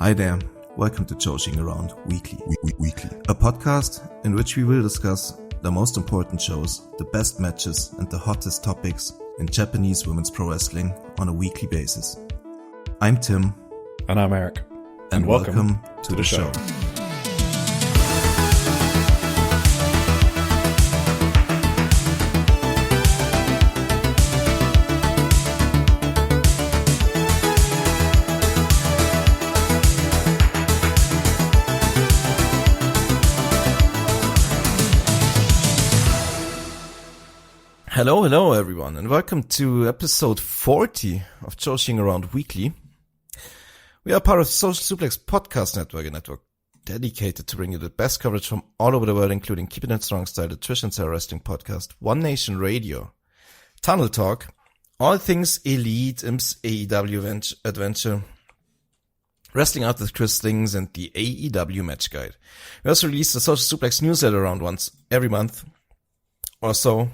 Hi there, welcome to Joshi'ing Around Weekly, a podcast in which we will discuss the most important shows, the best matches and the hottest topics in Japanese women's pro wrestling on a weekly basis. I'm Tim. And I'm Eric. And welcome to the show. Hello everyone, and welcome to episode 40 of Joshi'ing Around Weekly. We are part of Social Suplex Podcast Network, a network dedicated to bring you the best coverage from all over the world, including Keeping It Strong Style, the Trish and Sarah Wrestling Podcast, One Nation Radio, Tunnel Talk, All Things Elite, IMS AEW Adventure, Wrestling Out with Chris Things, and the AEW Match Guide. We also release the Social Suplex newsletter around once every month or so.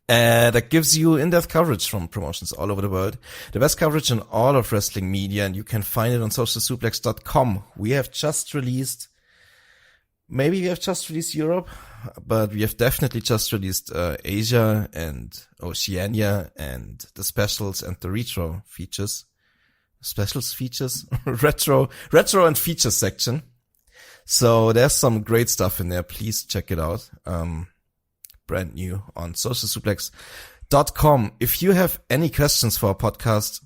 That gives you in-depth coverage from promotions all over the world. The best coverage in all of wrestling media, and you can find it on socialsuplex.com. We have just released Europe, but we have definitely just released Asia and Oceania and the specials and the retro features. Specials features? retro and features section. So there's some great stuff in there. Please check it out. Brand new on socialsuplex.com. If you have any questions for our podcast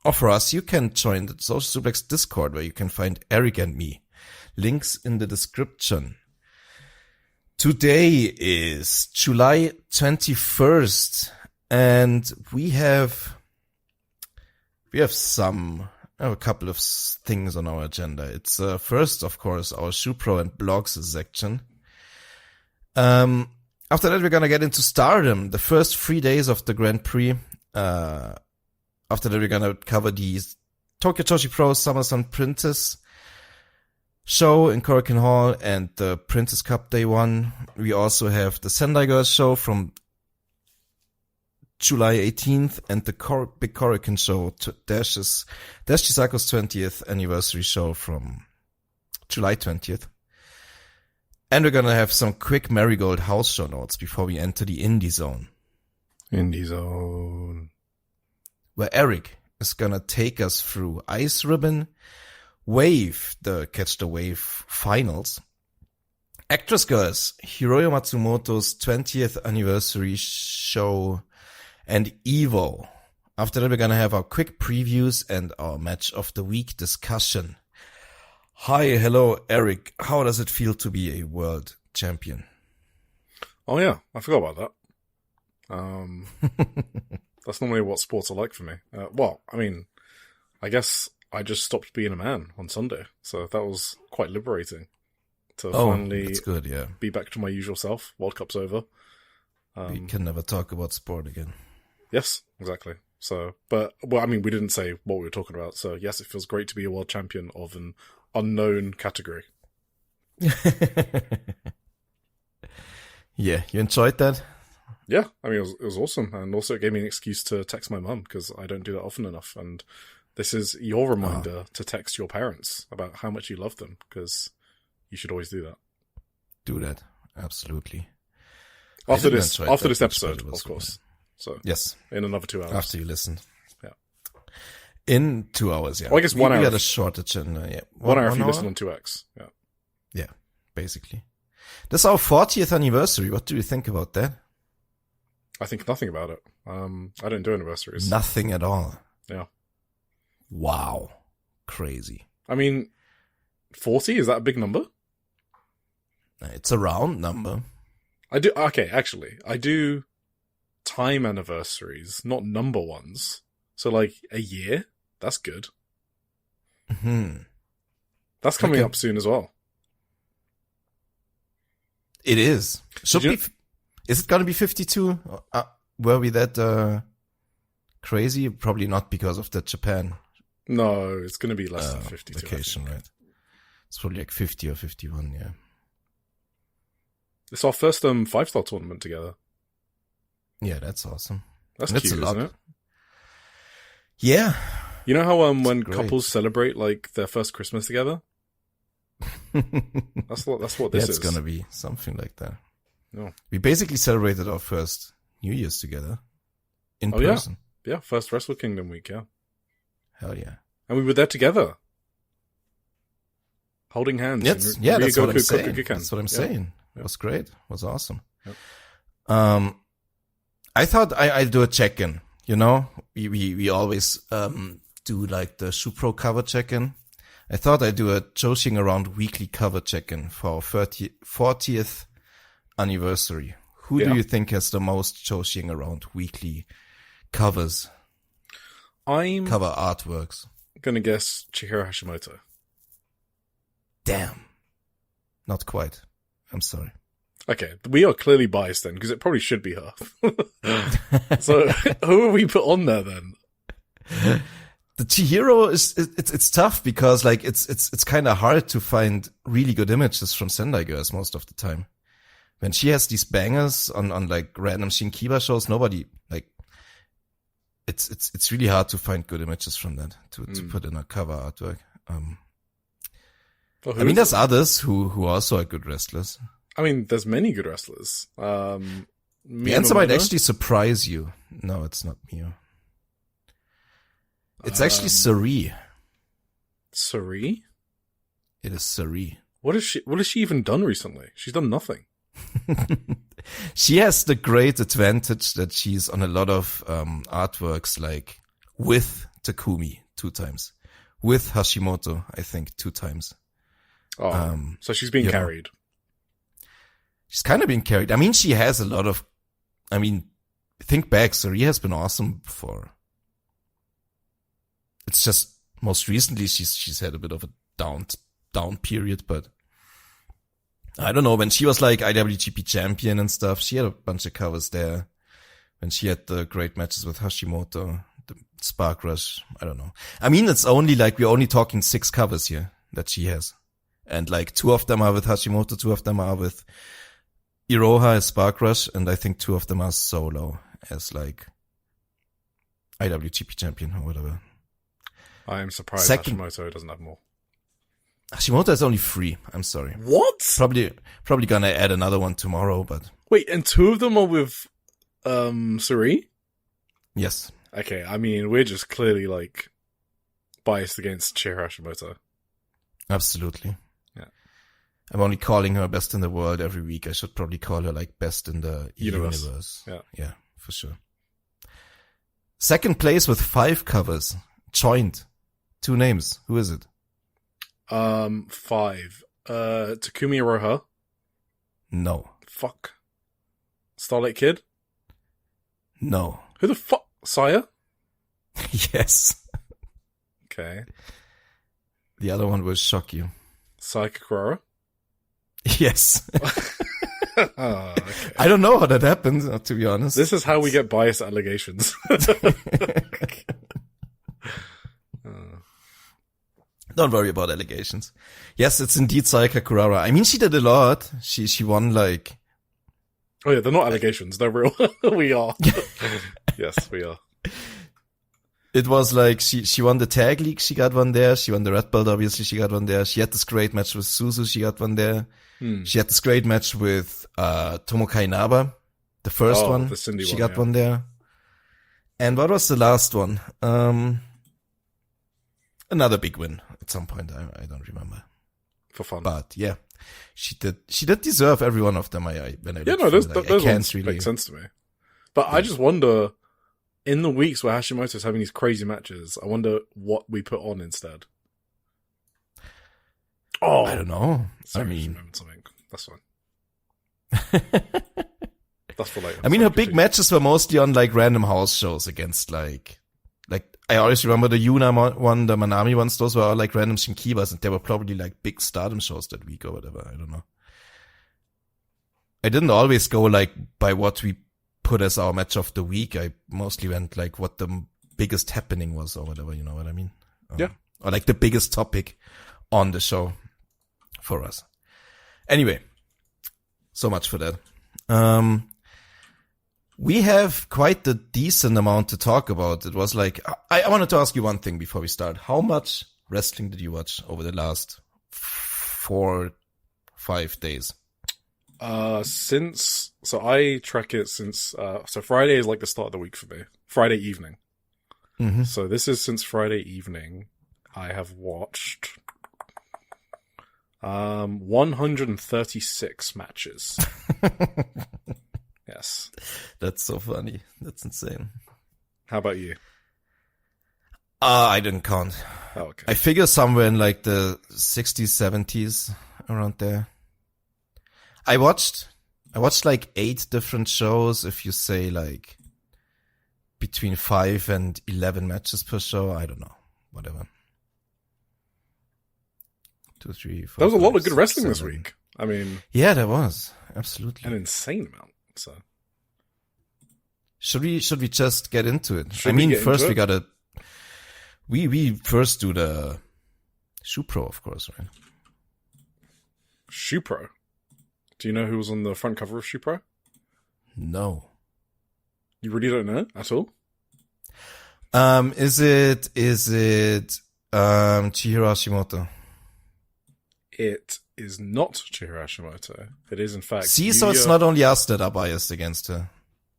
or for us, you can join the Social Suplex Discord, where you can find Eric and me. Links in the description. Today is July 21st, and we have a couple of things on our agenda. It's first, of course, our Shupro and blogs section. After that, we're gonna get into Stardom, the first 3 days of the Grand Prix. After that, we're gonna cover the Tokyo Joshi Pro Summer Sun Princess show in Korakuen Hall and the Princess Cup Day 1. We also have the Sendai Girls show from July 18th and the Big Korakuen show, Dash Chisako's 20th anniversary show from July 20th. And we're gonna have some quick Marigold house show notes before we enter the Indie Zone. Where Eric is gonna take us through Ice Ribbon, WAV, the Catch the Wave finals, Actress Girls, Hiroyo Matsumoto's 20th anniversary show, and EVO. After that, we're gonna have our quick previews and our match of the week discussion. Hi, hello, Eric. How does it feel to be a world champion? Oh yeah, I forgot about that. That's normally what sports are like for me. I guess I just stopped being a man on Sunday, so that was quite liberating to finally that's good, yeah. Be back to my usual self. World Cup's over. We can never talk about sport again. Yes, exactly. So, we didn't say what we were talking about, so yes, it feels great to be a world champion of an unknown category. Yeah, you enjoyed that? Yeah, it was awesome, and also it gave me an excuse to text my mum, because I don't do that often enough, and this is your reminder to text your parents about how much you love them, because you should always do that. Do that, absolutely. After this episode, of course. So yes, in another 2 hours. After you listen. Yeah. In 2 hours, yeah. Well, I guess 1 hour. We had a shortage in, yeah. 1 hour if you listen on 2x. Yeah. Yeah, basically. This is our 40th anniversary. What do you think about that? I think nothing about it. I don't do anniversaries. Nothing at all. Yeah. Wow. Crazy. 40? Is that a big number? It's a round number. I do time anniversaries, not number ones. So like a year? That's good. Mm-hmm. That's coming up soon as well. It is. Is it gonna be 52? Were we that crazy? Probably not, because of the Japan. No, it's gonna be less than 52. Vacation, right? It's probably like 50 or 51, yeah. It's our first 5-star tournament together. Yeah, that's awesome. That's cute, isn't it? Yeah. You know how when great. couples celebrate like their first Christmas together? That's what this is. It's gonna be something like that. No. We basically celebrated our first New Year's together in person. Yeah, first Wrestle Kingdom week, yeah. Hell yeah. And we were there together. Holding hands. That's what I'm saying. That's what I'm saying. It was great. It was awesome. Yep. I thought I'd do a check-in. You know, we always do like the Shupro cover check-in. I thought I'd do a Joshi'ing Around weekly cover check-in for our 40th anniversary. Who do you think has the most Joshi'ing Around weekly covers? Cover artworks. Gonna guess Chihiro Hashimoto. Damn. Not quite. I'm sorry. Okay, we are clearly biased then, because it probably should be her. So, who have we put on there then? The Chihiro it's tough because like it's kind of hard to find really good images from Sendai girls most of the time. When she has these bangers on like random Shinkiba shows, nobody like it's really hard to find good images from that to put in a cover artwork. I mean, there's others who also are good wrestlers. I mean, there's many good wrestlers. The answer might actually surprise you. No, it's not Mio. It's actually Sari. Sari? It is Sari. What has she even done recently? She's done nothing. She has the great advantage that she's on a lot of artworks, like with Takumi 2 times, with Hashimoto I think 2 times. Oh, so she's being carried. She's kind of being carried. I mean, she has a lot of. I mean, think back. Sari has been awesome before. It's just most recently she's had a bit of a down period, but I don't know. When she was like IWGP champion and stuff, she had a bunch of covers there. When she had the great matches with Hashimoto, the Spark Rush, I don't know. I mean, it's only like we're only talking 6 covers here that she has, and like 2 of them are with Hashimoto, 2 of them are with Iroha as Spark Rush, and I think 2 of them are solo as like IWGP champion or whatever. I am surprised Hashimoto doesn't have more. Hashimoto has only 3. I'm sorry. What? Probably gonna add another one tomorrow, but wait, and 2 of them are with Suri? Yes. Okay, I mean we're just clearly like biased against Chihiro Hashimoto. Absolutely. Yeah. I'm only calling her best in the world every week. I should probably call her like best in the universe. Yeah, for sure. Second place with 5 covers. Joint. 2 names. Who is it? 5. Takumi Iroha. No. Fuck. Starlight Kid? No. Who the fuck? Saya? Yes. Okay. The other one will shock you. Saya Kakurara? Yes. Oh, okay. I don't know how that happened, to be honest. This is how we get biased allegations. Don't worry about allegations. Yes, it's indeed Sayaka Kurara. I mean, she did a lot. She won like... Oh yeah, they're not allegations. They're real. We are. Yes, we are. It was like she won the tag league. She got one there. She won the red belt. Obviously, she got one there. She had this great match with Suzu. She got one there. She had this great match with Tomoka Inaba. The first one. The Cindy she one, got one there. And what was the last one? Another big win at some point. I don't remember. For fun. But yeah, she did deserve every one of them. Those ones really make sense to me. But yeah. I just wonder, in the weeks where Hashimoto's having these crazy matches, I wonder what we put on instead. Oh, I don't know. Sorry, I mean, something. That's fine. That's for later. I mean, her big matches were mostly on like random house shows against like I always remember the YUNA one, the Manami ones. Those were all like random Shinkibas, and they were probably like big Stardom shows that week or whatever. I don't know. I didn't always go like by what we put as our match of the week. I mostly went like what the biggest happening was or whatever. You know what I mean? Yeah. Or like the biggest topic on the show for us. Anyway, so much for that. We have quite a decent amount to talk about. It was like, I wanted to ask you one thing before we start. How much wrestling did you watch over the last 4-5 days? So I track it since, so Friday is like the start of the week for me. Friday evening. Mm-hmm. So this is since Friday evening. I have watched 136 matches. Yes. That's so funny. That's insane. How about you? I didn't count. Oh, okay. I figure somewhere in like the 60s, 70s, around there. I watched like 8 different shows. If you say like between 5 and 11 matches per show, I don't know. Whatever. 2, 3, 4. There was a lot of good 6, wrestling 7. this week. I mean, yeah, there was absolutely an insane amount. So, should we just get into it? Should we get first into we gotta we first do the Shupro, of course, right? Shupro. Do you know who was on the front cover of Shupro? No. You really don't know at all? Is it Chihiro Hashimoto? It is not Chihiro Hashimoto. It is, in fact, See, Yuya. so it's not only us that are biased against her.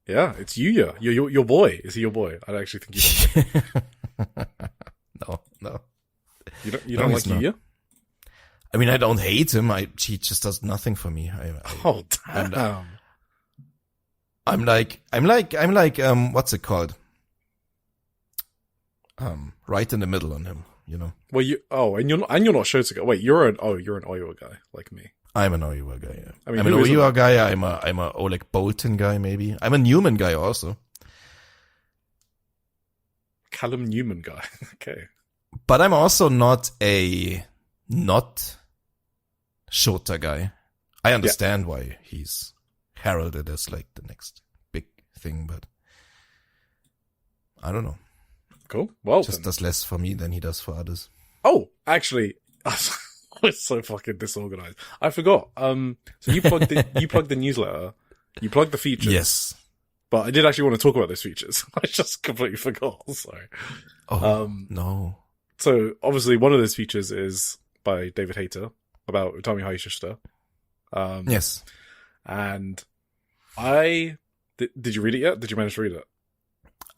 Yeah, it's Yuya. Your boy. Is he your boy? I actually think you don't. No. You don't like not. Yuya? I mean, I don't hate him. He just does nothing for me. Oh, damn. I'm like, what's it called? Right in the middle on him, you know. Well, and you're not Shotsuka. Wait, you're an Oiwa guy like me. I'm an Oiwa guy. Yeah. I mean, I'm an Oiwa guy. I'm a Oleg Bolton guy. Maybe I'm a Newman guy also. Callum Newman guy. Okay. But I'm also not a Shota guy. I understand why he's heralded as like the next big thing, but I don't know. Cool. Well, just does less for me than he does for others. Oh, actually, we're so fucking disorganized. I forgot. So you plugged the newsletter, you plugged the features. Yes. But I did actually want to talk about those features. I just completely forgot. Sorry. Oh, no. So obviously one of those features is by David Hayter about Utami Hayashishita. Yes. And did you read it yet? Did you manage to read it?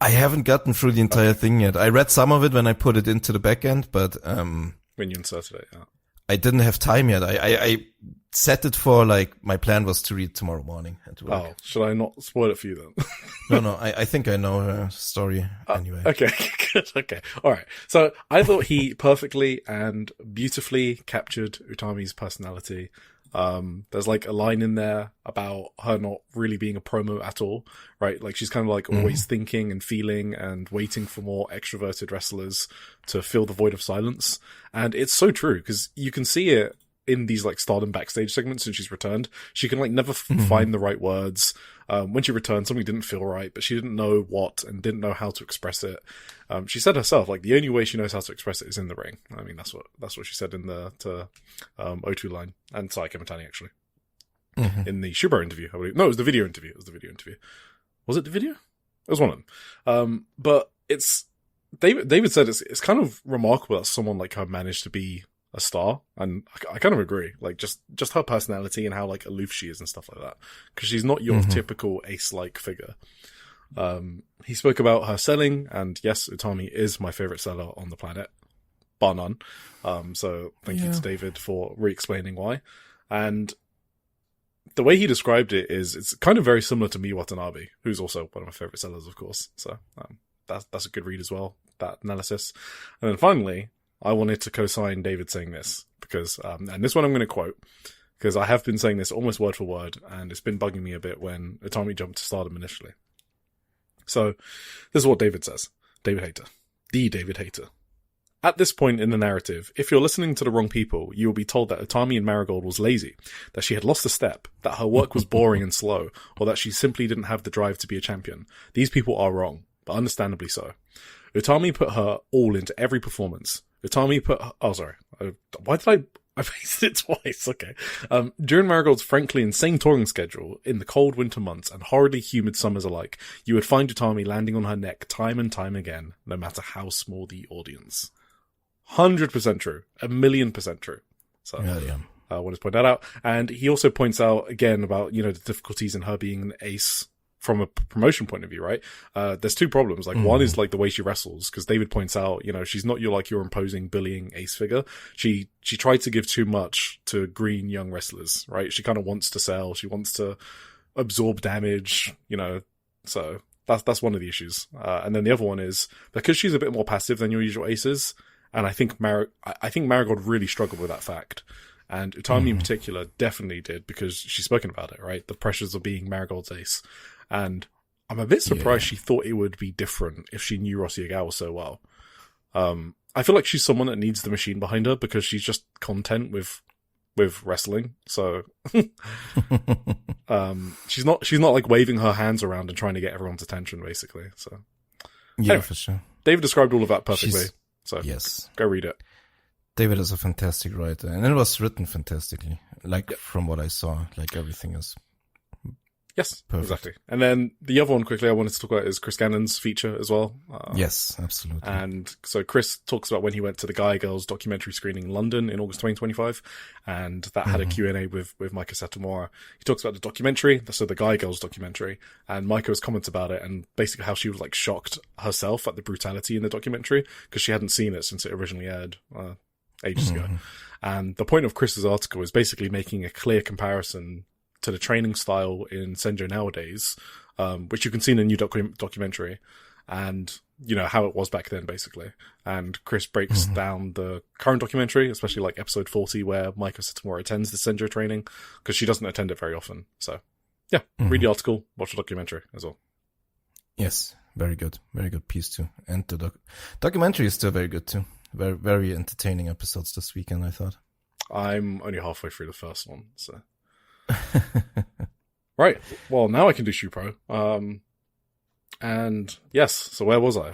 I haven't gotten through the entire thing yet. I read some of it when I put it into the backend, but when you inserted it, yeah. I didn't have time yet. I set it for like my plan was to read tomorrow morning at work. Oh, should I not spoil it for you then? No. I think I know her story anyway. Okay, good. Okay, all right. So I thought he perfectly and beautifully captured Utami's personality. There's like a line in there about her not really being a promo at all, right? Like she's kind of like always thinking and feeling and waiting for more extroverted wrestlers to fill the void of silence. And it's so true because you can see it in these like Stardom backstage segments since she's returned. She can like never find the right words. When she returned, something didn't feel right, but she didn't know what and didn't know how to express it. She said herself, like the only way she knows how to express it is in the ring. I mean, that's what she said in the O2 line and Sai Kematani actually in the Shupro interview. I believe. No, it was the video interview. Was it the video? It was one of them. But it's David said it's kind of remarkable that someone like her managed to be a star, and I kind of agree. Like just her personality and how like aloof she is and stuff like that, because she's not your typical ace-like figure. He spoke about her selling, and yes, Utami is my favorite seller on the planet, bar none. So thank you to David for re-explaining why. And the way he described it is it's kind of very similar to Mi Watanabe, who's also one of my favorite sellers, of course. So that's a good read as well, that analysis. And then finally, I wanted to co-sign David saying this because, and this one I'm going to quote because I have been saying this almost word for word and it's been bugging me a bit when Utami jumped to Stardom initially. So this is what David says. David Hayter. The David Hayter. At this point in the narrative, if you're listening to the wrong people, you will be told that Utami in Marigold was lazy, that she had lost a step, that her work was boring and slow, or that she simply didn't have the drive to be a champion. These people are wrong, but understandably so. Utami put her all into every performance. Utami put her, why did I faced it twice, okay. During Marigold's frankly insane touring schedule, in the cold winter months and horridly humid summers alike, you would find Utami landing on her neck time and time again, no matter how small the audience. 100% true. 1,000,000% true. So, yeah. I want to point that out. And he also points out, again, about, the difficulties in her being an ace from a promotion point of view, right? There's two problems. Like, one is like the way she wrestles, because David points out, she's not your imposing bullying ace figure. She tried to give too much to green young wrestlers, right? She kind of wants to sell. She wants to absorb damage, so that's one of the issues. And then the other one is because she's a bit more passive than your usual aces. And I think Marigold really struggled with that fact. And Utami in particular definitely did, because she's spoken about it, right? The pressures of being Marigold's ace. And I'm a bit surprised she thought it would be different if she knew Rossi Ogawa so well. I feel like she's someone that needs the machine behind her because she's just content with wrestling. So, she's not like waving her hands around and trying to get everyone's attention, basically. So, anyway, for sure. David described all of that perfectly. So, yes, go read it. David is a fantastic writer, and it was written fantastically. From what I saw, everything is. Yes, perfect. Exactly. And then the other one quickly I wanted to talk about is Chris Gannon's feature as well. Yes, absolutely. And so Chris talks about when he went to the Guy Girls documentary screening in London in August 2025, and that had a Q&A with Maika Satomura. He talks about the documentary, so the Guy Girls documentary, and Maika has commented about it and basically how she was shocked herself at the brutality in the documentary because she hadn't seen it since it originally aired ages ago. And the point of Chris's article is basically making a clear comparison to the training style in Senjo nowadays, which you can see in a new documentary, and how it was back then, basically. And Chris breaks down the current documentary, especially episode 40, where Maika Satomura attends the Senjo training, because she doesn't attend it very often. So, yeah, read the article, watch the documentary as well. Yes, very good piece too. And the documentary is still very good too. Very, very entertaining episodes this weekend, I thought. I'm only halfway through the first one, so. Right. Well, now I can do Shupro. And yes. So where was I?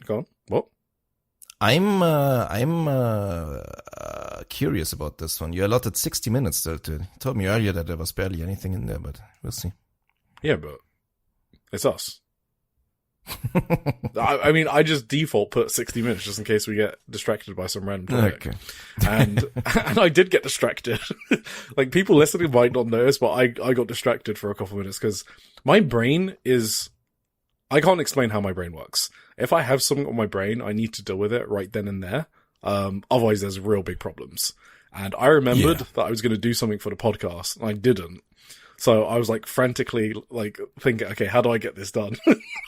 Go on. What? I'm curious about this one. You allotted 60 minutes there. You told me earlier that there was barely anything in there, but we'll see. Yeah, but it's us. I mean, I just default put 60 minutes just in case we get distracted by some random topic. Okay. And I did get distracted. People listening might not notice, but I got distracted for a couple of minutes because my brain I can't explain how my brain works. If I have something on my brain, I need to deal with it right then and there. Otherwise there's real big problems. And I remembered that I was going to do something for the podcast and I didn't. So I was frantically thinking, okay, how do I get this done?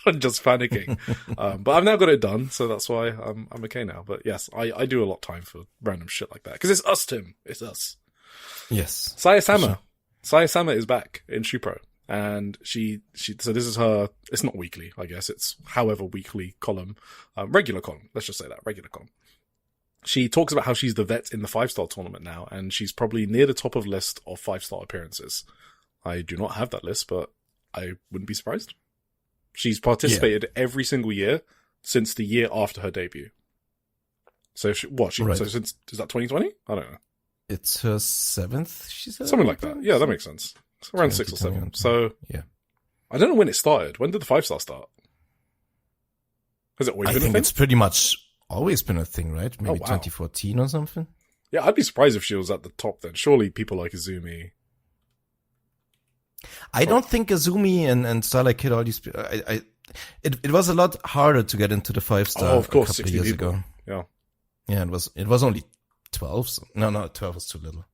I'm just panicking. But I've now got it done, so that's why I'm okay now. But yes, I do a lot of time for random shit like that. Because it's us, Tim. It's us. Yes. Saya-sama. Saya-sama is back in Shupro. And so this is her, it's not weekly, I guess. It's however weekly column. Regular column. Let's just say that. Regular column. She talks about how she's the vet in the 5-star tournament now. And she's probably near the top of the list of 5-star appearances. I do not have that list, but I wouldn't be surprised. She's participated every single year since the year after her debut. So right. So since, is that 2020? I don't know. It's her 7th, she said? Something like that. Yeah, that makes sense. It's around 6 or 7. So, yeah. I don't know when it started. When did the 5-star start? Has it always been a thing? I think it's pretty much always been a thing, right? Maybe 2014 or something? Yeah, I'd be surprised if she was at the top then. Surely people like Izumi... I don't think Azumi and Starlight Kid, all these, it was a lot harder to get into the 5-star. Oh, of course, a couple of years ago. Yeah. Yeah, it was only 12. So, no, 12 was too little.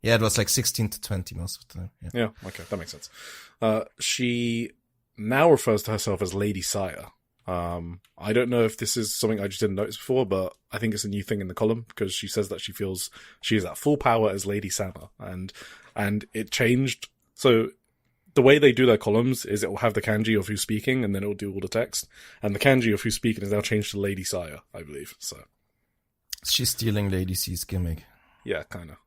Yeah, it was 16 to 20 most of the time. Yeah, okay, that makes sense. She now refers to herself as Lady Saya. I don't know if this is something I just didn't notice before, but I think it's a new thing in the column because she says that she feels she is at full power as Lady Sama, and it changed. So the way they do their columns is it will have the kanji of who's speaking, and then it will do all the text. And the kanji of who's speaking is now changed to Lady Saya, I believe. So she's stealing Lady C's gimmick. Yeah, kind of.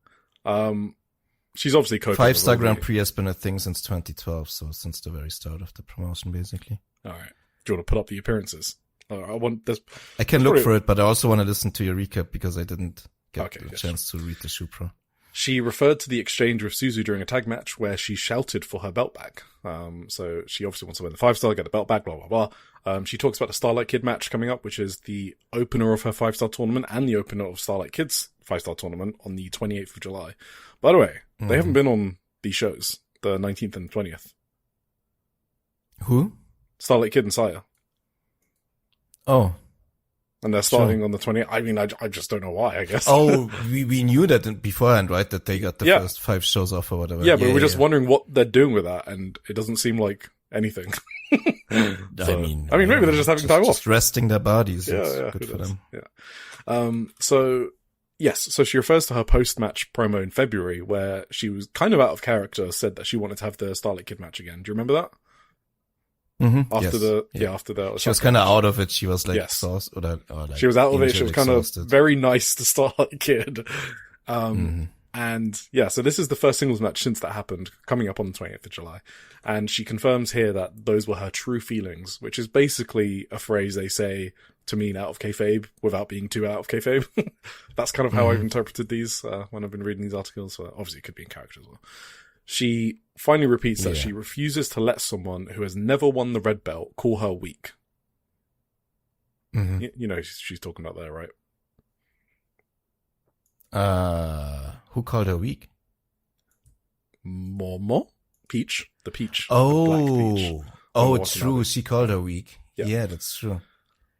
She's obviously co-founder. 5-star Grand Prix has been a thing since 2012, so since the very start of the promotion, basically. All right. Do you want to put up the appearances? I can look for it, but I also want to listen to your recap because I didn't get the chance to read the Shupro. She referred to the exchange with Suzu during a tag match where she shouted for her belt back. So she obviously wants to win the 5-star, get the belt back, blah, blah, blah. She talks about the Starlight Kid match coming up, which is the opener of her 5-star tournament and the opener of Starlight Kid's 5-star tournament on the 28th of July. By the way, they haven't been on these shows, the 19th and 20th. Who? Starlight Kid and Saya. Oh. And they're starting on the 20th. I mean, I just don't know why, I guess. Oh, we knew that beforehand, right? That they got the first 5 shows off or whatever. Yeah, but we're just wondering what they're doing with that, and it doesn't seem like anything. I mean, maybe they're just having time off. Just resting their bodies. Yeah, good for them. Yeah. So she refers to her post-match promo in February, where she was kind of out of character, said that she wanted to have the Starlight Kid match again. Do you remember that? Mm-hmm. After the she was kind of out of it. She was like exhausted, or like she was out of it. She was kind of exhausted. very nice to Starlight Kid. And so this is the first singles match since that happened, coming up on the 20th of July. And she confirms here that those were her true feelings, which is basically a phrase they say to mean out of kayfabe without being too out of kayfabe. That's kind of how I've interpreted these when I've been reading these articles. So obviously it could be in character as well. She finally repeats that she refuses to let someone who has never won the red belt call her weak. You know she's talking about there, right? Who called her weak? Momo? Peach? The Peach. Oh. Black Peach. It's true. She called her weak. Yeah, that's true.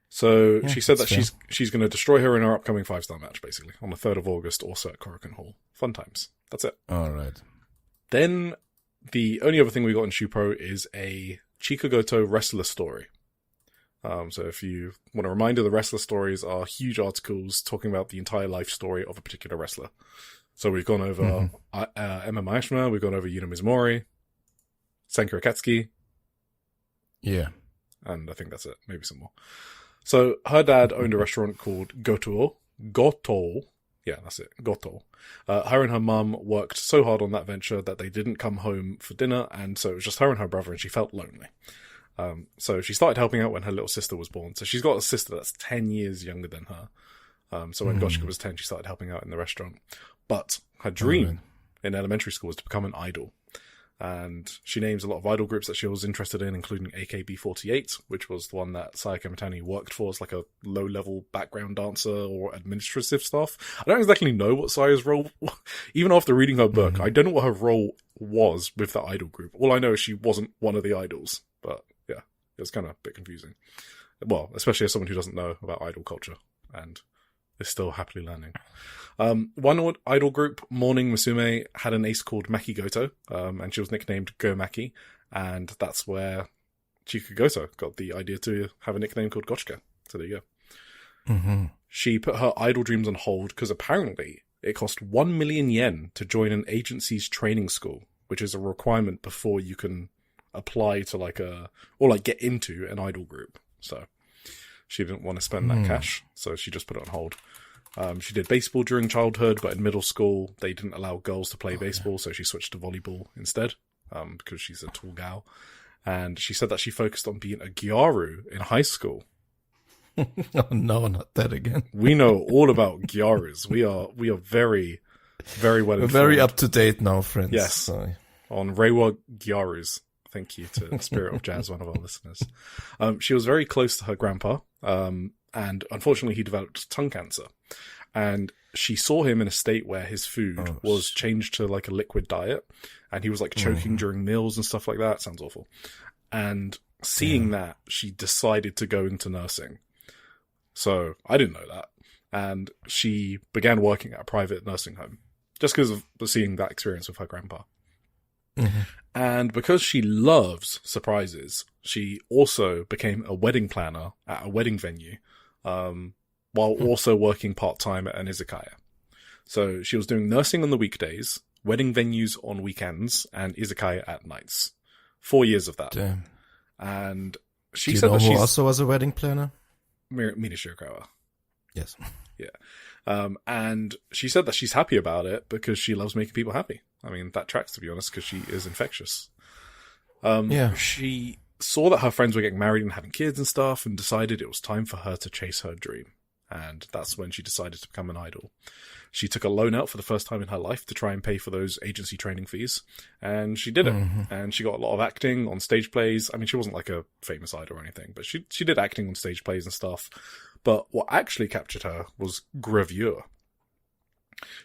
So she said that she's going to destroy her in her upcoming 5-star match, basically, on the 3rd of August, also at Korakuen Hall. Fun times. That's it. All right. Then the only other thing we got in Shupro is a Chikagoto wrestler story. So if you want a reminder, the wrestler stories are huge articles talking about the entire life story of a particular wrestler. So we've gone over Emma Maeshima, we've gone over Yuna Mizumori, Senkira Katsuki. Yeah. And I think that's it. Maybe some more. So her dad owned a restaurant called Goto. Yeah, that's it. Goto. Her and her mum worked so hard on that venture that they didn't come home for dinner, and so it was just her and her brother, and she felt lonely. So she started helping out when her little sister was born. So she's got a sister that's 10 years younger than her. So when Goshika was 10, she started helping out in the restaurant. But her dream in elementary school was to become an idol. And she names a lot of idol groups that she was interested in, including AKB48, which was the one that Sayaka Mitani worked for as like a low-level background dancer or administrative staff. I don't exactly know what Saya's role was. Even after reading her book, I don't know what her role was with that idol group. All I know is she wasn't one of the idols. But yeah, it was kind of a bit confusing. Well, especially as someone who doesn't know about idol culture and is still happily learning. One idol group, Morning Musume, had an ace called Maki Goto, and she was nicknamed Go Maki, and that's where Chika Goto got the idea to have a nickname called Gochika. So there you go. She put her idol dreams on hold because apparently it cost 1 million yen to join an agency's training school, which is a requirement before you can apply to get into an idol group. So she didn't want to spend that cash, so she just put it on hold. She did baseball during childhood, but in middle school, they didn't allow girls to play baseball, so she switched to volleyball instead, because she's a tall gal. And she said that she focused on being a gyaru in high school. Oh, no, not that again. We know all about gyarus. We are very, very well informed. We're very up to date now, friends. Yes. Sorry. On Reiwa gyarus. Thank you to Spirit of Jazz, one of our listeners. She was very close to her grandpa, and unfortunately he developed tongue cancer. And she saw him in a state where his food was changed to like a liquid diet, and he was like choking during meals and stuff like that. Sounds awful. And seeing that, she decided to go into nursing. So I didn't know that. And she began working at a private nursing home just because of seeing that experience with her grandpa. And because she loves surprises, she also became a wedding planner at a wedding venue, while also working part-time at an izakaya. So she was doing nursing on the weekdays, wedding venues on weekends, and izakaya at nights. 4 years of that. Damn. And she Do you said know that who she's also was a wedding planner? Mina Shirakawa. Yes. Yeah. And she said that she's happy about it because she loves making people happy. I mean, that tracks, to be honest, because she is infectious. She saw that her friends were getting married and having kids and stuff, and decided it was time for her to chase her dream. and that's when she decided to become an idol. She took a loan out for the first time in her life to try and pay for those agency training fees, and she did it. And she got a lot of acting on stage plays. I mean, she wasn't like a famous idol or anything, but she did acting on stage plays and stuff. But what actually captured her was gravure.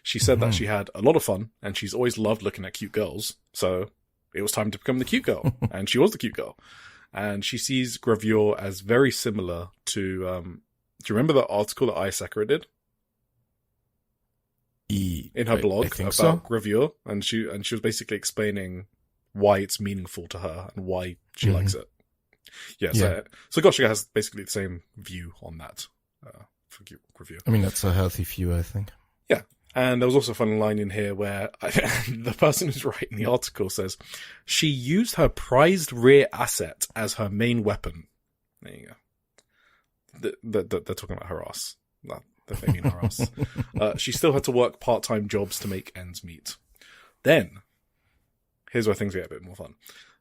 She said that she had a lot of fun, and she's always loved looking at cute girls, so it was time to become the cute girl, and she was the cute girl. And she sees gravure as very similar to, do you remember the article that Aya Sakura did? In her blog about gravure, and she was basically explaining why it's meaningful to her and why she likes it. So Gotchika has basically the same view on that for gravure. I mean, that's a healthy view, I think. Yeah, and there was also a fun line in here where the person who's writing the article says she used her prized rear asset as her main weapon. There you go. They're talking about her ass. No, they mean her ass. She still had to work part-time jobs to make ends meet. Then, here's where things get a bit more fun.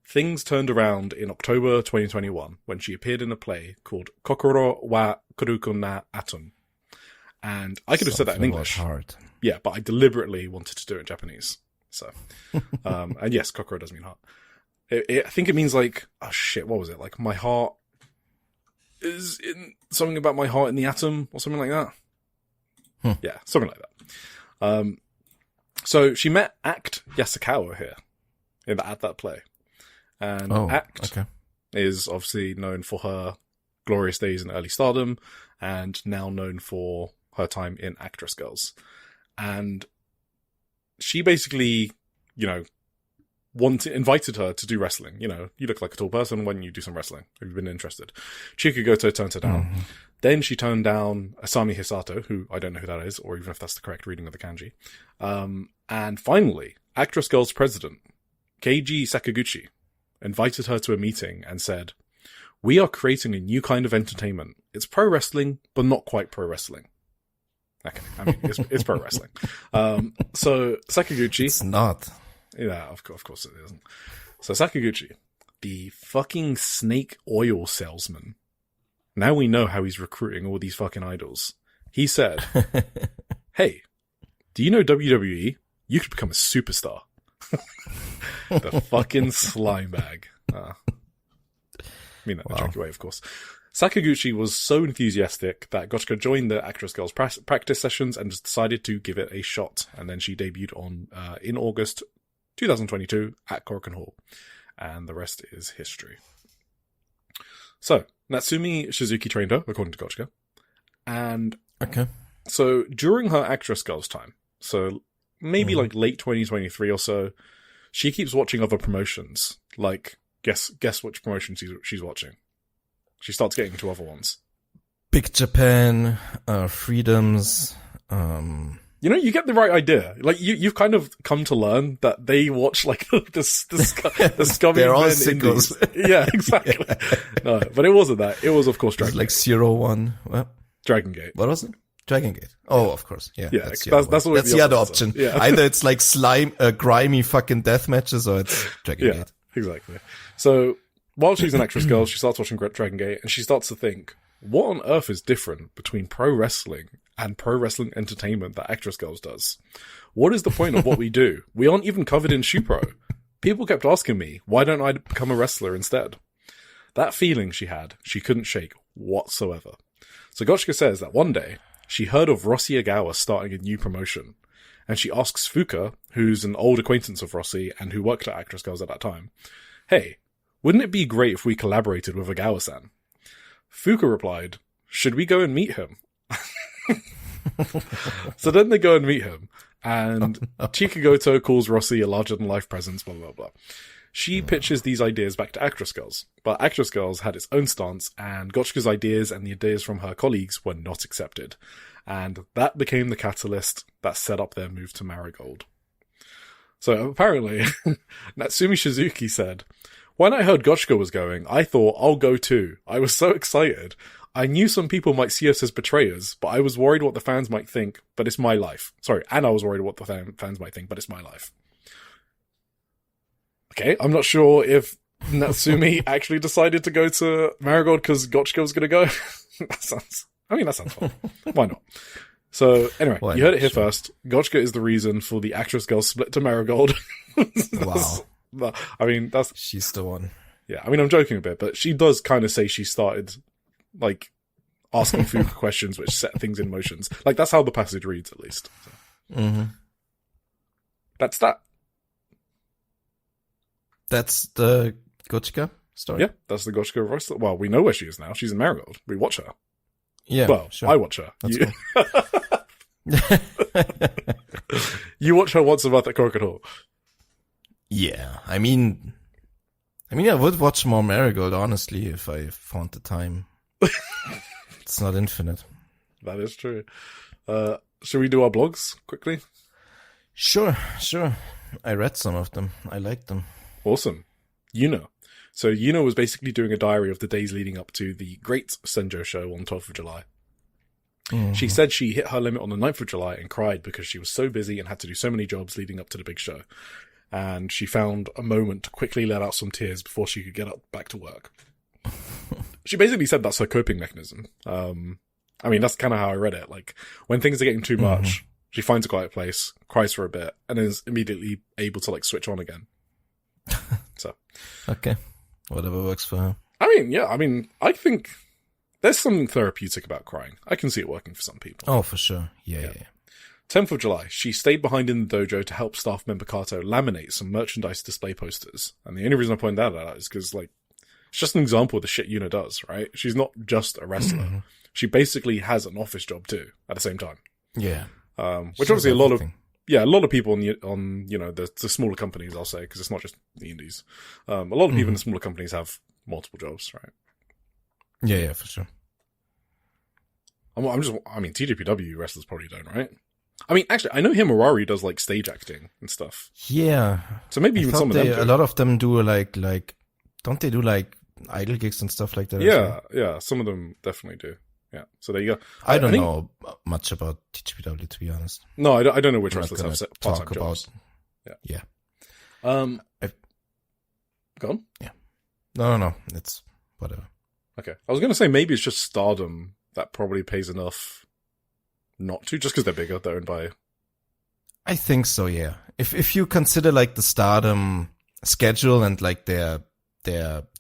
Things turned around in October 2021 when she appeared in a play called Kokoro wa Kuruku na Atom. And I could have said that in English. Heart. Yeah, but I deliberately wanted to do it in Japanese. So, and yes, Kokoro does mean heart. I think it means like, oh shit, what was it? Like my heart is in something about my heart in the atom or something like that. Yeah, something like that. So she met Act Yasukawa here at that play. And Act is obviously known for her glorious days in early stardom and now known for her time in Actress Girls. And she basically, invited her to do wrestling. You look like a tall person. Why don't you do some wrestling? Have you been interested? Chikugoto turned her down. Then she turned down Asami Hisato, who I don't know who that is, or even if that's the correct reading of the kanji. And finally, Actress Girls president, Keiji Sakaguchi, invited her to a meeting and said, "We are creating a new kind of entertainment. It's pro wrestling, but not quite pro wrestling." Okay, I mean, it's pro wrestling. So Sakaguchi... It's not. Yeah, of course it isn't. So Sakaguchi, the fucking snake oil salesman, now we know how he's recruiting all these fucking idols. He said, "Hey, do you know WWE? You could become a superstar." The fucking slime bag. I mean that in a joking way, of course. Sakaguchi was so enthusiastic that Gotchika joined the Actress Girls practice sessions and just decided to give it a shot. And then she debuted in August 2022 at Korakuen Hall. And the rest is history. So, Natsumi Shizuki trained her, according to Gotchika. And so during her Actress Girls time, so maybe like late 2023 or so, she keeps watching other promotions. Like, guess which promotions she's watching. She starts getting into other ones. Big Japan, Freedoms. You get the right idea. Like you've kind of come to learn that they watch like the scummy They're all men sickos. indies. Yeah, exactly. No, but it wasn't that. It was of course Dragon like Gate. 01. What? Dragon Gate. What was it? Dragon Gate. Oh, of course. Yeah. Yeah, that's always the other option. Yeah. Either it's like grimy fucking death matches or it's Dragon Gate. Exactly. So while she's an Actress Girl, she starts watching Dragon Gate and she starts to think, what on earth is different between pro wrestling and pro wrestling entertainment that Actress Girls does? What is the point of what we do? We aren't even covered in Shupro. People kept asking me, why don't I become a wrestler instead? That feeling she had, she couldn't shake whatsoever. So Gotchika says that one day, she heard of Rossi Agawa starting a new promotion. And she asks Fuka, who's an old acquaintance of Rossi and who worked at Actress Girls at that time, "Hey, wouldn't it be great if we collaborated with Agawa-san?" Fuka replied, "Should we go and meet him?" So then they go and meet him, and Chikugoto calls Rossi a larger-than-life presence, blah, blah, blah. She pitches these ideas back to Actress Girls, but Actress Girls had its own stance, and Gotchika's ideas and the ideas from her colleagues were not accepted. And that became the catalyst that set up their move to Marigold. So apparently, Natsumi Shizuki said, "When I heard Gotchika was going, I thought, I'll go too. I was so excited. I knew some people might see us as betrayers, but I was worried what the fans might think, but it's my life." Sorry, and I was worried what the fans might think, but it's my life. Okay, I'm not sure if Natsumi actually decided to go to Marigold because Gotchika was going to go. That sounds I mean, that sounds fun. Why not? So, anyway, you heard it here first. Gotchka is the reason for the actress girl split to Marigold. Wow. I mean, she's the one. Yeah, I mean, I'm joking a bit, but she does kind of say she started, like, asking Fuka questions which set things in motions. Like, that's how the passage reads, at least. So. That's that. That's the Gotchka story? Yeah, that's the Gotchka voice. Well, we know where she is now. She's in Marigold. We watch her. Yeah, well, sure. I watch her. You watch her once a month at Korakuen Hall. Yeah, I mean, I would watch more Marigold, honestly, if I found the time. It's not infinite. That is true. Should we do our blogs quickly? Sure. I read some of them. I liked them. Awesome. YUNA. So YUNA was basically doing a diary of the days leading up to the Great Senjo show on 12th of July. She said she hit her limit on the 9th of July and cried because she was so busy and had to do so many jobs leading up to the big show. And she found a moment to quickly let out some tears before she could get up back to work. She basically said that's her coping mechanism. I mean, that's kind of how I read it. Like, when things are getting too much, she finds a quiet place, cries for a bit, and is immediately able to, like, switch on again. So. Okay. Whatever works for her. I mean, yeah, I think there's something therapeutic about crying. I can see it working for some people. Oh, for sure. Yeah. 10th of July, she stayed behind in the dojo to help staff member Kato laminate some merchandise display posters. And the only reason I point that out is because, like, it's just an example of the shit YUNA does, right? She's not just a wrestler. She basically has an office job too, at the same time. Yeah. Which obviously a lot of people on you know, the smaller companies, I'll say, because it's not just the indies. A lot of people in the smaller companies have multiple jobs, right? Yeah, for sure. I mean, TJPW wrestlers probably don't, right? I mean, actually, I know Himurari does, like, stage acting and stuff. Yeah. So maybe even some of them do. A lot of them do, like, don't they do, like, idol gigs and stuff like that? Yeah, some of them definitely do. Yeah, so there you go. I don't know much about TJPW, to be honest. No, I don't know which wrestlers have part-time jobs. Yeah. Go on? Yeah. No, it's whatever. Okay. I was going to say maybe it's just Stardom that probably pays enough not to, just because they're bigger, they're owned by... I think so, yeah. If you consider, like, the Stardom schedule and, like, their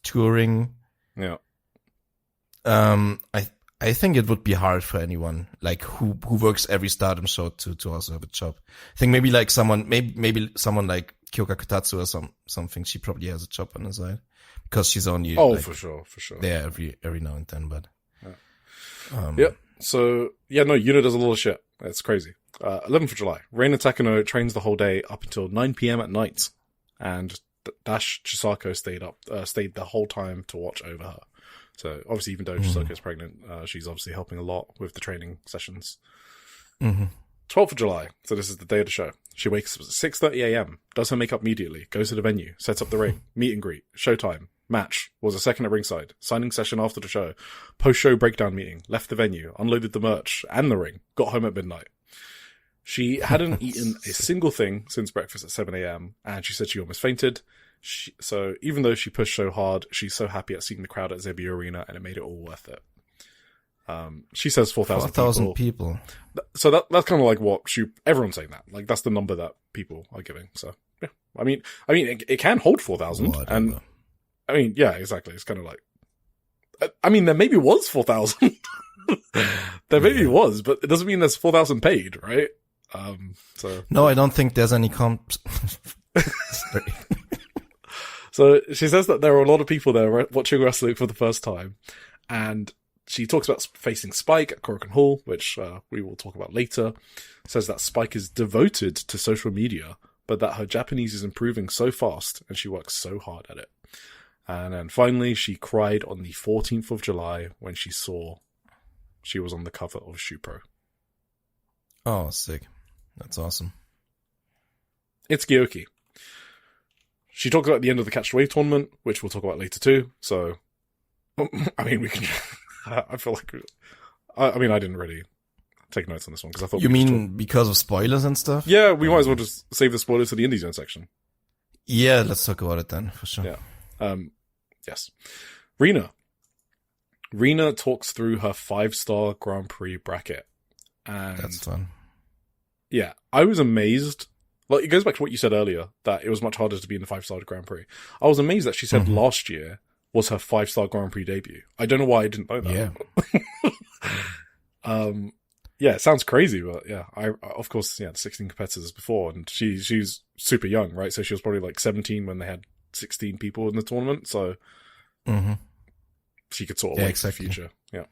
touring... Yeah. I think it would be hard for anyone, like, who works every Stardom show to also have a job. I think maybe, like, maybe someone like Kyoka Kotatsu or something, she probably has a job on the side. Because she's only... like, for sure. there every now and then, but... Yeah. So, yeah, no, YUNA does a lot of shit. It's crazy. 11th of July. Reina Takano trains the whole day up until 9 p.m. at night. And Dash Chisako stayed the whole time to watch over her. So, obviously, even though Chisako is pregnant, she's obviously helping a lot with the training sessions. 12th of July. So, this is the day of the show. She wakes up at 6:30 a.m., does her makeup immediately, goes to the venue, sets up the ring, meet and greet, showtime, match, was a second at ringside, signing session after the show, post-show breakdown meeting, left the venue, unloaded the merch and the ring, got home at midnight. She hadn't eaten a single thing since breakfast at 7 a.m., and she said she almost fainted. So even though she pushed so hard, she's so happy at seeing the crowd at Zebu Arena, and it made it all worth it. She says 4,000 people. So that's kind of like what everyone's saying that. Like, that's the number that people are giving. So, yeah. I mean, it can hold 4,000. And, I mean, yeah, exactly. It's kind of like, I mean, there maybe was 4,000. There maybe was, but it doesn't mean there's 4,000 paid, right? So. No, I don't think there's any comps. So she says that there are a lot of people there watching wrestling for the first time, and she talks about facing Spike at Korakuen Hall, which we will talk about later. Says that Spike is devoted to social media, but that her Japanese is improving so fast, and she works so hard at it. And then finally, she cried on the 14th of July when she saw she was on the cover of Shupro. Oh, sick. That's awesome. Itsuki Aoki. She talks about the end of the Catch the Wave tournament, which we'll talk about later too. So, I mean, we can... I feel like... I mean, I didn't really take notes on this one because I thought... You mean because of spoilers and stuff? Yeah, we might as well just save the spoilers for the Indie Zone section. Yeah, let's talk about it then, for sure. Yeah. Yes. Rina. Rina talks through her 5-star Grand Prix bracket. And That's fun. yeah, I was amazed. Like, it goes back to what you said earlier, that it was much harder to be in the 5-star Grand Prix. I was amazed that she said last year was her 5-star Grand Prix debut. I don't know why I didn't know that. Yeah. Yeah, it sounds crazy, but yeah, of course, yeah, 16 competitors before, and she's super young, right? So she was probably like 17 when they had 16 people in the tournament, so she could sort of exactly. the future. Yeah.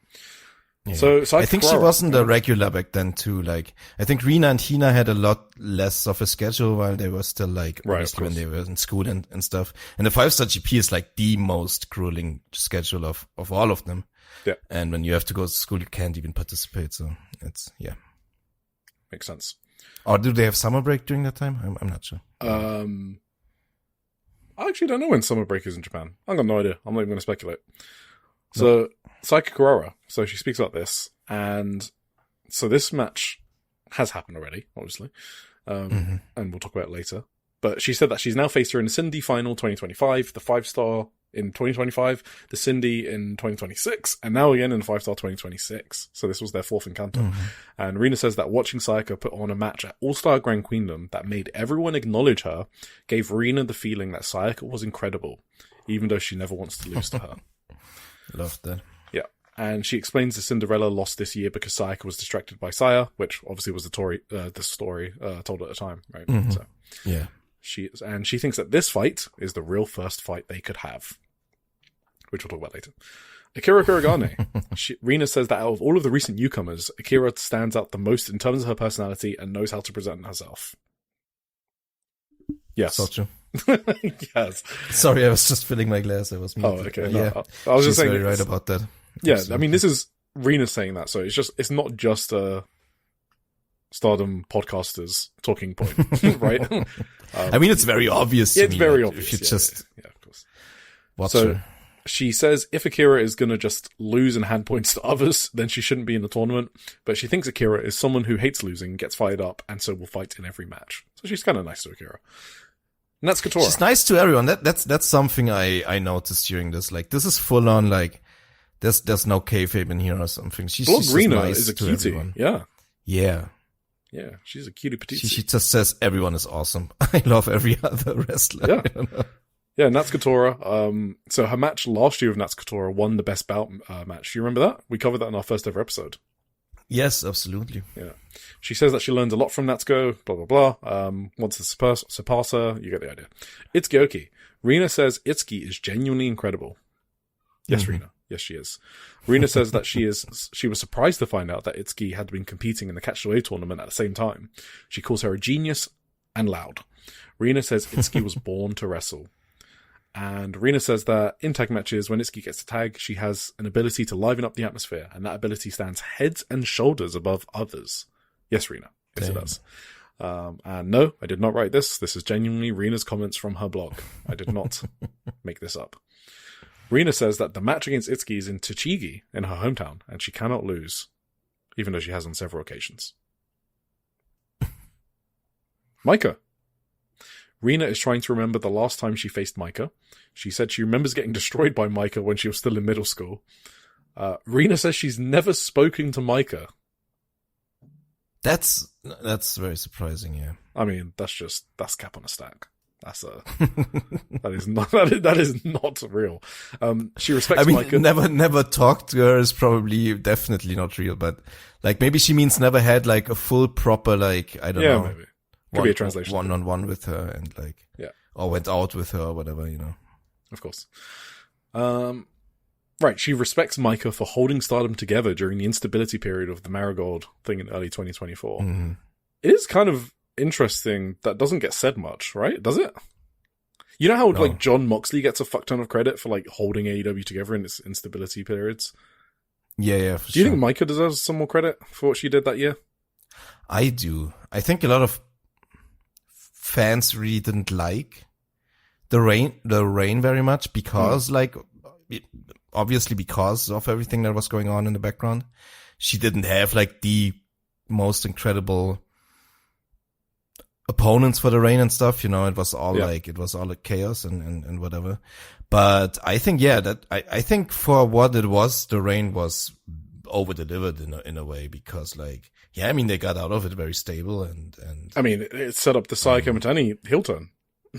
Yeah. So I think she wasn't a regular back then too. Like, I think Rina and Hina had a lot less of a schedule while they were still like, obviously when they were in school and stuff. And the 5-star GP is like the most grueling schedule of all of them. Yeah. And when you have to go to school, you can't even participate. So it's, yeah. Makes sense. Or do they have summer break during that time? I'm not sure. I actually don't know when summer break is in Japan. I've got no idea. I'm not even going to speculate. So, Saika Kurara, so she speaks about this, and so this match has happened already, obviously, and we'll talk about it later. But she said that she's now faced her in the Cindy Final 2025, the 5-star in 2025, the Cindy in 2026, and now again in the 5-star 2026. So this was their 4th encounter. And Rina says that watching Sayaka put on a match at All-Star Grand Queendom that made everyone acknowledge her gave Rina the feeling that Sayaka was incredible, even though she never wants to lose to her. Love that. Yeah. And she explains the Cinderella lost this year because Sayaka was distracted by Saya, which obviously was the story told at the time, right? So yeah. She thinks that this fight is the real first fight they could have, which we'll talk about later. Akira Kuragane. Rina says that out of all of the recent newcomers, Akira stands out the most in terms of her personality and knows how to present herself. Yes. So true. Yes. Sorry, I was just filling my glass. I was muted. Oh, okay. No, Yeah. I was just saying. Very right about that. Yeah. Absolutely. I mean, this is Rina saying that, so it's not just a Stardom podcasters talking point, right? I mean, it's very obvious. It's very obvious. If you just of course. watch So her. she says if Akira is going to just lose and hand points to others, then she shouldn't be in the tournament. But she thinks Akira is someone who hates losing, gets fired up, and so will fight in every match. So she's kind of nice to Akira. And that's Katora. She's nice to everyone. That's something I noticed during this. Like, this is full on, like, there's no kayfabe in here or something. She's Rina nice is a to cutie. everyone. Yeah. Yeah. Yeah. She's a cutie petite. She just says everyone is awesome. I love every other wrestler. Yeah. Yeah, Natsukatora. So her match last year with Natsukatora won the best bout match. Do you remember that? We covered that in our first ever episode. Yes, absolutely. Yeah. She says that she learned a lot from Natsuko, blah, blah, blah. Wants to surpass her. You get the idea. Itsuki Aoki. Rina says Itsuki is genuinely incredible. Yes, Rina. Yes, she is. Rina says that she was surprised to find out that Itsuki had been competing in the Catch the Wave tournament at the same time. She calls her a genius and loud. Rina says Itsuki was born to wrestle. And Rina says that in tag matches, when Itsuki gets to tag, she has an ability to liven up the atmosphere, and that ability stands heads and shoulders above others. Yes, Rina. Yes, It does. And no, I did not write this. This is genuinely Rina's comments from her blog. I did not make this up. Rina says that the match against Itsuki is in Tochigi, in her hometown, and she cannot lose, even though she has on several occasions. Maika. Rina is trying to remember the last time she faced Maika. She said she remembers getting destroyed by Maika when she was still in middle school. Rina says she's never spoken to Maika. That's very surprising, yeah. I mean, that's cap on a stack. That is not real. She respects Maika. Never talked to her is probably definitely not real, but like maybe she means never had like a full proper, like, I don't know. Maybe. Could be a translation. One-on-one with her and like, or went out with her or whatever, you know. Of course. Right. She respects Maika for holding Stardom together during the instability period of the Marigold thing in early 2024. Mm-hmm. It is kind of interesting that doesn't get said much, right? Does it? You know how like John Moxley gets a fuck ton of credit for like holding AEW together in its instability periods? Yeah. Do you think Maika deserves some more credit for what she did that year? I do. I think a lot of fans really didn't like the rain very much because obviously because of everything that was going on in the background. She didn't have like the most incredible opponents for the rain and stuff, you know, it was all like chaos and whatever. But I think, I think for what it was, the rain was over-delivered in a way, because like, I mean, they got out of it very stable and I mean, it set up the Sayaka Mitani heel turn.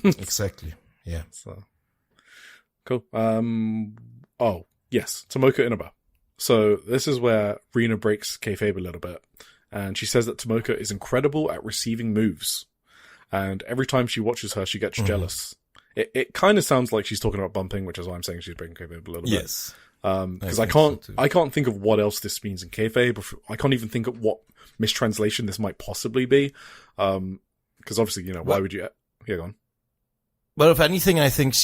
Exactly. Yeah. So cool. Oh, yes. Tomoka Inaba. So this is where Rina breaks kayfabe a little bit. And she says that Tomoka is incredible at receiving moves. And every time she watches her, she gets jealous. It kind of sounds like she's talking about bumping, which is why I'm saying she's breaking kayfabe a little bit. Yes. Because I can't think of what else this means in kayfabe. I can't even think of what mistranslation this might possibly be. Because obviously, you know, why would you? Go on. Well, if anything, I think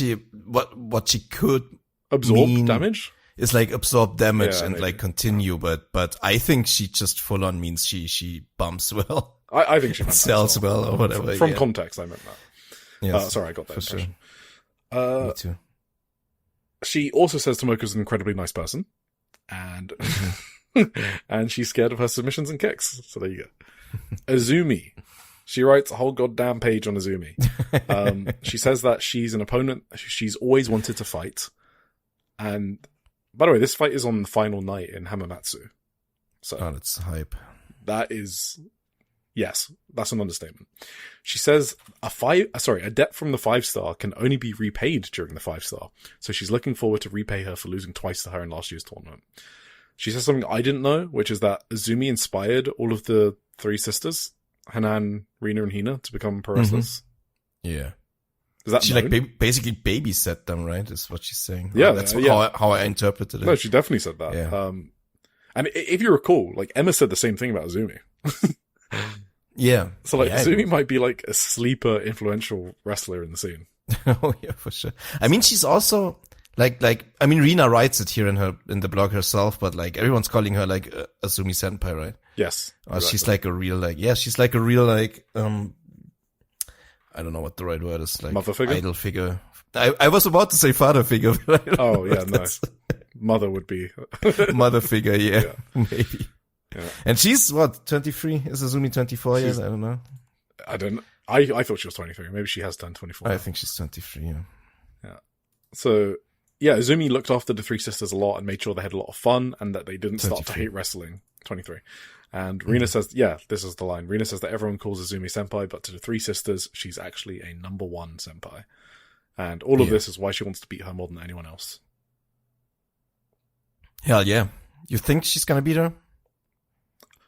what she could absorb damage is like absorb damage and maybe like continue, but I think she just full on means she bumps well. I think she sells well or whatever. From context, I meant that. Yes, sorry, I got that impression. Sure. Me too. She also says Tomoka's an incredibly nice person, and and she's scared of her submissions and kicks. So there you go. Azumi. She writes a whole goddamn page on Azumi. She says that she's an opponent she's always wanted to fight. And by the way, this fight is on the final night in Hamamatsu. So that's hype. That is, yes, that's an understatement. She says a debt from the 5-star can only be repaid during the 5-star. So she's looking forward to repay her for losing twice to her in last year's tournament. She says something I didn't know, which is that Azumi inspired all of the 3 sisters, Hanan, Rina, and Hina, to become pro wrestlers. Yeah. Is that she known? like basically babysat them, right? Is what she's saying. Yeah, that's yeah. how I interpreted it. No, she definitely said that. Yeah. And if you recall, like Emma said the same thing about Azumi. Yeah. So like Azumi might be like a sleeper influential wrestler in the scene. Oh yeah, for sure. I mean, she's also like I mean, Rina writes it here in the blog herself, but like everyone's calling her like Azumi Senpai, right? Yes. Exactly. She's like a real she's like a real I don't know what the right word is, like mother figure? Idol figure. I was about to say father figure, but I don't know yeah, no. Mother would be mother figure, yeah. Maybe. Yeah. And she's what, 23? Is Azumi 24 years? I don't know. I thought she was 23. Maybe she has turned 24. I think she's 23, yeah. Yeah. So, yeah, Azumi looked after the 3 sisters a lot and made sure they had a lot of fun and that they didn't start to hate wrestling. 23. And Rina says, this is the line. Rina says that everyone calls Azumi senpai, but to the 3 sisters, she's actually a number 1 senpai. And all of this is why she wants to beat her more than anyone else. Hell yeah. You think she's gonna beat her?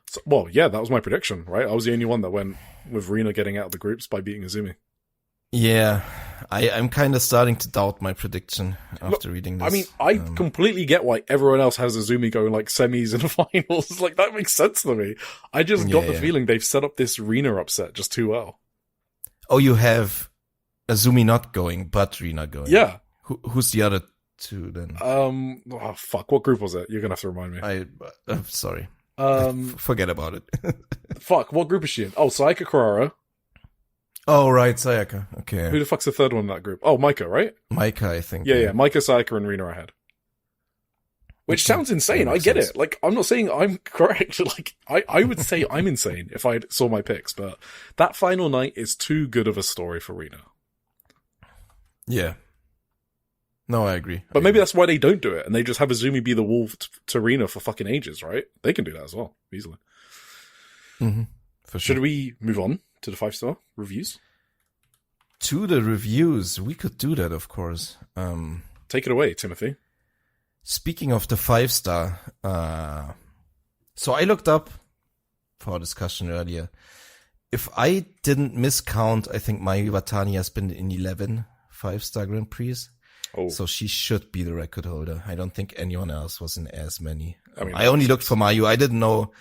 So, well, yeah, that was my prediction, right? I was the only one that went with Rina getting out of the groups by beating Azumi. Yeah, I'm kind of starting to doubt my prediction after reading this. I mean, I completely get why everyone else has Azumi going like semis and finals. Like, that makes sense to me. I just got the feeling they've set up this Rina upset just too well. Oh, you have Azumi not going, but Rina going. Yeah. Who's the other 2 then? Oh, fuck. What group was it? You're gonna have to remind me. I'm sorry. Forget about it. Fuck. What group is she in? Oh, Sayaka Kurara. Oh, right. Sayaka. Okay. Who the fuck's the third one in that group? Oh, Maika, right? Maika, I think. Yeah. Maika, Sayaka, and Rina are ahead. Which sounds insane. I get it. Like, I'm not saying I'm correct. Like, I would say I'm insane if I saw my picks, but that final night is too good of a story for Rina. Yeah. No, I agree. But maybe that's why they don't do it, and they just have Azumi be the wolf to Rina for fucking ages, right? They can do that as well, easily. Mm-hmm. For sure. Should we move on to the 5-star reviews? To the reviews. We could do that, of course. Take it away, Timothy. Speaking of the 5-star, so I looked up for our discussion earlier. If I didn't miscount, I think Mayu Iwatani has been in 11 5-star Grand Prix. Oh. So she should be the record holder. I don't think anyone else was in as many. I mean, I only looked for Mayu. I didn't know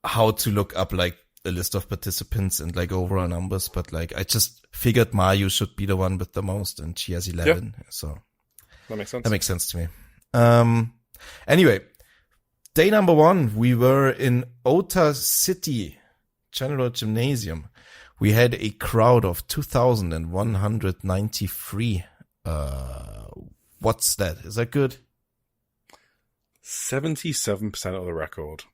how to look up like a list of participants and like overall numbers, but like I just figured Mayu should be the one with the most, and she has 11. Yeah. So that makes sense. That makes sense to me. Anyway, day number 1, we were in Ota City General Gymnasium. We had a crowd of 2,193. What's that? Is that good? 77% of the record.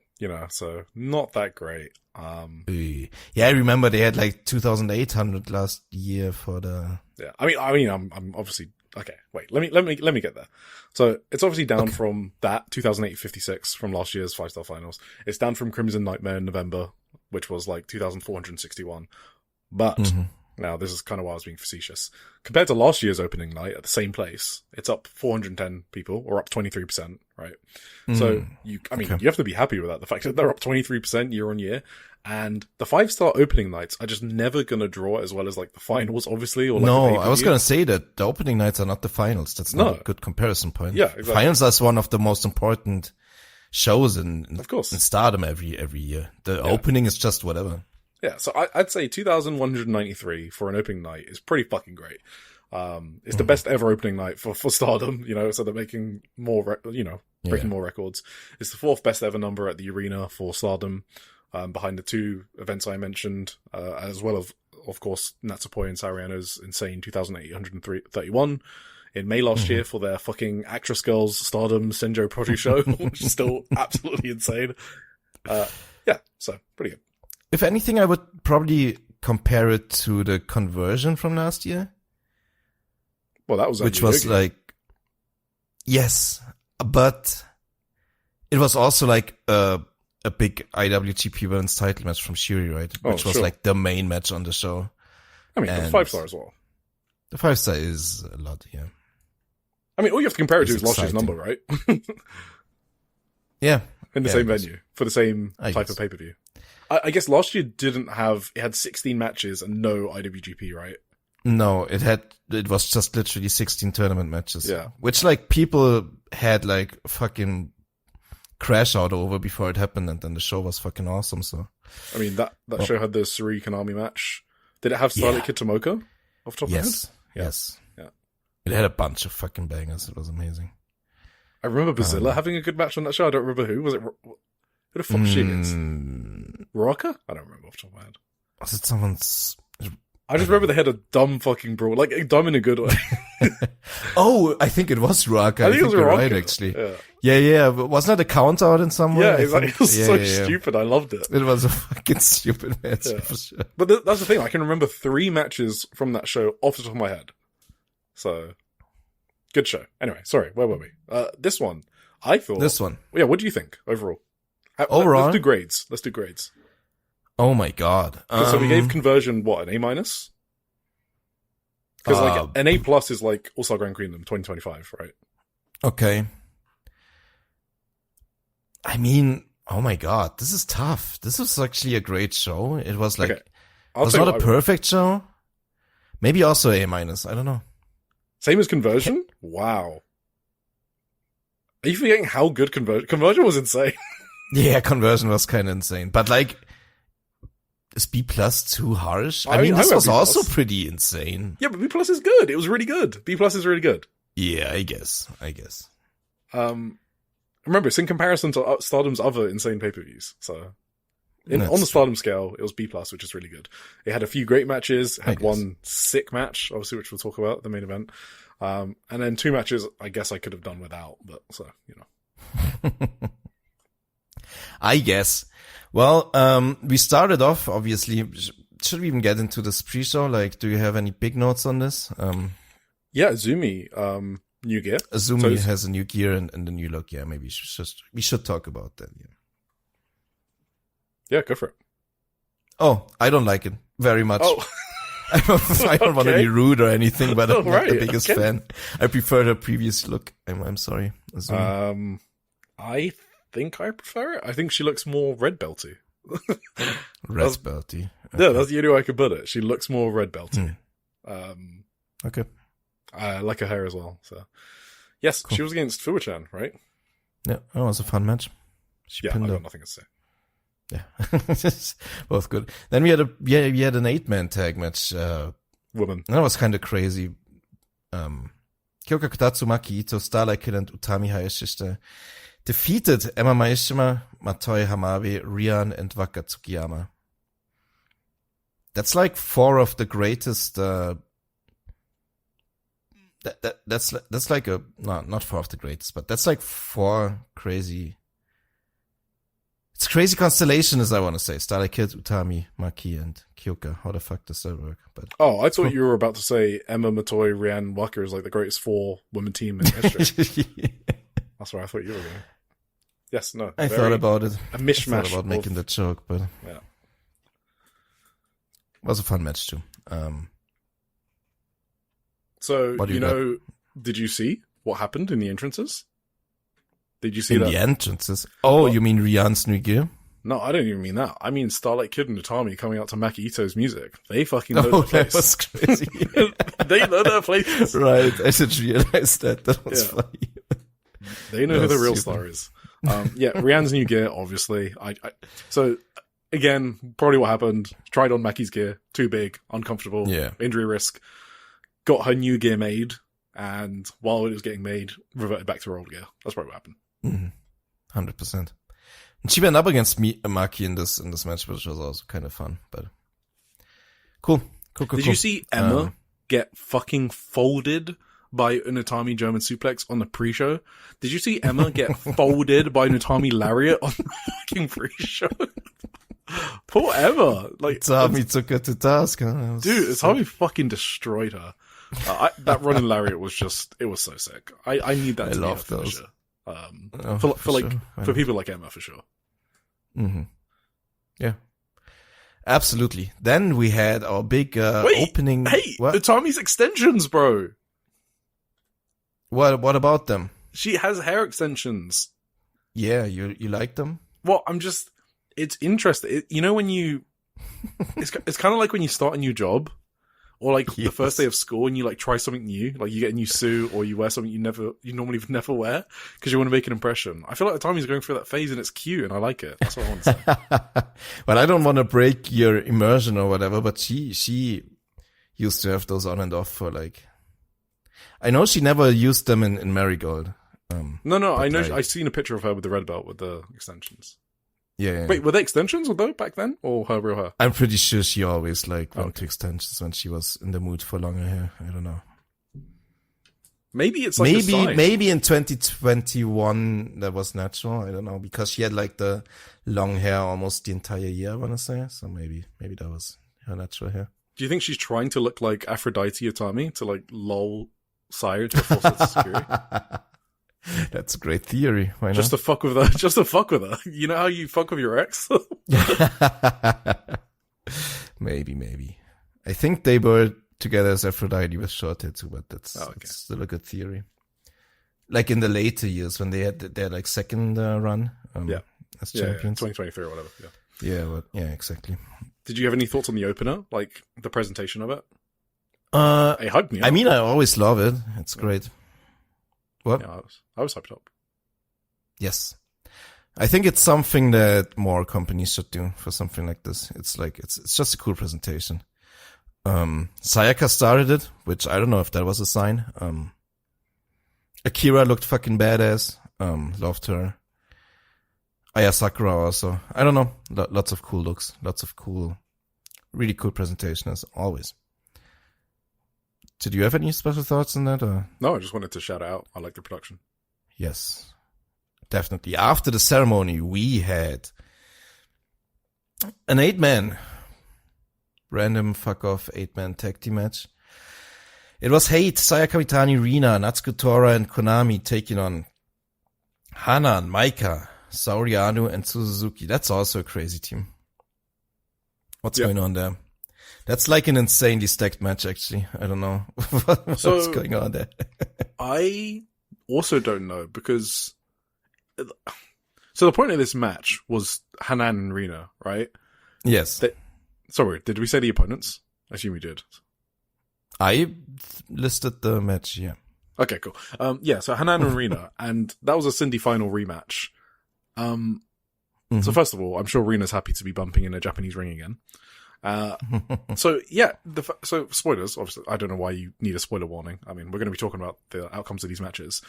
so not that great. Yeah, I remember they had like 2,800 last year for the. Yeah, I mean, I'm obviously okay. Wait, let me get there. So it's obviously down from that 2,856 from last year's 5-star finals. It's down from Crimson Nightmare in November, which was like 2,461. But now this is kind of why I was being facetious. Compared to last year's opening night at the same place, it's up 410 people, or up 23%, right? So you have to be happy with that. The fact that they're up 23% year on year. And the 5-star opening nights are just never going to draw as well as like the finals, obviously. Or like no, I was going to say that the opening nights are not the finals. That's not a good comparison point. Yeah, exactly. Finals is one of the most important shows of course, in Stardom every year. The opening is just whatever. Yeah, so I'd say 2,193 for an opening night is pretty fucking great. It's the best ever opening night for Stardom, so they're making more, breaking more records. It's the 4th best ever number at the arena for Stardom. Behind the 2 events I mentioned, as well as, of course, Natsupoi and Sariano's insane 2,831 in May last year for their fucking Actress Girls Stardom Senjo Proto show, which is still absolutely insane. So pretty good. If anything, I would probably compare it to the conversion from last year. Well, that was which was like, yes, but it was also like a big IWGP Women's title match from Shuri, right? Which was like the main match on the show. I mean, the 5-star as well. The 5-star is a lot, yeah. I mean, all you have to compare it to is last year's number, right? Yeah. In the same venue, for the same type of pay-per-view. I guess last year it had 16 matches and no IWGP, right? No, it was just literally 16 tournament matches. Yeah. Which like people had like fucking crash out over before it happened, and then the show was fucking awesome, so. I mean, that show had the Suri Konami match. Did it have Starlight Kid Tomoko off the top of my head? Yes. Yeah. It had a bunch of fucking bangers. It was amazing. I remember Bazilla having a good match on that show. I don't remember who. Was it... Who the fuck she is? Ruaka? I don't remember off the top of my head. Was it someone's... I just remember they had a dumb fucking brawl. Like, dumb in a good way. Oh, I think it was Ruaka. I think it was you're Ruaka. Right, actually. Yeah. Wasn't that a count out in some way? Yeah, it was so stupid. I loved it. It was a fucking stupid match, for sure. But that's the thing. I can remember 3 matches from that show off the top of my head. So, good show. Anyway, sorry. Where were we? This one. I thought... This one. Yeah, what do you think overall? Overall? Let's do grades. Oh my god. So we gave Conversion, what, an A-? Because like an A+ is like All-Star Grand Queendom 2025, right? Okay. I mean, oh my god, this is tough. This was actually a great show. It was like, it was not a perfect show. Maybe also A-. I don't know. Same as Conversion? Wow. Are you forgetting how good Conversion was insane? Yeah, Conversion was kind of insane. But like, is B+ too harsh? I mean, this was also pretty insane. Yeah, but B+ is good. It was really good. B+ is really good. Yeah, I guess. Remember, it's in comparison to Stardom's other insane pay-per-views. So, on the Stardom scale, it was B+, which is really good. It had a few great matches. It had one sick match, obviously, which we'll talk about at the main event. And then 2 matches, I guess I could have done without, but so, I guess. Well, we started off, obviously. Should we even get into this pre-show? Like, do you have any big notes on this? Yeah, Azumi, new gear. Azumi has a new gear and a new look. Yeah, maybe we should talk about that. Yeah, go for it. Oh, I don't like it very much. Oh. I don't want to be rude or anything, but I'm not the biggest fan. I prefer her previous look. I'm sorry. Azumi. I think I prefer it. I think she looks more red belty. Red belty. Okay. Yeah, that's the only way I could put it. She looks more red belty. Okay. I like her hair as well. So, yes, cool. She was against Fuwa-chan, right? Yeah, it was a fun match. I got nothing to say. Yeah, both good. Then we had we had an 8-man tag match. Woman. That was kind of crazy. Kyoka Tatsumaki, Ito, Starlight Kid, and Utami Hayashishita defeated Emma Maeshima, Matoi Hamabe, Rian, and Waka Tsukiyama. That's like 4 of the greatest. That's like not 4 of the greatest, but that's like 4 crazy. It's a crazy constellation, as I want to say. Starlight Kid, Utami, Maki, and Kyoka. How the fuck does that work? But I thought you were about to say Emma, Matoi, Rian, Waka is like the greatest 4-woman team in history. That's where I thought you were going. Yes, no. I thought about it. A mishmash. I thought about making the joke, but yeah, it was a fun match too. So, did you see what happened in the entrances? Did you see in that? the entrances? Oh, you mean Rian's new gear? No, I don't even mean that. I mean Starlight Kid and Utami coming out to Maki Ito's music. They fucking know their place. That was crazy. They know their place. Right, I should realize that. That was funny. They know who the real star is. Rian's new gear, obviously. So, again, probably what happened. Tried on Maki's gear. Too big, uncomfortable, injury risk. Got her new gear made, and while it was getting made, reverted back to her old gear. That's probably what happened. 100%. And she went up against Maki in this match, which was also kind of fun. But cool. Did you see Emma get fucking folded by an Utami German suplex on the pre-show? Did you see Emma get folded by an Utami lariat on the fucking pre-show? Poor Emma. Like, Utami took her to task, huh? Dude, Utami fucking destroyed her. That running lariat was just, it was so sick. I need that to be a finisher. For people like Emma, for sure. Mm-hmm. Yeah. Absolutely. Then we had our big opening. Hey, Utami's extensions, bro. What about them? She has hair extensions. Yeah, you like them? Well, it's interesting. When it's kind of like when you start a new job, or like the first day of school and you like try something new, like you get a new suit or you wear something you normally would never wear because you want to make an impression. I feel like Utami's going through that phase and it's cute and I like it. That's what I want to say. Well, I don't want to break your immersion or whatever, but she used to have those on and off for like, I know she never used them in Marigold. No, I know. I've seen a picture of her with the red belt with the extensions. Yeah. Wait, were they extensions though back then, or her real hair? I'm pretty sure she always went to extensions when she was in the mood for longer hair. I don't know. Maybe it's like maybe in 2021 that was natural. I don't know, because she had like the long hair almost the entire year, I want to say. So maybe that was her natural hair. Do you think she's trying to look like Aphrodite Utami to like lull Sire to full sense of security? That's a great theory. Why not? Just to fuck with her. You know how you fuck with your ex? Maybe. I think they were together as Aphrodite with short hair too, but that's still a good theory. Like in the later years when they had their like second run as champions. 2023 or whatever. Yeah, exactly. Did you have any thoughts on the opener, like the presentation of it? It hyped me up. I mean, I always love it. It's great. What? Yeah, I was hyped up. Yes. I think it's something that more companies should do for something like this. It's like, it's just a cool presentation. Sayaka started it, which I don't know if that was a sign. Akira looked fucking badass. Loved her. Aya Sakura also. I don't know. Lots of cool looks. Lots of really cool presentation as always. Did you have any special thoughts on that? Or? No, I just wanted to shout out. I like the production. Yes, definitely. After the ceremony, we had an 8-man, random fuck off 8-man tag team match. It was Hate, Sayaka Mitani, Rina, Natsuko Tora, and Konami taking on Hanan, Maika, Saori Anu, and Suzuki. That's also a crazy team. What's going on there? That's like an insanely stacked match, actually. I don't know what's going on there. I also don't know, because... So the point of this match was Hanan and Rina, right? Yes. Sorry, did we say the opponents? I assume we did. I listed the match, yeah. Okay, cool. So Hanan and Rina, and that was a Cindy final rematch. So first of all, I'm sure Rina's happy to be bumping in a Japanese ring again. So spoilers, obviously, I don't know why you need a spoiler warning. I mean, we're going to be talking about the outcomes of these matches.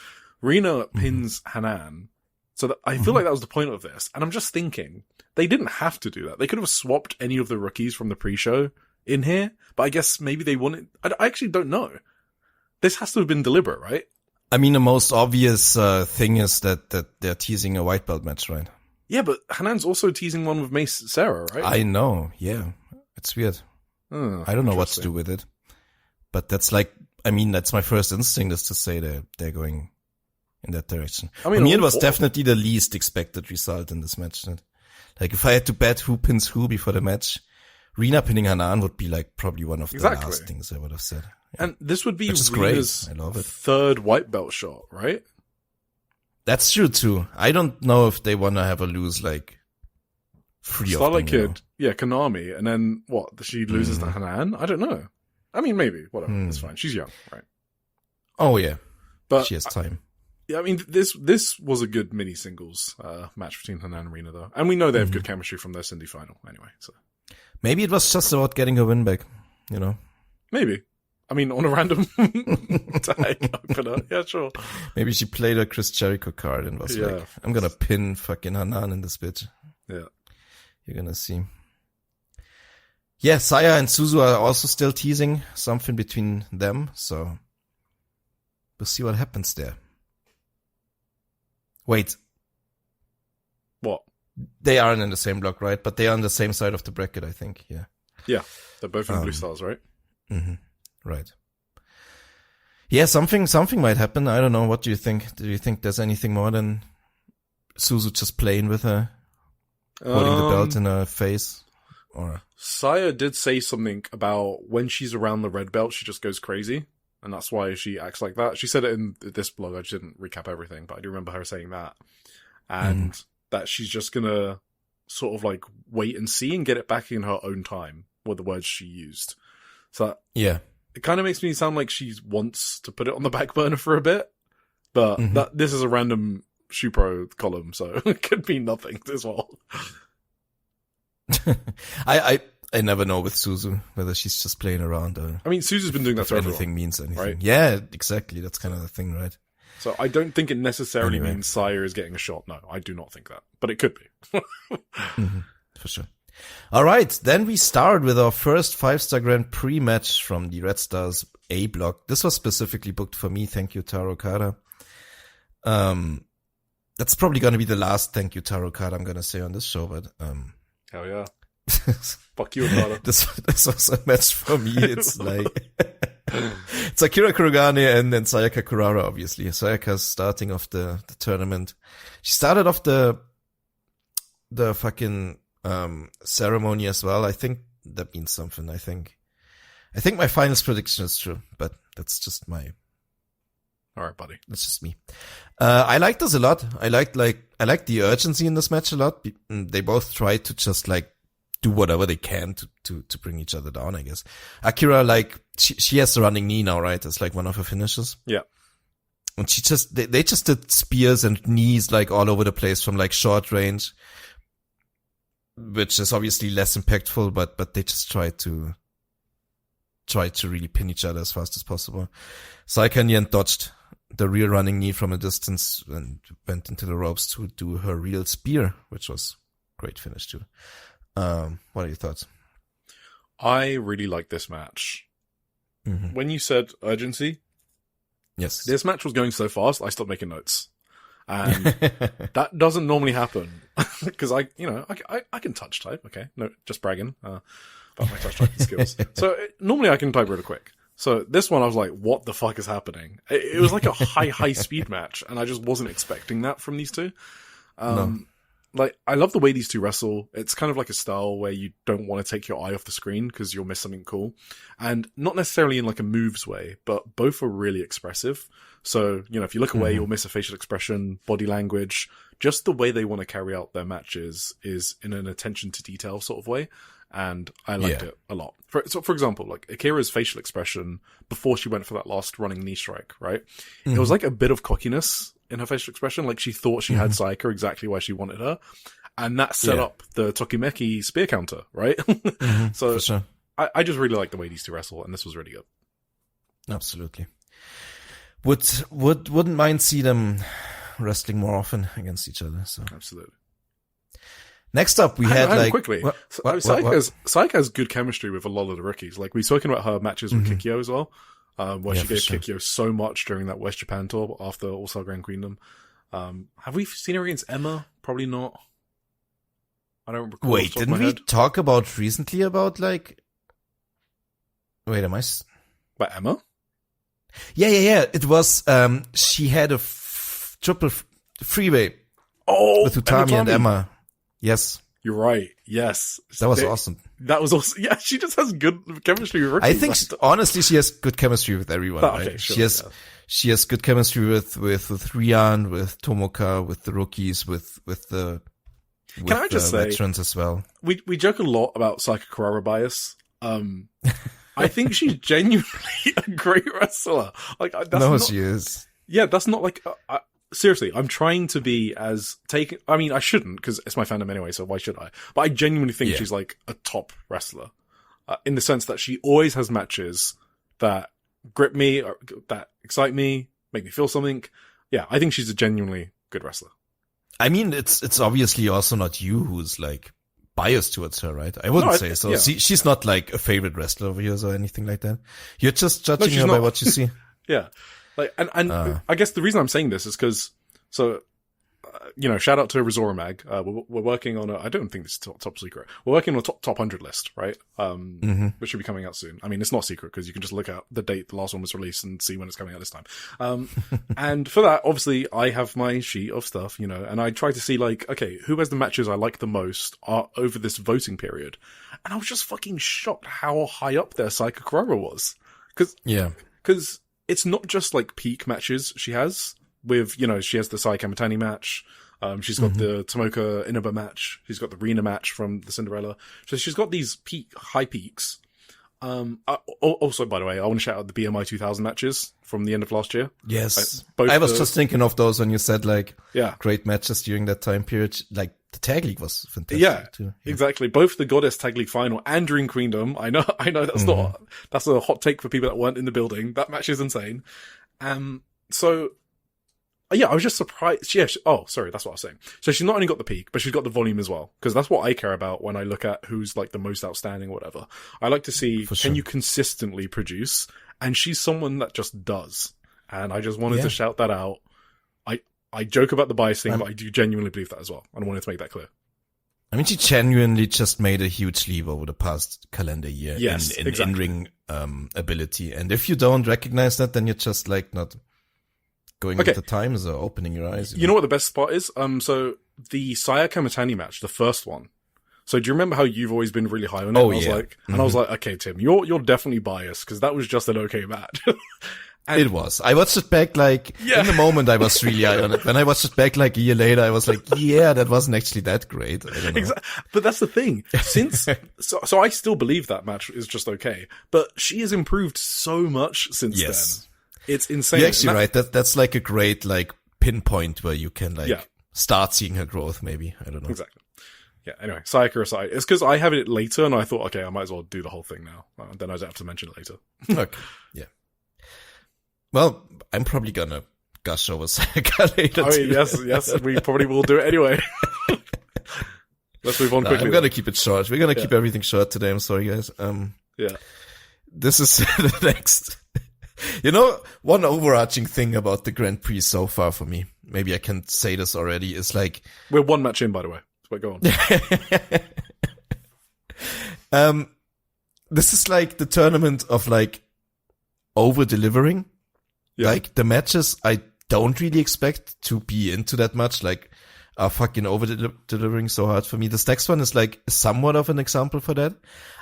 Rina pins Hanan, so that I feel like that was the point of this. And I'm just thinking, they didn't have to do that. They could have swapped any of the rookies from the pre-show in here, but I guess maybe they wanted, I actually don't know. This has to have been deliberate, right? I mean, the most obvious thing is that they're teasing a white belt match, right? Yeah, but Hanan's also teasing one with Mace Sarah, right? I know. Yeah, it's weird. Oh, I don't know what to do with it, but that's like, I mean, that's my first instinct is to say they're going in that direction. I mean, it was definitely the least expected result in this match. Like, if I had to bet who pins who before the match, Rina pinning Hanan would be like probably one of the last things I would have said. Yeah. And this would be Rina's third white belt shot, right? That's true too. I don't know if they want to have a lose like three of them. Starlight Kid, yeah, Konami, and then what? She loses to Hanan? I don't know. I mean, maybe, whatever. It's fine. She's young, right? Oh yeah, but she has time. Yeah, I mean, this was a good mini singles match between Hanan and Rina, though, and we know they have good chemistry from their Cindy final anyway. So maybe it was just about getting her win back, you know? Maybe. I mean, on a random tag opener. Yeah, sure. Maybe she played a Chris Jericho card and was like, I'm gonna pin fucking Hanan in this bitch. Yeah. You're gonna see. Yeah, Saya and Suzu are also still teasing something between them, so we'll see what happens there. Wait. What? They aren't in the same block, right? But they are on the same side of the bracket, I think, yeah. Yeah, they're both in Blue Stars, right? Mm-hmm. Right. Yeah, something might happen. I don't know. What do you think? Do you think there's anything more than Suzu just playing with her? Holding the belt in her face? Or Saya did say something about when she's around the red belt, she just goes crazy. And that's why she acts like that. She said it in this blog. I just didn't recap everything, but I do remember her saying that. And that she's just gonna sort of like wait and see and get it back in her own time, were the words she used. So yeah, it kind of makes me sound like she wants to put it on the back burner for a bit. But this is a random Shupro column, so it could be nothing as well. I never know with Suzu whether she's just playing around or. I mean, Suzu's been doing that for anything everyone, means anything. Right? Yeah, exactly. That's kind of the thing, right? So I don't think it necessarily means Saya is getting a shot. No, I do not think that, but it could be. For sure. All right, then we start with our first 5-star Grand Prix match from the Red Stars A block. This was specifically booked for me. Thank you, Taro Kada. That's probably going to be the last thank you, Taro Kada, I'm going to say on this show, but hell yeah. Fuck you, Okada. This was a match for me. It's like it's Akira Kurogane and then Sayaka Kurara, obviously. Sayaka's starting off the tournament. She started off the fucking ceremony as well. I think that means something. I think my finals prediction is true, but that's just my. All right, buddy. That's just me. I like this a lot. I like the urgency in this match a lot. They both try to just like do whatever they can to bring each other down, I guess. Akira, like, she has the running knee now, right? It's like one of her finishes. Yeah. And they just did spears and knees like all over the place from like short range, which is obviously less impactful, but they just try to really pin each other as fast as possible. Sayaka in the end dodged the real running knee from a distance and went into the ropes to do her real spear, which was great finish too. What are your thoughts? I really like this match. When you said urgency, yes, this match was going so fast, I stopped making notes. And that doesn't normally happen because I can touch type. Okay. No, just bragging, about my touch typing skills. So normally I can type really quick. So this one I was like, what the fuck is happening? It was like a high speed match and I just wasn't expecting that from these two. No. Like, I love the way these two wrestle. It's kind of like a style where you don't want to take your eye off the screen because you'll miss something cool. And not necessarily in like a moves way, but both are really expressive. So, if you look away, you'll miss a facial expression, body language. Just the way they want to carry out their matches is in an attention to detail sort of way. And I liked it a lot. For example, like Akira's facial expression before she went for that last running knee strike, right? It was like a bit of cockiness in her facial expression. Like she thought she had Sayaka exactly where she wanted her. And that set up the Tokimeki spear counter, right? So for sure. I just really like the way these two wrestle, and this was really good. Absolutely. Wouldn't mind see them wrestling more often against each other. So absolutely. Next up, we had like quickly. Sayaka has good chemistry with a lot of the rookies. Like we've spoken about her matches with Kikyo as well, where she gave Kikyo so much during that West Japan tour after All-Star Grand Queendom. Have we seen her against Emma? Probably not. I don't recall. Wait, didn't we talk about recently about like? Wait, am I? But Emma? Yeah. It was. She had a triple freeway. Oh, with Utami and Emma. Yes, you're right. Yes, that was awesome. That was also. Yeah, she just has good chemistry with rookies. I think honestly, she has good chemistry with everyone. Okay, right? sure, She has good chemistry with Rian, with Tomoka, with the rookies, with the. Can I just say, veterans as well? We joke a lot about Saika Kurara bias. I think she's genuinely a great wrestler. Like, she is. Yeah, that's not like. Seriously, I'm trying to be as taken. I mean, I shouldn't because it's my fandom anyway. So why should I? But I genuinely think she's like a top wrestler, in the sense that she always has matches that grip me, or that excite me, make me feel something. Yeah, I think she's a genuinely good wrestler. I mean, it's obviously also not you who's like biased towards her, right? I wouldn't say so. Yeah. She's not like a favorite wrestler of yours or anything like that. You're just judging her by what you see. Yeah. Like, and I guess the reason I'm saying this is because, shout out to Resora Mag. We're working on I don't think this is top secret. We're working on a top 100 list, right? Which should be coming out soon. I mean, it's not secret because you can just look at the date the last one was released and see when it's coming out this time. And for that, obviously, I have my sheet of stuff, and I try to see like, okay, who has the matches I like the most over this voting period? And I was just fucking shocked how high up there Saika Kurara was. Because it's not just like peak matches she has with, she has the Sai Kamitani match. She's got the Tomoka Inaba match. She's got the Rina match from the Cinderella. So she's got these high peaks. Also, by the way, I want to shout out the BMI 2000 matches from the end of last year. Yes. I was just thinking of those when you said like, great matches during that time period. Like the Tag League was fantastic too. Yeah, exactly. Both the Goddess Tag League final and Dream Queendom. I know that's a hot take for people that weren't in the building. That match is insane. I was just surprised. Yeah. Sorry. That's what I was saying. So she's not only got the peak, but she's got the volume as well. Cause that's what I care about when I look at who's like the most outstanding or whatever. I like to see, can you consistently produce? And she's someone that just does. And I just wanted to shout that out. I joke about the bias thing, but I do genuinely believe that as well. And I wanted to make that clear. I mean, she genuinely just made a huge leap over the past calendar year in in-ring ability. And if you don't recognize that, then you're just like not going with the times or opening your eyes. You know what the best part is? So the Saya Kamitani match, the first one. So do you remember how you've always been really high on it? I was like, okay, Tim, you're definitely biased because that was just an okay match. It was. I watched it back in the moment I was really high on it. When I watched it back like a year later, I was like, that wasn't actually that great. I don't know. Exactly. But that's the thing. So I still believe that match is just okay. But she has improved so much since then. It's insane. You're actually right. That's like a great pinpoint where you can start seeing her growth maybe. I don't know. Exactly. Yeah, anyway, Sayaka aside, it's because I have it later and I thought, okay, I might as well do the whole thing now. Then I don't have to mention it later. Okay, yeah. Well, I'm probably gonna gush over Sayaka later. I mean, yes, we probably will do it anyway. Let's move on quickly. I'm gonna keep it short. We're gonna keep everything short today. I'm sorry, guys. This is the next. One overarching thing about the Grand Prix so far for me, maybe I can say this already, is like... We're one match in, by the way. But go on. This is like the tournament of over-delivering. Yeah. Like the matches I don't really expect to be into that much, are fucking over-delivering so hard for me. This next one is somewhat of an example for that.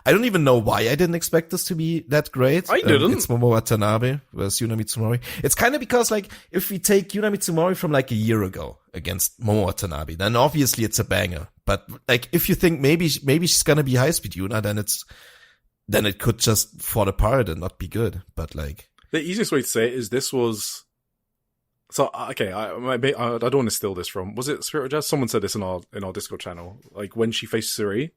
I don't even know why I didn't expect this to be that great. I didn't. It's Momo Watanabe versus Yuna Mitsumori. It's kind of because if we take Yuna Mitsumori from a year ago against Momo Watanabe, then obviously it's a banger. But if you think maybe she's gonna be high-speed Yuna, then it could just fall apart and not be good. But the easiest way to say it is this was... So, okay, I don't want to steal this from... Was it Spirit of Jazz? Someone said this in our Discord channel. When she faced Suri.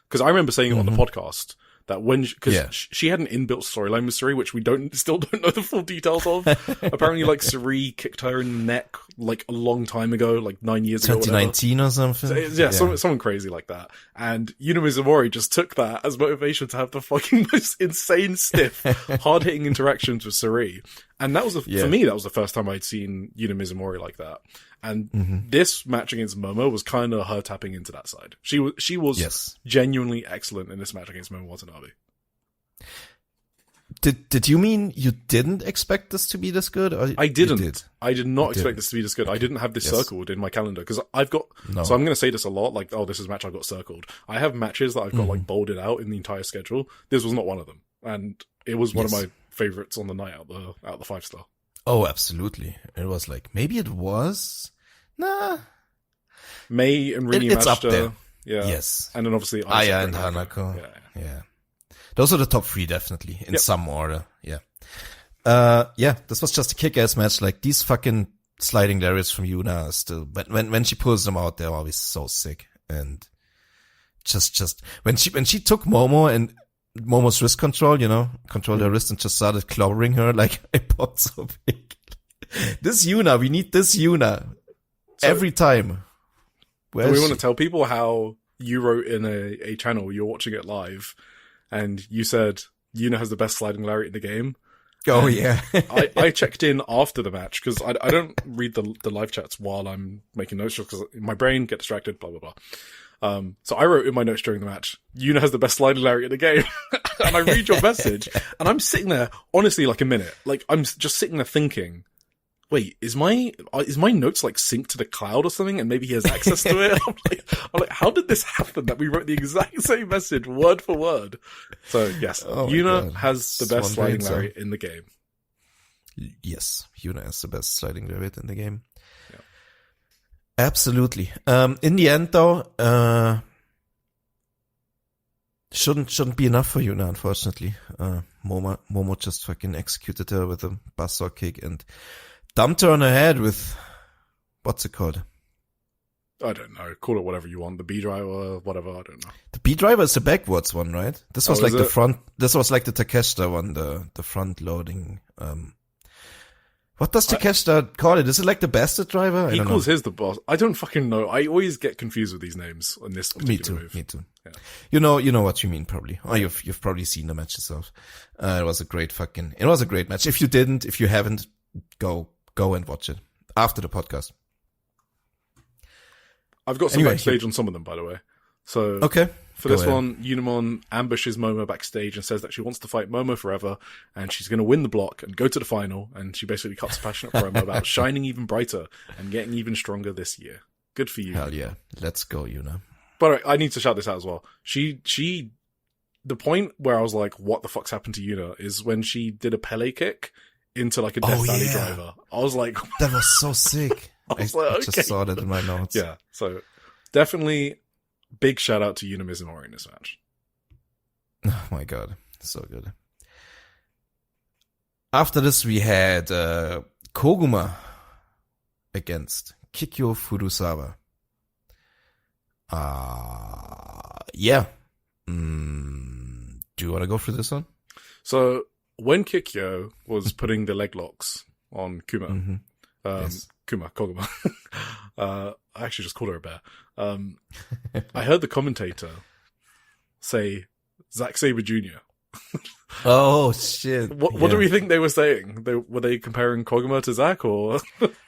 Because I remember saying it on the podcast that when... Because she had an inbuilt storyline with Suri, which we still don't know the full details of. Apparently, Suri kicked her in the neck, a long time ago, 9 years ago. 2019 or something? So, someone crazy like that. And Yuna Mizumori just took that as motivation to have the fucking most insane, stiff, hard-hitting interactions with Suri. And that was for me, that was the first time I'd seen Yuna Mizumori like that. And this match against Momo was kind of her tapping into that side. She was genuinely excellent in this match against Momo Watanabe. Did you mean you didn't expect this to be this good? Or I didn't. I did not expect this to be this good. I didn't have this circled in my calendar because I've got. No. So I'm going to say this a lot. Like, oh, this is a match I've got circled. I have matches that I've got like bolded out in the entire schedule. This was not one of them, and it was one of my favorites on the night out the 5-star. Oh, absolutely. It was like maybe it was. Nah. May and Rina it's matched up there. Yeah. Yes. And then obviously Aya and Hanako. Yeah. Those are the top 3, definitely, in some order. Yeah. This was just a kick-ass match. Like, these fucking sliding lariats from Yuna are still, when she pulls them out, they're always so sick. And just, when she took Momo and Momo's wrist control, controlled her wrist and just started clobbering her, like, I popped so big. This Yuna, we need this Yuna. Every time. Do we want to tell people how you wrote in a channel, you're watching it live, and you said Yuna has the best sliding lariat in the game. Oh, yeah. I checked in after the match because I don't read the live chats while I'm making notes because my brain gets distracted, blah, blah, blah. So I wrote in my notes during the match, Yuna has the best sliding lariat in the game. And I read your message and I'm sitting there, honestly, like a minute. Like, I'm just sitting there thinking, wait, is my notes like synced to the cloud or something? And maybe he has access to it. I'm like, how did this happen that we wrote the exact same message word for word? So yes, Yuna has the best sliding lariat in the game. Yes, Yuna has the best sliding lariat in the game. Yeah. Absolutely. In the end though, shouldn't be enough for Yuna, unfortunately. Momo just fucking executed her with a buzzsaw kick and dumped her on her head with, what's it called? I don't know. Call it whatever you want. The B driver, whatever. I don't know. The B driver is the backwards one, right? This was like the front. This was like the Takeshita one, the front loading. What does Takeshita call it? Is it like the bastard driver? He calls his the boss. I don't fucking know. I always get confused with these names on this particular move. Me too. Yeah. You know what you mean probably. Oh, you've probably seen the match yourself. It was a great match. If you haven't, go and watch it after the podcast. I've got some backstage on some of them, by the way. So okay, for this one, Unimon ambushes Momo backstage and says that she wants to fight Momo forever, and she's going to win the block and go to the final. And she basically cuts a passionate promo about shining even brighter and getting even stronger this year. Good for you. Hell yeah, let's go, Yuna. But I need to shout this out as well. The point where I was like, "What the fuck's happened to Yuna?" is when she did a Pele kick into like a Death Valley driver. I was like, that was so sick. I just saw that in my notes. Yeah, so definitely big shout out to Yuna Mizumori in this match. Oh my god, so good. After this, we had Koguma against Kikyo Furusawa. Yeah. Do you want to go through this one? So when Kikyo was putting the leg locks on Kuma, Koguma, I actually just called her a bear. I heard the commentator say Zack Sabre Jr. Oh shit! What do we think they were saying? Were they comparing Koguma to Zack or?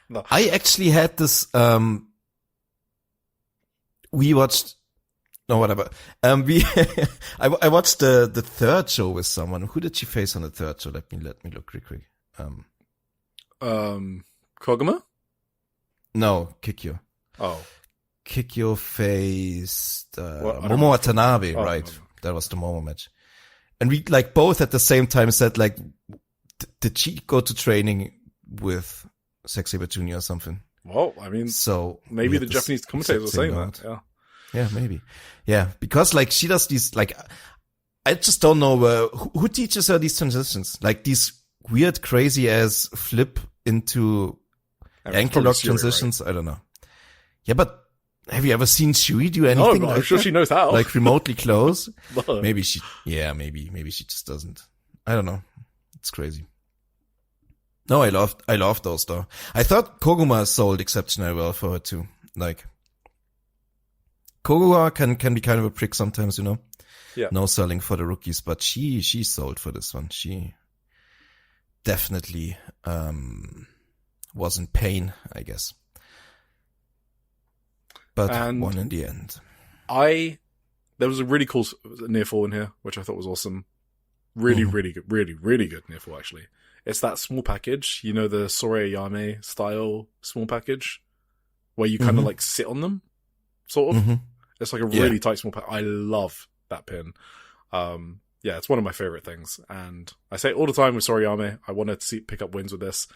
No. I actually had this. We watched. No, whatever. I watched the third show with someone. Who did she face on the third show? Let me look real quick. Koguma? No, Kikyo. Oh. Kikyo faced Momo Watanabe, right? No. That was the Momo match. And we like both at the same time said like, did she go to training with Zack Sabre Jr. or something? Well, I mean, so maybe the Japanese commentators were saying that. Yeah. Yeah, maybe. Yeah, because like she does these like, I just don't know who teaches her these transitions, like these weird, crazy ass flip into ankle lock transitions. Right? I don't know. Yeah, but have you ever seen Shui do anything? No, like I'm sure she knows how. Like remotely close. Maybe she just doesn't. I don't know. It's crazy. No, I love those though. I thought Koguma sold exceptionally well for her too. Like, Koguma can be kind of a prick sometimes, you know? Yeah. No selling for the rookies, but she sold for this one. definitely was in pain, I guess. But won in the end. There was a really cool near fall in here, which I thought was awesome. Really good. Really good near fall, actually. It's that small package, you know, the Soreyame style small package, where you kind of like sit on them, sort of. It's like a really tight small pack. I love that pin. Yeah, it's one of my favorite things. And I say all the time with Soreyame, I want to pick up wins with this.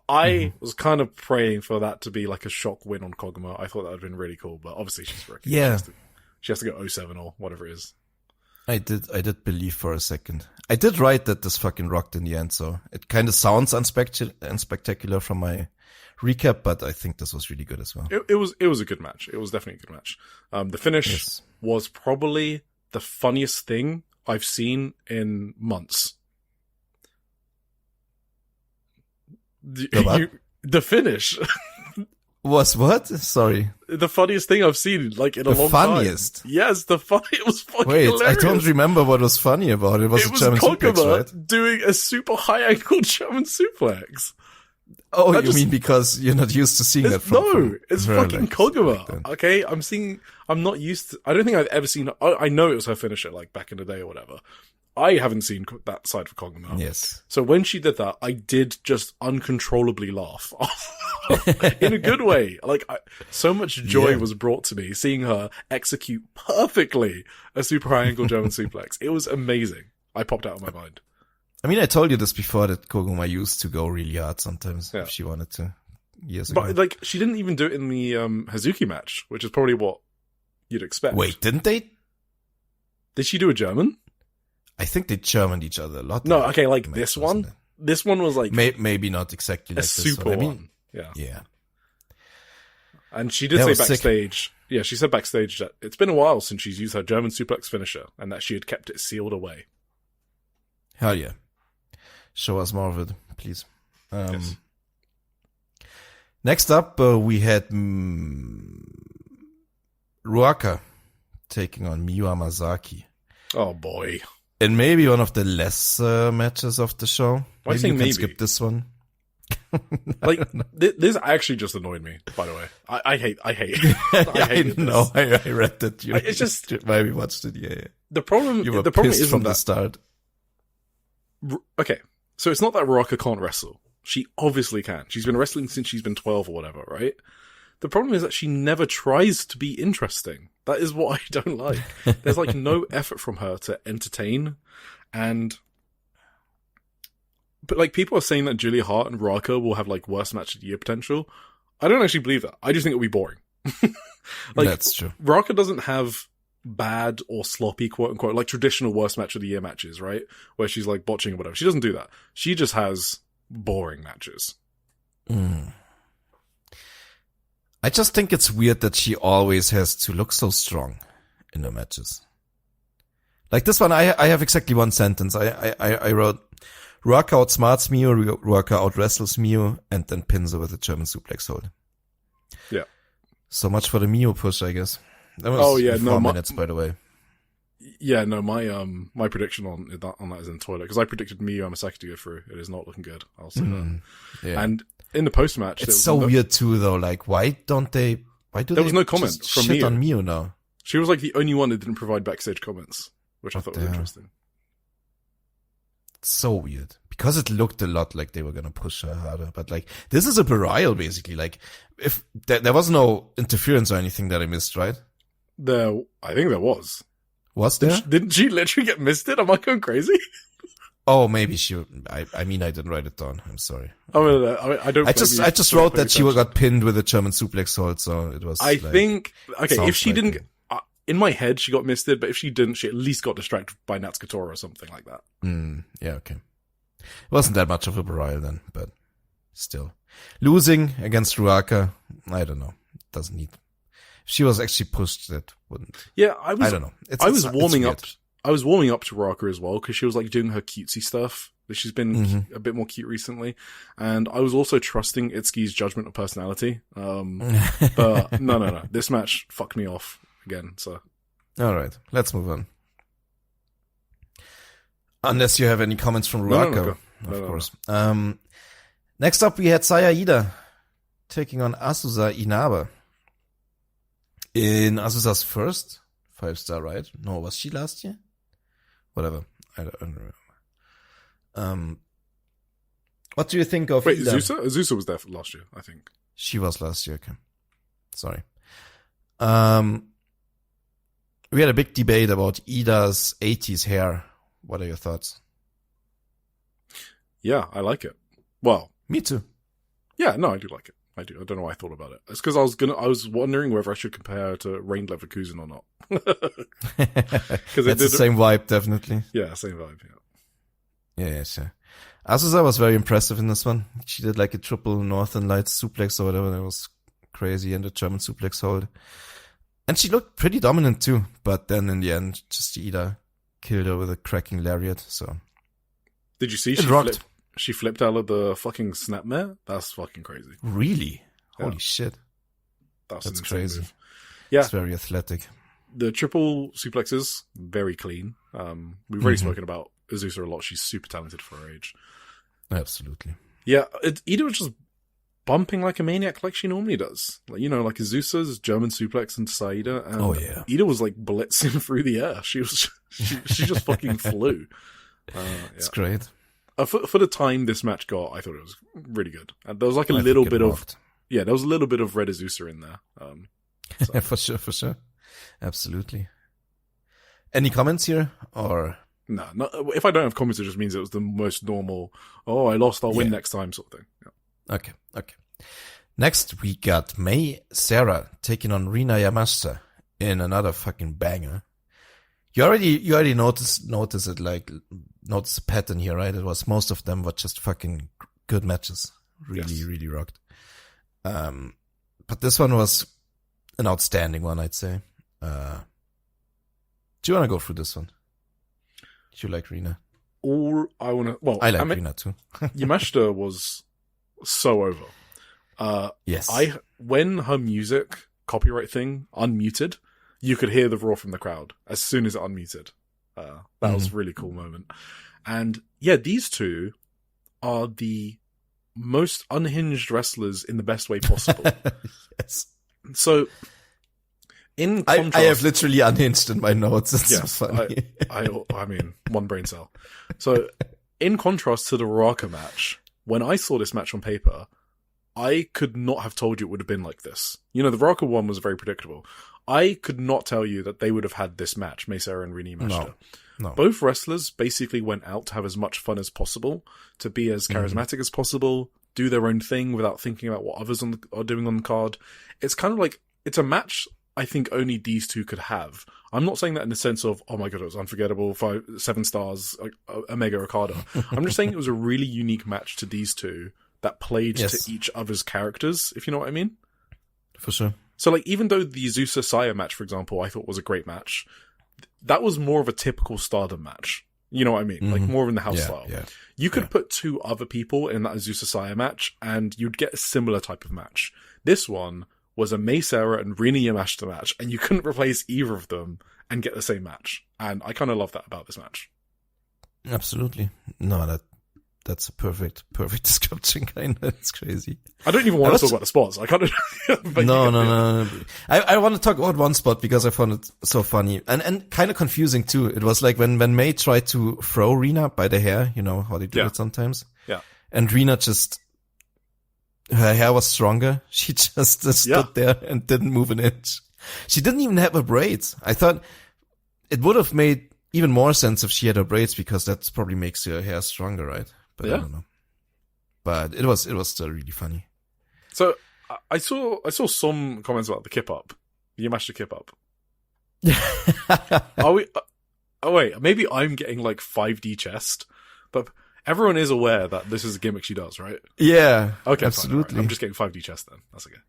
I was kind of praying for that to be like a shock win on Koguma. I thought that would have been really cool, but obviously she's rookie. Yeah. She has to go 07 or whatever it is. I did believe for a second. I did write that this fucking rocked in the end, so it kind of sounds unspectacular from my recap, but I think this was really good as well. It was a good match. It was definitely a good match. The finish was probably the funniest thing I've seen in months. The finish was what? Sorry. The funniest thing I've seen, like, in a long time. The funniest? Yes, it was fucking hilarious. I don't remember what was funny about it. It was a German suplex, right? Doing a super high angle German suplex. Oh, you mean because you're not used to seeing that from it's fucking Koguma. Okay, I'm not used to, I don't think I've ever seen, I know it was her finisher, like, back in the day or whatever. I haven't seen that side of Koguma. Yes. So when she did that, I did just uncontrollably laugh. In a good way. Like, so much joy was brought to me seeing her execute perfectly a super high angle German suplex. It was amazing. I popped out of my mind. I mean, I told you this before that Koguma used to go really hard sometimes if she wanted to years ago. But, like, she didn't even do it in the Hazuki match, which is probably what you'd expect. Wait, didn't they? Did she do a German? I think they Germaned each other a lot. No, okay, like this one. This one was like maybe not exactly like a super one. Yeah. And she did say backstage. Sick. Yeah, she said backstage that it's been a while since she's used her German suplex finisher, and that she had kept it sealed away. Hell yeah! Show us more of it, please. Yes. Next up, we had Ruaka taking on Miyu Amasaki. Oh boy. And maybe one of the less matches of the show. Why you can skip this one. Like, this actually just annoyed me, by the way. I hate I hated this. I read that you it's just maybe watched it, yeah. The problem you were the problem pissed isn't from that, the start. Okay, so it's not that Ruaka can't wrestle. She obviously can. She's been wrestling since she's been 12 or whatever, right? The problem is that she never tries to be interesting. That is what I don't like. There's like no effort from her to entertain. But like people are saying that Julia Hart and Ruaka will have like worst match of the year potential. I don't actually believe that. I just think it'll be boring. Like, that's true. Ruaka doesn't have bad or sloppy, quote unquote, like traditional worst match of the year matches, right? Where she's like botching or whatever. She doesn't do that. She just has boring matches. I just think it's weird that she always has to look so strong in her matches. Like this one, I have exactly one sentence. I wrote, Ruaka outsmarts Miyu, Ruaka outwrestles Miyu, and then pins her with a German suplex hold. Yeah. So much for the Miyu push, I guess. That was 4 minutes, by the way. Yeah, no, my prediction on that is in the toilet, because I predicted Miyu Amasaki to go through. It is not looking good. I'll say that. Yeah. And in the post match, it's so weird too, though. Like, why do there was no comment from shit Miyu on Miyu now? She was like the only one that didn't provide backstage comments, which I thought was interesting. It's so weird because it looked a lot like they were gonna push her harder, but like this is a burial basically. Like if there was no interference or anything that I missed, right? I think there was. Was there? Didn't she literally get misted? Am I going crazy? Oh, maybe she. I mean, I didn't write it down. I'm sorry. I don't. I just wrote that she got pinned with a German suplex hold, so it was. I think okay. If she didn't, in my head, she got misted, but if she didn't, she at least got distracted by Natsukatora or something like that. Yeah. Okay. It wasn't that much of a burial then, but still, losing against Ruaka, I don't know. Doesn't need. If she was actually pushed, that wouldn't. Yeah, I don't know. I was warming up. I was warming up to Ruaka as well, because she was like doing her cutesy stuff. She's been a bit more cute recently. And I was also trusting Itsuki's judgment of personality. But no. This match fucked me off again, so. Alright, let's move on. Unless you have any comments from Ruaka. of course. Next up, we had Saya Ida taking on Asusa Inaba. In Asusa's first 5-star, right? No, was she last year? Whatever. I don't remember. What do you think of Wait, Ida? Azusa was there for last year, I think. She was last year, okay. Sorry. We had a big debate about Ida's 80s hair. What are your thoughts? Yeah, I like it. Well, Me too. yeah, no, I do like it. I do. I don't know why I thought about it. It's because I was wondering whether I should compare her to Rain Leverkusen or not. That's the same vibe, definitely. Yeah, same vibe. Yeah. Yeah, sure. Asusa was very impressive in this one. She did like a triple Northern Lights suplex or whatever. That was crazy, and a German suplex hold. And she looked pretty dominant too. But then in the end, just Ida killed her with a cracking lariat. So Did you see she flipped out of the fucking snapmare? That's fucking crazy. Really? Yeah. Holy shit. That's crazy. Move. Yeah. It's very athletic. The triple suplexes, very clean. We've already spoken about Azusa a lot. She's super talented for her age. Absolutely. Yeah, Ida was just bumping like a maniac like she normally does. Like, like Azusa's German suplex into Saida. And Ida was like blitzing through the air. She just fucking flew. It's great. For the time this match got, I thought it was really good. And there was like a little bit of red Azusa in there. So. For sure. Absolutely. Any comments here or? No, if I don't have comments, it just means it was the most normal, I lost, I'll win next time sort of thing. Yeah. Okay. Next, we got Mei Sarah taking on Rina Yamashita in another fucking banger. You already notice it, like, notice the pattern here, right? It was most of them were just fucking good matches. Really rocked. But this one was an outstanding one, I'd say. Do you want to go through this one? Do you like Rina? I like Rina too. Yamashita was so over. Yes. When her music copyright thing unmuted, you could hear the roar from the crowd as soon as it unmuted. That was a really cool moment. And yeah, these two are the most unhinged wrestlers in the best way possible. Yes. So, in contrast, I have literally unhinged in my notes. It's so funny. I mean, one brain cell. So, in contrast to the Raka match, when I saw this match on paper, I could not have told you it would have been like this. The Raka one was very predictable. I could not tell you that they would have had this match, Mei Sarah and Rina Yamashita. No. Both wrestlers basically went out to have as much fun as possible, to be as charismatic as possible, do their own thing without thinking about what others are doing on the card. It's kind of like, it's a match I think only these two could have. I'm not saying that in the sense of, oh my god, it was unforgettable, 7 stars, a mega Okada. I'm just saying it was a really unique match to these two that played to each other's characters, if you know what I mean. For sure. So, like, even though the Azusa Saya match, for example, I thought was a great match, that was more of a typical Stardom match. You know what I mean? Like, more in the house style. Yeah. You could put 2 other people in that Azusa Saya match, and you'd get a similar type of match. This one was a Mei Sarah and Rina Yamashita match, and you couldn't replace either of them and get the same match. And I kind of love that about this match. Absolutely. No, that's a perfect description, kind of. It's crazy. I don't even want to talk about the spots. I kind of... No. I want to talk about one spot because I found it so funny and kind of confusing too. It was like when Mei tried to throw Rina by the hair, you know how they do it sometimes. Yeah. And Rina her hair was stronger. She just stood there and didn't move an inch. She didn't even have her braids. I thought it would have made even more sense if she had her braids because that probably makes her hair stronger, right? But I don't know. But it was still really funny. So I saw some comments about the kip up, the Yamashita kip up. Are we? Oh wait, maybe I'm getting like 5D chest, but everyone is aware that this is a gimmick she does, right? Yeah. Okay, absolutely. Fine, right. I'm just getting 5D chest then. That's okay.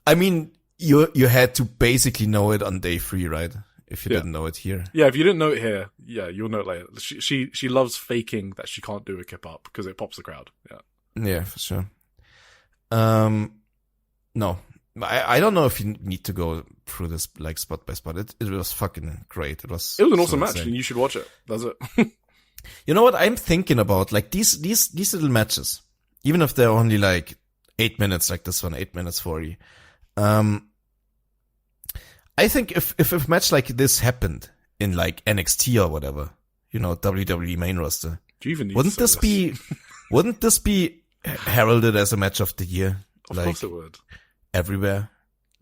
I mean, you had to basically know it on day 3, right? If you didn't know it here. Yeah, if you didn't know it here, you'll know it later. She loves faking that she can't do a kip up because it pops the crowd. Yeah. Yeah, for sure. No. I don't know if you need to go through this like spot by spot. It was fucking great. It was an awesome match and you should watch it. That's it. You know what I'm thinking about? Like these little matches, even if they're only like 8 minutes, like this one, 8 minutes 40. I think if a match like this happened in like NXT or whatever, WWE main roster, do you even need wouldn't this be heralded as a match of the year? Of course it would. Everywhere.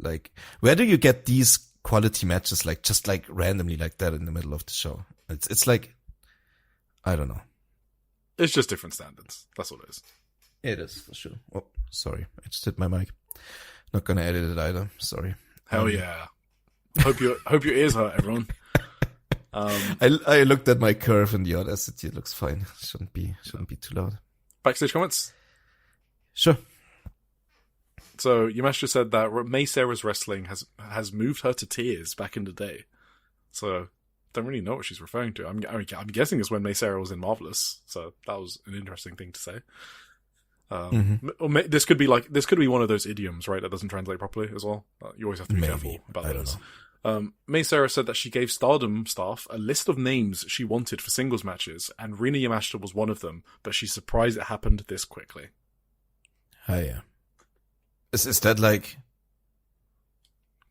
Like, where do you get these quality matches, like, just like randomly like that in the middle of the show? It's like, I don't know. It's just different standards. That's all it is. It is, for sure. Oh, sorry. I just hit my mic. Not gonna edit it either. Sorry. Hell yeah. Hope your ears hurt, everyone. I looked at my curve in the Audacity. It looks fine. Shouldn't be too loud. Backstage comments? Sure. So Yamash just said that May Sarah's wrestling has moved her to tears back in the day. So don't really know what she's referring to. I'm guessing it's when May Sarah was in Marvelous. So that was an interesting thing to say. Or this could be one of those idioms, right? That doesn't translate properly as well. You always have to be careful about those. May Sarah said that she gave Stardom staff a list of names she wanted for singles matches, and Rina Yamashita was one of them, but she's surprised it happened this quickly. Oh yeah. Is that like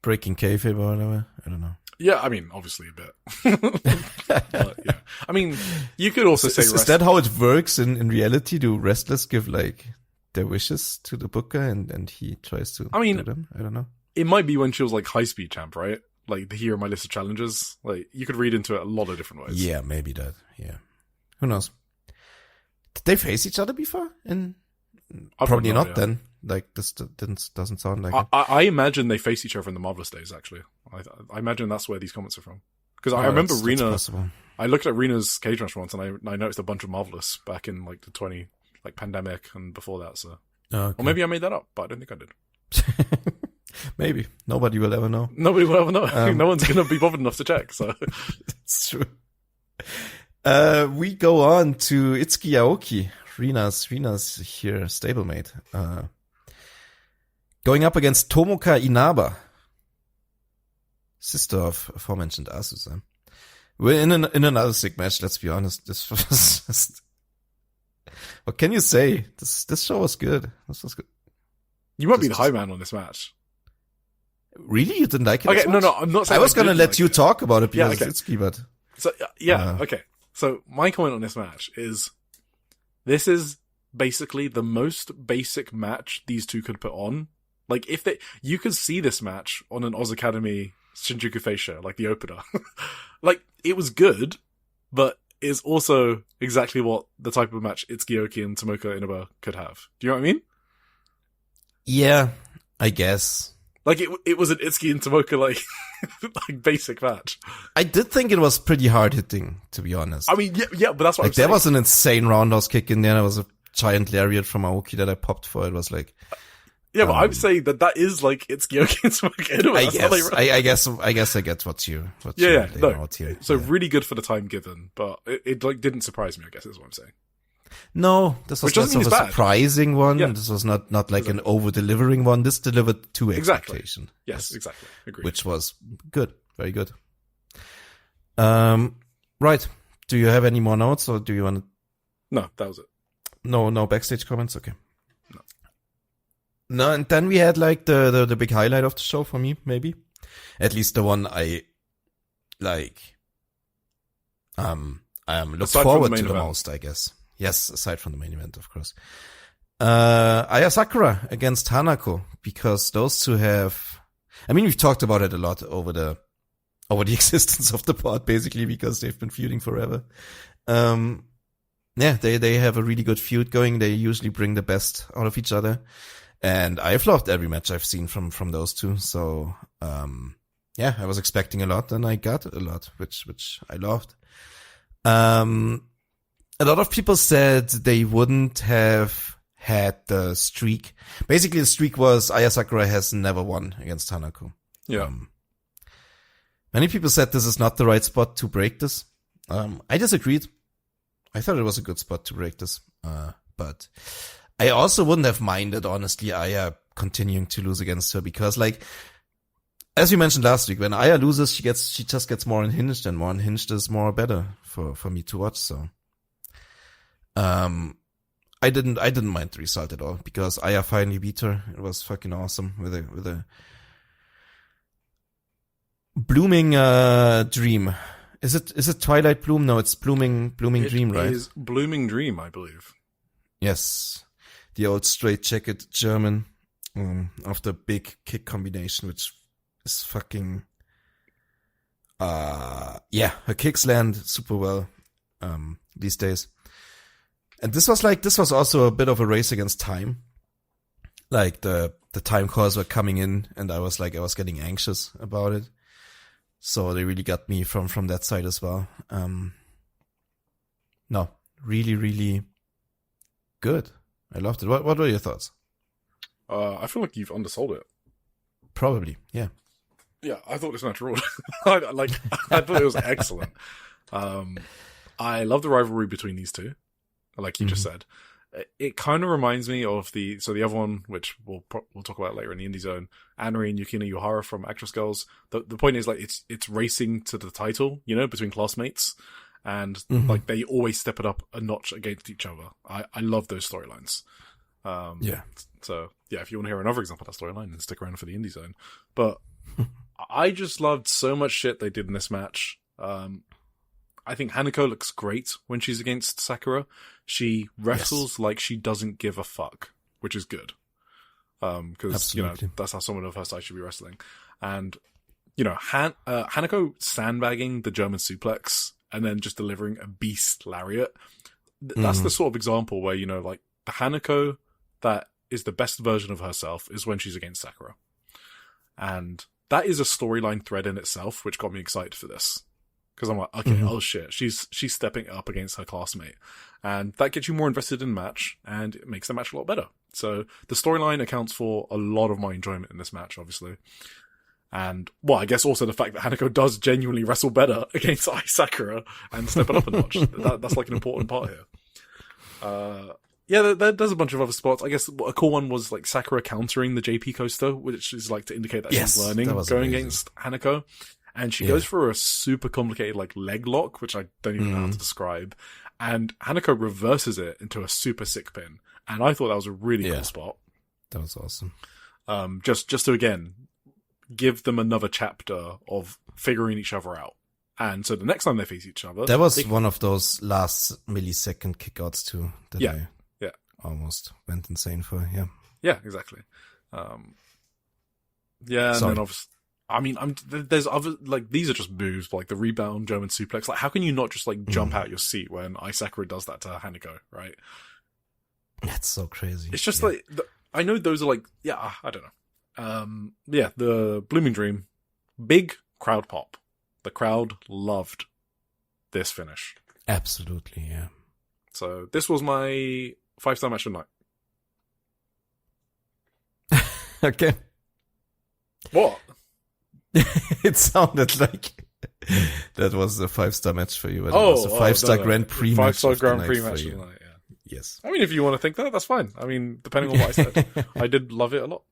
breaking kayfabe or whatever? I don't know. Yeah, I mean, obviously a bit. But, yeah. I mean, you could also say... Is that how it works in reality? Do wrestlers give like their wishes to the booker and he tries to do them? I don't know. It might be when she was like high speed champ, right? Like, here are my list of challenges. Like, you could read into it a lot of different ways. Yeah, maybe that. Yeah. Who knows? Did they face each other before? Probably not then. Like, this doesn't sound like it. I imagine they face each other in the Marvelous days, actually. I imagine that's where these comments are from. Because I remember Rina... I looked at Rina's cage match once, and I noticed a bunch of Marvelous back in, like, the pandemic and before that, so... Okay. Or maybe I made that up, but I don't think I did. Maybe. Nobody will ever know. Nobody will ever know. No one's going to be bothered enough to check, so... It's true. We go on to Itsuki Aoki. Rina's here, stablemate. Going up against Tomoka Inaba, sister of aforementioned Azusa. We're in another sick match, let's be honest. This was just... What can you say? This show was good. This was good. You might be the high man on this match. Really? You didn't like it? Okay, no, I'm not saying I was going to let you talk about it because it's Itsuki, but... So, okay. So, my comment on this match is... This is basically the most basic match these two could put on. Like, you could see this match on an Oz Academy Shinjuku Fascia, like the opener. Like, it was good, but it's also exactly what the type of match Itsuki Aoki and Tomoka Inaba could have. Do you know what I mean? Yeah, I guess. Like, it was an Itsuki and Tomoka, like basic match. I did think it was pretty hard hitting, to be honest. I mean, yeah, but that's what I'm saying. There was an insane roundhouse kick in there. There was a giant lariat from Aoki that I popped for. It was like... Yeah, but I'm saying that is like Itsuki Aoki and Tomoka Inaba. I guess I get what you out here. So really good for the time given, but it like didn't surprise me, I guess is what I'm saying. No, this was not a surprising one. Yeah. This was not like an over-delivering one. This delivered to expectation. Yes, exactly. Agreed. Which was good. Very good. Right. Do you have any more notes or do you want to... No, that was it. No backstage comments? Okay. No, and then we had like the big highlight of the show for me, maybe. At least the one I like. I am look forward to the most, I guess. Yes, aside from the main event, of course. Aya Sakura against Hanako, because those two have... I mean, we've talked about it a lot over the existence of the pod, basically, because they've been feuding forever. Yeah, they have a really good feud going. They usually bring the best out of each other. And I've loved every match I've seen from those two. So, yeah, I was expecting a lot and I got a lot, which I loved. A lot of people said they wouldn't have had the streak. Basically, the streak was Aya Sakura has never won against Hanako. Yeah. Many people said this is not the right spot to break this. I disagreed. I thought it was a good spot to break this. But I also wouldn't have minded, honestly, Aya continuing to lose against her because, like, as we mentioned last week, when Aya loses, she just gets more unhinged, and more unhinged is more better for me to watch. So I didn't mind the result at all because Aya finally beat her. It was fucking awesome with a blooming dream. Is it Twilight Bloom? No, it's blooming dream, right? It is blooming dream, I believe. Yes, the old straight-jacket German after big kick combination, which is fucking her kicks land super well these days. And this was also a bit of a race against time. Like the time calls were coming in, and I was getting anxious about it. So they really got me from that side as well. No, really, really good. I loved it. What were your thoughts? I feel like you've undersold it. Probably, yeah. Yeah, I thought this match ruled. I thought it was excellent. I love the rivalry between these two, like you just said. It kind of reminds me of the other one, which we'll talk about later in the Indie Zone, Anri and Yukino Yuhara from Actress Girls. The point is, like, it's racing to the title, between classmates, and like they always step it up a notch against each other. I love those storylines. So yeah, if you want to hear another example of that storyline, then stick around for the Indie Zone. But I just loved so much shit they did in this match. I think Hanako looks great when she's against Sakura. She wrestles like she doesn't give a fuck, which is good. Because, that's how someone of her size should be wrestling. And, Hanako sandbagging the German suplex and then just delivering a beast lariat. That's the sort of example where, like, the Hanako that is the best version of herself is when she's against Sakura. And that is a storyline thread in itself, which got me excited for this. Because I'm like, okay, oh shit, she's stepping up against her classmate. And that gets you more invested in the match, and it makes the match a lot better. So the storyline accounts for a lot of my enjoyment in this match, obviously. And, well, I guess also the fact that Hanako does genuinely wrestle better against Ai Sakura and step it up a notch. That's like an important part here. There's a bunch of other spots. I guess a cool one was like Sakura countering the JP coaster, which is like to indicate that she's learning going against Hanako. And she goes for a super complicated like leg lock, which I don't even know how to describe. And Hanako reverses it into a super sick pin. And I thought that was a really cool spot. That was awesome. Just to again give them another chapter of figuring each other out. And so the next time they face each other, that was one of those last millisecond kickouts too. That I almost went insane for. Yeah, exactly. And then obviously. I mean, there's other, like, these are just moves, like the rebound German suplex. Like, how can you not just, like, jump out your seat when Ai Sakura does that to Hanako, right? That's so crazy. It's just like, I know those are like, I don't know. The Blooming Dream, big crowd pop. The crowd loved this finish. Absolutely, yeah. So, this was my 5-star match of the night. Okay. What? It sounded like that was a 5-star match for you. But it was a 5-star Grand Prix match. 5-star Grand Prix match of the night, yeah. Yes. I mean, if you want to think that, that's fine. I mean, depending on what I said. I did love it a lot.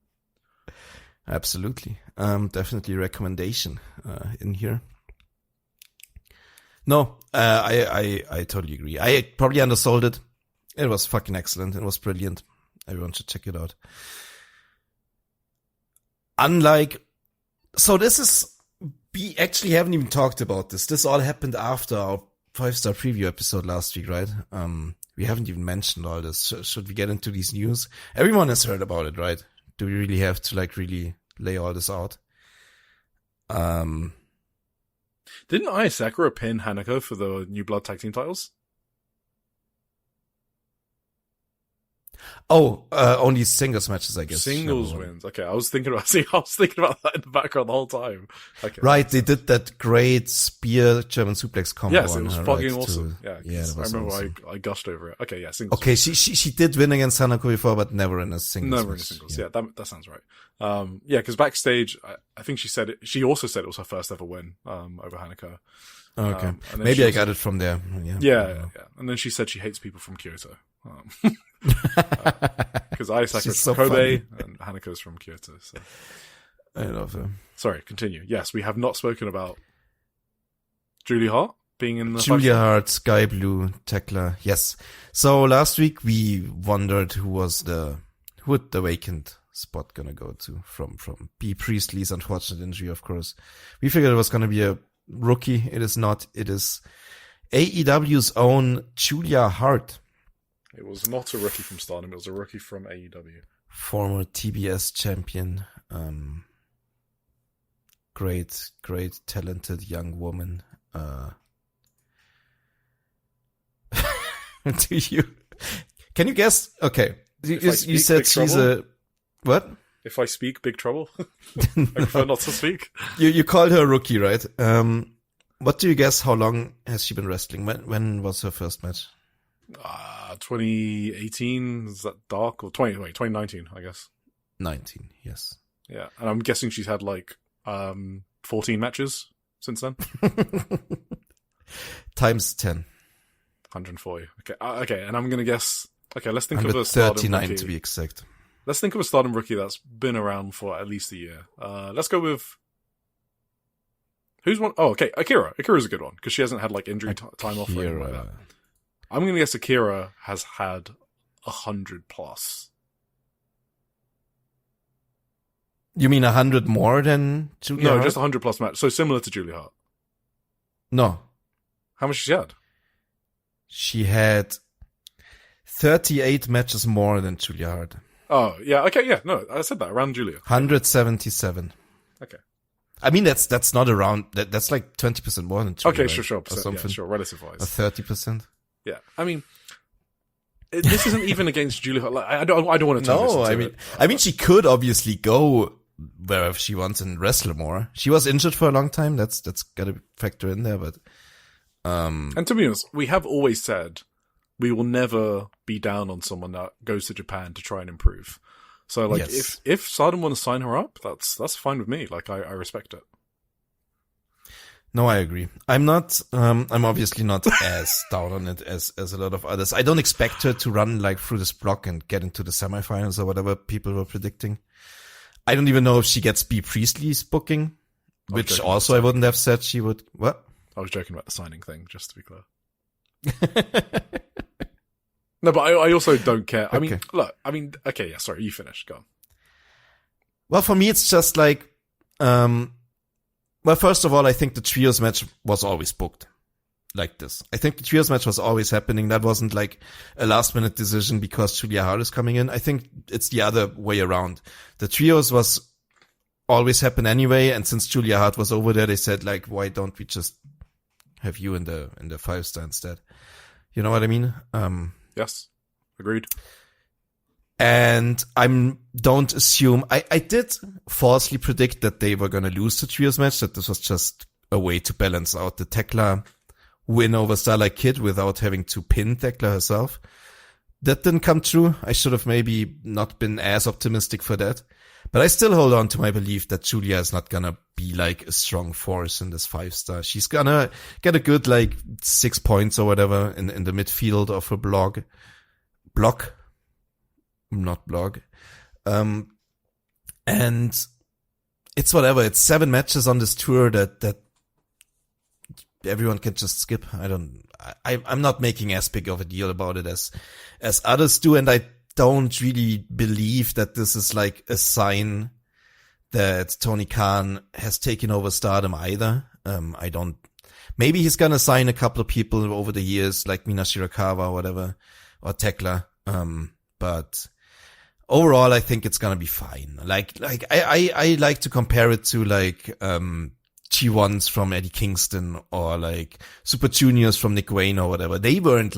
Absolutely. Definitely recommendation in here. No, I totally agree. I probably undersold it. It was fucking excellent. It was brilliant. Everyone should check it out. So we actually haven't even talked about this. This all happened after our 5-star preview episode last week, right? We haven't even mentioned all this. Should we get into these news? Everyone has heard about it, right? Do we really have to really lay all this out? Didn't Ai Sakura pin Hanako for the New Blood Tag Team titles? Only singles matches, I guess. Singles wins. Okay, I was thinking about that in the background the whole time. Okay, right, they did that great spear German suplex combo. Yes, it was fucking awesome. I remember awesome. I gushed over it. Okay, yeah, singles. Okay, she did win against Hanako before, but never in a singles. Never in a singles. Yeah, that sounds right. Because backstage, I think she said it. She also said it was her first ever win over Hanako. Okay, maybe I got it from there. Yeah. And then she said she hates people from Kyoto. Because Ai Sakura's from Kobe and Hanako's from Kyoto. So. I love her. Sorry, continue. Yes, we have not spoken about Julie Hart. being in the Julia Hart, Sky Blue, Tekla. Yes. So last week we wondered who would the vacant spot gonna go to from B. Priestley's unfortunate injury, of course. We figured it was gonna be a rookie. It is not. It is AEW's own Julia Hart. It was not a rookie from Stardom. It was a rookie from AEW. Former TBS champion. Great, talented young woman. Can you guess? Okay. You said she's a, what? If I speak, big trouble. I prefer not to speak. You called her a rookie, right? What do you guess? How long has she been wrestling? When was her first match? 2018. Is that dark? Or 2019, I guess. 19, yes. Yeah. And I'm guessing she's had 14 matches since then. Times 10. 140. Okay. And I'm going to guess, let's think of a Stardom 39 rookie. To be exact. Let's think of a Stardom rookie that's been around for at least a year. Let's go with, who's one? Oh, okay. Akira. Akira's a good one because she hasn't had injury time off or anything like that. I'm going to guess Akira has had 100 plus. You mean 100 more than Julia Hart? No, just 100 plus match. So similar to Julia Hart. No. How much has she had? She had 38 matches more than Julia Hart. Oh, yeah. Okay, yeah. No, I said that. Around Julia. 177. Okay. I mean, that's not around, that's 20% more than Julia. Okay, right? sure. Or something. Yeah, sure, relative wise. Or 30%. Yeah. I mean, this isn't even against Julia Hart. I don't want to turn this into I mean, she could obviously go wherever she wants and wrestle more. She was injured for a long time. That's gotta factor in there, but, and to be honest, we have always said we will never be down on someone that goes to Japan to try and improve. So, yes. if Stardom want to sign her up, that's fine with me. I respect it. No, I agree. I'm obviously not as down on it as a lot of others. I don't expect her to run through this block and get into the semifinals or whatever people were predicting. I don't even know if she gets B. Priestley's booking, which also I wouldn't have said she would. What? I was joking about the signing thing, just to be clear. No, but I also don't care. I mean, look, okay, yeah, sorry, you finish. Go on. Well, for me, it's just well, first of all, I think the trios match was always booked like this. I think the trios match was always happening. That wasn't a last minute decision because Julia Hart is coming in. I think it's the other way around. The trios was always happen anyway. And since Julia Hart was over there, they said why don't we just have you in the 5-star instead? You know what I mean? Yes. Agreed. And don't assume, I did falsely predict that they were going to lose the trios match, that this was just a way to balance out the Tekla win over Starlight Kid without having to pin Tekla herself. That didn't come true. I should have maybe not been as optimistic for that. But I still hold on to my belief that Julia is not gonna be a strong force in this 5-star. She's gonna get a good 6 points or whatever in the midfield of her block. And it's whatever. It's 7 matches on this tour that everyone can just skip. I'm not making as big of a deal about it as others do. And I don't really believe that this is a sign that Tony Khan has taken over Stardom either. Maybe he's gonna sign a couple of people over the years like Mina Shirakawa or whatever, or Tekla. But overall, I think it's gonna be fine. I like to compare it to G1s from Eddie Kingston or Super Juniors from Nick Wayne or whatever. They weren't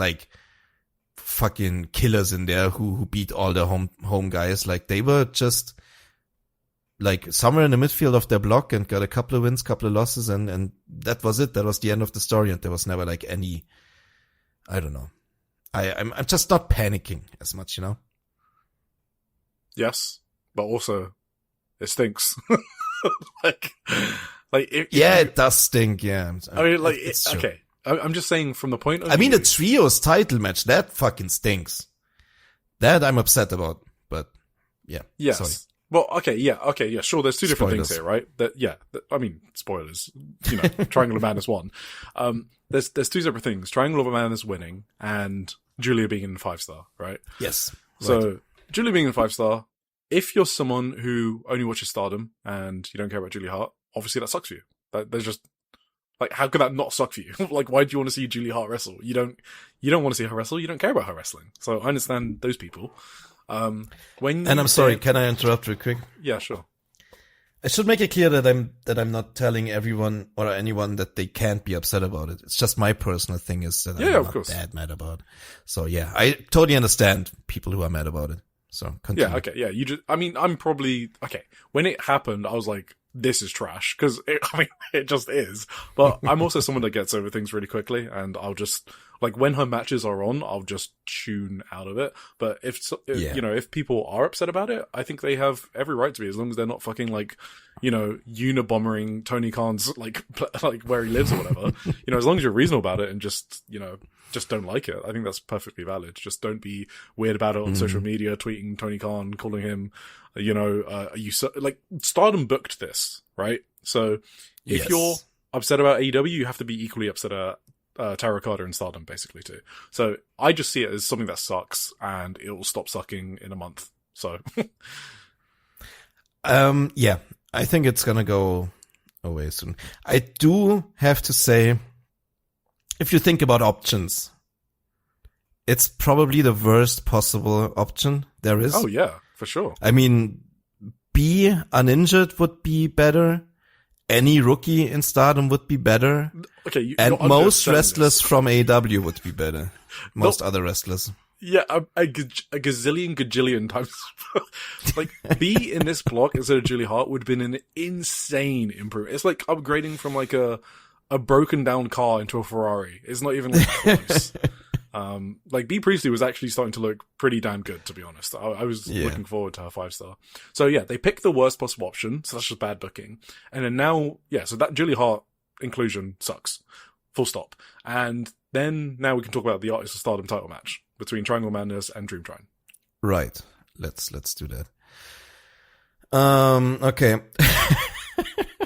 fucking killers in there who beat all the home guys. They were just somewhere in the midfield of their block and got a couple of wins, couple of losses, and that was it. That was the end of the story, and there was never any, I don't know. I'm just not panicking as much, you know? Yes, but also it stinks. It does stink. Yeah, I mean, okay. I'm just saying from the point of the trios title match, that fucking stinks. That I'm upset about, but yeah. Yes. Sorry. Well, okay, yeah, sure. There's two different things here, right? I mean, spoilers. Triangle of Madness 1. There's two separate things. Triangle of Madness winning and Julia being in 5-star, right? Yes. So right. Julia being in 5-star. If you're someone who only watches Stardom and you don't care about Julia Hart, obviously that sucks for you. There's just like, how could that not suck for you? Like, why do you want to see Julia Hart wrestle? You don't want to see her wrestle. You don't care about her wrestling. So I understand those people. And I'm sorry, can I interrupt real quick? Yeah, sure. I should make it clear that I'm not telling everyone or anyone that they can't be upset about it. It's just my personal thing is that I'm not that mad about it. So yeah, I totally understand people who are mad about it. So continue. Yeah, okay, yeah. I'm probably okay. When it happened, I was like, this is trash, because it just is. But I'm also someone that gets over things really quickly, and I'll just like, when her matches are on, I'll just tune out of it. But if people are upset about it, I think they have every right to be, as long as they're not fucking like, Unabombering Tony Khan's like where he lives or whatever. As long as you're reasonable about it and just don't like it, I think that's perfectly valid. Just don't be weird about it on social media, tweeting Tony Khan, calling him, like, Stardom booked this, right? So if you're upset about AEW, you have to be equally upset at Tarot Carter and Stardom, basically, too. So I just see it as something that sucks, and it will stop sucking in a month. So, yeah, I think it's gonna go away soon. I do have to say, if you think about options, it's probably the worst possible option there is. Oh yeah, for sure. I mean, be uninjured would be better. Any rookie in Stardom would be better. Okay, and most wrestlers from AEW would be better. Most other wrestlers. Yeah, a gajillion times. Like, be in this block instead of Julia Hart would have been an insane improvement. It's like upgrading from like a broken down car into a Ferrari. It's not even like close. Like, B. Priestley was actually starting to look pretty damn good, to be honest. I was looking forward to her 5-star. So yeah, they picked the worst possible option, so that's just bad booking. And then now, so that Julia Hart inclusion sucks. Full stop. And then now we can talk about the Artist of Stardom title match between Triangle Madness and Dream Trine. Right. Let's do that. Okay.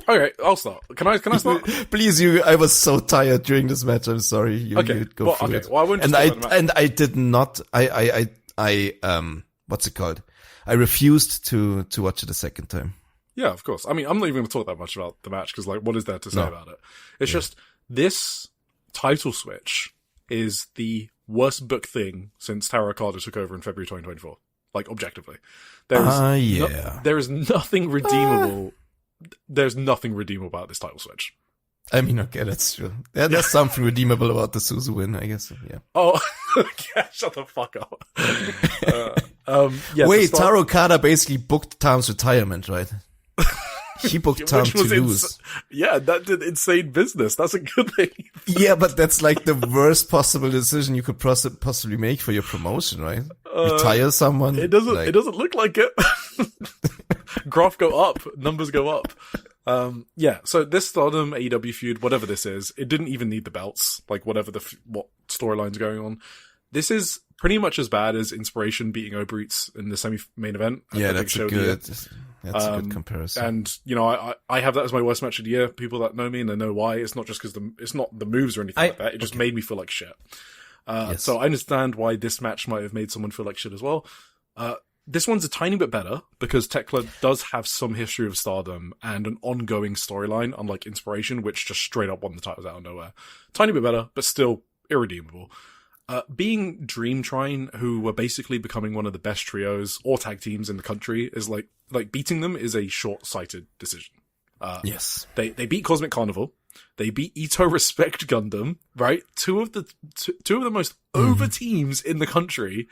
Okay, I'll start. Can I start? Please, I was so tired during this match. I'm sorry. You go through it. Well, I wouldn't I did not. What's it called? I refused to watch it a second time. Yeah, of course. I mean, I'm not even going to talk that much about the match because, like, what is there to say about it? It's just this title switch is the worst booked thing since Tarot Carter took over in February 2024. Like, objectively, there is nothing redeemable. There's nothing redeemable about this title switch. I mean, okay, that's true. There's something redeemable about the Suzu win, I guess. Yeah. Oh, okay, shut the fuck up. Wait, Tarot Carter basically booked Tom's retirement, right? He booked Tom to lose. Yeah, that did insane business. That's a good thing. Yeah, but that's like the worst possible decision you could possibly make for your promotion, right? Retire someone. It doesn't look like it. Graph go up, numbers go up. So this Stardom AEW feud, whatever this is, it didn't even need the belts, like whatever what storyline's going on. This is pretty much as bad as Inspiration beating Obereats in the semi-main event. Yeah, that's a good comparison. And, I have that as my worst match of the year. People that know me and they know why. It's not just because it's not the moves or anything like that. It just made me feel like shit. So I understand why this match might have made someone feel like shit as well. This one's a tiny bit better because Tekla does have some history of Stardom and an ongoing storyline, unlike Inspiration, which just straight up won the titles out of nowhere. Tiny bit better, but still irredeemable. Being Dream Trine, who were basically becoming one of the best trios or tag teams in the country, is like beating them is a short-sighted decision. Yes. They beat Cosmic Carnival. They beat Ito Respect Gundam, right? Two of the most over teams in the country.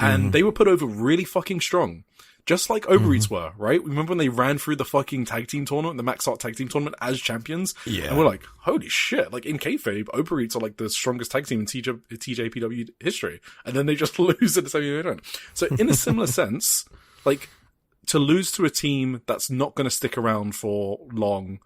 And they were put over really fucking strong. Just like Obereats were, right? Remember when they ran through the fucking tag team tournament, the Max Art tag team tournament as champions? Yeah. And we're like, holy shit. Like, in kayfabe, Obereats are like the strongest tag team in TJPW history. And then they just lose at the semi-main event. So in a similar sense, like, to lose to a team that's not going to stick around for long,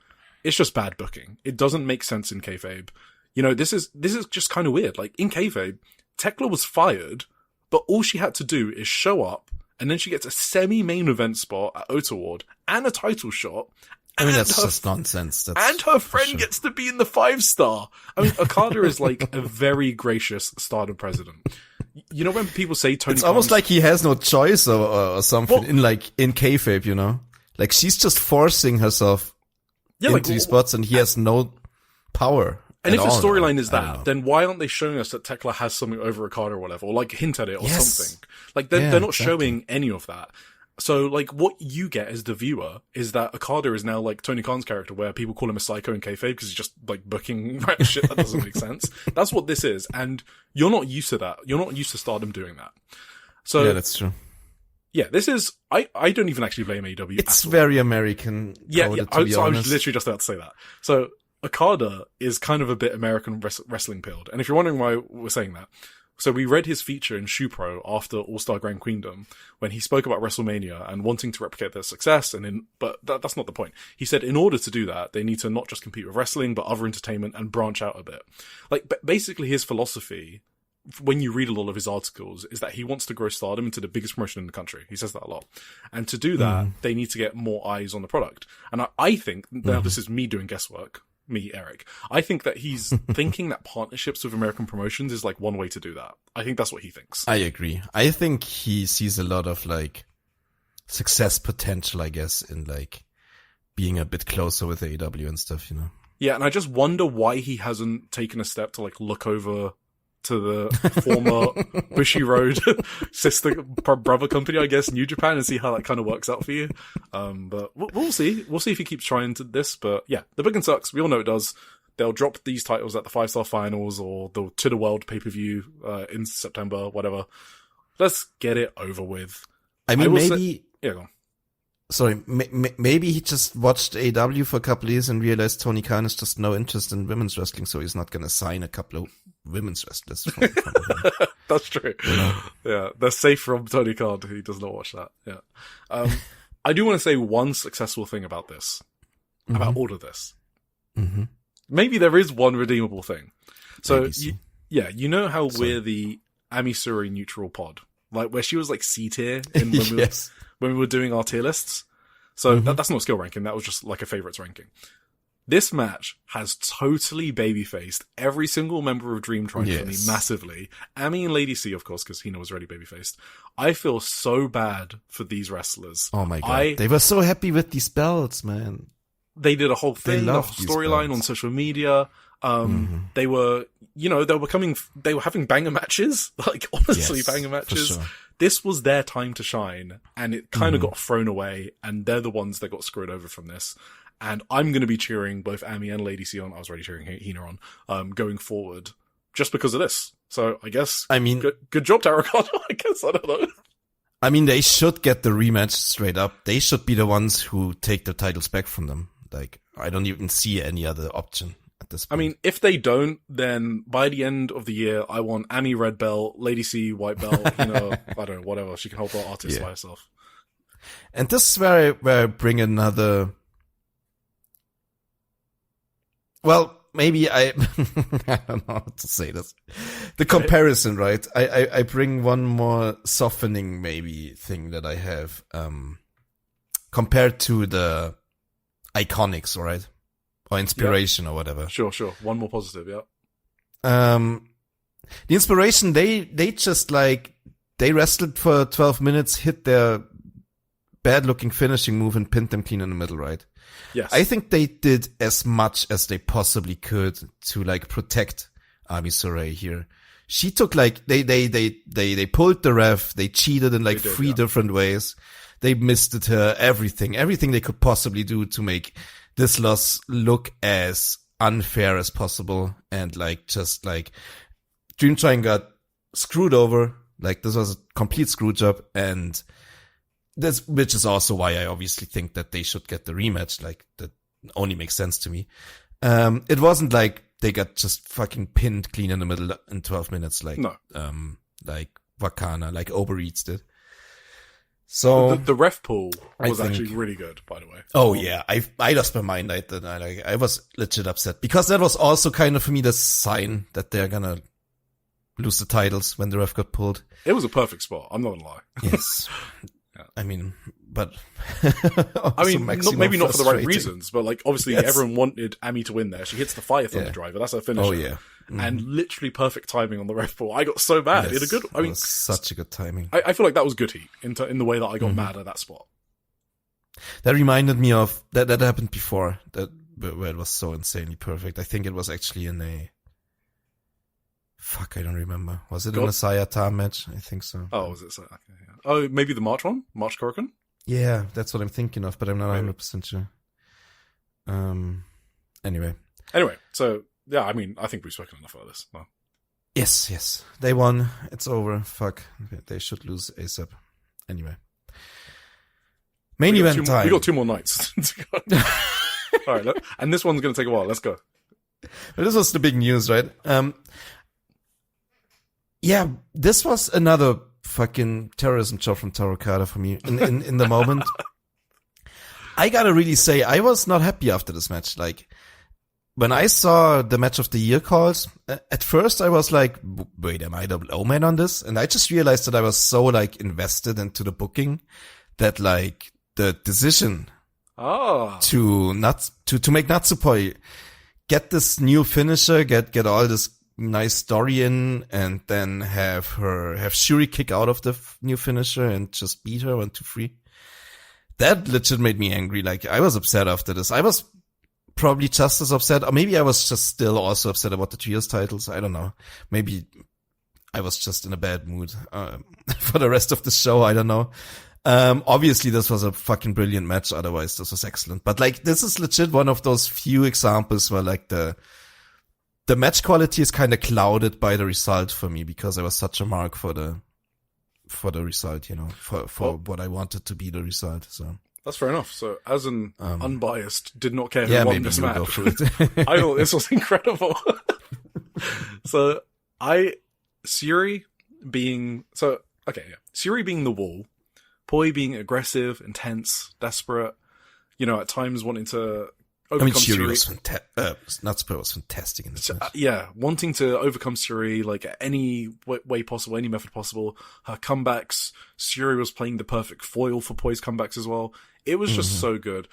it's just bad booking. It doesn't make sense in kayfabe. This is just kind of weird. Like, in kayfabe, Tekla was fired, but all she had to do is show up and then she gets a semi-main event spot at Ota Ward and a title shot. I mean, that's just nonsense. And her friend gets to be in the 5-star. I mean, Okada is like a very gracious Stardom president. You know when people say Tony It's almost like he has no choice or something Well, in kayfabe, you know? Like she's just forcing herself into these spots and he has no power. And if the storyline is that, then why aren't they showing us that Tekla has something over Okada or whatever, or like hint at it or something? Like they're not showing any of that. So like what you get as the viewer is that Okada is now like Tony Khan's character where people call him a psycho in kayfabe because he's just like booking shit that doesn't make sense. That's what this is. And you're not used to that. You're not used to Stardom doing that. So yeah, that's true. Yeah, this is, I don't even actually blame AEW. It's very American. I was literally just about to say that. So Okada is kind of a bit American wrestling pilled. And if you're wondering why we're saying that, so we read his feature in Shupro after All-Star Grand Queendom when he spoke about WrestleMania and wanting to replicate their success. But that's not the point. He said in order to do that, they need to not just compete with wrestling, but other entertainment and branch out a bit. Like basically his philosophy, when you read a lot of his articles, is that he wants to grow Stardom into the biggest promotion in the country. He says that a lot. And to do that, they need to get more eyes on the product. And I think, now this is me doing guesswork, me, Eric, I think that he's thinking that partnerships with American promotions is like one way to do that. I think that's what he thinks. I agree. I think he sees a lot of like success potential, I guess, in like being a bit closer with AEW and stuff, you know? Yeah, and I just wonder why he hasn't taken a step to like look over to the former Bushi Road sister brother company, I guess, New Japan, and see how that kind of works out for you. But we'll see. We'll see if he keeps trying to this. But yeah, the booking sucks. We all know it does. They'll drop these titles at the 5-star finals or the To The World pay-per-view in September, whatever. Let's get it over with. I mean, maybe... Yeah, go on. Sorry, maybe he just watched AEW for a couple of years and realized Tony Khan has just no interest in women's wrestling, so he's not going to sign a couple of women's wrestlers. From That's true. You know? Yeah, they're safe from Tony Khan. He does not watch that. Yeah. I do want to say one successful thing about this, about all of this. Mm-hmm. Maybe there is one redeemable thing. So, you know how we're the Ami Suri neutral pod? Like, where she was like C tier when we were doing our tier lists. So that's not skill ranking. That was just like a favorites ranking. This match has totally babyfaced every single member of Dream Tribe for me massively. Ami and Lady C, of course, because Hina was already babyfaced. I feel so bad for these wrestlers. Oh my god. They were so happy with these belts, man. They did a whole thing, a storyline on social media. They were, they were having banger matches. Like, honestly, banger matches. Sure. This was their time to shine, and it kind of got thrown away, and they're the ones that got screwed over from this. And I'm going to be cheering both Ami and Lady C on. I was already cheering Hina on, going forward, just because of this. So I guess, good job, Terracotta. I guess, I don't know. I mean, they should get the rematch straight up. They should be the ones who take the titles back from them. Like, I don't even see any other option at this point. I mean, if they don't, then by the end of the year, I want Ami red belt, Lady C white belt, I don't know, whatever. She can hold the artist by herself. And this is where I bring another... Well, maybe I don't know how to say this. The comparison, right? I bring one more softening maybe thing that I have, compared to the Iconics, right? Or Inspiration or whatever. Sure. One more positive, yeah. The Inspiration, they just like, they wrestled for 12 minutes, hit their bad looking finishing move and pinned them clean in the middle, right? Yes. I think they did as much as they possibly could to like protect Ami Sourei here. She took like, they pulled the ref, they cheated in like three different ways. They misted her, everything they could possibly do to make this loss look as unfair as possible. And like, just like, Dream Train got screwed over. Like, this was a complete screw job, and that's, which is also why I obviously think that they should get the rematch. Like, that only makes sense to me. It wasn't like they got just fucking pinned clean in the middle in 12 minutes, like, like Wakana, like Uber Eats did. So the ref pool was actually really good, by the way. Oh yeah, I lost my mind. I was legit upset because that was also kind of for me the sign that they're gonna lose the titles when the ref got pulled. It was a perfect spot. I'm not gonna lie. Yes. Yeah. I mean, but maybe not for the right reasons, but like obviously Yes. everyone wanted Ami to win there. She hits the Fire Thunder driver. That's her finisher. Oh yeah. And literally perfect timing on the ref pull. I got so mad. Yes, In a good. I mean, it was such a good timing. I feel like that was good heat in the way that I got mad at that spot. That reminded me of that happened before, where it was so insanely perfect. I think it was actually in a I don't remember. Was it in a Sayata match? I think so. Oh, was it? Okay, yeah. Oh, maybe the March one? March Korakuen? Yeah, that's what I'm thinking of, but I'm not 100% sure. Anyway, so yeah, I mean, I think we've spoken enough about this. No. Yes. They won. It's over. Fuck. They should lose ASAP. Anyway. Main event time. We got 2 more nights to go. All right, and this one's going to take a while. Let's go. Well, this was the big news, right? Yeah, this was another fucking terrorism job from Tarokada for me in the moment. I gotta really say, I was not happy after this match. Like, when I saw the match of the year calls, at first I was like, wait, am I the low man on this? And I just realized that I was so like invested into the booking that like the decision to make Natsupoi get this new finisher, get all this nice story in, and then have Shuri kick out of the new finisher and just beat her 1-2-3. That legit made me angry. Like, I was upset after this. I was probably just as upset, or maybe I was just still also upset about the trios titles. I don't know. Maybe I was just in a bad mood for the rest of the show. I don't know. Obviously this was a fucking brilliant match. Otherwise this was excellent. But like, this is legit one of those few examples where like the match quality is kind of clouded by the result for me, because I was such a mark for the result, you know, for what I wanted to be the result. So that's fair enough. So as an unbiased, did not care who won maybe this you match. go for it. I thought this was incredible. So Shuri being the wall, Poi being aggressive, intense, desperate, you know, at times wanting to overcome Shuri was Natsuko was fantastic in this match. Yeah, wanting to overcome Shuri like any way possible, any method possible. Her comebacks, Shuri was playing the perfect foil for Poi's comebacks as well. It was just so good.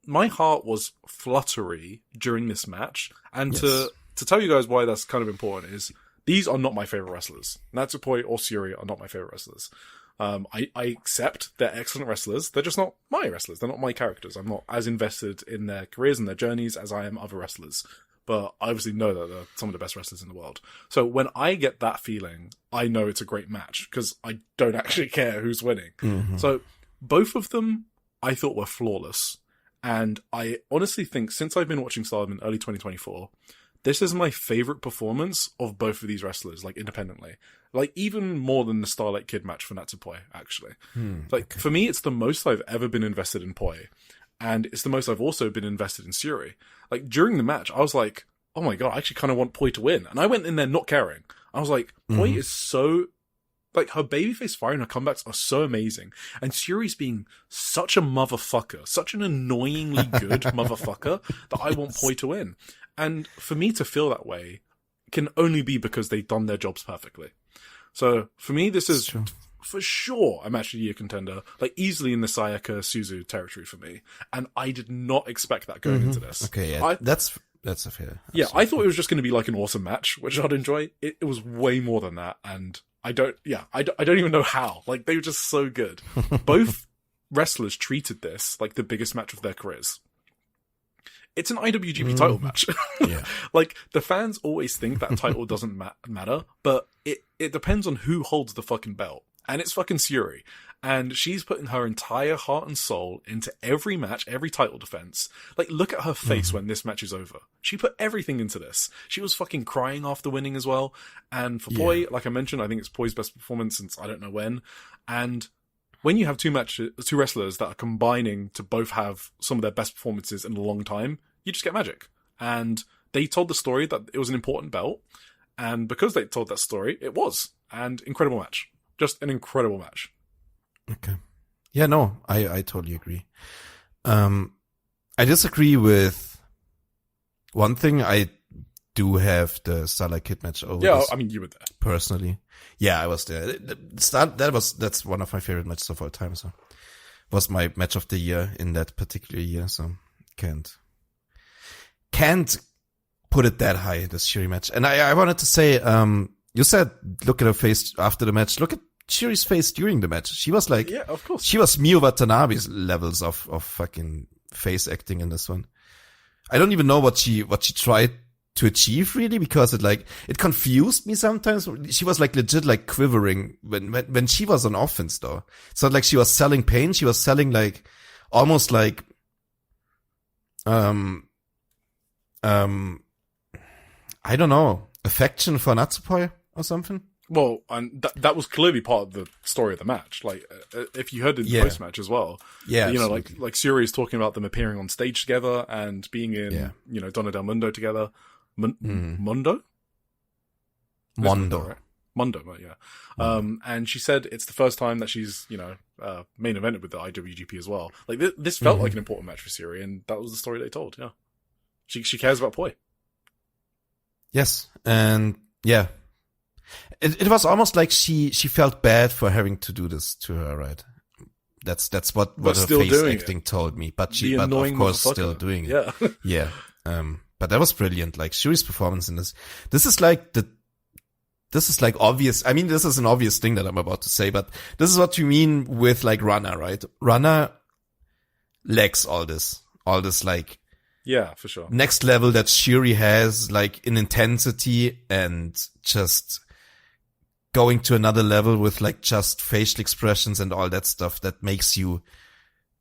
My heart was fluttery during this match, and to tell you guys why that's kind of important is these are not my favorite wrestlers. Natsupoi or Shuri are not my favorite wrestlers. I accept they're excellent wrestlers. They're just not my wrestlers. They're not my characters. I'm not as invested in their careers and their journeys as I am other wrestlers. But I obviously know that they're some of the best wrestlers in the world. So when I get that feeling, I know it's a great match because I don't actually care who's winning. Mm-hmm. So both of them I thought were flawless. And I honestly think since I've been watching STARDOM in early 2024, this is my favorite performance of both of these wrestlers, like independently. Like even more than the Starlight Kid match for Natsupoi, actually. For me, it's the most I've ever been invested in Poi. And it's the most I've also been invested in Shuri. Like during the match, I was like, oh my god, I actually kind of want Poi to win. And I went in there not caring. I was like, Poi is so... Like, her babyface fire and her comebacks are so amazing. And Shuri's being such a motherfucker, such an annoyingly good motherfucker that I want Poi to win. And for me to feel that way can only be because they've done their jobs perfectly. So for me, this is for sure a match of the year contender, like easily in the Sayaka Suzu territory for me. And I did not expect that going into this. Okay, yeah, that's a fair. Yeah, I thought it was just going to be like an awesome match, which I'd enjoy. It was way more than that, and I don't even know how. Like, they were just so good. Both wrestlers treated this like the biggest match of their careers. It's an IWGP title match. Yeah. Like, the fans always think that title doesn't matter, but it depends on who holds the fucking belt. And it's fucking Shuri. And she's putting her entire heart and soul into every match, every title defense. Like, look at her face when this match is over. She put everything into this. She was fucking crying after winning as well. And for Poi, like I mentioned, I think it's Poi's best performance since I don't know when. And when you have two wrestlers that are combining to both have some of their best performances in a long time, you just get magic. And they told the story that it was an important belt. And because they told that story, it was. And incredible match. Just an incredible match. Okay. Yeah, no, I totally agree. I disagree with one thing. I do have the Starlight Kid match over. Yeah, this, I mean, you were there. personally. Yeah, I was there. That's one of my favorite matches of all time. So was my match of the year in that particular year. So can't put it that high, this Shuri match. And I wanted to say, you said look at her face after the match. Look at Shuri's face during the match. She was like, Yeah, of course. she was Miyu Watanabe's levels of fucking face acting in this one. I don't even know what she tried to achieve really, because it confused me sometimes. She was like legit like quivering when she was on offense though. It's not like she was selling pain. She was selling like almost like, I don't know, affection for Natsupoi or something. Well, and that was clearly part of the story of the match. Like, if you heard in the post-match as well, Yeah, you know, absolutely. like Shuri is talking about them appearing on stage together and being in, you know, Donna del Mundo together. Mondo? Mondo. Right? Mondo, right, yeah. And she said it's the first time that she's, you know, main evented with the IWGP as well. Like, this felt like an important match for Shuri, and that was the story they told, yeah. She cares about Poi. Yes, and yeah. It was almost like she felt bad for having to do this to her, right? That's what her face acting told me. But of course still doing it. Yeah. Yeah. But that was brilliant. Like Shuri's performance in this. This is like obvious. I mean, this is an obvious thing that I'm about to say, but this is what you mean with like Rana, right? Rana lacks all this like, yeah, for sure. next level that Shuri has, like in intensity and just going to another level with like just facial expressions and all that stuff that makes you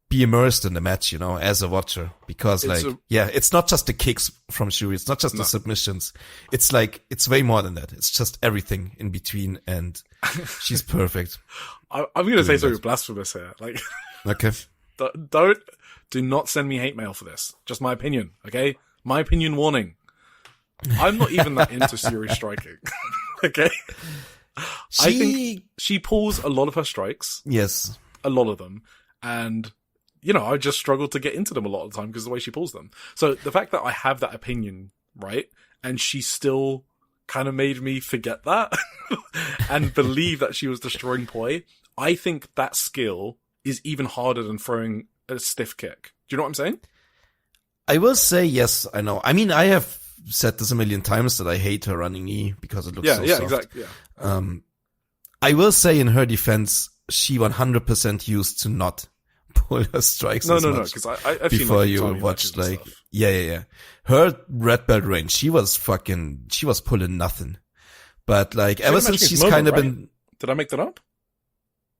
be immersed in the match, you know, as a watcher. Because it's not just the kicks from Shuri. It's not just the submissions. It's like, it's way more than that. It's just everything in between, and she's perfect. I'm going to say something blasphemous here. Like, okay. Do not send me hate mail for this. Just my opinion, okay? My opinion warning. I'm not even that into Shuri striking. Okay? I think she pulls a lot of her strikes. Yes. A lot of them. And, you know, I just struggle to get into them a lot of the time because of the way she pulls them. So the fact that I have that opinion, right? And she still kind of made me forget that and believe that she was destroying Poi. I think that skill is even harder than throwing a stiff kick. Do you know what I'm saying? I will say yes, I know. I mean, I have said this a million times that I hate her running knee because it looks so soft. Exactly. Yeah. I will say in her defense, she 100% used to not pull her strikes as much because I've before seen, you watched like, yeah. Her red belt reign, she was pulling nothing. But like, ever since she's kind of been... Did I make that up?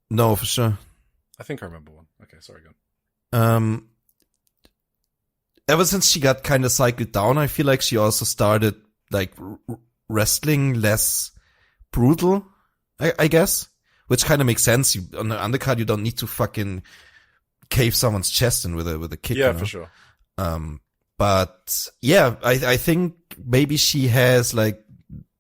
No, for sure. I think I remember one. Okay, sorry, go on. Ever since she got kind of cycled down, I feel like she also started like wrestling less brutal, I guess, which kind of makes sense. On the undercard, you don't need to fucking cave someone's chest in with a kick. Yeah, you know? for sure. But yeah, I think maybe she has like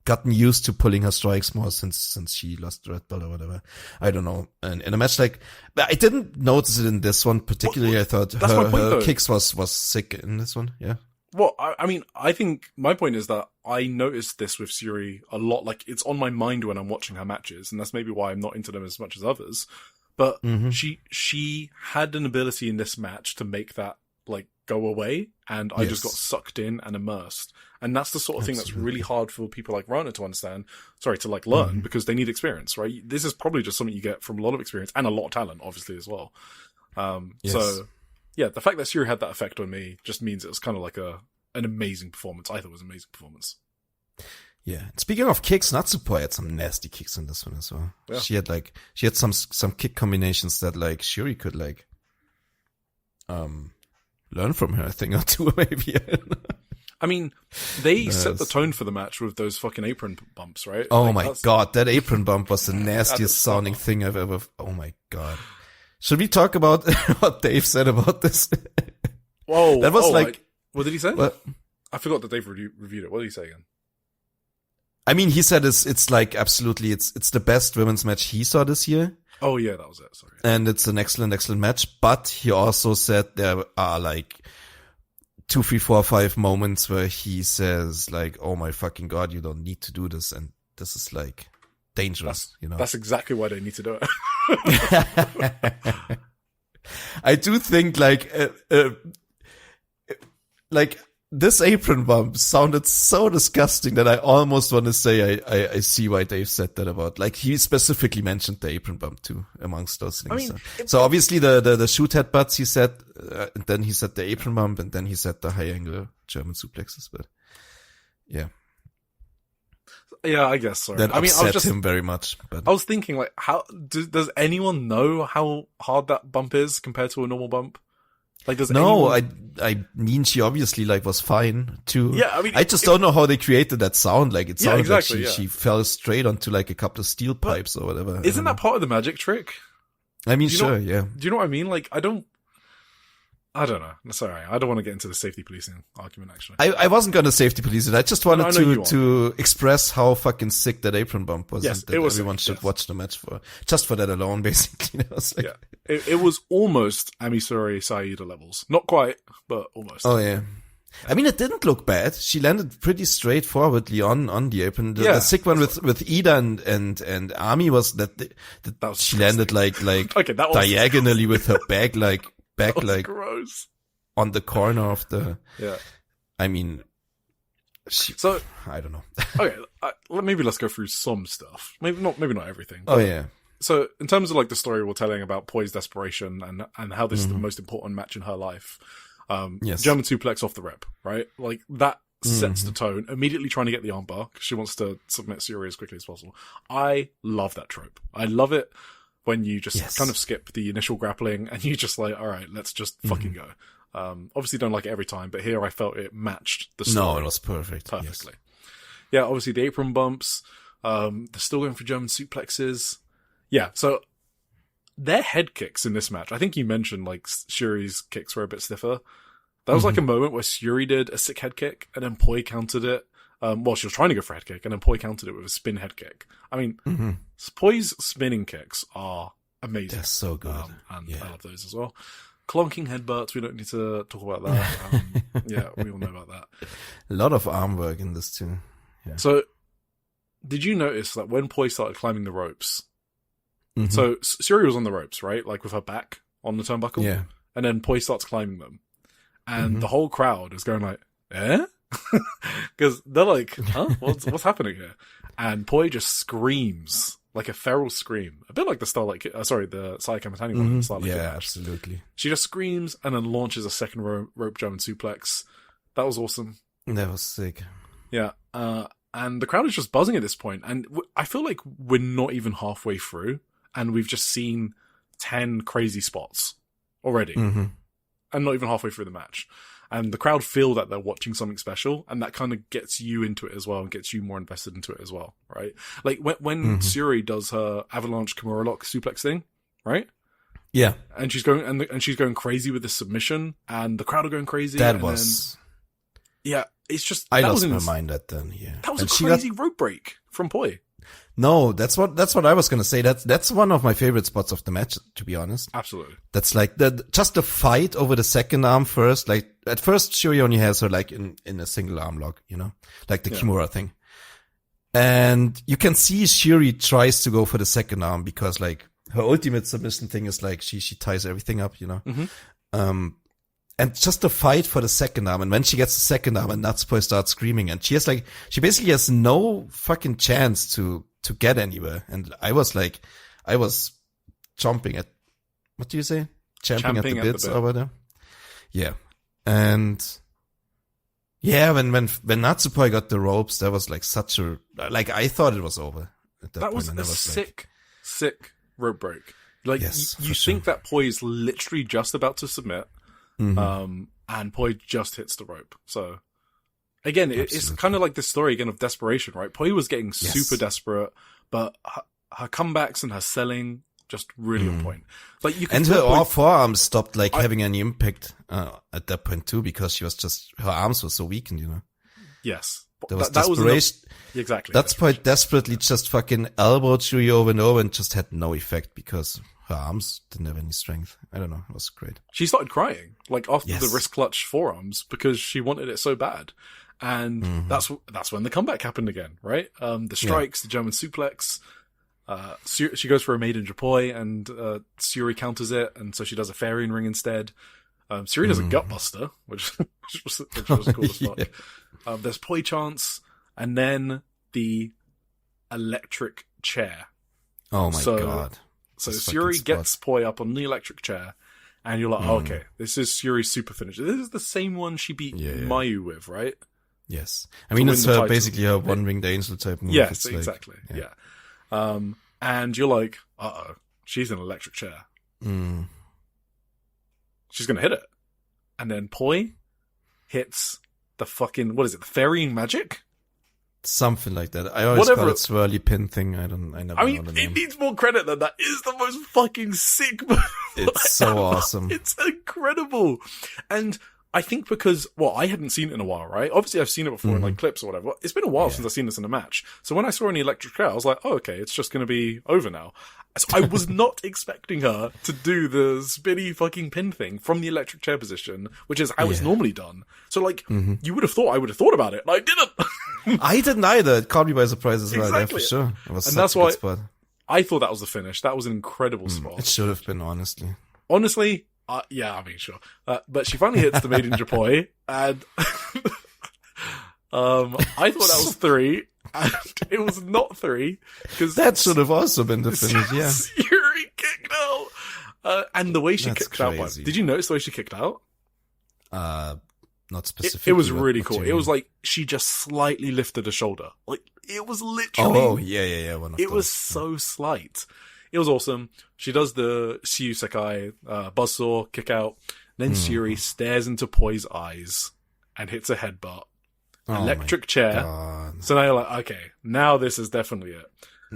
gotten used to pulling her strikes more since she lost the red belt or whatever. I don't know. And in a match like, I didn't notice it in this one particularly. I thought her kicks was sick in this one. Yeah. Well, I mean, I think my point is that I noticed this with Shuri a lot. Like, it's on my mind when I'm watching her matches, and that's maybe why I'm not into them as much as others. But she had an ability in this match to make that like go away, and I just got sucked in and immersed. And that's the sort of thing that's really hard for people like Rana to understand. Sorry, to like learn, because they need experience, right? This is probably just something you get from a lot of experience and a lot of talent, obviously, as well. So yeah, the fact that Shuri had that effect on me just means it was kind of like an amazing performance. I thought it was an amazing performance. Yeah. Speaking of kicks, Natsupoi had some nasty kicks in this one as well. Yeah. She had some kick combinations that like Shuri could like learn from her, I think, or two maybe. I mean, they set the tone for the match with those fucking apron bumps, right? Oh like, my god, that apron bump was the nastiest sounding thing I've ever. Oh my god. Should we talk about what Dave said about this? Whoa, that was what did he say? What? I forgot that Dave reviewed it. What did he say again? I mean, he said it's like absolutely, it's the best women's match he saw this year. Oh yeah, that was it. Sorry. And it's an excellent match. But he also said there are like 2, 3, 4, 5 moments where he says like, "Oh my fucking god, you don't need to do this," and this is like dangerous. That's exactly why they need to do it. I do think like this apron bump sounded so disgusting that I almost want to say I see why Dave said that about, like, he specifically mentioned the apron bump too amongst those things. So obviously the shoot headbutts he said, and then he said the apron bump, and then he said the high angle German suplexes, but yeah. Yeah, I guess so. That upset him very much. But I was thinking, like, how does anyone know how hard that bump is compared to a normal bump? Like, does anyone... I mean, she obviously like was fine too. Yeah, I mean, I just don't know how they created that sound. Like, it sounded exactly, like she fell straight onto like a couple of steel pipes or whatever. Isn't that part of the magic trick? I mean, sure, yeah. Do you know what I mean? Like, I don't know. Sorry, I don't want to get into the safety policing argument, actually. I wasn't going to safety police it. I just wanted to express how fucking sick that apron bump was. Yes, and that it was everyone sick, should watch the match just for that alone, basically. Yeah. It was almost Amisuri Saida levels. Not quite, but almost. Oh, yeah. I mean, it didn't look bad. She landed pretty straightforwardly on the apron. The sick one with Ida and Ami was that she landed like okay, that was diagonally with her back like gross on the corner of the. Yeah. I mean, so I don't know. Okay, maybe let's go through some stuff. Maybe not everything. Oh yeah. So in terms of like the story we're telling about Poi's desperation and how this is the most important match in her life, German suplex off the rep, right? Like that sets the tone. Immediately trying to get the armbar because she wants to submit Syuri as quickly as possible. I love that trope. I love it when you just kind of skip the initial grappling and you just like, all right, let's just fucking go. Obviously don't like it every time, but here I felt it matched the story. No, it was perfectly. Yes. Yeah, obviously the apron bumps. They're still going for German suplexes. Yeah, so their head kicks in this match, I think you mentioned like Shuri's kicks were a bit stiffer. That was like a moment where Syuri did a sick head kick and then Poi countered it. Well, she was trying to go for a head kick and then Poi countered it with a spin head kick. I mean, Poi's spinning kicks are amazing. They're so good. And I love those as well. Clonking headbutts, we don't need to talk about that. Yeah, we all know about that. A lot of arm work in this too. Yeah. So, did you notice that when Poi started climbing the ropes, so Syuri was on the ropes, right? Like with her back on the turnbuckle. Yeah. And then Poi starts climbing them. And the whole crowd is going like, eh? Because they're like, huh? What's happening here? And Poi just screams, like a feral scream. A bit like the Starlight the Sayaka Mitani one. Starlight yeah, absolutely. She just screams and then launches a second rope German suplex. That was awesome. That was sick. Yeah. And the crowd is just buzzing at this point. And I feel like we're not even halfway through. And we've just seen 10 crazy spots already. And not even halfway through the match. And the crowd feel that they're watching something special. And that kind of gets you into it as well and gets you more invested into it as well, right? Like when Syuri does her avalanche Kimura lock suplex thing, right? Yeah. And she's going crazy with the submission. And the crowd are going crazy. Yeah, it's just... I lost my mind at then, yeah. That was a crazy rope break from Poi. No, that's what I was gonna say. That's one of my favorite spots of the match, to be honest. Absolutely. That's like just the fight over the second arm first. Like at first, Shuri only has her like in a single arm lock, you know, like the Kimura thing. And you can see Shuri tries to go for the second arm because like her ultimate submission thing is like she ties everything up, you know. And just the fight for the second arm, and when she gets the second arm and Natsupoi starts screaming, and she basically has no fucking chance to get anywhere. And I was chomping at, what do you say? Champing at the bits over there. Yeah. And yeah, when Natsupoi got the ropes, that was like such a, like I thought it was over at that point. Was a sick rope break. Like you think that Poi is literally just about to submit. And Poi just hits the rope. So again, it's kind of like this story again of desperation, right? Poi was getting super desperate, but her comebacks and her selling just really on point. Like you can, and her forearms stopped like having any impact at that point too, because she was just, her arms were so weakened, you know. Yes, There was that was desperation. Exactly. That's quite desperately just fucking elbowed Shuri over and over and just had no effect because her arms didn't have any strength. I don't know. It was great. She started crying, like, after Yes. the wrist clutch forearms because she wanted it so bad. And that's when the comeback happened again, right? The strikes, the German suplex. She goes for a maiden Japoi and Suri counters it, and so she does a Farian ring instead. Suri does a gutbuster, which was cool as fuck. There's Poi chance, and then the electric chair. Oh my god. So This Suri fucking gets Poi up on the electric chair, and you're like, oh, okay, this is Suri's super finish. This is the same one she beat Mayu with, right? Yes. I mean, it's her, basically her one-winged angel type move. Yes, it's exactly. Like, yeah. And you're like, uh-oh, she's in an electric chair. She's going to hit it. And then Poi hits the fucking, what is it, the Fairying Magic? Something like that. I always call it swirly pin thing. I never know the name. It needs more credit than that. It's the most fucking sick move. It's so awesome. It's incredible. And I think because, I hadn't seen it in a while, right? Obviously, I've seen it before in like clips or whatever. It's been a while since I've seen this in a match. So when I saw her in the electric chair, I was like, oh, okay, it's just going to be over now. So I was not expecting her to do the spinny fucking pin thing from the electric chair position, which is how it's normally done. So like, you would have thought I would have thought about it, and I didn't. I didn't either. It caught me by surprise as well. Exactly. Yeah, for sure. It was And such that's a why good spot. I thought that was the finish. That was an incredible spot. It should have been, honestly. Honestly, sure. But she finally hits the maiden Japoi, and I thought that was 3, and it was not 3. Cause that should have also been the finish, yeah. Yuri kicked out. And the way she kicked out, did you notice the way she kicked out? Not specifically. It was really cool. It was like, she just slightly lifted a shoulder. Like, it was literally... Oh, yeah. It was so slight. It was awesome. She does the Shiyu Sekai buzzsaw kick out. Then Suri stares into Poi's eyes and hits a headbutt. Electric chair. God. So now you're like, okay, now this is definitely it.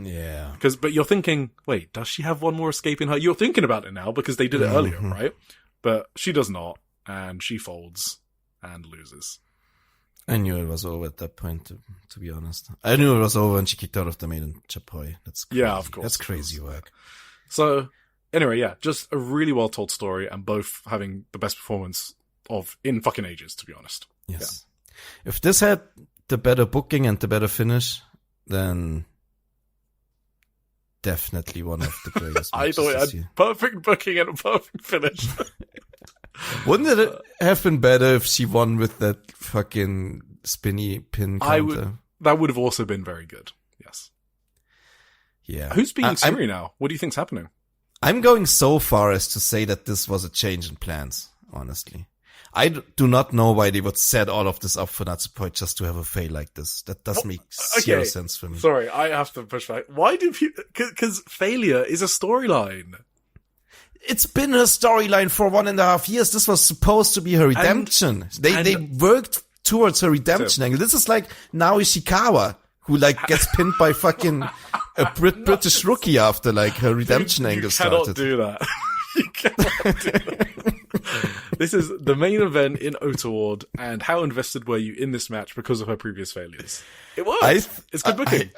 Yeah. But you're thinking, wait, does she have one more escape in her? You're thinking about it now because they did it earlier, right? But she does not, and she folds and loses. I knew it was over at that point, to be honest. I knew it was over when she kicked out of the maiden Japoi. That's crazy. Yeah, of course. That's crazy work. So, anyway, just a really well told story, and both having the best performance in fucking ages, to be honest. Yes. Yeah. If this had the better booking and the better finish, then definitely one of the greatest. I thought it had perfect booking and a perfect finish. Wouldn't it have been better if she won with that fucking spinny pin counter? That would have also been very good. Yes. Yeah. Who's being Suri now? What do you think's happening? I'm going so far as to say that this was a change in plans, honestly. I do not know why they would set all of this up for Natsupoi just to have a fail like this. That doesn't make zero sense for me. Sorry, I have to push back. Why do people... Because failure is a storyline. It's been her storyline for 1.5 years. This was supposed to be her redemption. They worked towards her redemption angle. This is like Naoi Ishikawa, who like gets pinned by fucking a British rookie after like her redemption angle started. You cannot do that. You cannot do that. This is the main event in Otaward, and how invested were you in this match because of her previous failures? It worked. It's good booking.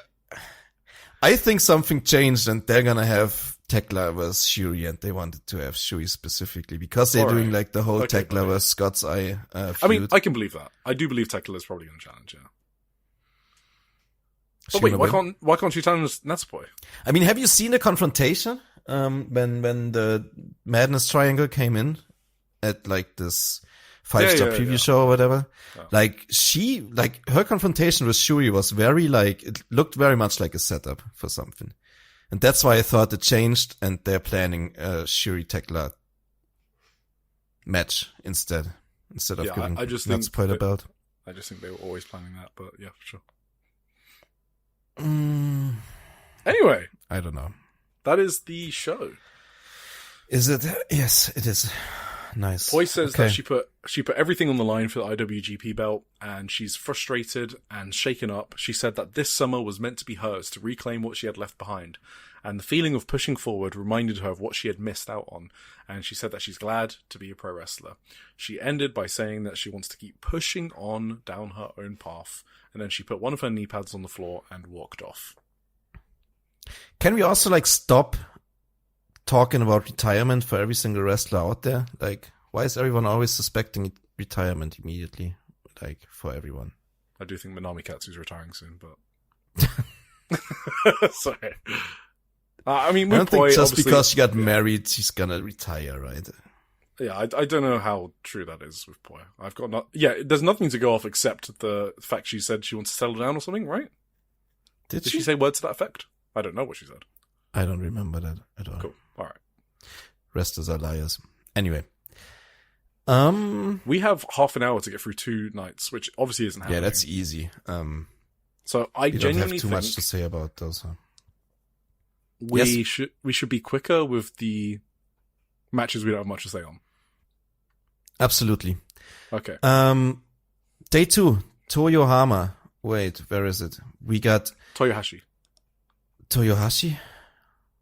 I think something changed, and they're gonna have Tekla versus Shuri, and they wanted to have Shuri specifically because they're doing like the whole Tekla versus Scott's Eye feud. I mean, I can believe that. I do believe Tekla is probably going to challenge, yeah. But wait, why can't she challenge Natsupoi? I mean, have you seen the confrontation when the Madness Triangle came in at like this 5-star preview show or whatever? Yeah. Like her confrontation with Shuri was very it looked very much like a setup for something. And that's why I thought it changed, and they're planning a Shuri Tekla match instead of giving Natsupoi the belt. I just think they were always planning that, but yeah, for sure. Anyway. I don't know. That is the show. Is it? Yes, it is. Nice. Poi says that she put everything on the line for the IWGP belt, and she's frustrated and shaken up. She said that this summer was meant to be hers to reclaim what she had left behind, and the feeling of pushing forward reminded her of what she had missed out on, and she said that she's glad to be a pro wrestler. She ended by saying that she wants to keep pushing on down her own path, and then she put one of her knee pads on the floor and walked off. Can we also, like, stop talking about retirement for every single wrestler out there? Like, why is everyone always suspecting retirement immediately? Like, for everyone. I do think Manami Katsu's retiring soon, but... Sorry. I mean, I don't think just obviously... because she got married, she's gonna retire, right? Yeah, I don't know how true that is with Poi. I've got not... Yeah, there's nothing to go off except the fact she said she wants to settle down or something, right? Did she say words to that effect? I don't know what she said. I don't remember that at all. Cool. All right. Wrestlers are liars. Anyway. We have half an hour to get through 2 nights, which obviously isn't happening. Yeah, that's easy. So I genuinely don't have too much to say about those. Huh? We should be quicker with the matches we don't have much to say on. Absolutely. Okay. Day 2, Toyohama. Wait, where is it? We got Toyohashi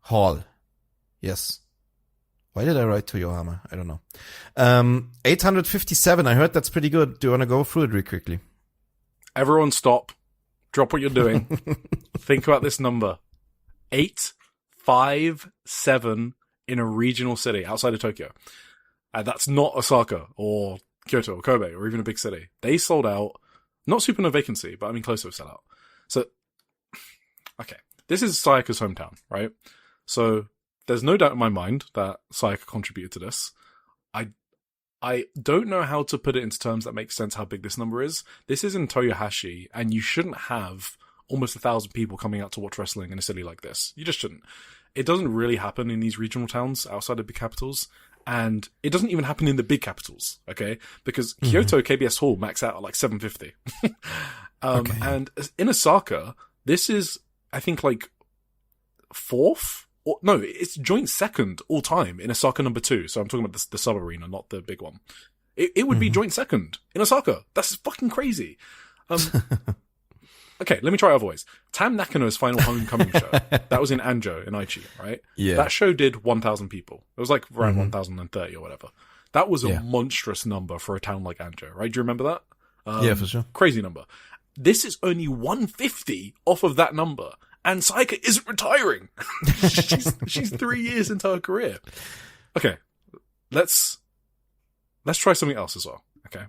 Hall. Yes. Why did I write Toyohama? I don't know. 857. I heard that's pretty good. Do you want to go through it real quickly? Everyone stop. Drop what you're doing. Think about this number. 857 in a regional city outside of Tokyo. And that's not Osaka or Kyoto or Kobe or even a big city. They sold out, not super no vacancy, but I mean close to a sellout. So, okay. This is Sayaka's hometown, right? So, there's no doubt in my mind that Sayaka contributed to this. I don't know how to put it into terms that make sense how big this number is. This is in Toyohashi, and you shouldn't have almost 1,000 people coming out to watch wrestling in a city like this. You just shouldn't. It doesn't really happen in these regional towns outside of big capitals, and it doesn't even happen in the big capitals, okay? Because Kyoto KBS Hall max out at like 750. Okay. And in Osaka, this is, I think, like 4th? Or, no, it's joint 2nd all time in Osaka number 2. So I'm talking about the sub arena, not the big one. It would be joint 2nd in Osaka. That's fucking crazy. Okay, let me try otherwise. Tam Nakano's final homecoming show. That was in Anjo in Aichi, right? Yeah. That show did 1,000 people. It was like around 1,030 or whatever. That was a monstrous number for a town like Anjo, right? Do you remember that? Yeah, for sure. Crazy number. This is only 150 off of that number. And Sayaka isn't retiring. she's 3 years into her career. Okay. Let's try something else as well. Okay.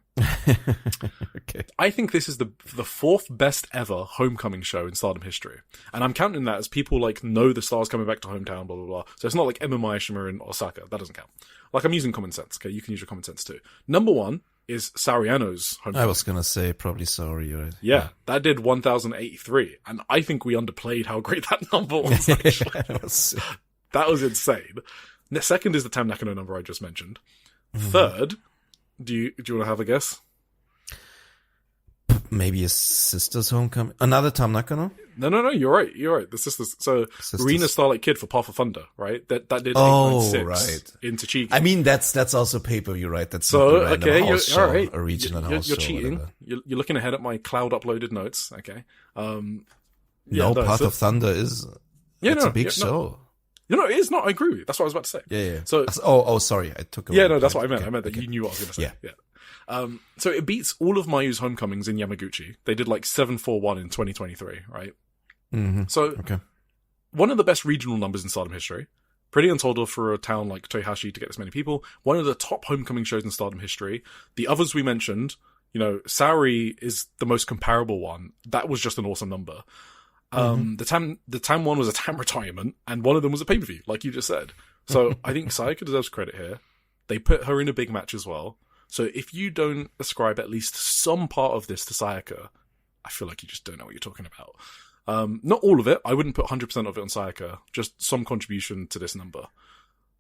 Okay. I think this is the 4th best ever homecoming show in Stardom history. And I'm counting that as people like know the stars coming back to hometown, blah, blah, blah. So it's not like MMI Shima in Osaka. That doesn't count. Like I'm using common sense. Okay. You can use your common sense too. Number 1 is Sariano's homecoming. I was going to say probably Saori, right? Yeah. That did 1,083. And I think we underplayed how great that number was, actually. That was insane. The second is the Tam Nakano number I just mentioned. Third, do you want to have a guess? Maybe his sister's homecoming. Another Tam Nakano? No, you're right. The sisters. So, Rina Starlight Kid for Path of Thunder, right? That did 896 right. in Tachiki. I mean, that's also pay-per-view, right? That's so, not a random okay, house all right. Show, a regional house You're show, cheating. whatever. You're looking ahead at my cloud uploaded notes, okay? Path of Thunder is a big show. No, it is not. I agree with you. That's what I was about to say. Yeah. So, sorry. I took away. Yeah, no, that's what I meant. I meant that you knew what I was going to say. Yeah. So it beats all of Mayu's homecomings in Yamaguchi. They did like 741 in 2023, right? Mm-hmm. So, one of the best regional numbers in Stardom history. Pretty untold of for a town like Toyohashi to get this many people. One of the top homecoming shows in Stardom history. The others we mentioned, Saori is the most comparable one. That was just an awesome number. The Tam one was a Tam retirement, and one of them was a pay-per-view, like you just said. So I think Sayaka deserves credit here. They put her in a big match as well. So if you don't ascribe at least some part of this to Sayaka, I feel like you just don't know what you're talking about. Not all of it. I wouldn't put 100% of it on Sayaka. Just some contribution to this number.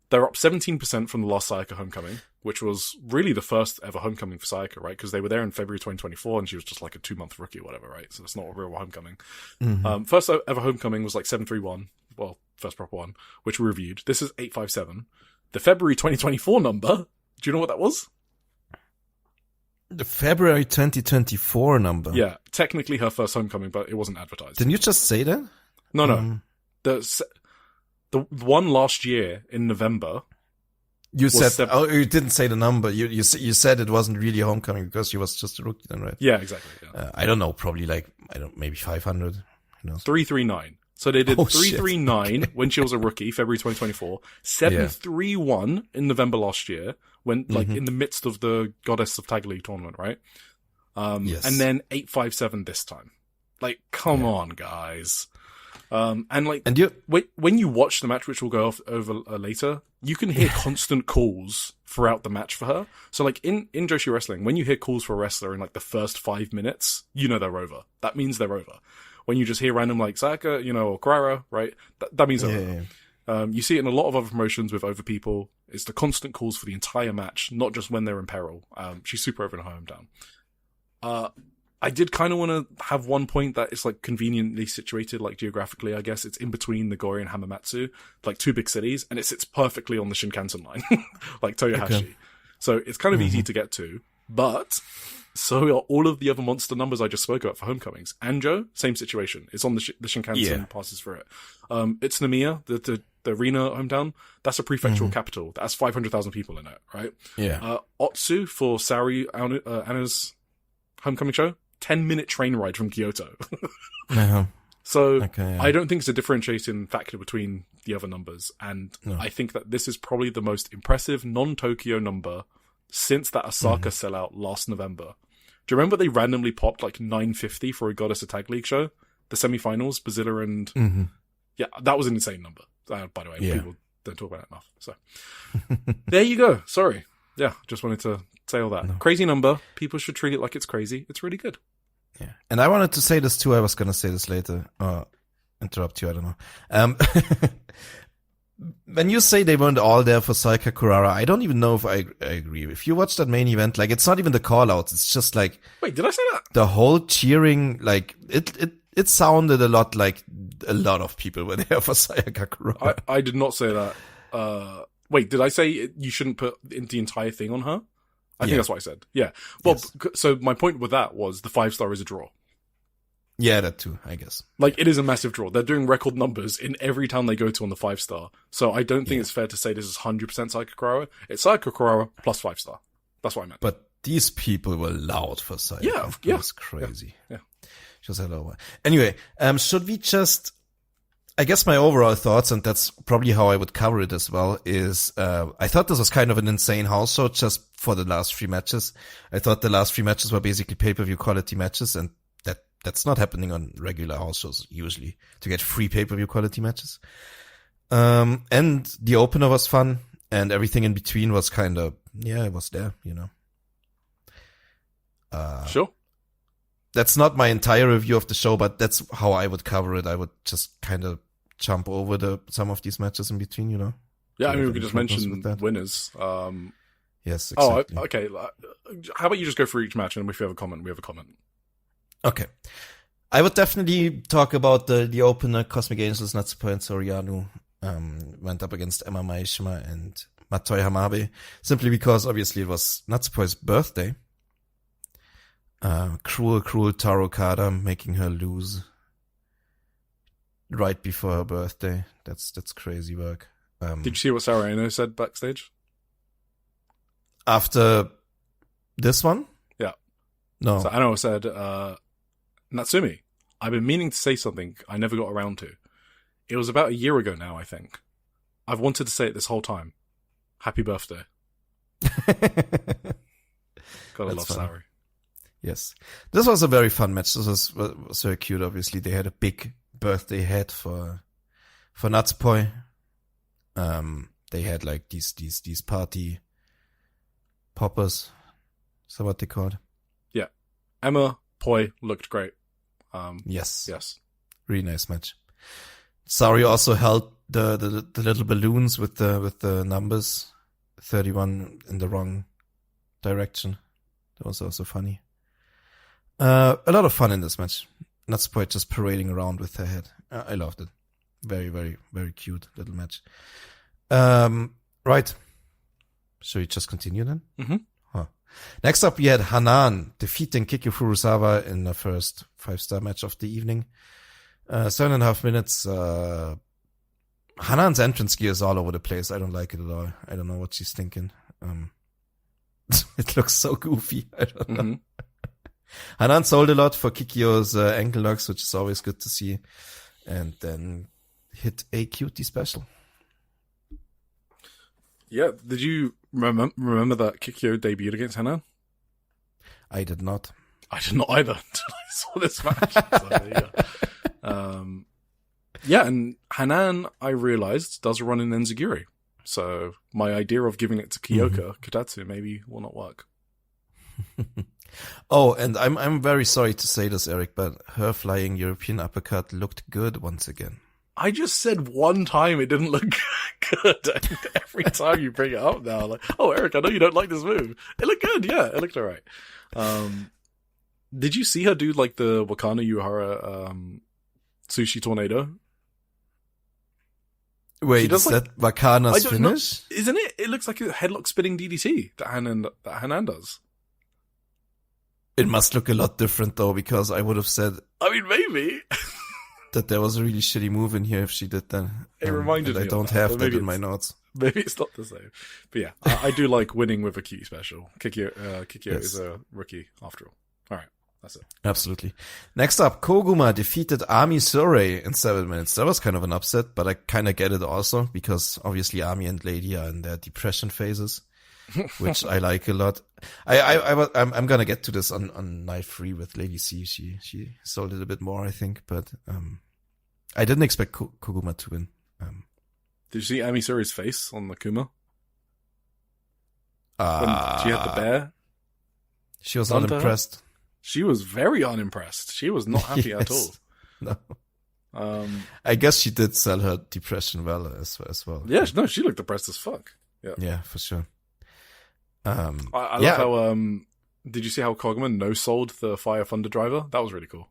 They're up 17% from the last Sayaka homecoming, which was really the first ever homecoming for Sayaka, right? Because they were there in February 2024 and she was just like a 2-month rookie or whatever, right? So it's not a real homecoming. First ever homecoming was like 731. Well, first proper one, which we reviewed. This is 857. The February 2024 number Do you know what that was? The February 2024 number. Yeah, technically her first homecoming, but it wasn't advertised. Didn't you just say that? No. The one last year in November. You said, you didn't say the number. You said it wasn't really a homecoming because she was just a rookie then, right? Yeah, exactly. Yeah. I don't know, probably maybe 500. Who knows? 339. So they did 339 when she was a rookie, February 2024. 731 in November last year, when in the midst of the Goddess of Tag League tournament, right? Yes. And then 857 this time. Like, come on, guys. And when you watch the match, which we'll go over later, you can hear constant calls throughout the match for her. So like in Joshi Wrestling, when you hear calls for a wrestler in like the first 5 minutes, you know they're over. That means they're over. When you just hear random like Sayaka, or Kurara, right? That means they're over. Yeah. You see it in a lot of other promotions with over people. It's the constant calls for the entire match, not just when they're in peril. She's super over in her hometown. I did kind of want to have one point that is like conveniently situated, like geographically, I guess. It's in between Nagori and Hamamatsu, like two big cities, and it sits perfectly on the Shinkansen line, like Toyohashi. Okay. So it's kind of easy to get to, but so are all of the other monster numbers I just spoke about for homecomings. Anjo, same situation. It's on the Shinkansen, passes through it. It's Namiya, the Rina hometown. That's a prefectural capital. That has 500,000 people in it, right? Yeah. Otsu for Sari Anna's homecoming show. 10-minute train ride from Kyoto. So I don't think it's a differentiating factor between the other numbers. And I think that this is probably the most impressive non-Tokyo number since that Osaka sellout last November. Do you remember they randomly popped like 950 for a Goddess of Tag League show? The semifinals, Bazilla and... Yeah, that was an insane number. By the way, people don't talk about it enough. So there you go. Sorry. Yeah, just wanted to say all that. Crazy number. People should treat it like it's crazy. It's really good. Yeah. And I wanted to say this too. I was going to say this later. Interrupt you. I don't know. When you say they weren't all there for Sayaka Kurara, I don't even know if I agree. If you watch that main event, like it's not even the call outs. It's just like, wait, did I say that? The whole cheering, like it sounded a lot like a lot of people were there for Sayaka Kurara. I did not say that. Wait, did I say you shouldn't put the entire thing on her? I think that's what I said. Yeah. Well, so my point with that was the 5-star is a draw. Yeah, that too, I guess. Like, it is a massive draw. They're doing record numbers in every town they go to on the 5-star. So I don't think it's fair to say this is 100% Sayaka Kurara. It's Sayaka Kurara plus 5-star. That's what I meant. But these people were loud for Sayaka. Yeah. It was crazy. Yeah. Just hello. Anyway, should we just... I guess my overall thoughts, and that's probably how I would cover it as well, is I thought this was kind of an insane house show just for the last 3 matches. I thought the last 3 matches were basically pay-per-view quality matches, and that's not happening on regular house shows usually, to get free pay-per-view quality matches. And the opener was fun, and everything in between was kind of, it was there, Sure. That's not my entire review of the show, but that's how I would cover it. I would just kind of jump over some of these matches in between, Yeah, I mean, we could just mention winners. Yes, exactly. Oh, okay. How about you just go for each match, and if we have a comment, we have a comment. Okay. I would definitely talk about the opener. Cosmic Angels, Natsupo and Soriano went up against Emma Maeshima and Matoi Hamabe, simply because obviously it was Natsupo's birthday. Cruel Taro Kada making her lose right before her birthday. That's crazy work. Did you see what Sarah Eno said backstage? After this one? Yeah. No. So Eno said, Natsumi, I've been meaning to say something I never got around to. It was about a year ago now, I think. I've wanted to say it this whole time. Happy birthday. Gotta love Sarah. Yes. This was a very fun match. This was very cute, obviously. They had a big birthday head for Natsupoi. They had like these party poppers. Is that what they called? Yeah. Emma Poi looked great. Yes. Yes. Really nice match. Sari also held the little balloons with the numbers 31 in the wrong direction. That was also funny. A lot of fun in this match. Natsupoi just parading around with her head. I loved it. Very, very, very cute little match. Right. Should we just continue then? Mm-hmm. Huh. Next up, we had Hanan defeating Kikyo Furusawa in the first 5-star match of the evening. 7.5 minutes. Hanan's entrance gear is all over the place. I don't like it at all. I don't know what she's thinking. It looks so goofy. I don't know. Hanan sold a lot for Kikyo's ankle locks, which is always good to see. And then hit a cutie special. Yeah, did you remember that Kikyo debuted against Hanan? I did not. I did not either until I saw this match. So, yeah, and Hanan, I realized, does run in Enziguri. So my idea of giving it to Kyoka Kotatsu maybe will not work. Oh, and I'm very sorry to say this, Eric, but her flying European uppercut looked good once again. I just said one time it didn't look good. And every time you bring it up now, like, oh, Eric, I know you don't like this move. It looked good. Yeah, it looked all right. Did you see her do like the Wakana Yuhara sushi tornado? Wait, is that Wakana's finish? Isn't it? It looks like a headlock spinning DDT that Hanan does. It must look a lot different though, because I would have said... I mean, maybe. that there was a really shitty move in here if she did that. It reminded me I don't have that in my notes. Maybe it's not the same. But yeah, I do like winning with a cutie special. Kikyo is a rookie after all. All right, that's it. Absolutely. Next up, Koguma defeated Ami Sourei in 7 minutes. That was kind of an upset, but I kind of get it also, because obviously Ami and Lady are in their depression phases, which I like a lot. I'm gonna get to this on Night 3 with Lady C. She sold it a bit more, I think, but I didn't expect Koguma to win. Did you see Ami Sourei's face on the Kuma? When she had the bear? She was unimpressed. She was very unimpressed. She was not happy at all. No. I guess she did sell her depression well as well. Yeah, no, she looked depressed as fuck. Yeah, for sure. I love how, did you see how Koguma no-sold the Fire Thunder driver? That was really cool.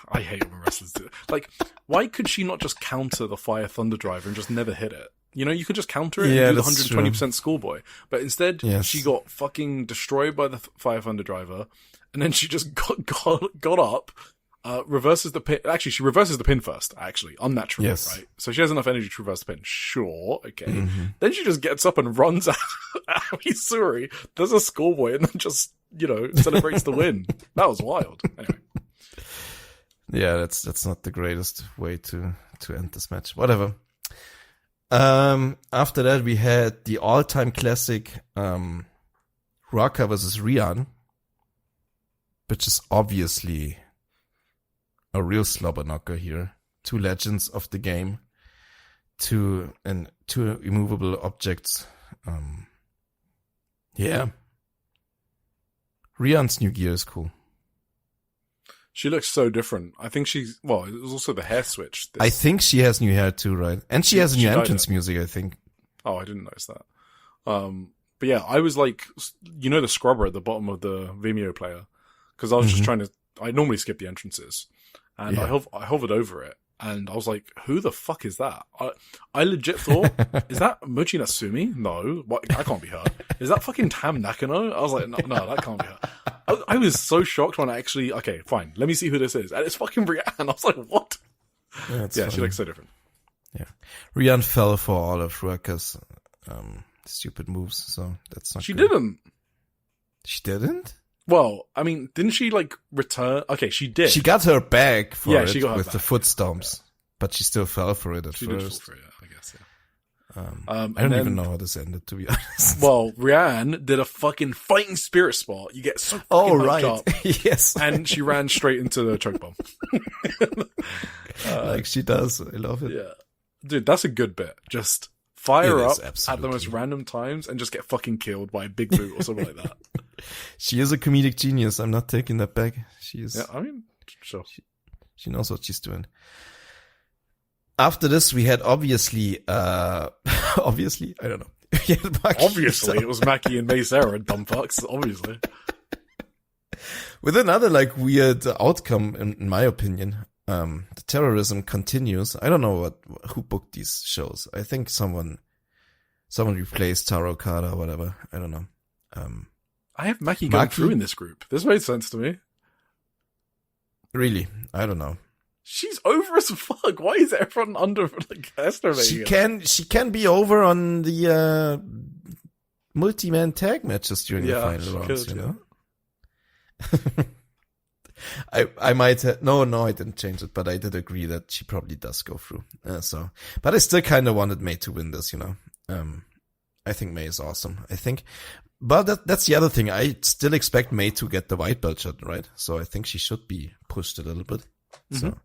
I hate when wrestlers do it. Like, why could she not just counter the Fire Thunder driver and just never hit it? You know, you could just counter it and do the 120% schoolboy. But instead, she got fucking destroyed by the Fire Thunder driver, and then she just got up, reverses the pin. Actually, she reverses the pin first, actually. Unnatural, right? So she has enough energy to reverse the pin. Sure, okay. Mm-hmm. Then she just gets up and runs out. Sorry, does a schoolboy and then just, celebrates the win. That was wild. Anyway. Yeah, that's not the greatest way to end this match. Whatever. After that, we had the all-time classic, Ruaka versus Rian, which is obviously a real slobber knocker here. Two legends of the game, two immovable objects. Yeah. Rian's new gear is cool. She looks so different. I think it was also the hair switch. I think she has new hair too, right? And she has a new entrance music, I think. Oh, I didn't notice that. But yeah, I was like, the scrubber at the bottom of the Vimeo player. Because I was just trying to, I normally skip the entrances. And I hovered over it. And I was like, who the fuck is that? I legit thought, is that Mochi Natsumi? No, that can't be her. Is that fucking Tam Nakano? I was like, no, that can't be her. I was so shocked when I actually, okay, fine, let me see who this is. And it's fucking Rian. I was like, what? Yeah, she looks so different. Yeah. Rian fell for all of Ruaka's stupid moves, so that's not good. Didn't. She didn't? Well, I mean, didn't she, return? Okay, she did. She got her back for it she got with the foot stomps, but she still fell for it at she first. Did fall for it, I guess, yeah. I don't even know how this ended, to be honest. Well, Rian did a fucking fighting spirit spot. You get so fucking hyped up. Yes. And she ran straight into the choke bomb. Like she does. I love it. Yeah. Dude, that's a good bit. Just fire up at the most random times and just get fucking killed by a big boot or something like that. She is a comedic genius. I'm not taking that back. She is. Yeah, I mean, sure. She knows what she's doing. After this, we had obviously, I don't know. Obviously, it was Maki and Mei Sarah, dumb fucks, obviously. With another, weird outcome, in my opinion. The terrorism continues. I don't know who booked these shows. I think someone replaced Taro Okada or whatever. I don't know. I have Maki going through in this group. This made sense to me. Really? I don't know. She's over as fuck. Why is everyone estimating her? She can be over on the multi-man tag matches during the final rounds, you know? I might have, no, I didn't change it, but I did agree that she probably does go through. But I still kind of wanted May to win this, you know? I think May is awesome. But that's the other thing. I still expect May to get the white belt shot, right? So I think she should be pushed a little bit. Mm-hmm. So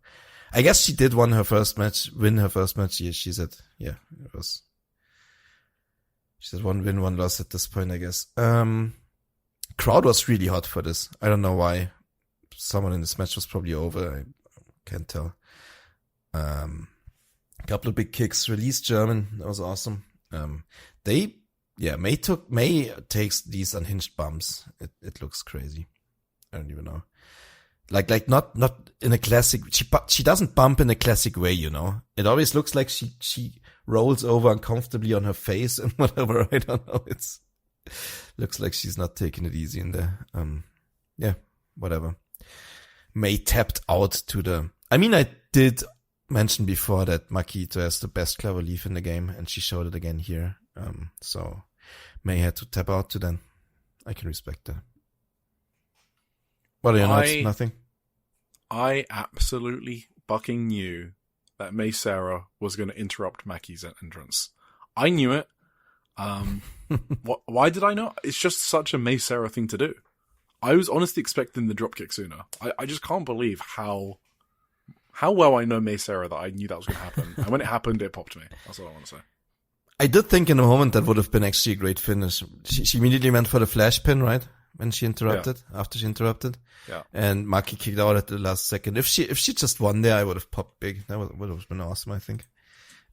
I guess she did win her first match. She said, yeah, it was, she said 1 win, 1 loss at this point, I guess. Crowd was really hot for this. I don't know why. Someone in this match was probably over. I can't tell. Couple of big kicks. Release German. That was awesome. May takes these unhinged bumps. It looks crazy. I don't even know. Like not in a classic. She doesn't bump in a classic way, you know. It always looks like she rolls over uncomfortably on her face and whatever. I don't know. Looks like she's not taking it easy in there. Whatever. May tapped out to the. I mean, I did mention before that Makito has the best clever leaf in the game, and she showed it again here. So May had to tap out to then. I can respect that. What are your notes? Nothing? I absolutely fucking knew that May Sarah was going to interrupt Maki's entrance. I knew it. Why did I know? It's just such a May Sarah thing to do. I was honestly expecting the dropkick sooner. I just can't believe how well I know May Sarah that I knew that was going to happen. And when it happened, it popped me. That's all I want to say. I did think in a moment that would have been actually a great finish. She immediately went for the flash pin, right? When she interrupted, after she interrupted. Yeah. And Maki kicked out at the last second. If she just won there, I would have popped big. That would have been awesome, I think.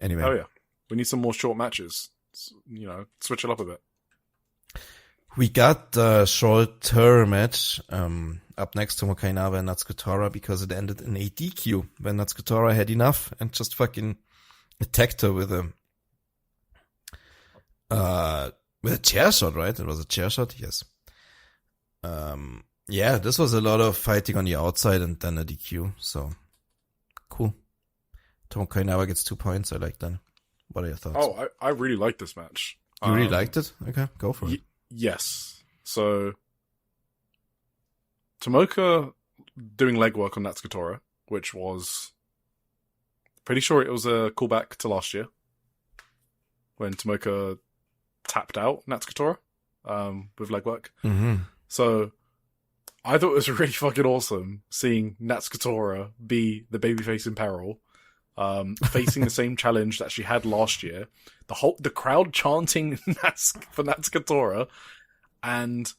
Anyway. Oh yeah. We need some more short matches. You know, switch it up a bit. We got the shorter match, up next to Mokainawa and Natsuko because it ended in a DQ when Natsuko had enough and just fucking attacked her with a chair shot, right? It was a chair shot, yes. This was a lot of fighting on the outside and then a DQ, so cool. Mokainawa gets 2 points. I like that. What are your thoughts? Oh, I really liked this match. You really liked it? Okay, go for it. Yes. So, Tomoka doing legwork on Natsuko, which was pretty sure it was a callback to last year when Tomoka tapped out Natsuko with legwork. Mm-hmm. So, I thought it was really fucking awesome seeing Natsuko be the babyface in peril, facing the same challenge that she had last year. The crowd chanting for Natsuko, and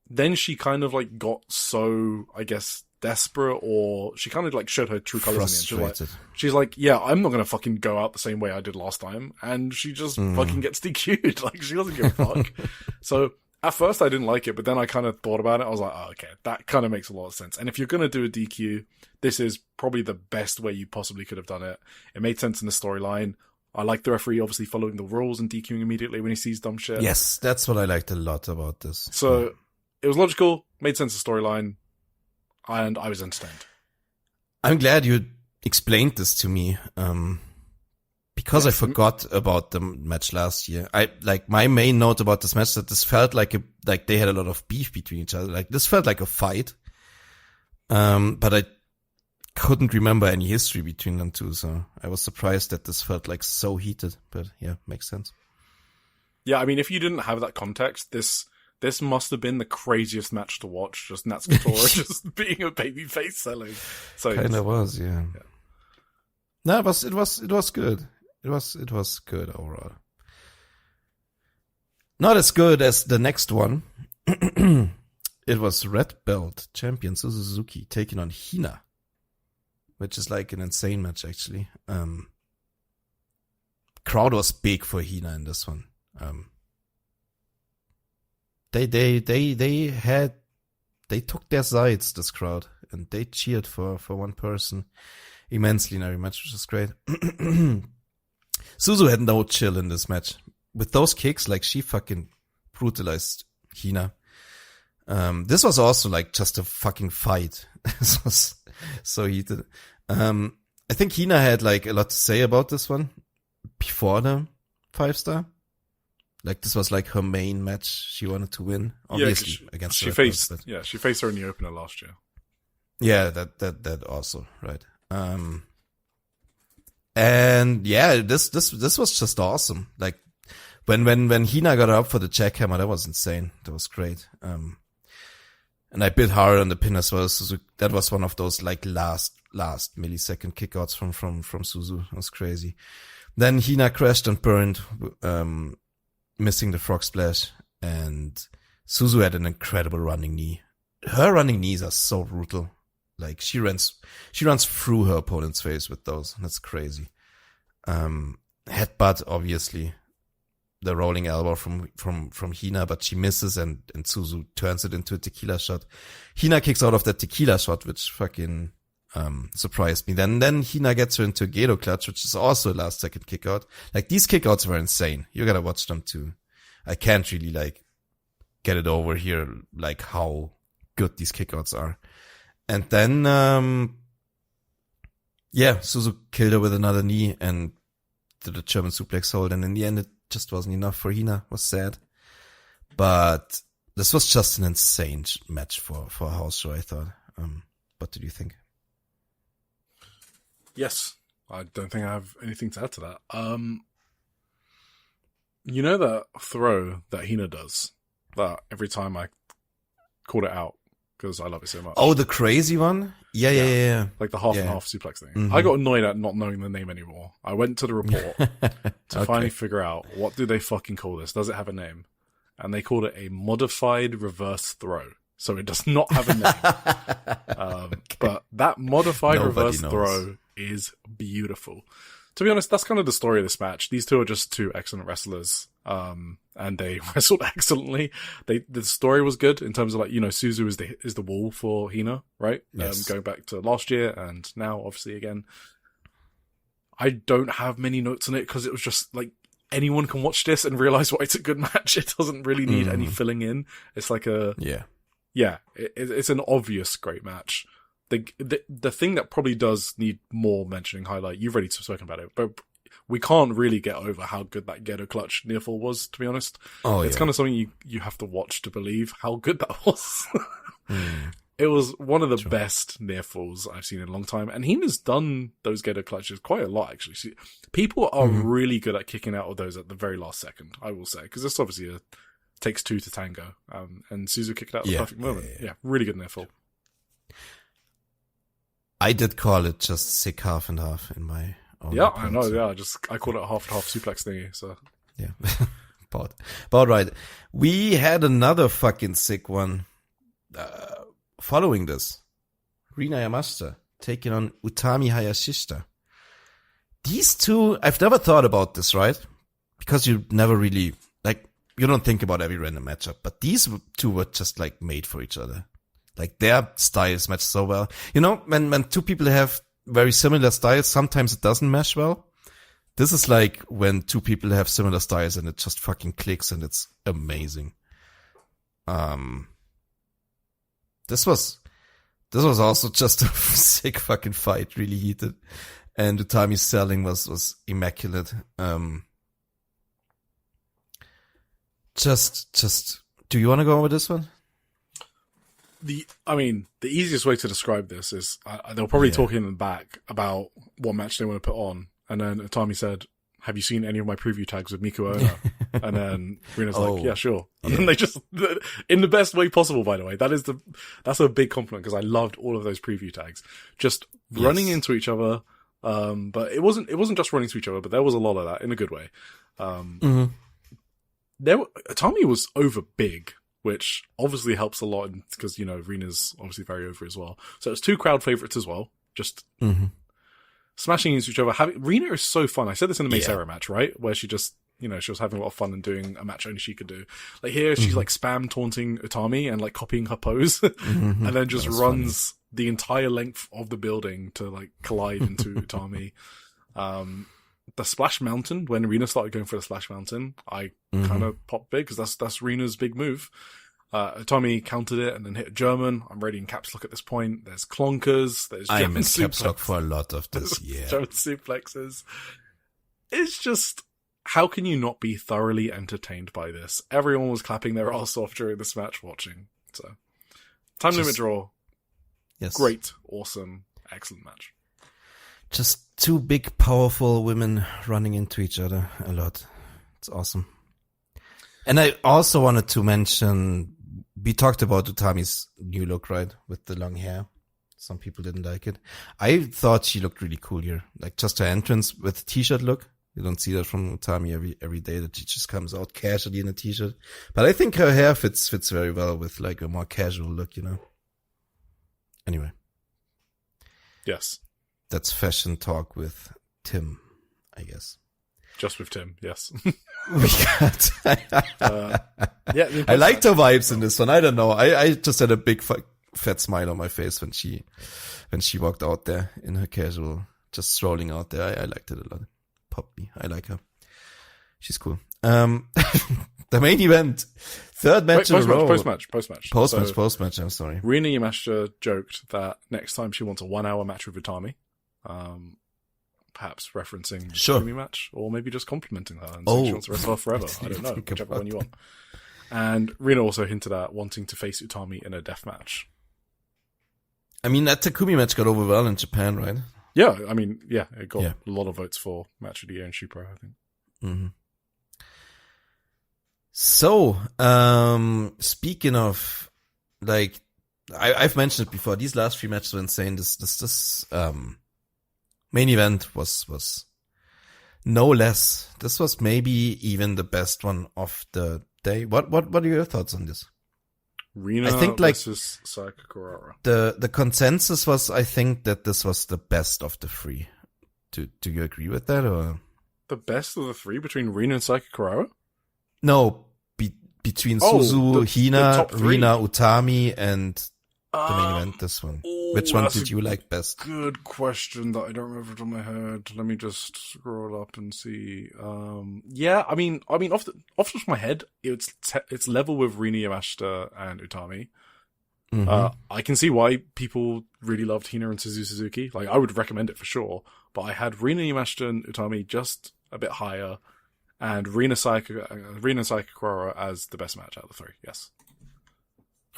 then she kind of like got so, I guess, desperate, or she kind of like showed her true colors in the end. She's like, yeah, I'm not gonna fucking go out the same way I did last time, and she just fucking gets DQ'd. Like, she doesn't give a fuck. So at first I didn't like it, but then I kind of thought about it. I was like, oh, okay, that kind of makes a lot of sense. And if you're gonna do a DQ, this is probably the best way you possibly could have done it. It made sense in the storyline. I like the referee obviously following the rules and DQing immediately when he sees dumb shit. Yes, that's what I liked a lot about this. So it was logical, made sense of storyline, and I was entertained. I'm glad you explained this to me, because I forgot about the match last year. My main note about this match that this felt like they had a lot of beef between each other. Like, this felt like a fight. But I couldn't remember any history between them two, so I was surprised that this felt like so heated, but yeah, makes sense. Yeah, I mean, if you didn't have that context, this must have been the craziest match to watch, just Natsuko just being a babyface selling. So kinda was, yeah. No, it was good. It was good overall. Not as good as the next one. It was Red Belt champion Suzuki taking on Hina, which is like an insane match, actually. Crowd was big for Hina in this one. They took their sides, this crowd. and they cheered for one person immensely in every match, which is great. Suzu had no chill in this match. With those kicks, like, she fucking brutalized Hina. This was also like just a fucking fight. This was so heated. I think Hina had like a lot to say about this one before the 5-star. Like, this was like her main match she wanted to win, obviously, against she faced her in the opener last year. Yeah, that also, right. And yeah, this was just awesome. Like, when Hina got her up for the jackhammer, that was insane. That was great. And I bit hard on the pin as well. So that was one of those like last millisecond kickouts from Suzu. It was crazy. Then Hina crashed and burned, missing the frog splash, and Suzu had an incredible running knee. Her running knees are so brutal. Like, she runs through her opponent's face with those. That's crazy. Headbutt, obviously. The rolling elbow from Hina, but she misses and Suzu turns it into a tequila shot. Hina kicks out of that tequila shot, which fucking, surprised me. Then Hina gets her into a Gedo clutch, which is also a last second kick out. Like, these kickouts were insane. You gotta watch them too. I can't really like get it over here, like how good these kickouts are. And then, Suzu killed her with another knee and did a German suplex hold. And in the end, it just wasn't enough for Hina. Was sad. But this was just an insane match for a house show, I thought. What did you think? Yes. I don't think I have anything to add to that. You know that throw that Hina does? That every time I called it out because I love it so much. Oh, the crazy one? Yeah. Like the half and half suplex thing. Mm-hmm. I got annoyed at not knowing the name anymore. I went to the report to finally figure out, what do they fucking call this? Does it have a name? And they called it a modified reverse throw. So it does not have a name. But that modified reverse throw is beautiful. To be honest, that's kind of the story of this match. These two are just two excellent wrestlers. And they wrestled excellently. The story was good in terms of, like, you know, Suzu is the wall for Hina, right? Yes. Going back to last year and now obviously again. I don't have many notes on it because it was just like, anyone can watch this and realize why it's a good match. It doesn't really need any filling in. It's like it's an obvious great match. The thing that probably does need more mentioning, highlight, you've already spoken about it, but we can't really get over how good that Gedo clutch near fall was, to be honest. It's kind of something you have to watch to believe how good that was. It was one of the best near falls I've seen in a long time. And Hina's done those Gedo clutches quite a lot, actually. People are really good at kicking out of those at the very last second, I will say, because this obviously takes two to tango. And Suzu kicked out at the perfect moment. Yeah, really good near fall. I did call it just sick half and half in my own report. I know. Yeah, I called it a half and half suplex thingy. So yeah, about right. We had another fucking sick one. Following this, Rina Yamashita taking on Utami Hayashishita. These two, I've never thought about this, right? Because you never really, like, you don't think about every random matchup, but these two were just like made for each other. Like, their styles match so well. You know, when two people have very similar styles, sometimes it doesn't mesh well. This is like when two people have similar styles and it just fucking clicks and it's amazing. This was also just a sick fucking fight, really heated. And Utami's selling was immaculate. Just, do you want to go over this one? The easiest way to describe this is they were probably talking in the back about what match they want to put on. And then Utami said, have you seen any of my preview tags with Miku Onna? And then Rina's like, yeah, sure. And then they just, in the best way possible, by the way, that's a big compliment because I loved all of those preview tags. Just running into each other. But it wasn't just running to each other, but there was a lot of that in a good way. Utami was over big, which obviously helps a lot because, you know, Rina's obviously very over as well. So it's two crowd favorites as well. Just smashing into each other. Rina is so fun. I said this in the Mace Era match, right? Where she just, you know, she was having a lot of fun and doing a match only she could do. Like here, she's like spam taunting Utami and like copying her pose and then just runs the entire length of the building to like collide into Utami. The Splash Mountain, when Rina started going for the Splash Mountain, I kind of popped big because that's Rina's big move. Utami countered it and then hit a German. I'm already in caps lock at this point. There's clonkers. There's I'm in caps lock for a lot of this, yeah. German suplexes. It's just, how can you not be thoroughly entertained by this? Everyone was clapping their ass off during this match watching. So, time limit draw. Yes. Great, awesome, excellent match. Just two big, powerful women running into each other a lot. It's awesome. And I also wanted to mention, we talked about Utami's new look, right? With the long hair. Some people didn't like it. I thought she looked really cool here. Like just her entrance with the t-shirt look. You don't see that from Utami every day, that she just comes out casually in a t-shirt. But I think her hair fits very well with like a more casual look, you know? Anyway. Yes. That's fashion talk with Tim, I guess. Just with Tim, yes. Yeah, I liked her vibes in this one. I don't know. I just had a big fat smile on my face when she walked out there in her casual, just strolling out there. I liked it a lot. Poppy, I like her. She's cool. The main event, third match in a row. Post-match, I'm sorry. Rina Yamashita joked that next time she wants a 1 hour match with Utami. Perhaps referencing the Utami match, or maybe just complimenting her and saying she wants to wrestle her forever. I don't know, whichever one you want. And Rina also hinted at wanting to face Utami in a death match. I mean, that Takumi match got over well in Japan, right? Yeah, I mean, yeah, it got a lot of votes for match of the year in Shupro, I think. Mm-hmm. So, speaking of, like, I've mentioned it before, these last 3 matches were insane. This main event was no less. This was maybe even the best one of the day. What are your thoughts on this? Rina I think, like, versus Sayaka Kurara. The consensus was, I think, that this was the best of the 3. Do you agree with that, or? The best of the 3 between Rina and Sayaka Kurara? No, between Suzu, Hina, the Rina, Utami, and the main event, this one. Which one did you like best? Good question that I don't remember off my head. Let me just scroll up and see. Yeah, I mean, off the top of my head, it's level with Rina Yamashita and Utami. Mm-hmm. I can see why people really loved Hina and Suzuki. Like, I would recommend it for sure. But I had Rina Yamashita and Utami just a bit higher, and Rina Sayaka Kurara as the best match out of the 3. Yes.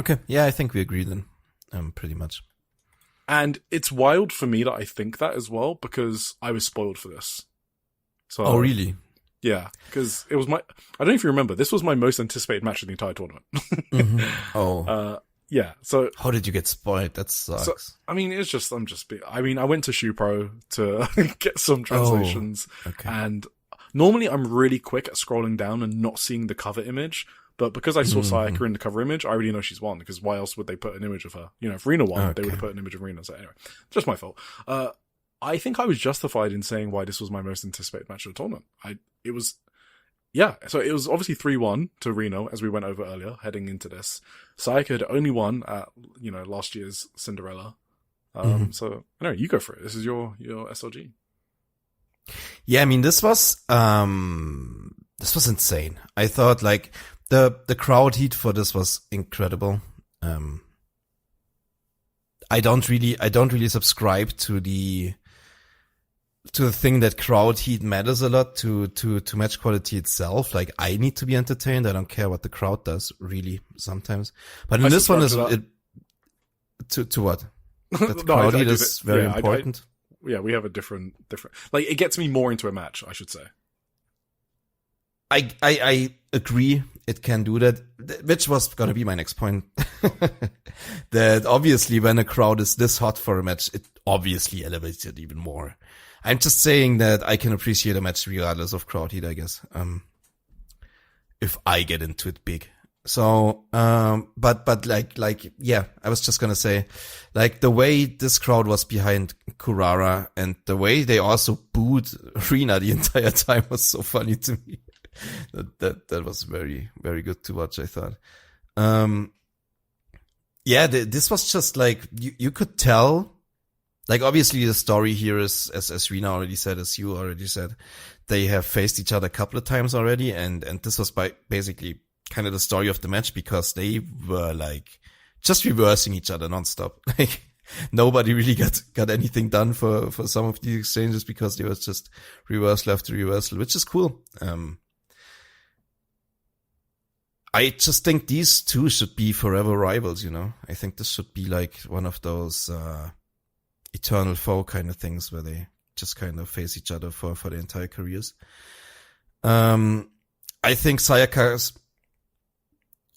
Okay. Yeah, I think we agree then. Pretty much. And it's wild for me that I think that as well, because I was spoiled for this. So, oh, really? Yeah, because it was I don't know if you remember, this was my most anticipated match of the entire tournament. Mm-hmm. Oh. Yeah, so. How did you get spoiled? That sucks. So, I mean, I went to Shupro to get some translations. Oh, okay. And normally I'm really quick at scrolling down and not seeing the cover image. But because I saw Sayaka in the cover image, I already know she's won, because why else would they put an image of her? You know, if Rina won, they would have put an image of Rina. So anyway, just my fault. I think I was justified in saying why this was my most anticipated match of the tournament. So it was obviously 3-1 to Rina, as we went over earlier, heading into this. Sayaka had only won at, last year's Cinderella. So, anyway, you go for it. This is your SLG. Yeah, I mean, this was insane. I thought, like, the crowd heat for this was incredible. I don't really subscribe to the thing that crowd heat matters a lot to match quality itself. Like, I need to be entertained. I don't care what the crowd does, really, sometimes. But in this one is to what? That the crowd heat is very important. Yeah, we have a different, like, it gets me more into a match, I should say. I agree, it can do that, which was gonna be my next point. That obviously when a crowd is this hot for a match, it obviously elevates it even more. I'm just saying that I can appreciate a match regardless of crowd heat, I guess. If I get into it big. So, but like, yeah, I was just gonna say, like, the way this crowd was behind Kurara and the way they also booed Rina the entire time was so funny to me. That was very, very good to watch, I thought. yeah, this was just like, you could tell, like, obviously the story here is, as Rina already said, as you already said, they have faced each other a couple of times already, and this was basically kind of the story of the match, because they were like just reversing each other nonstop. Like, nobody really got anything done for some of these exchanges, because they was just reversal after reversal, which is cool. I just think these two should be forever rivals, you know? I think this should be like one of those, eternal foe kind of things where they just kind of face each other for their entire careers. I think Sayaka's,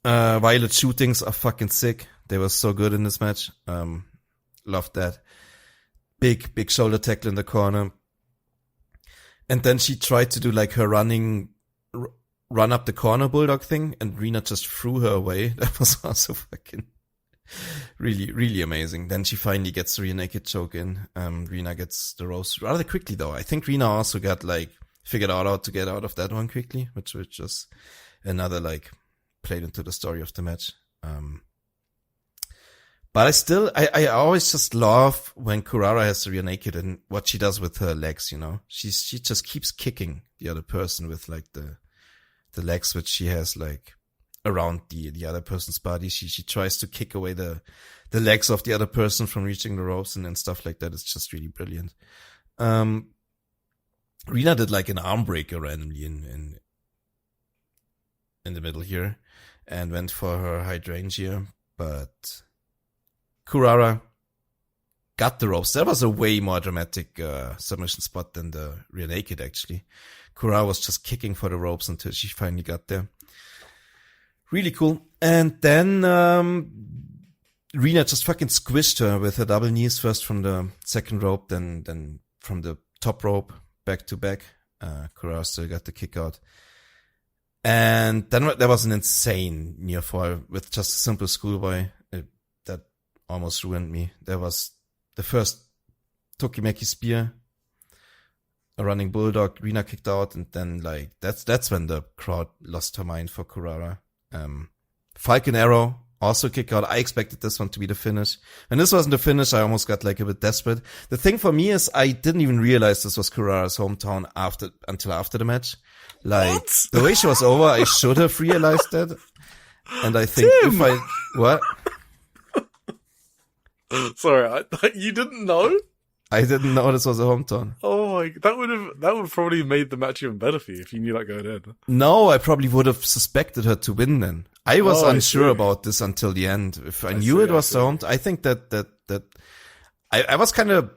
violet shootings are fucking sick. They were so good in this match. Loved that. Big shoulder tackle in the corner. And then she tried to do like her run up the corner bulldog thing, and Rina just threw her away. That was also fucking really, really amazing. Then she finally gets the rear naked choke in. Rina gets the ropes rather quickly though. I think Rina also got like figured out how to get out of that one quickly, which was another like played into the story of the match. But I always just love when Kurara has the rear naked and what she does with her legs, you know. She just keeps kicking the other person with like the legs which she has like around the other person's body. She tries to kick away the legs of the other person from reaching the ropes and stuff like that. It's just really brilliant. Rina did like an arm breaker randomly in the middle here and went for her hydrangea, but Kurara got the ropes. That was a way more dramatic submission spot than the rear naked, actually. Kurara was just kicking for the ropes until she finally got there. Really cool. And then Rina just fucking squished her with her double knees, first from the second rope, then from the top rope, back to back. Kurara still got the kick out. And then there was an insane near fall with just a simple schoolboy that almost ruined me. There was the first Tokimeki spear, a running bulldog, Rina kicked out, and then like that's when the crowd lost her mind for Kurara. Falcon Arrow also kick out. I expected this one to be the finish. When this wasn't the finish, I almost got like a bit desperate. The thing for me is I didn't even realize this was Kurara's hometown until after the match. Like, what? The way she was over, I should have realized that. And I think what? Sorry, you didn't know? I didn't know this was a hometown. Oh my, that would probably made the match even better for you if you knew that going in. No, I probably would have suspected her to win then. I was unsure about this until the end. If I knew it was the hometown, I think that I was kind of,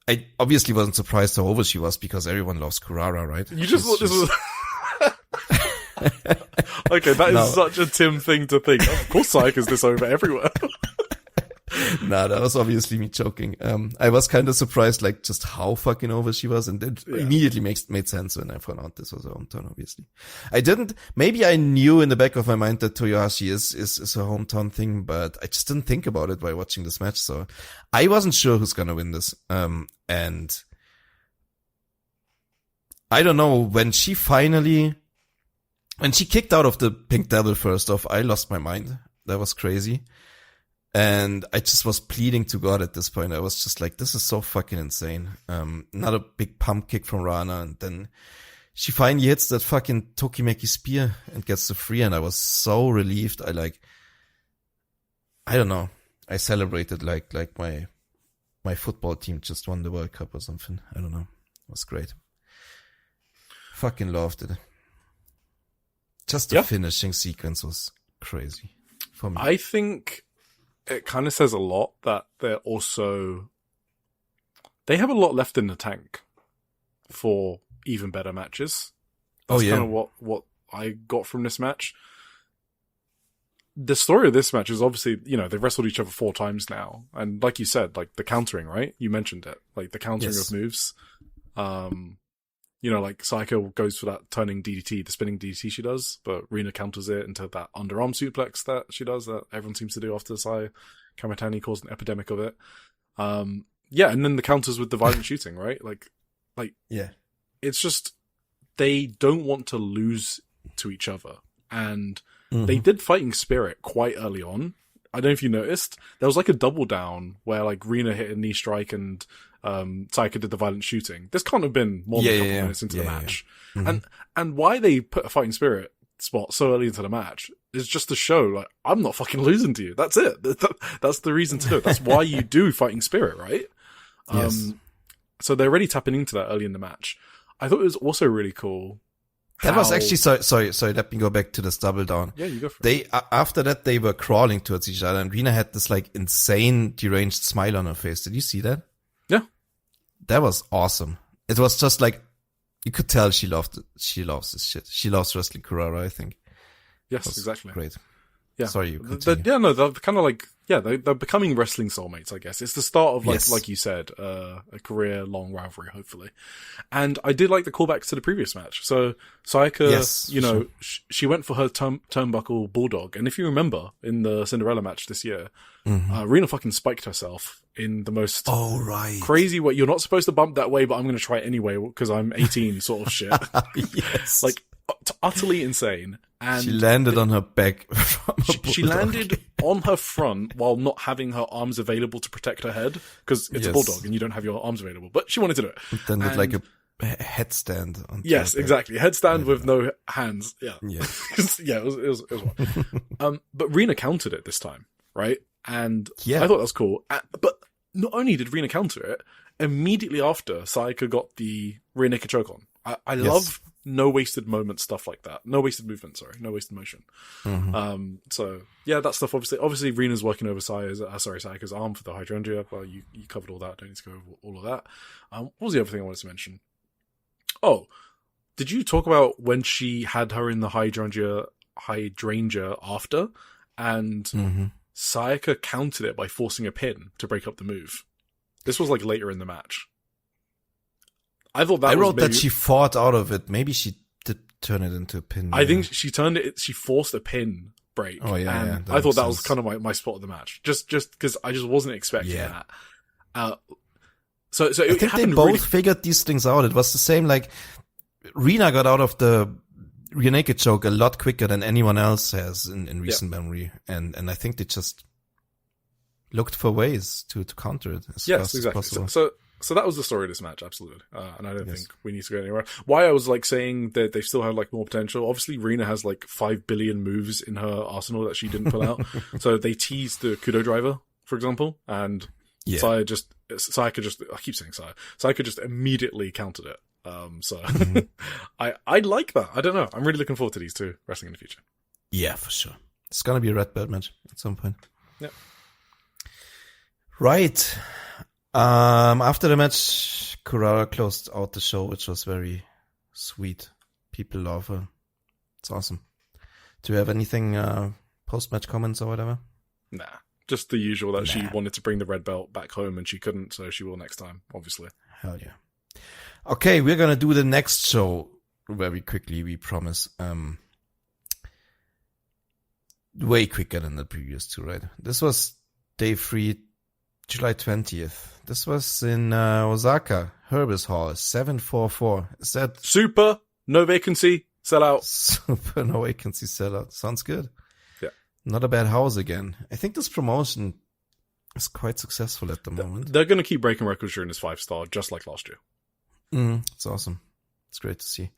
I obviously wasn't surprised how over she was because everyone loves Kurara, right? You just thought this was... Okay, that is such a Tim thing to think. Of course Psych is this over everywhere. Nah, that was obviously me joking. I was kind of surprised, like, just how fucking over she was, and it immediately made sense when I found out this was her hometown, obviously. Maybe I knew in the back of my mind that Toyohashi is a hometown thing, but I just didn't think about it while watching this match, so I wasn't sure who's gonna win this. And I don't know, when she kicked out of the Pink Devil first off, I lost my mind. That was crazy. And I just was pleading to God at this point. I was just like, this is so fucking insane. Another big pump kick from Rana. And then she finally hits that fucking Tokimeki spear and gets the free. And I was so relieved. I don't know. I celebrated like my football team just won the World Cup or something. I don't know. It was great. Fucking loved it. Just the finishing sequence was crazy for me. I think it kind of says a lot that they have a lot left in the tank for even better matches. That's kind of what I got from this match. The story of this match is obviously, they've wrestled each other 4 times now. And like you said, like the countering, right? You mentioned it. Like the countering of moves. Like Psycho goes for that turning DDT, the spinning DDT she does, but Rina counters it into that underarm suplex that she does that everyone seems to do after Sai Kamitani caused an epidemic of it. And then the counters with the violent shooting, right? It's just, they don't want to lose to each other. And they did fighting spirit quite early on. I don't know if you noticed, there was like a double down where like Rina hit a knee strike and Sayaka did the violent shooting. This can't have been more than a couple minutes into the match. Yeah. Mm-hmm. And why they put a fighting spirit spot so early into the match is just to show, like, I'm not fucking losing to you. That's it. That's the reason to do it. That's why you do fighting spirit, right? Yes. So they're already tapping into that early in the match. I thought it was also really cool. That was actually, sorry, let me go back to this double down. Yeah, you go for it. After that, they were crawling towards each other, and Rina had this like insane deranged smile on her face. Did you see that? Yeah. That was awesome. It was just like, you could tell she loves this shit. She loves wrestling Kurara, I think. Yes, exactly. Great. Yeah. Sorry, you they're kind of like, they're becoming wrestling soulmates, I guess. It's the start of, like you said, a career-long rivalry, hopefully. And I did like the callback to the previous match. So, Sayaka, she went for her turnbuckle bulldog. And if you remember, in the Cinderella match this year, Rina fucking spiked herself in the most crazy way. You're not supposed to bump that way, but I'm going to try it anyway because I'm 18 sort of shit. Yes. Like, utterly insane. And she landed on her back. She landed on her front while not having her arms available to protect her head because it's a bulldog and you don't have your arms available. But she wanted to do it. Then with like a headstand. Yes, exactly. Headstand with no hands. Yeah. Yeah. Yeah, it was one. But Rina countered it this time, right? And I thought that was cool. But not only did Rina counter it, immediately after, Sayaka got the rear naked choke on. I love no wasted moment stuff like that. No wasted movement, no wasted motion. Mm-hmm. So yeah, that stuff obviously Rina's working over Sayaka's arm for the hydrangea. Well, you covered all that. Don't need to go over all of that. What was the other thing I wanted to mention? Oh, did you talk about when she had her in the hydrangea after, and Sayaka countered it by forcing a pin to break up the move? This was like later in the match. I thought that I wrote that she fought out of it. Maybe she did turn it into a pin. I think she turned it. She forced a pin break. Oh yeah, and I thought that was kind of my spot of the match. Just because I just wasn't expecting that. So I think they both figured these things out. It was the same. Like Rina got out of the rear naked choke a lot quicker than anyone else has in recent memory, and I think they just looked for ways to counter it. Yes, exactly. So that was the story of this match, absolutely. And I don't think we need to go anywhere. Why I was like saying that they still have like more potential. Obviously, Rina has like 5 billion moves in her arsenal that she didn't pull out. So they teased the Kudo driver, for example, and Sayaka just, I keep saying Sayaka just immediately countered it. I like that. I don't know. I'm really looking forward to these two wrestling in the future. Yeah, for sure. It's gonna be a red belt match at some point. Yeah. Right. After the match, Kurara closed out the show, which was very sweet. People love her. It's awesome. Do you have anything, post-match comments or whatever? Nah. Just the usual that she wanted to bring the red belt back home and she couldn't, so she will next time, obviously. Hell yeah. Okay, we're gonna do the next show very quickly, we promise. Way quicker than the previous two, right? This was day 3, July 20th. This was in Osaka, Herbis Hall, 744. Is that super? No vacancy, sell out. Super, no vacancy, sell out. Sounds good. Yeah. Not a bad house again. I think this promotion is quite successful at the moment. They're going to keep breaking records during this 5-star, just like last year. It's awesome. It's great to see.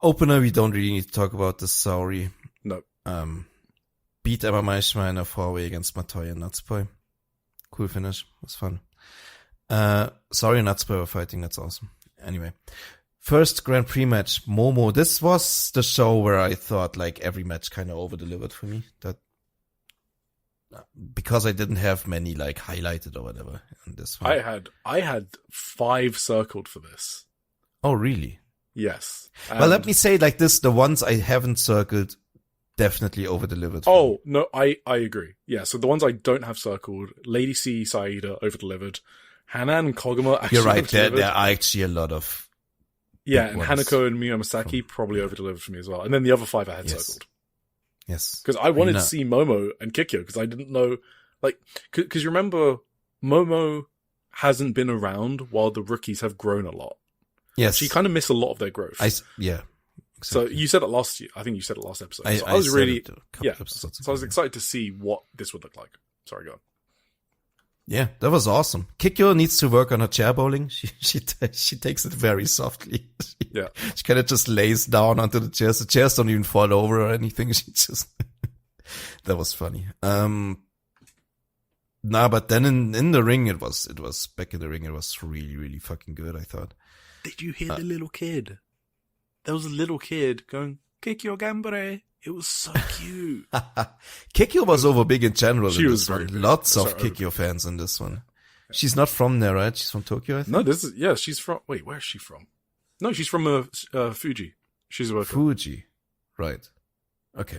Opener, we don't really need to talk about this. Sorry. No. Beat Emma Maishima in a 4-way against Matoya and Natsupoi. Cool finish. Was fun. Sorry, Natsupoi were fighting. That's awesome. Anyway. First Grand Prix match, Momo. This was the show where I thought like every match kind of over-delivered for me. That because I didn't have many like highlighted or whatever in this one. I had 5 circled for this. Oh, really? Yes. Well, let me say it like this. The ones I haven't circled definitely over-delivered. Oh, no, I agree. Yeah, so the ones I don't have circled, Lady C, Saida over-delivered. Hanan and Koguma actually You're right, there are actually a lot of... Yeah, and Hanako and Miya Masaki probably over-delivered for me as well. And then the other 5 I had circled. Yes. Because I wanted to see Momo and Kikyo, because I didn't know... Like, because you remember, Momo hasn't been around while the rookies have grown a lot. Yes. So you kind of miss a lot of their growth. Yeah, So you said it last year. I think you said it last episode. So I was really, so I was excited to see what this would look like. Sorry, go on. Yeah, that was awesome. Kikyo needs to work on her chair bowling. She takes it very softly. She kind of just lays down onto the chairs. The chairs don't even fall over or anything. She just, that was funny. But then in the ring, it was back in the ring. It was really, really fucking good, I thought. Did you hear the little kid? There was a little kid going, Kikyo Gambare. It was so cute. Kikyo was over big in general. She was very big. Lots of Kikyo fans in this one. Yeah. She's not from there, right? She's from Tokyo, I think. No, she's from, wait, where is she from? No, she's from Fuji. She's a worker. Fuji. Right. Okay.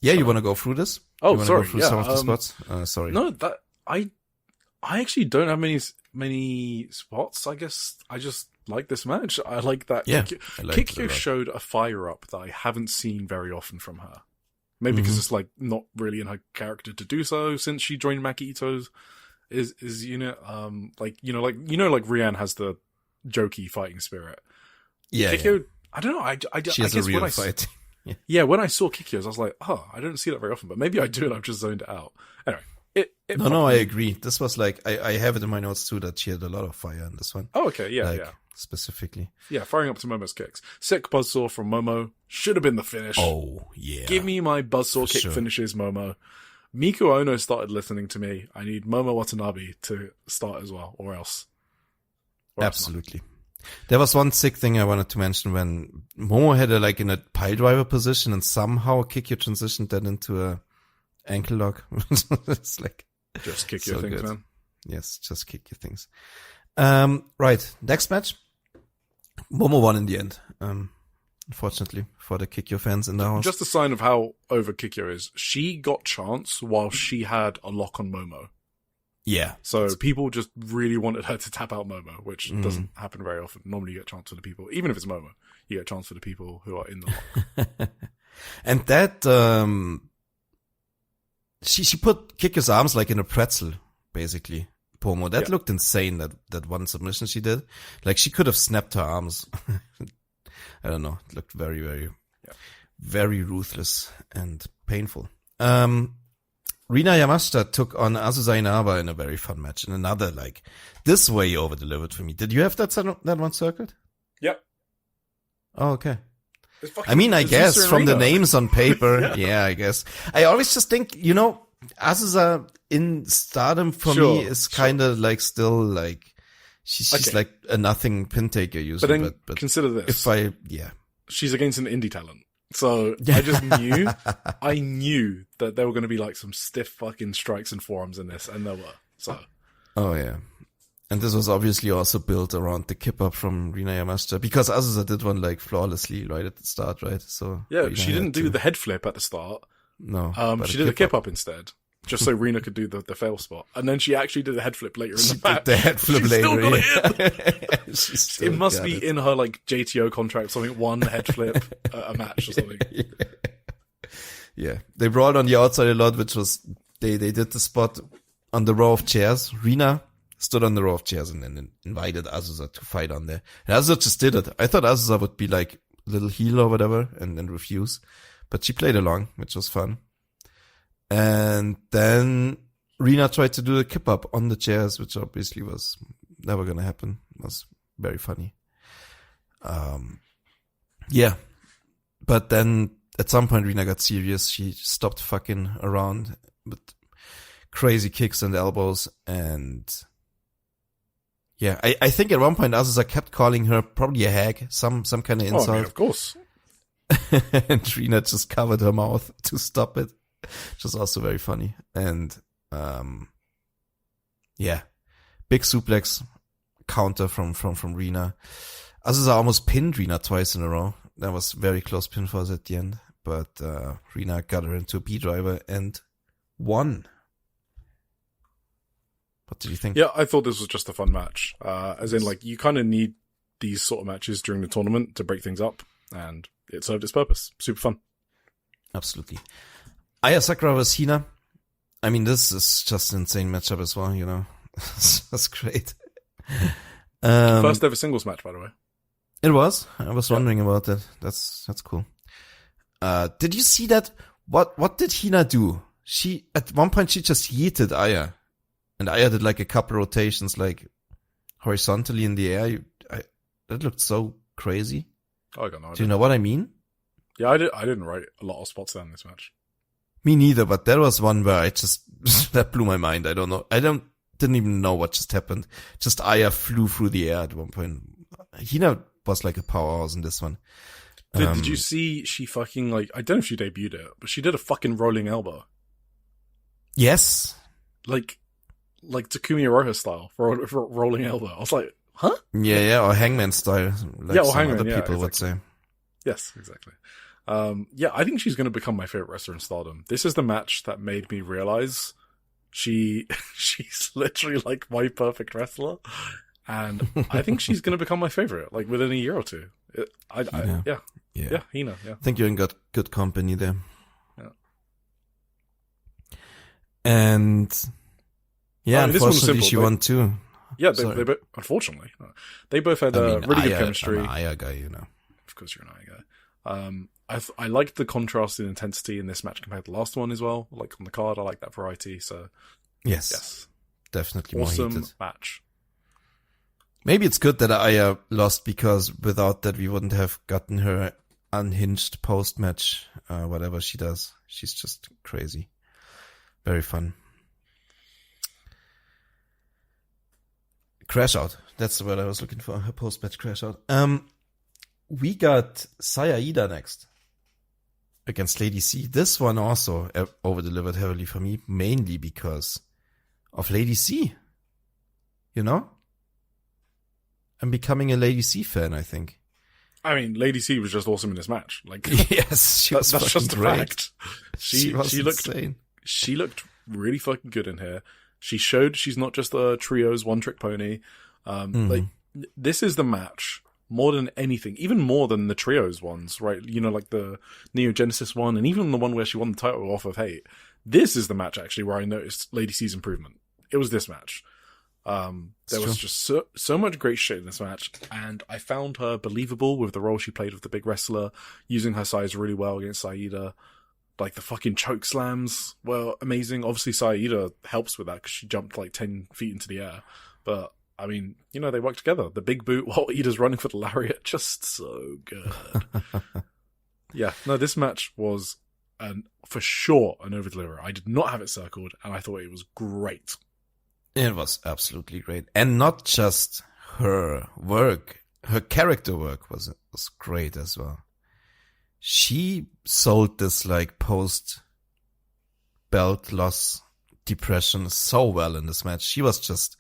Yeah, you want to go through this? Oh, sorry. Go through some of the spots? Sorry. No, I actually don't have many spots. I guess I just like this match. I like that. Yeah, Kikyo showed a fire up that I haven't seen very often from her. Maybe because it's like not really in her character to do so since she joined Maki Ito's. Is YUNA like Rian has the jokey fighting spirit. Yeah, Kikyo. I don't know. She has a real fight. Yeah, when I saw Kikyo's, I was like, oh, I don't see that very often, but maybe I do and I've just zoned it out. Anyway. I agree. This was like, I have it in my notes too that she had a lot of fire in this one. Oh, okay, yeah. Specifically. Yeah, firing up to Momo's kicks. Sick buzzsaw from Momo. Should have been the finish. Oh, yeah. Give me my buzzsaw kick finishes, Momo. Miku Ono started listening to me. I need Momo Watanabe to start as well, or else. Absolutely. There was one sick thing I wanted to mention when Momo had in a pile driver position and somehow Kikyo transitioned that into a ankle lock. It's like just kick your things, man. Yes, just kick your things. Right, next match. Momo won in the end. Unfortunately for the Kikyo fans in the house. Just a sign of how over Kikyo is. She got chance while she had a lock on Momo. Yeah. So people just really wanted her to tap out Momo, which doesn't happen very often. Normally you get a chance for the people, even if it's Momo, you get a chance for the people who are in the lock. And that, she put Kikyo's arms like in a pretzel, basically. Pomo. That looked insane, that one submission she did. Like she could have snapped her arms. I don't know. It looked very, very, very ruthless and painful. Rina Yamashita took on Azusa Inaba in a very fun match. And another, this way over-delivered for me. Did you have that one circled? Yep. Oh, okay. I mean, I guess from the names on paper. Yeah, I guess. I always just think, Azusa in Stardom for me is kind of still she's like a nothing pin taker user. But consider this. She's against an indie talent. So I knew that there were going to be some stiff fucking strikes and forearms in this, and there were. So. Oh yeah. And this was obviously also built around the kip up from Rina Yamashita because Azusa did one flawlessly right at the start, right? So yeah, Rina she didn't do the head flip at the start. No. She did a kip up instead. Just so Rina could do the fail spot. And then she actually did the head flip later in the match. The head flip later. Still got it in. It must be in her JTO contract, something, one head flip a match or something. Yeah. They brought on the outside a lot, which was, they did the spot on the row of chairs. Rina stood on the row of chairs and then invited Azusa to fight on there. And Azusa just did it. I thought Azusa would be a little heel or whatever and then refuse. But she played along, which was fun. And then Rina tried to do the kip up on the chairs, which obviously was never going to happen. It was very funny. Yeah. But then at some point Rina got serious. She stopped fucking around with crazy kicks and elbows. And yeah, I think at one point Azusa kept calling her probably a hag, some kind of insult. Oh, I mean, of course. And Rina just covered her mouth to stop it. Which was also very funny. And, yeah. Big suplex counter from Rina. Azusa almost pinned Rina twice in a row. That was very close pinfalls at the end. But, Rina got her into a B-driver and won. What did you think? Yeah, I thought this was just a fun match. As in, you kind of need these sort of matches during the tournament to break things up. And it served its purpose. Super fun. Absolutely. Aya Sakura vs. Hina. I mean, this is just an insane matchup as well, That's great. First ever singles match, by the way. It was. I was wondering about that. That's cool. Did you see that? What did Hina do? At one point she just yeeted Aya. And Aya did like a couple rotations like horizontally in the air. That looked so crazy. Oh, I got no idea. Do you know what I mean? Yeah, I didn't write a lot of spots down in this match. Me neither, but there was one where I just, that blew my mind. I don't know. Didn't even know what just happened. Just Aya flew through the air at one point. Hina was like a powerhouse in this one. Did you see she fucking like, I don't know if she debuted it, but she did a fucking rolling elbow. Yes. Like Takumi Iroha style for rolling elbow. I was like, huh? Yeah, or Hangman style. Like or Hangman, other people exactly. would say. Yes, exactly. I think she's going to become my favorite wrestler in Stardom. This is the match that made me realize she's literally like my perfect wrestler. And I think she's going to become my favorite, like within a year or two. Hina, yeah. I think you're in good company there. Yeah. And yeah, unfortunately she won too. Yeah, they both, unfortunately. They both had really good chemistry. I'm an Aya guy, you know. Of course you're an Aya guy. I liked the contrast in intensity in this match compared to the last one as well. Like on the card, I like that variety. So yes. Definitely awesome more heated. Match. Maybe it's good that Aya lost, because without that we wouldn't have gotten her unhinged post-match, whatever she does. She's just crazy. Very fun. Crash out. That's the word I was looking for. Her post-match crash out. We got Saya Ida next against Lady C. This one also over-delivered heavily for me, mainly because of Lady C. You know? I'm becoming a Lady C fan, I think. I mean, Lady C was just awesome in this match. Like, yes, that's just a fact. She looked insane. She looked really fucking good in here. She showed she's not just a trio's one-trick pony. Like, this is the match more than anything, even more than the trios ones, right? You know, like the Neo Genesis one, and even the one where she won the title off of Hate. This is the match actually where I noticed Lady C's improvement. It was this match. There was just so much great shit in this match, and I found her believable with the role she played with the big wrestler, using her size really well against Saida. Like, the fucking choke slams were amazing. Obviously, Saida helps with that because she jumped like 10 feet into the air. But, I mean, you know, they work together. The big boot while Ida's running for the lariat, just so good. Yeah, no, this match was for sure an over-deliverer. I did not have it circled, and I thought it was great. It was absolutely great. And not just her work, her character work was great as well. She sold this like post belt loss depression so well in this match. She was just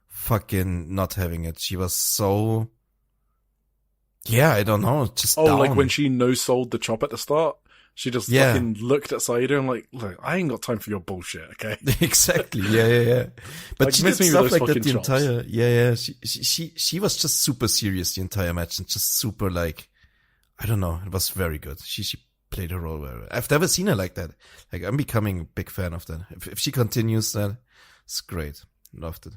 fucking not having it. She was so, I don't know, just down. Like when she no-sold the chop at the start? She just fucking looked at Saida and like, look, I ain't got time for your bullshit, okay? Exactly, yeah. But like, she did stuff like that the entire, she was just super serious the entire match and just super like, I don't know, it was very good. She played her role well. I've never seen her like that. Like, I'm becoming a big fan of that. If she continues that, it's great. Loved it.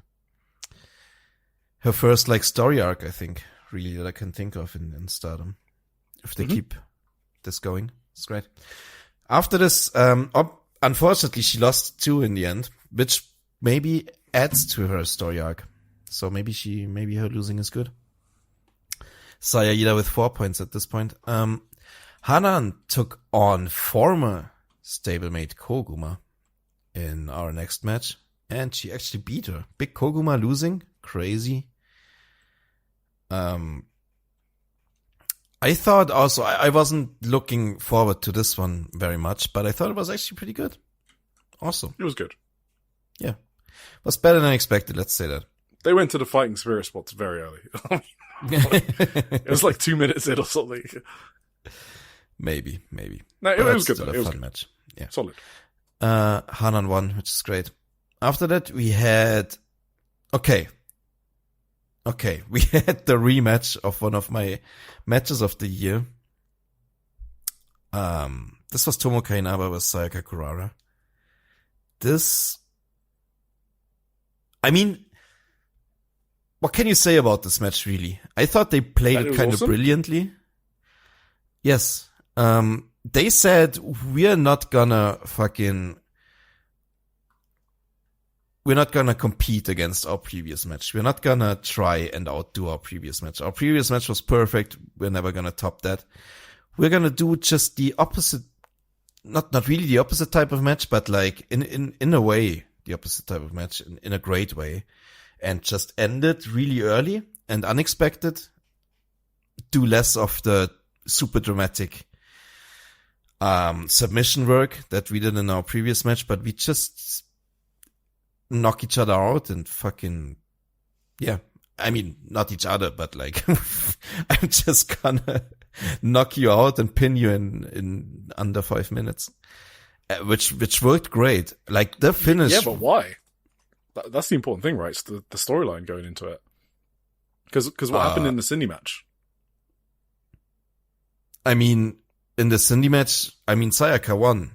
Her first like story arc, I think, really that I can think of in Stardom. If they keep this going. It's great. After this, unfortunately, she lost 2 in the end, which maybe adds to her story arc. So maybe her losing is good. Saya Ida with 4 points at this point. Hanan took on former stablemate Koguma in our next match, and she actually beat her. Big Koguma losing, crazy. I thought also, I wasn't looking forward to this one very much, but I thought it was actually pretty good. Awesome. It was good. Yeah. It was better than expected, let's say that. They went to the fighting spirit spots very early. It was like 2 minutes in or something. Maybe. No, it was good. It was a fun match. Yeah. Solid. Hanan won, which is great. After that, we had... Okay, we had the rematch of one of my matches of the year. This was Tomoka Inaba with Sayaka Kurara. I mean, what can you say about this match, really? I thought they played it kind of brilliantly. Yes. They said, we're not gonna compete against our previous match. We're not gonna try and outdo our previous match. Our previous match was perfect. We're never gonna top that. We're gonna do just the opposite, not really the opposite type of match, but like in a way, the opposite type of match in a great way, and just end it really early and unexpected. Do less of the super dramatic submission work that we did in our previous match, but we just knock each other out and I mean, not each other, but like, I'm just gonna knock you out and pin you in under 5 minutes, which worked great. Like the finish. Yeah, but why? That's the important thing, right? It's the storyline going into it. Because what happened in the Cindy match? I mean, in the Cindy match, Sayaka won.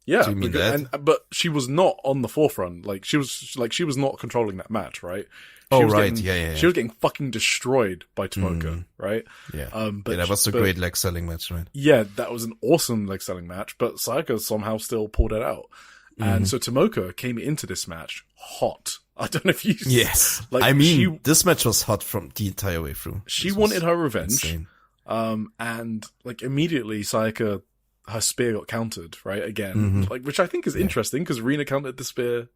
Yeah, do you mean that? But she was not on the forefront. She was not controlling that match, right? She was getting fucking destroyed by Tomoko, right? Yeah. But that was a great leg selling match, right? Yeah, that was an awesome leg selling match, but Sayaka somehow still pulled it out. And so Tomoko came into this match hot. I don't know if you... Yes. This match was hot from the entire way through. She wanted her revenge. Insane. And immediately Sayaka, her spear got countered, right? Again, which I think is interesting because Rina countered the spear,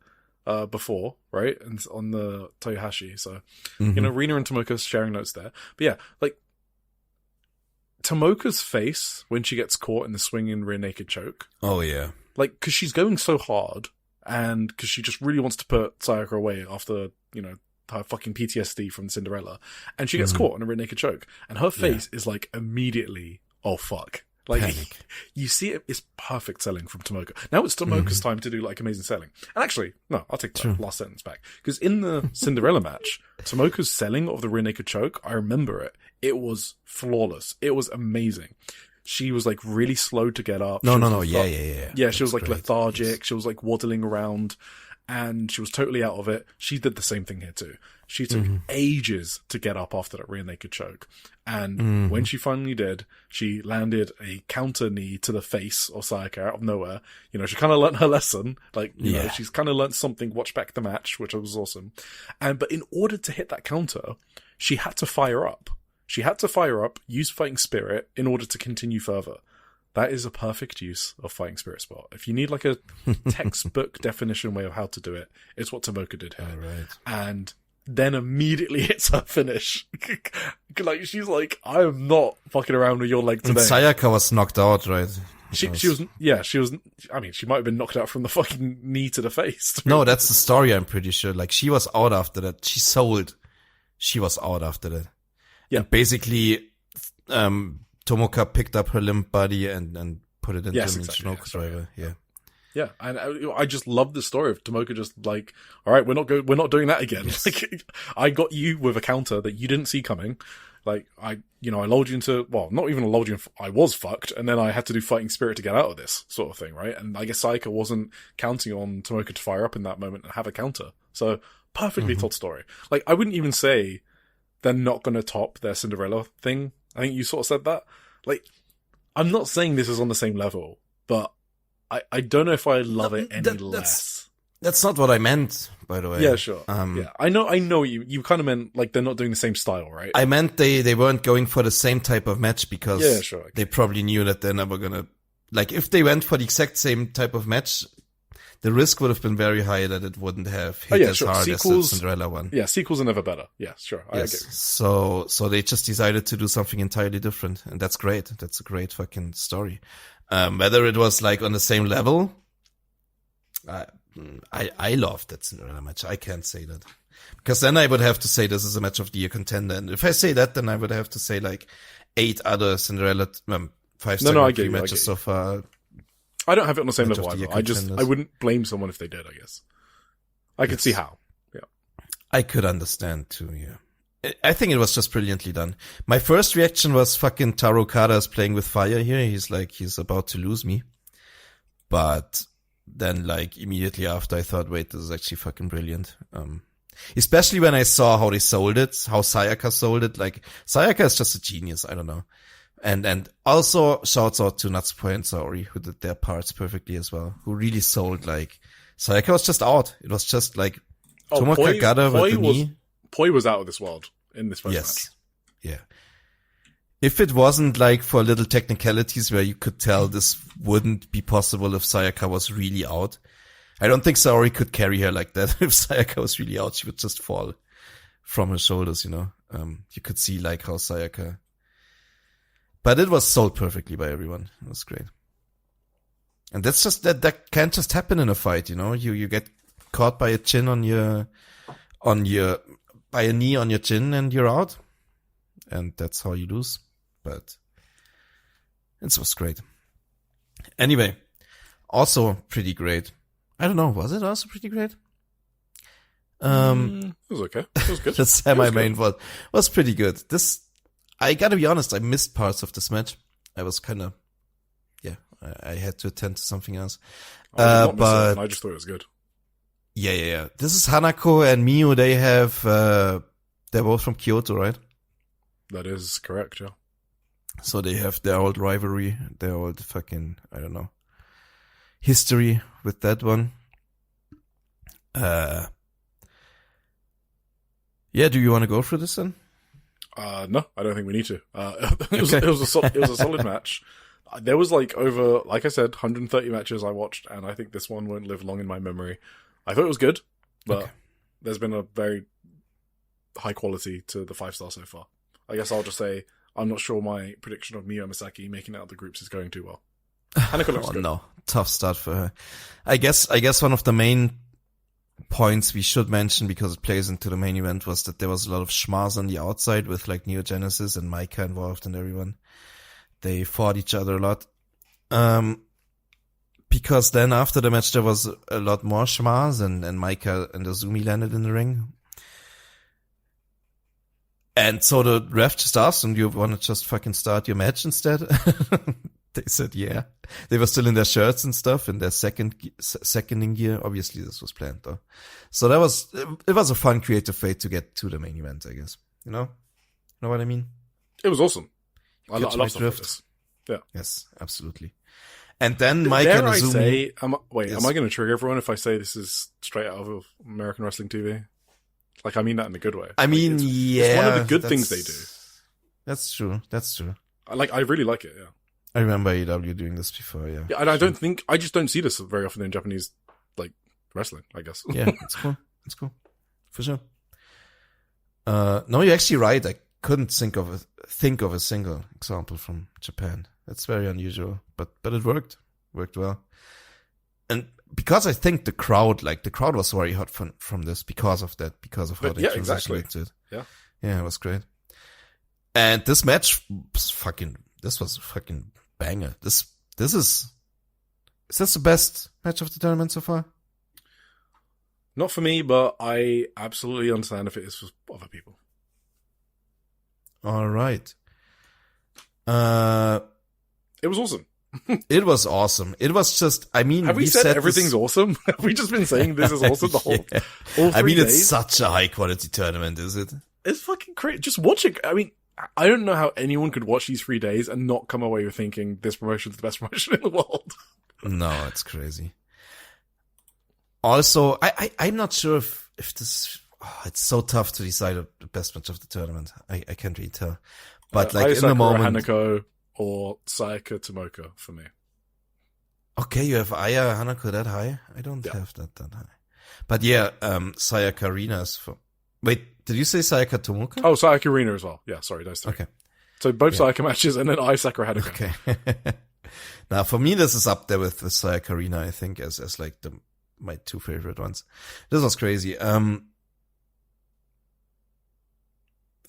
before, right? And on the Toyohashi. So, Rina and Tomoka sharing notes there. But yeah, Tomoka's face when she gets caught in the swinging rear naked choke. Oh yeah. Cause she's going so hard and cause she just really wants to put Sayaka away after, her fucking PTSD from Cinderella, and she gets caught in a rear naked choke, and her face is immediately, oh fuck. Panic. You see it's perfect selling from Tomoko. Now it's Tomoka's time to do amazing selling. And actually, no, I'll take that last sentence back. Because in the Cinderella match, Tomoka's selling of the rear naked choke, I remember it. It was flawless. It was amazing. She was really slow to get up. No. Yeah. Yeah, she was lethargic. She was waddling around. And she was totally out of it. She did the same thing here too. She took ages to get up after that rear naked choke. And when she finally did, she landed a counter knee to the face of Sayaka out of nowhere. She kind of learned her lesson. She's kind of learned something, watch back the match, which was awesome. But in order to hit that counter, she had to fire up. Use fighting spirit in order to continue further. That is a perfect use of fighting spirit spot. If you need a textbook definition way of how to do it, it's what Tomoka did here. All right. And then immediately hits her finish. She's I am not fucking around with your leg today. And Sayaka was knocked out, right? She was, I mean, she might have been knocked out from the fucking knee to the face. No, that's the story, I'm pretty sure. She was out after that. She was out after that. Yeah. And basically, Tomoka picked up her limp body and put it into an choke driver. Yeah. Yeah, and I just love the story of Tomoka just all right, we're not doing that again. Yes. I got you with a counter that you didn't see coming. I lulled you into, not even lulled you, I was fucked, and then I had to do fighting spirit to get out of this sort of thing, right? And I guess Sayaka wasn't counting on Tomoka to fire up in that moment and have a counter. So, perfectly told story. I wouldn't even say they're not going to top their Cinderella thing. I think you sort of said that. I'm not saying this is on the same level, but I don't know if I love it any less. That's not what I meant, by the way. Yeah, sure. Yeah, I know you kind of meant they're not doing the same style, right? I meant they weren't going for the same type of match because okay. They probably knew that they're never gonna, if they went for the exact same type of match, the risk would have been very high that it wouldn't have hit as hard as the Cinderella one. Yeah, sequels are never better. Yeah, sure. Yes. So they just decided to do something entirely different, and that's great. That's a great fucking story. Whether it was on the same level, I loved that Cinderella match. I can't say that. Because then I would have to say this is a match of the year contender. And if I say that, then I would have to say 8 other Cinderella 5-star matches so far. I don't have it on the same level either. I wouldn't blame someone if they did, I guess. I could see how. Yeah. I could understand too, yeah. I think it was just brilliantly done. My first reaction was fucking Taro Kada is playing with fire here. He's about to lose me. But then immediately after I thought, wait, this is actually fucking brilliant. Especially when I saw how they sold it, how Sayaka sold it. Like, Sayaka is just a genius. I don't know. And also shouts out to Natsuko and Saori, who did their parts perfectly as well, who really sold, like, Sayaka was just out. It was just like, Tomoka got her with the knee. Poi was out of this world in this first match. Yes. Yeah. If it wasn't like for little technicalities where you could tell this wouldn't be possible if Sayaka was really out, I don't think Saori could carry her like that. If Sayaka was really out, she would just fall from her shoulders, you know. You could see like how Sayaka, but it was sold perfectly by everyone. It was great. And that's just, that can't just happen in a fight, you know. You get caught by a chin by a knee on your chin and you're out. And that's how you lose. But it was great. Anyway, also pretty great. I don't know, was it also pretty great? It was okay. It was good. The semi-main was pretty good. I gotta be honest, I missed parts of this match. I was kinda, I had to attend to something else. But I just thought it was good. Yeah. This is Hanako and Miyu. They have, they're both from Kyoto, right? That is correct, yeah. So they have their old rivalry, their old fucking, I don't know, history with that one. Do you want to go through this then? No, I don't think we need to. It was a solid match. There was like I said, 130 matches I watched, and I think this one won't live long in my memory. I thought it was good, but there's been a very high quality to the 5-star so far. I guess I'll just say I'm not sure my prediction of Miyu Misaki making it out of the groups is going too well. Hanako looks good. No, tough start for her. I guess one of the main points we should mention, because it plays into the main event, was that there was a lot of schmaz on the outside with like Neo Genesis and Maika involved and everyone. They fought each other a lot. Because then after the match there was a lot more schmaz and Maika and Azumi landed in the ring. And so the ref just asked them, do you want to just fucking start your match instead? They said, yeah. They were still in their shirts and stuff, in their seconding gear. Obviously this was planned though. So it was a fun creative way to get to the main event, I guess. You know what I mean? It was awesome. I love stuff like this. Yeah. Yes, absolutely. And then Maika and Azumi. Am I going to trigger everyone if I say this is straight out of American Wrestling TV? Like, I mean that in a good way. I mean, it's one of the good things they do. That's true. I really like it, yeah. I remember AEW doing this before, yeah. Yeah, and I just don't see this very often in Japanese, like, wrestling, I guess. Yeah, it's cool. It's cool. For sure. No, you're actually right. I couldn't think of a single example from Japan. That's very unusual, but it worked. Worked well. And because I think the crowd was very hot from this because of that, because of how they transitioned into it. Yeah. Yeah, it was great. And this match was this was a fucking banger. Is this the best match of the tournament so far? Not for me, but I absolutely understand if it is for other people. All right. It was awesome. It was awesome. It was just, I mean, have we said everything's awesome? Have we just been saying this is awesome the whole, all 3 days? It's such a high quality tournament, is it? It's fucking great. Just watch it. I mean, I don't know how anyone could watch these 3 days and not come away with thinking this promotion is the best promotion in the world. No, it's crazy. Also, I'm not sure if this, it's so tough to decide the best match of the tournament. I can't really tell. But in the moment, Hanako or Sayaka Tomoka for me. Okay, you have Aya Hanako that high? I don't have that high. But yeah, Sayaka Rina is for... Wait, did you say Sayaka Tomoka? Oh, Sayaka Rina as well. Yeah, sorry, those 3. Okay. So both Sayaka matches and then Sakura Hanako. Okay. Now, for me, this is up there with Sayaka Rina, I think, as like my 2 favorite ones. This was crazy.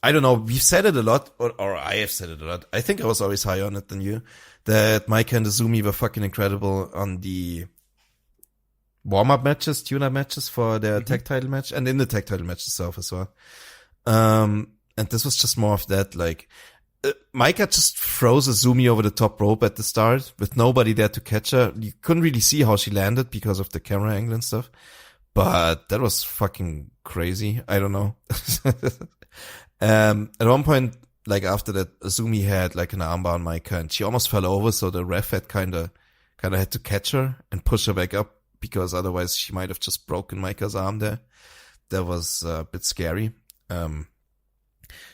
I don't know, we've said it a lot, or I have said it a lot. I think I was always higher on it than you. That Maika and Azumi were fucking incredible on the warm-up matches, tune-up matches for their tag title match, and in the tag title match itself as well. And this was just more of that, like, Maika just froze Azumi over the top rope at the start with nobody there to catch her. You couldn't really see how she landed because of the camera angle and stuff. But that was fucking crazy. I don't know. At one point, like after that, Azumi had like an armbar on Maika and she almost fell over. So the ref had kind of had to catch her and push her back up because otherwise she might have just broken Maika's arm there. That was a bit scary.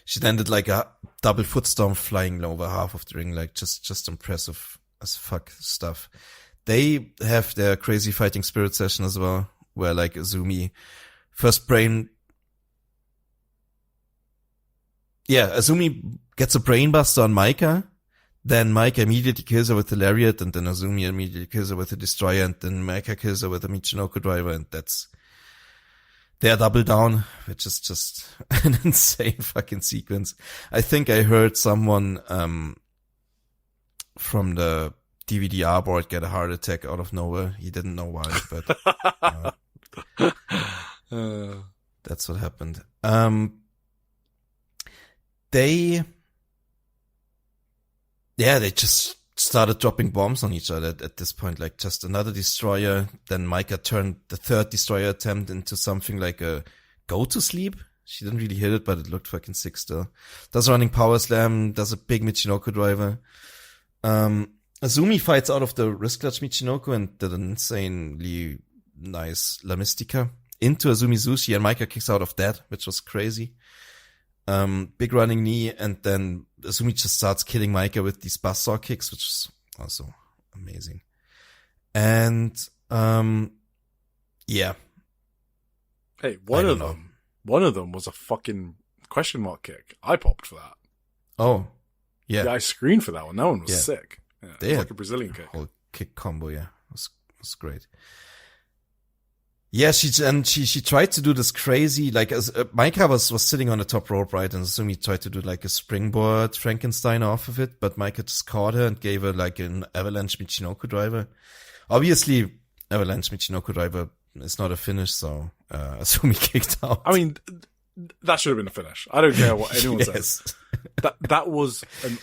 She then did like a double foot storm flying over half of the ring, like just impressive as fuck stuff. They have their crazy fighting spirit session as well, where like Azumi Azumi gets a brain buster on Maika, then Maika immediately kills her with the lariat, and then Azumi immediately kills her with the destroyer, and then Maika kills her with a Michinoku driver, and that's their double down, which is just an insane fucking sequence. I think I heard someone from the DVD board get a heart attack out of nowhere. He didn't know why, but that's what happened. They just started dropping bombs on each other at this point, like just another destroyer. Then Maika turned the third destroyer attempt into something like a go to sleep. She didn't really hit it, but it looked fucking sick still. Does a running power slam, does a big Michinoku driver. Azumi fights out of the wrist clutch Michinoku and did an insanely nice La Mystica into Azumi Zushi, and Maika kicks out of that, which was crazy. Big running knee, and then Azumi just starts killing Maika with these buzzsaw kicks, which is also amazing. And, yeah. Hey, one of them was a fucking question mark kick. I popped for that. Oh, yeah. Yeah, I screened for that one. That one was sick. Yeah, they it was had like a Brazilian kick. Whole kick combo, yeah. It was great. Yeah, she tried to do this crazy, like, Maika was sitting on the top rope, right? And Azumi tried to do like a springboard Frankenstein off of it, but Maika just caught her and gave her like an avalanche Michinoku driver. Obviously, avalanche Michinoku driver is not a finish, so, Azumi kicked out. I mean, that should have been a finish. I don't care what anyone says. That was an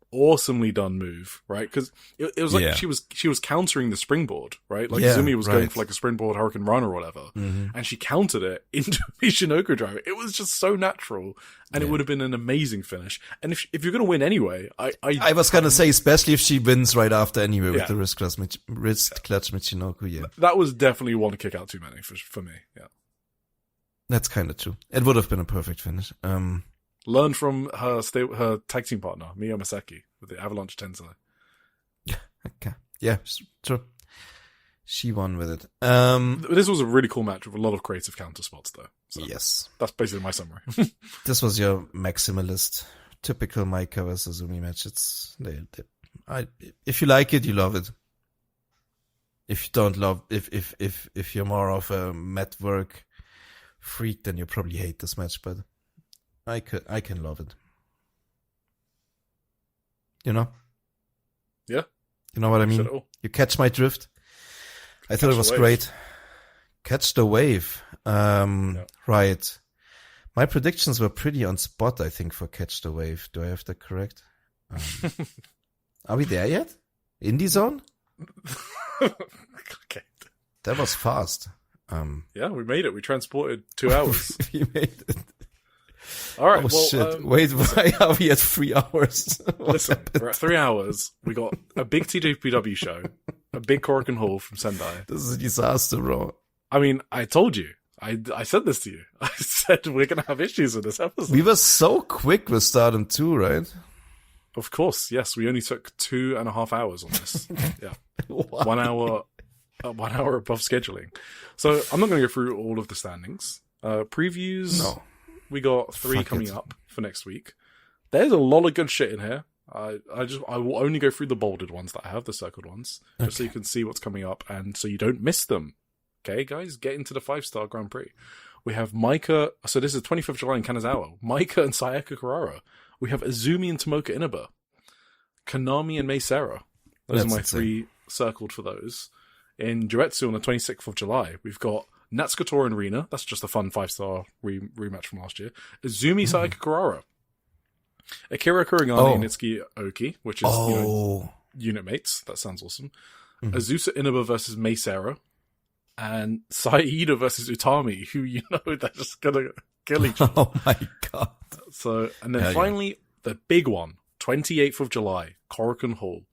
awesomely done move, right? Because it was like she was countering the springboard, right? Like Azumi was going for like a springboard Hurricane Run or whatever, and she countered it into Michinoku driver. It was just so natural, and it would have been an amazing finish. And if you're going to win anyway, I was gonna say, especially if she wins right after anyway with the wrist clutch Michinoku, yeah. That was definitely one kick out too many for me, yeah. That's kind of true. It would have been a perfect finish. Learn from her tag team partner, Miya Masaki, with the Avalanche Tensei. Okay. Yeah, true. She won with it. This was a really cool match with a lot of creative counter spots, though. So yes. That's basically my summary. This was your maximalist, typical Maika versus Azumi match. If you like it, you love it. If you don't love, if you're more of a mat work freak, then you probably hate this match, but I can love it. You know? Yeah. You know what I mean? You catch my drift? I thought it was great. Catch the wave. Right. My predictions were pretty on spot, I think, for Catch the Wave. Do I have that correct? Are we there yet? Indie Zone? Okay. That was fast. Yeah, we made it. We transported 2 hours. We made it. All right. Oh, well, shit. Wait, why are we at 3 hours? Listen, we're at 3 hours. We got a big TJPW show, a big Korakuen haul from Sendai. This is a disaster, bro. I mean, I told you. I said this to you. I said we're going to have issues with this episode. We were so quick with Stardom 2, right? Of course, yes. We only took 2.5 hours on this. Yeah. 1 hour, 1 hour above scheduling. So I'm not going to go through all of the standings. Previews. No. We got 3 coming up for next week. There's a lot of good shit in here. I will only go through the bolded ones that I have, the circled ones, just so you can see what's coming up and so you don't miss them. Okay, guys, get into the 5-star Grand Prix. We have Maika. So this is 25th of July in Kanazawa. Maika and Sayaka Kurara. We have Azumi and Tomoka Inaba. Konami and Mei Seira. Those are my 3 circled for those. In Juetsu on the 26th of July, we've got Natsuko and Rina. That's just a fun 5-star rematch from last year. Azumi Sayaka Kurara. Akira Kurigane and Itsuki Aoki, which is unit mates. That sounds awesome. Azusa Inaba versus Mei Seira. and Saida versus Utami, who they're just gonna kill each other. Oh my god. So, and then finally, the big one, 28th of July, Korakuen Hall.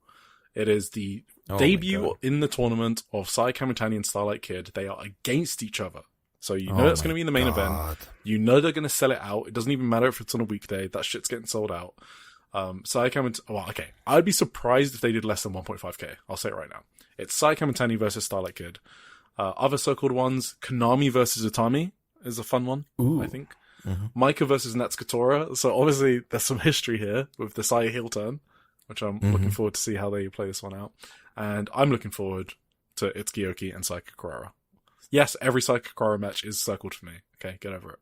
It is the debut in the tournament of Sai Kamitani and Starlight Kid. They are against each other. So you know it's going to be in the main event. You know they're going to sell it out. It doesn't even matter if it's on a weekday. That shit's getting sold out. Sai Kamitani... Well, okay. I'd be surprised if they did less than 1.5k. I'll say it right now. It's Sai Kamitani versus Starlight Kid. Other circled ones, Konami versus Utami is a fun one, I think. Mm-hmm. Maika versus Natsukatora. So obviously there's some history here with the Sai heel turn, which I'm looking forward to see how they play this one out. And I'm looking forward to Itsuki Aoki and Saika Kurara. Yes, every Saika Kurara match is circled for me. Okay, get over it.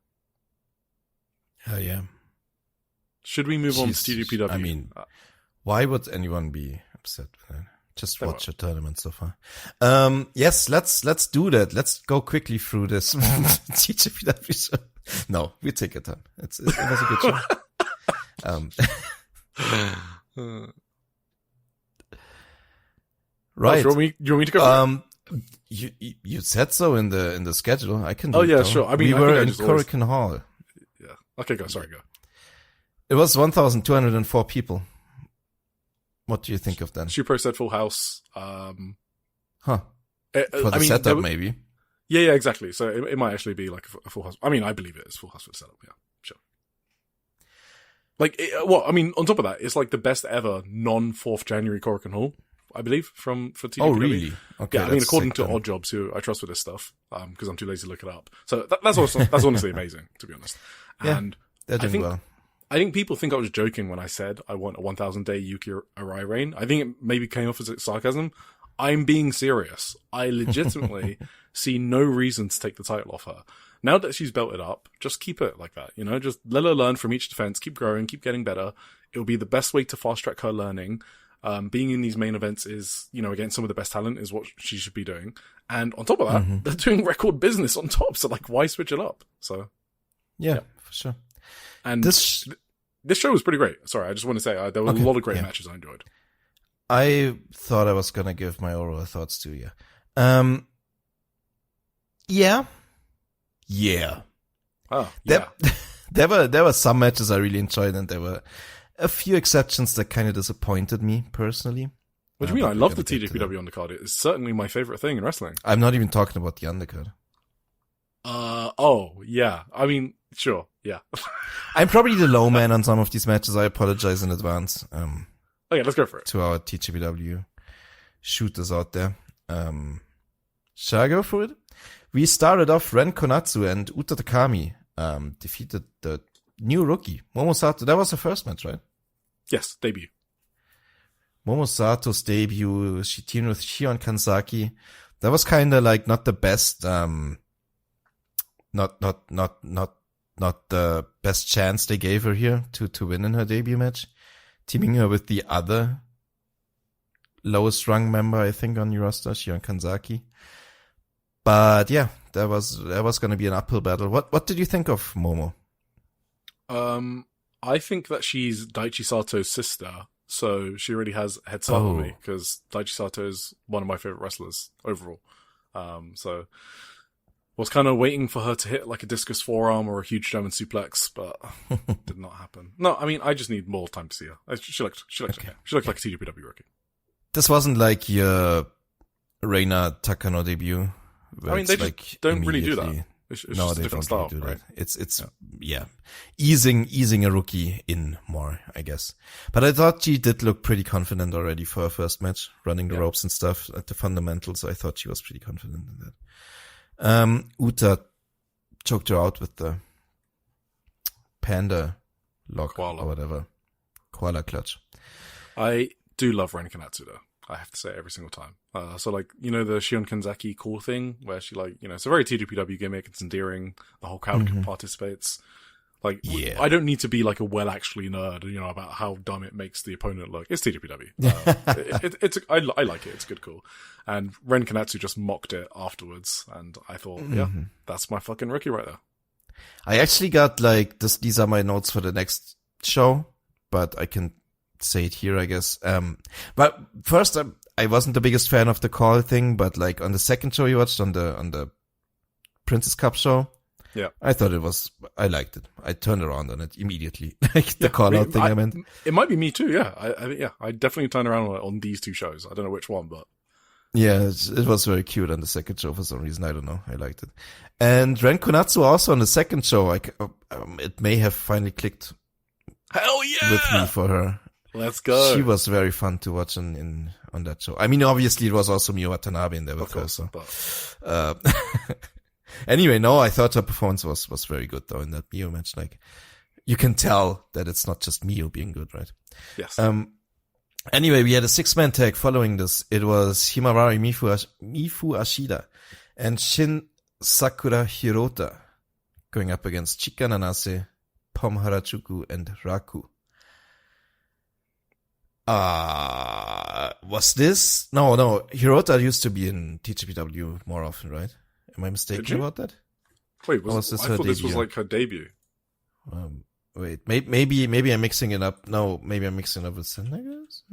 Hell yeah. Should we move on to TJPW? I mean, why would anyone be upset with that? Just watch a tournament so far. Yes, let's do that. Let's go quickly through this TJPW show. No, we take it on. It was a good show. Right. Oh, you want me to go? You said so in the schedule. I can do it. Oh yeah, sure. I mean, we were in Korakuen Hall. Yeah. Okay, go. Sorry, go. It was 1,204 people. What do you think of that? Shupro said full house. For the setup, maybe. Yeah, exactly. So it might actually be like a full house. I mean, I believe it is full house for the setup. Yeah, sure. Like, on top of that, it's like the best ever non-4th January Korakuen Hall, I believe, for TJPW. Oh, really? Okay. Yeah, I mean, according to Odd Jobs, who I trust with this stuff, because I'm too lazy to look it up. So that's honestly amazing, to be honest. And they're doing well. I think people think I was joking when I said I want a 1,000-day Yuki Arai reign. I think it maybe came off as sarcasm. I'm being serious. I legitimately see no reason to take the title off her. Now that she's belted up, just keep it like that, just let her learn from each defense, keep growing, keep getting better. It'll be the best way to fast track her learning. Being in these main events is, against some of the best talent is what she should be doing. And on top of that, they're doing record business on top. So why switch it up? So yeah. For sure. And this show was pretty great. Sorry, I just want to say there were a lot of great matches I enjoyed. I thought I was going to give my overall thoughts to you. Yeah. Oh, yeah. There were some matches I really enjoyed, and there were a few exceptions that kind of disappointed me personally. What do you mean? I love the TJPW undercard. It's certainly my favorite thing in wrestling. I'm not even talking about the undercard. Oh, yeah. I mean, sure, yeah. I'm probably the low man on some of these matches. I apologize in advance. Okay, let's go for it. To our TJPW shooters out there. Shall I go for it? We started off Ren Konatsu and Uta Takami defeated the new rookie, Momosato. That was the first match, right? Yes, debut. Momosato's debut, she teamed with Shion Kanzaki. That was kind of like not the best, not the best chance they gave her here to win in her debut match. Teaming her with the other lowest rung member, I think, on your roster, Shion Kanzaki. But yeah, that was going to be an uphill battle. What did you think of Momo? I think that she's Daichi Sato's sister, so she already has a head start on me, because Daichi Sato is one of my favorite wrestlers overall. So was kind of waiting for her to hit like a discus forearm or a huge German suplex, but did not happen. No, I mean, I just need more time to see her. She looked okay. She looked like a TJPW rookie. This wasn't like your Reina Takano debut. I mean, they just don't really do that. It's no, just they a different don't style, really do right? that. It's easing a rookie in more, I guess. But I thought she did look pretty confident already for her first match, running the ropes and stuff at the fundamentals. I thought she was pretty confident in that. Uta choked her out with the panda lock or whatever. Koala clutch. I do love Ren Kanatsu though. I have to say it every single time. So like, the Shion Kanzaki cool thing where she it's a very TJPW gimmick. It's endearing. The whole crowd participates. Like, I don't need to be like a well-actually nerd, about how dumb it makes the opponent look. It's TJPW. I like it. It's good, cool. And Ren Kanatsu just mocked it afterwards. And I thought, that's my fucking rookie right there. I actually got these are my notes for the next show, but I can say it here, I guess. But first, I wasn't the biggest fan of the call thing, but like on the second show you watched on the Princess Cup show, Yeah. I thought I liked it. I turned around on it immediately. Like the call out thing I meant. It might be me too, yeah. I definitely turned around on these two shows. I don't know which one, but. Yeah, it was very cute on the second show for some reason. I don't know. I liked it. And Ren Konatsu also on the second show. It may have finally clicked. Hell yeah! With me for her. Let's go. She was very fun to watch on that show. I mean, obviously it was also Miyu Watanabe in there with her. So. Anyway, no, I thought her performance was very good though in that Miyu match. Like, you can tell that it's not just Miyu being good, right? Yes. Anyway, we had a 6-man tag following this. It was Himawari Mifu Ashida and Shin Sakura Hirota going up against Chika Nanase, Pom Harajuku, and Raku. Was this? No, Hirota used to be in TJPW more often, right? Am I mistaken about that? Wait, I thought this was like her debut. Wait, maybe I'm mixing it up. No, maybe I'm mixing it up with Sendai Girls?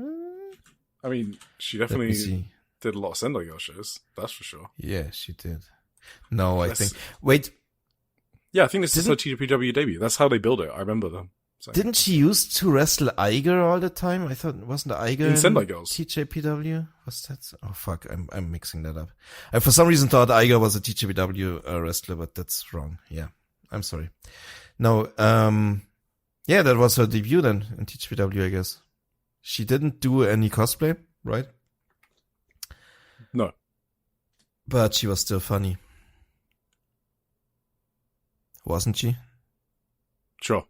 I mean, she definitely did a lot of Sendai Girl shows, that's for sure. Yeah, she did. No, I think... Wait. Yeah, I think this is her TJPW debut. That's how they build it. I remember them. So. Didn't she used to wrestle Iger all the time? I thought, wasn't Iger in Sendai Girls? TJPW? Was that? Oh fuck, I'm mixing that up. I for some reason thought Iger was a TJPW wrestler, but that's wrong. Yeah, I'm sorry. No, yeah, that was her debut then in TJPW, I guess. She didn't do any cosplay, right? No. But she was still funny. Wasn't she? Sure.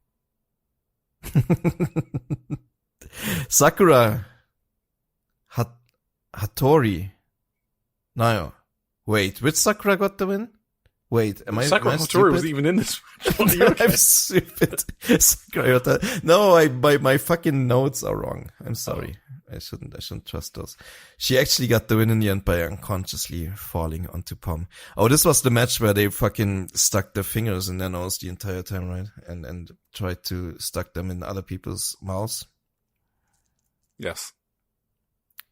Sakura Hattori. No. Wait, which Sakura got the win? Wait, Sakura Hattori wasn't even in this match. I'm stupid. Sakura Hattori. No, my fucking notes are wrong. I'm sorry. I shouldn't trust those. She actually got the win in the end by unconsciously falling onto Pom. Oh, this was the match where they fucking stuck their fingers in their nose the entire time, right? And tried to stuck them in other people's mouths. Yes.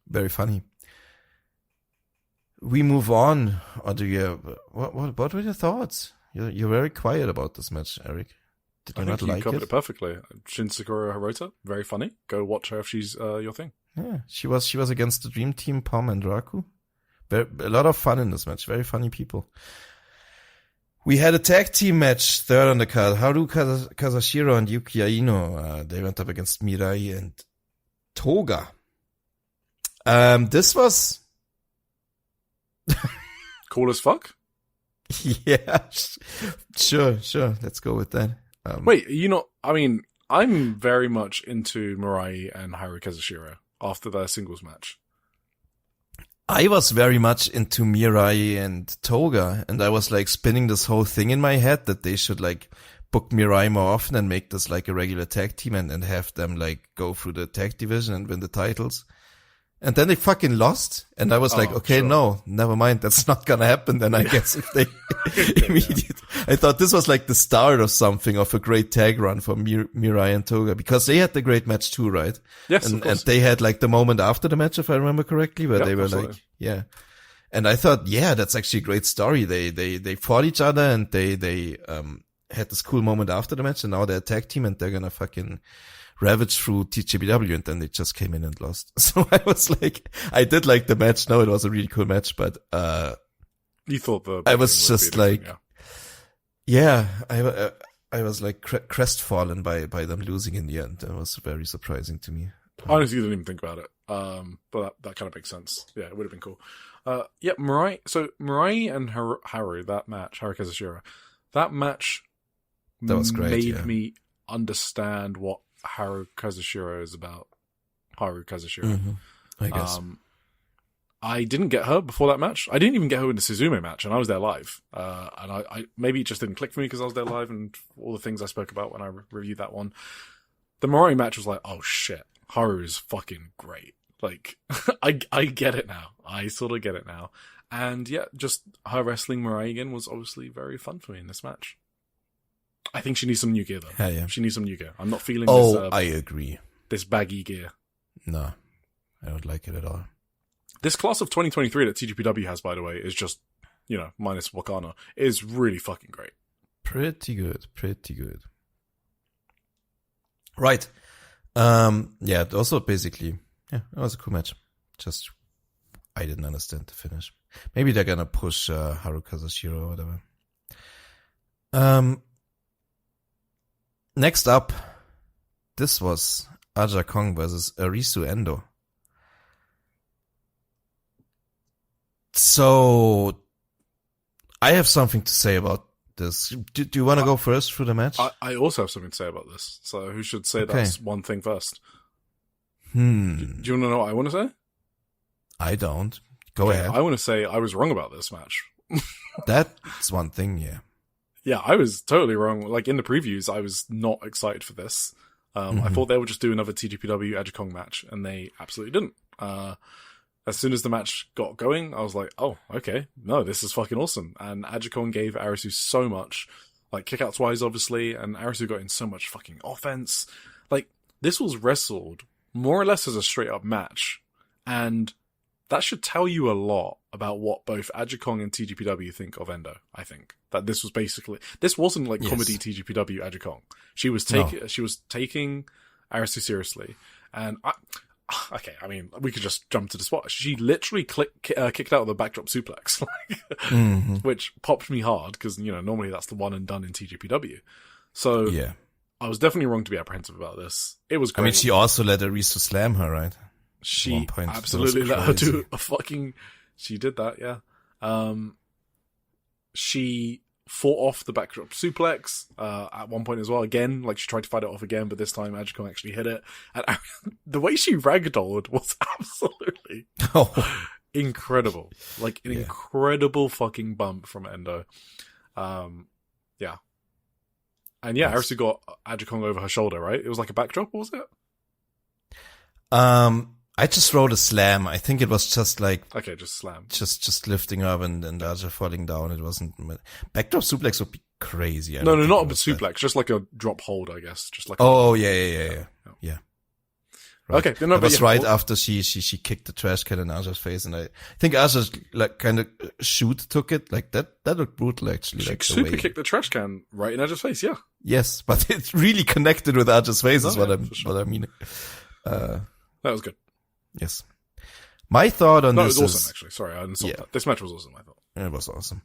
Very funny. We move on. Or do you have, what were your thoughts? You're very quiet about this match, Eric. Did you not like it? You covered it perfectly. Shin Sakura Hirota, very funny. Go watch her if she's your thing. Yeah, she was against the Dream Team, Pom and Raku. A lot of fun in this match. Very funny people. We had a tag team match, third on the card. Haru Kazashiro and Yuki Aino. They went up against Mirai and Toga. This was cool as fuck. Yeah, sure. Let's go with that. Wait, I'm very much into Mirai and Haru Kazushiro after their singles match. I was very much into Mirai and Toga, and I was like spinning this whole thing in my head that they should like book Mirai more often and make this like a regular tag team and have them like go through the tag division and win the titles. And then they fucking lost, and I was like, okay, sure. No, never mind, that's not gonna happen then, I guess, if they immediately... I thought this was like the start of something, of a great tag run for Mirai and Toga, because they had the great match too, right? Yes, and they had like the moment after the match, if I remember correctly, where they were absolutely. Like, yeah. And I thought, yeah, that's actually a great story. They fought each other, and they had this cool moment after the match, and now they're a tag team, and they're gonna fucking ravage through TJPW, and then they just came in and lost. So I was like, I did like the match. No, it was a really cool match, but you thought I was just like, yeah, I was like crestfallen by them losing in the end. That was very surprising to me. Honestly, didn't even think about it. But that kind of makes sense. Yeah, it would have been cool. Yeah, Mirai. So Mirai and Haru, that match, Haru Kazushiro, that match that was great, made me understand what Haru Kazushiro is about. Haru Kazushiro. Mm-hmm. I guess. I didn't get her before that match. I didn't even get her in the Suzume match, and I was there live. And I maybe it just didn't click for me because I was there live and all the things I spoke about when I reviewed that one. The Mirai match was like, oh shit, Haru is fucking great. Like, I get it now. I sort of get it now. And yeah, just her wrestling Mirai again was obviously very fun for me in this match. I think she needs some new gear though. Hell yeah. She needs some new gear. I'm not feeling this. I agree. This baggy gear. No, I don't like it at all. This class of 2023 that TJPW has, by the way, is just, minus Wakana, is really fucking great. Pretty good. Right. Yeah, also basically, it was a cool match. Just, I didn't understand the finish. Maybe they're gonna push Haruka Sashiro or whatever. Next up, this was Aja Kong versus Arisu Endo. So, I have something to say about this. Do you want to go first through the match? I also have something to say about this. So who should say that's one thing first? Do you want to know what I want to say? I don't. Go ahead. I want to say I was wrong about this match. That's one thing, yeah. Yeah, I was totally wrong. Like, in the previews, I was not excited for this. I thought they would just do another TJPW Aja Kong match, and they absolutely didn't. As soon as the match got going, I was like, oh, okay. No, this is fucking awesome. And Aja Kong gave Arisu so much, like, kickouts-wise, obviously, and Arisu got in so much fucking offense. Like, this was wrestled more or less as a straight-up match, and that should tell you a lot about what both Aja Kong and TJPW think of Endo, I think. That this was basically... This wasn't like comedy TJPW Aja Kong. She was taking Arisu seriously. And okay, I mean, we could just jump to the spot. She literally kicked out of the backdrop suplex, which popped me hard, because, normally that's the one and done in TJPW. So, yeah. I was definitely wrong to be apprehensive about this. It was great. I mean, she also let Arisu slam her, right? She absolutely let her do a fucking... She did that, yeah. She fought off the backdrop suplex at one point as well. Again, like, she tried to fight it off again, but this time Aja Kong actually hit it. And the way she ragdolled was absolutely incredible. Like, an incredible fucking bump from Endo. Yeah. And yeah, Arisu got Aja Kong over her shoulder, right? It was like a backdrop, was it? I just wrote a slam. I think it was just like... Okay, just slam. Just lifting up and Aja falling down. It wasn't... Backdrop suplex would be crazy. No, not a suplex. Just like a drop hold, I guess. Just like yeah. Right. Okay. No, that was right after she kicked the trash can in Aja's face, and I think Aja's like kind of shoot took it like that. That looked brutal, actually. She like super kicked the trash can right in Aja's face. Yeah. Yes, but it really connected with Aja's face. Is what I mean. That was good. Yes. My thought on this it was awesome, actually. Sorry, I didn't stop that. This match was awesome, I thought. It was awesome.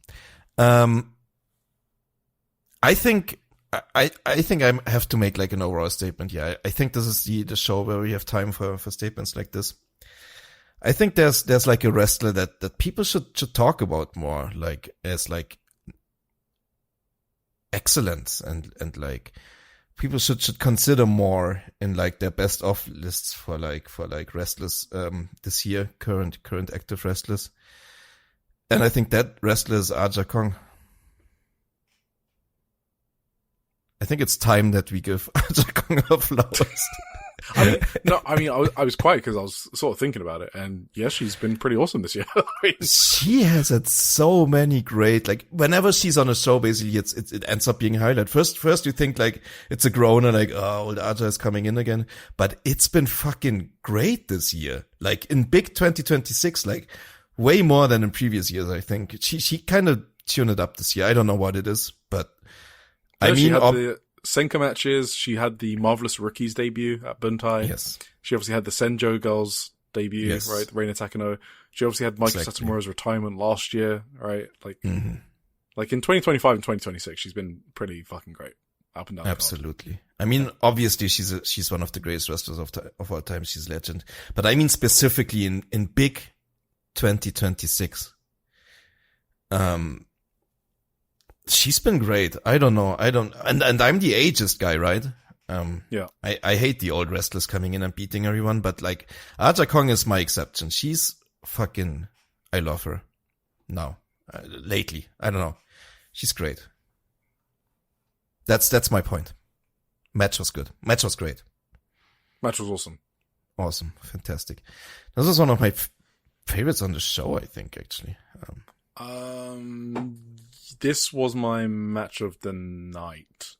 I think I have to make like an overall statement. Yeah, I think this is the show where we have time for statements like this. I think there's like a wrestler that people should talk about more, like as like excellence and like people should consider more in like their best of lists for like wrestlers this year, current active wrestlers. And I think that wrestler is Aja Kong. I think it's time that we give Aja Kong her flowers. I was quiet because I was sort of thinking about it, and yes, she's been pretty awesome this year. She has had so many great, like, whenever she's on a show, basically it ends up being a highlight. First you think like it's a groaner, like, oh, old Aja is coming in again, but it's been fucking great this year. Like in big 2026, like way more than in previous years. I think she kind of tuned it up this year. I don't know what it is, but I mean, the Senka matches, she had the Marvelous Rookies debut at Buntai. Yes. She obviously had the Senjo Girls debut, right? Reina Takano. She obviously had Mike Satomura's retirement last year, right? Like, like in 2025 and 2026, she's been pretty fucking great. Up and down. Absolutely. I mean, obviously she's one of the greatest wrestlers of all time. She's a legend. But I mean specifically in big 2026. She's been great. I don't know. And I'm the ageist guy, right? Yeah. I hate the old wrestlers coming in and beating everyone, but like, Aja Kong is my exception. She's fucking, I love her. Now. Lately. I don't know. She's great. That's my point. Match was good. Match was great. Match was awesome. Awesome. Fantastic. This is one of my favorites on the show, I think, actually. This was my match of the night.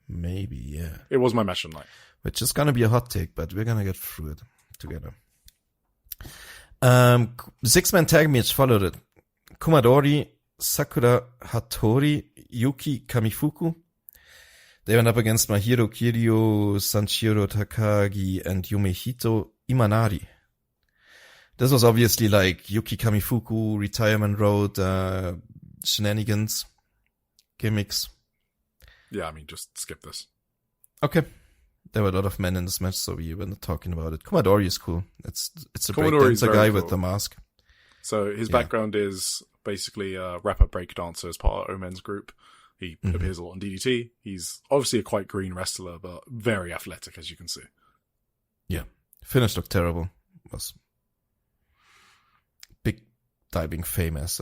Maybe, yeah. It was my match of the night. Which is gonna be a hot take, but we're gonna get through it together. Six-man tag match followed it. Kumadori, Sakura Hattori, Yuki Kamifuku. They went up against Mahiro Kiryu, Sanshiro Takagi, and Yumehito Imanari. This was obviously like Yuki Kamifuku, Retirement Road, shenanigans, gimmicks. Yeah, I mean, just skip this. Okay. There were a lot of men in this match, so we were not talking about it. Kumadori is cool. It's a breakdancer guy cool. With the mask. So his background is basically a rapper breakdancer as part of Omen's group. He appears a lot on DDT. He's obviously a quite green wrestler, but very athletic, as you can see. Yeah. Finish looked terrible. Was big diving famous.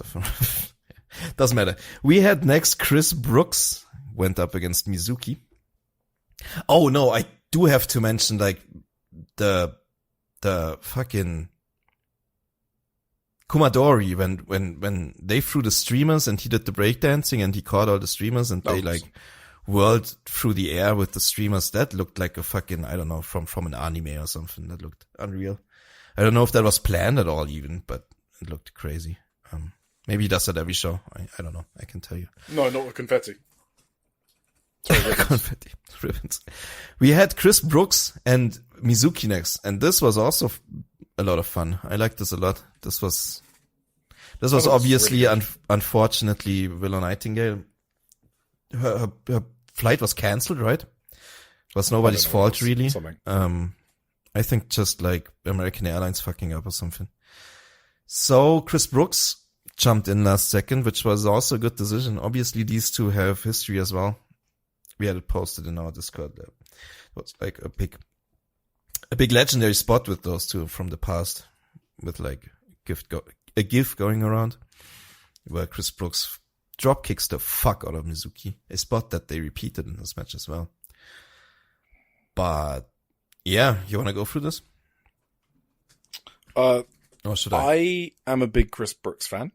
Doesn't matter. We had next Chris Brooks went up against Mizuki. Oh no, I do have to mention like the fucking Kumadori when they threw the streamers and he did the breakdancing and he caught all the streamers and they like whirled through the air with the streamers. That looked like a fucking, I don't know, from an anime or something. That looked unreal. I don't know if that was planned at all even, but it looked crazy. Maybe he does that every show. I don't know. I can tell you. No, not with confetti. Sorry, confetti. Ribbons. We had Chris Brooks and Mizuki next, and this was also a lot of fun. I liked this a lot. This was obviously, really unfortunately, Willow Nightingale. Her flight was cancelled, right? It was nobody's fault, really. I think just like American Airlines fucking up or something. So Chris Brooks jumped in last second, which was also a good decision. Obviously, these two have history as well. We had it posted in our Discord. It was like a big legendary spot with those two from the past, with like a gif going around where Chris Brooks drop kicks the fuck out of Mizuki, a spot that they repeated in this match as well. But yeah, you want to go through this? Or should I? I am a big Chris Brooks fan.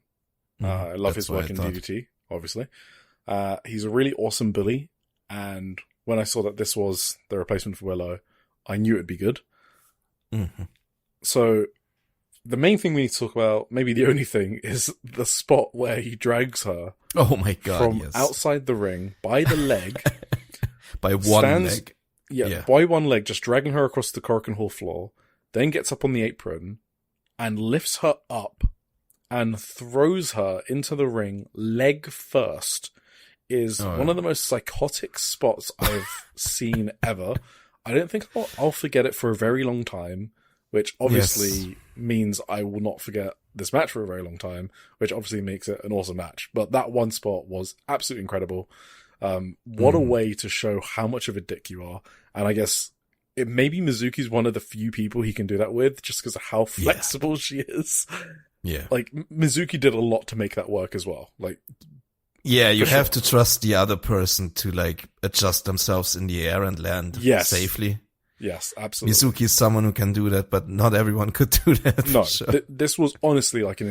I love his work in DDT, obviously. He's a really awesome bully. And when I saw that this was the replacement for Willow, I knew it'd be good. Mm-hmm. So the main thing we need to talk about, maybe the only thing, is the spot where he drags her. Oh my god! From outside the ring by the leg, by one leg. Yeah, by one leg, just dragging her across the Korakuen Hall floor. Then gets up on the apron and lifts her up and throws her into the ring leg first. Is one of the most psychotic spots I've seen ever. I don't think I'll forget it for a very long time, which obviously means I will not forget this match for a very long time, which obviously makes it an awesome match. But that one spot was absolutely incredible. What a way to show how much of a dick you are. And I guess maybe Mizuki's one of the few people he can do that with, just because of how flexible she is. Yeah. Like, Mizuki did a lot to make that work as well. Like, yeah, you have to trust the other person to like adjust themselves in the air and land safely. Yes, absolutely. Mizuki is someone who can do that, but not everyone could do that. No, sure. This was honestly like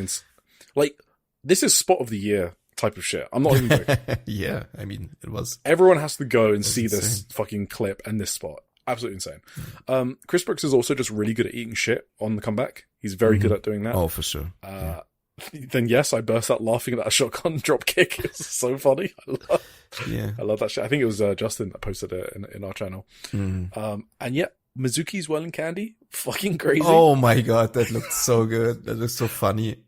this is spot of the year type of shit. I'm not even joking. Yeah, I mean, it was. Everyone has to go and see this fucking clip and this spot. Absolutely insane. Chris Brooks is also just really good at eating shit on the comeback. He's very good at doing that. Oh, for sure. Then yes, I burst out laughing at that shotgun drop kick. It's so funny. I love that shit. I think it was Justin that posted it in our channel. And yeah, Mizuki's Well and Candy, fucking crazy. Oh my god, that looked so good. That looks so funny.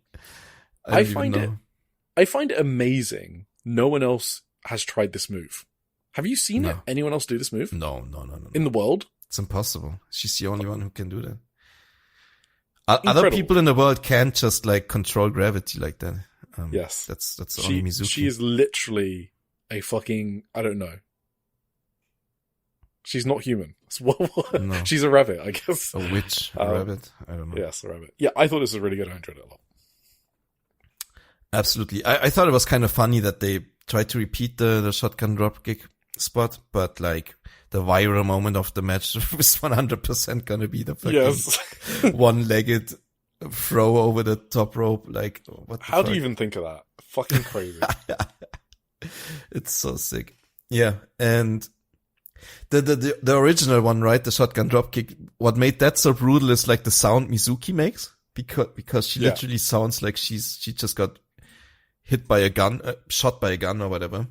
I find it amazing. No one else has tried this move. Have you seen anyone else do this move? No. In the world? It's impossible. She's the only one who can do that. Other people in the world can't just like control gravity like that. Yes. That's only Mizuki. She is literally a fucking, I don't know. She's not human. No. She's a rabbit, I guess. A witch, a rabbit. I don't know. Yes, a rabbit. Yeah, I thought this was really good. I enjoyed it a lot. Absolutely. I thought it was kind of funny that they tried to repeat the shotgun dropkick spot, but like the viral moment of the match was 100% gonna be the fucking one-legged throw over the top rope. Like, what? How do you even think of that? Fucking crazy. It's so sick. Yeah, and the original one, right? The shotgun dropkick. What made that so brutal is like the sound Mizuki makes because she literally sounds like she just got hit by a gun, shot by a gun or whatever.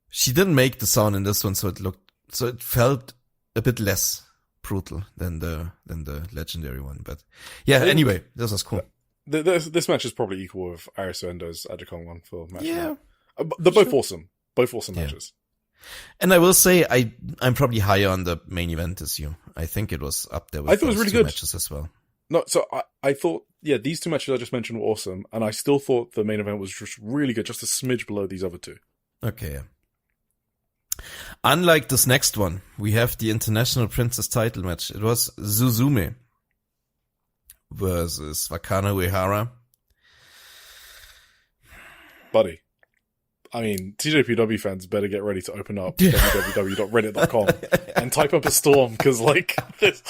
She didn't make the sound in this one, so it felt a bit less brutal than the legendary one. But yeah, anyway, this was cool. This match is probably equal with Arisu Endo's Adjicon one for match. Yeah. They're both awesome. Both awesome matches. And I will say I'm probably higher on the main event as you. I think it was up there with I thought it was really good matches as well. No, so I thought, these two matches I just mentioned were awesome, and I still thought the main event was just really good, just a smidge below these other two. Okay, yeah. Unlike this next one, we have the International Princess title match. It was Suzume versus Wakana Uehara. Buddy. I mean, TJPW fans better get ready to open up www.reddit.com and type up a storm, because, this,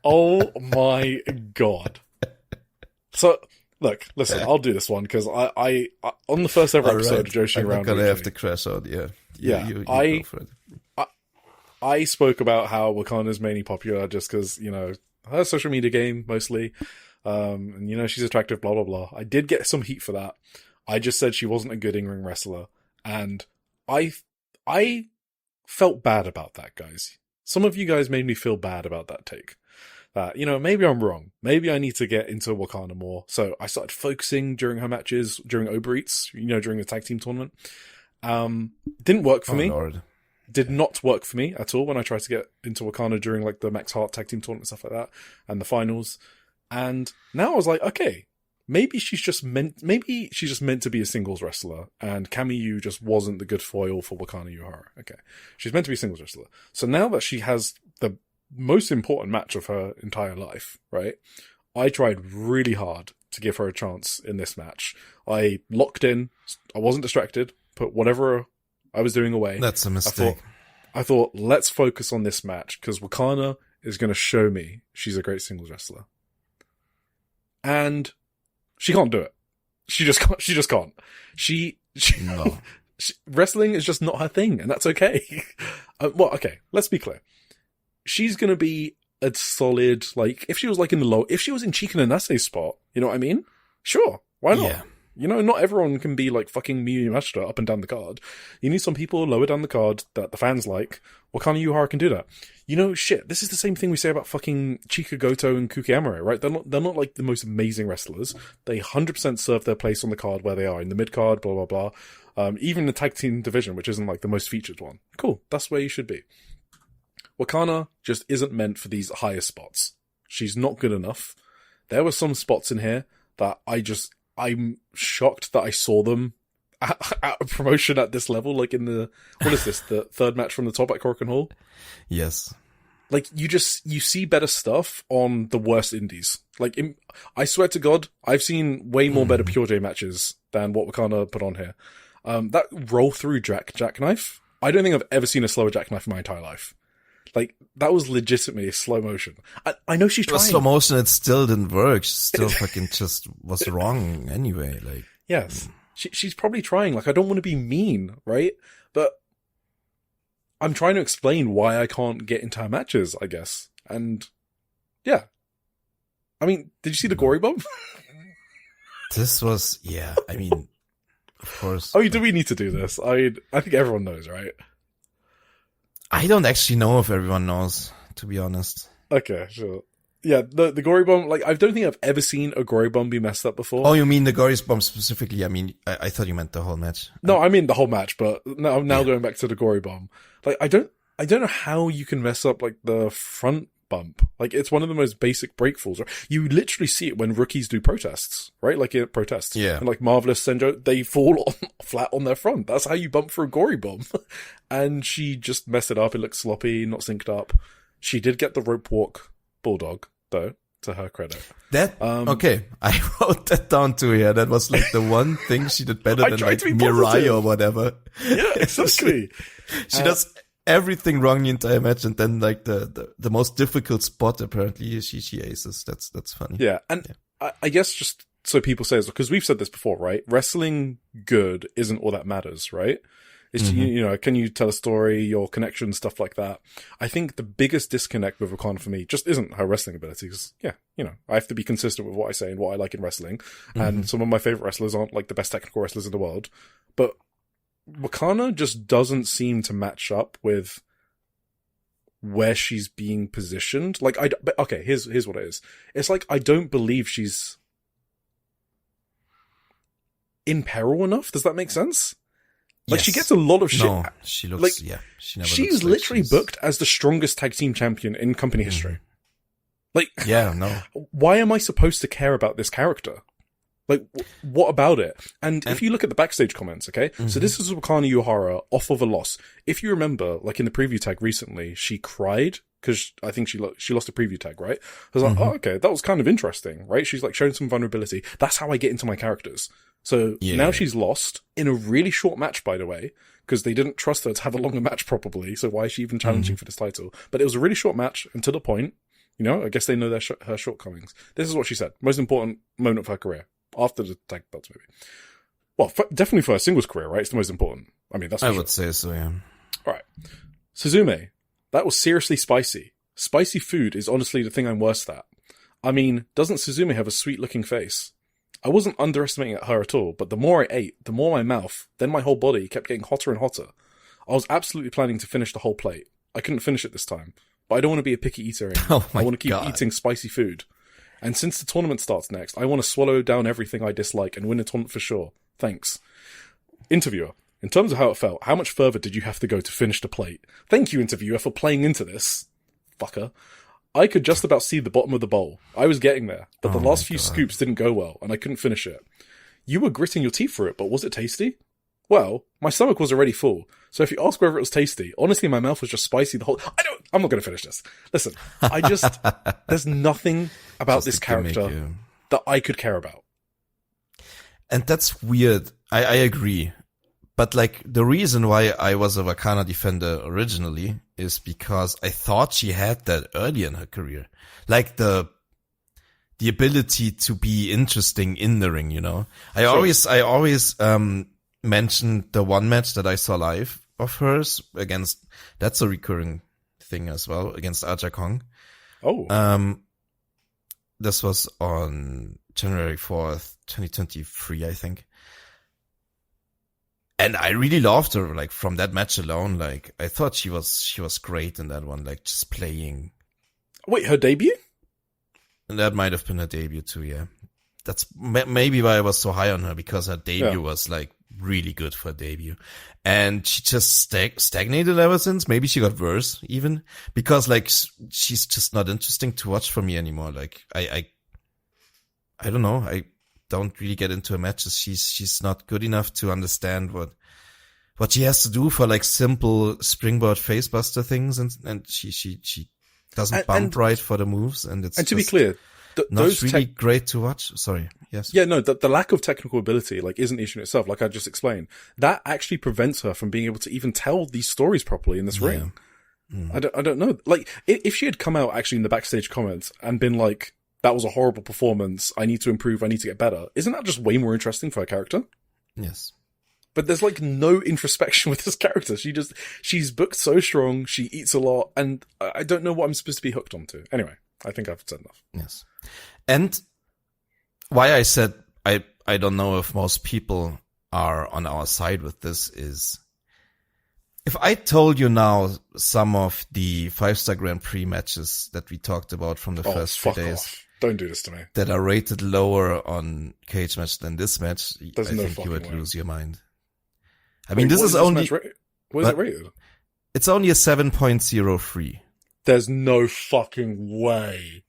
oh my god. So, look, listen, I'll do this one, because I on the first ever episode of Joshi'ing Around I'm gonna have to crash out, yeah. You go for it. I spoke about how Wakana's mainly popular just because, her social media game, mostly, and, she's attractive, blah, blah, blah. I did get some heat for that. I just said she wasn't a good in-ring wrestler, and I felt bad about that, guys. Some of you guys made me feel bad about that take. That, maybe I'm wrong. Maybe I need to get into Wakana more. So I started focusing during her matches, during Uber Eats, during the tag team tournament. Didn't work for me. Lord. Did not work for me at all when I tried to get into Wakana during the Max Hart tag team tournament, stuff like that, and the finals. And now I was like, okay, maybe she's just meant to be a singles wrestler, and Kamiyu just wasn't the good foil for Wakana Uehara. Okay. She's meant to be a singles wrestler. So now that she has the most important match of her entire life, right? I tried really hard to give her a chance in this match. I locked in. I wasn't distracted. Put whatever I was doing away. That's a mistake. I thought, let's focus on this match, because Wakana is going to show me she's a great singles wrestler. And she can't do it. She just can't. No. Wrestling is just not her thing, and that's okay. Okay, let's be clear. She's going to be a solid, if she was if she was in Chika Nanase's spot, you know what I mean? Sure, why not? Yeah. Not everyone can be fucking Miyu Yamashita up and down the card. You need some people lower down the card that the fans like. Wakana Uehara can do that. Shit, this is the same thing we say about fucking Chika Goto and Kuki Amare, right? They're not the most amazing wrestlers. They 100% serve their place on the card where they are, in the mid card, blah, blah, blah. Even the tag team division, which isn't the most featured one. Cool, that's where you should be. Wakana just isn't meant for these higher spots. She's not good enough. There were some spots in here that I'm shocked that I saw them at a promotion at this level, in the third match from the top at Korakuen Hall? Yes. You see better stuff on the worst indies. I swear to God, I've seen way more better Pure J matches than what Wakana put on here. That roll through jackknife, I don't think I've ever seen a slower jackknife in my entire life. That was legitimately slow motion. I know she's trying. Slow motion, it still didn't work. She still fucking just was wrong anyway. Yes. She's probably trying. I don't want to be mean, right? But I'm trying to explain why I can't get into her matches, I guess. And, yeah. I mean, did you see the gory bomb? This was, yeah, I mean, of course. Oh, do we need to do this? I think everyone knows, right? I don't actually know if everyone knows, to be honest. Okay, sure. Yeah, the gory bomb, I don't think I've ever seen a gory bomb be messed up before. Oh, you mean the gory bomb specifically? I mean, I thought you meant the whole match. No, I mean the whole match, but now going back to the gory bomb. I don't know how you can mess up, the front bump. It's one of the most basic break falls. Right? You literally see it when rookies do protests, right? In protests. Yeah. And Marvelous Senjo, they fall flat on their front. That's how you bump for a gory bomb. And she just messed it up. It looked sloppy, not synced up. She did get the rope walk bulldog, though, to her credit. Okay, I wrote that down too here. That was the one thing she did better than Mirai or whatever. Yeah, exactly. she does everything wrong the entire match, and then the most difficult spot apparently she aces. That's funny. Yeah, and yeah. I guess just so people say, because we've said this before, right? Wrestling good isn't all that matters, right? It's, you know, can you tell a story, your connection, stuff like that. I think the biggest disconnect with Wakana for me just isn't her wrestling abilities. Yeah, you know, I have to be consistent with what I say and what I like in wrestling. And some of my favorite wrestlers aren't like the best technical wrestlers in the world. But Wakana just doesn't seem to match up with where she's being positioned. Like, but okay, here's what it is. It's like, I don't believe she's in peril enough. Does that make sense? Like, yes. She gets a lot of shit. No, she looks, like, yeah, she's literally booked as the strongest tag team champion in company history. Like, yeah, no. Why am I supposed to care about this character? Like, what about it? And if you look at the backstage comments, okay? So this is Wakana Yuhara off of a loss. If you remember, like in the preview tag recently, she cried because I think she lost a preview tag, right? I was like, oh, okay, that was kind of interesting, right? She's like showing some vulnerability. That's how I get into my characters. So now she's lost in a really short match, by the way, because they didn't trust her to have a longer match probably. So why is she even challenging for this title? But it was a really short match and to the point. You know, I guess they know her shortcomings. This is what she said. Most important moment of her career. After the tag belts, maybe. Well, definitely for her singles career, right? It's the most important. I mean, that's. I would say so, yeah. All right, Suzume, that was seriously spicy. Spicy food is honestly the thing I'm worst at. I mean, doesn't Suzume have a sweet-looking face? I wasn't underestimating her at all, but the more I ate, the more my mouth, then my whole body kept getting hotter and hotter. I was absolutely planning to finish the whole plate. I couldn't finish it this time, but I don't want to be a picky eater anymore. I want to keep eating spicy food. And since the tournament starts next, I want to swallow down everything I dislike and win a tournament for sure. Thanks. Interviewer, in terms of how it felt, how much further did you have to go to finish the plate? Thank you, interviewer, for playing into this. Fucker. I could just about see the bottom of the bowl. I was getting there, but the last few scoops didn't go well, and I couldn't finish it. You were gritting your teeth for it, but was it tasty? Well, my stomach was already full, so if you ask whether it was tasty, honestly my mouth was just spicy the whole... I'm not going to finish this. Listen, there's nothing about this character that I could care about. And that's weird. I agree. But like, the reason why I was a Wakana defender originally is because I thought she had that early in her career. Like the ability to be interesting in the ring, you know? I always mentioned the one match that I saw live of hers against, that's a recurring thing as well, against Aja Kong. Oh. This was on January 4th, 2023, I think. And I really loved her, like, from that match alone. Like, I thought she was great in that one, like, just playing. Wait, her debut? And that might have been her debut too, yeah. That's maybe why I was so high on her, because her debut was, like, really good for a debut. And she just stagnated ever since. Maybe she got worse, even. Because, like, she's just not interesting to watch for me anymore. Like, I don't know. I don't really get into her matches. She's not good enough to understand what she has to do for, like, simple springboard facebuster things, and she doesn't bump right for the moves, and it's, and to be clear, not really great to watch. Sorry. Yes. Yeah, no, the lack of technical ability, like, isn't the issue in itself. Like I just explained, that actually prevents her from being able to even tell these stories properly in this ring. I don't know. Like, if she had come out actually in the backstage comments and been like, that was a horrible performance, I need to improve, I need to get better, isn't that just way more interesting for her character? Yes. But there's, like, no introspection with this character. She's booked so strong, she eats a lot, and I don't know what I'm supposed to be hooked onto. Anyway, I think I've said enough. Yes. And why I said I don't know if most people are on our side with this is, if I told you now some of the 5-star Grand Prix matches that we talked about from the first few days. Off. Don't do this to me. That are rated lower on Cage Match than this match, I think you would lose your mind. I mean, this is only... What is it rated? It's only a 7.03. There's no fucking way.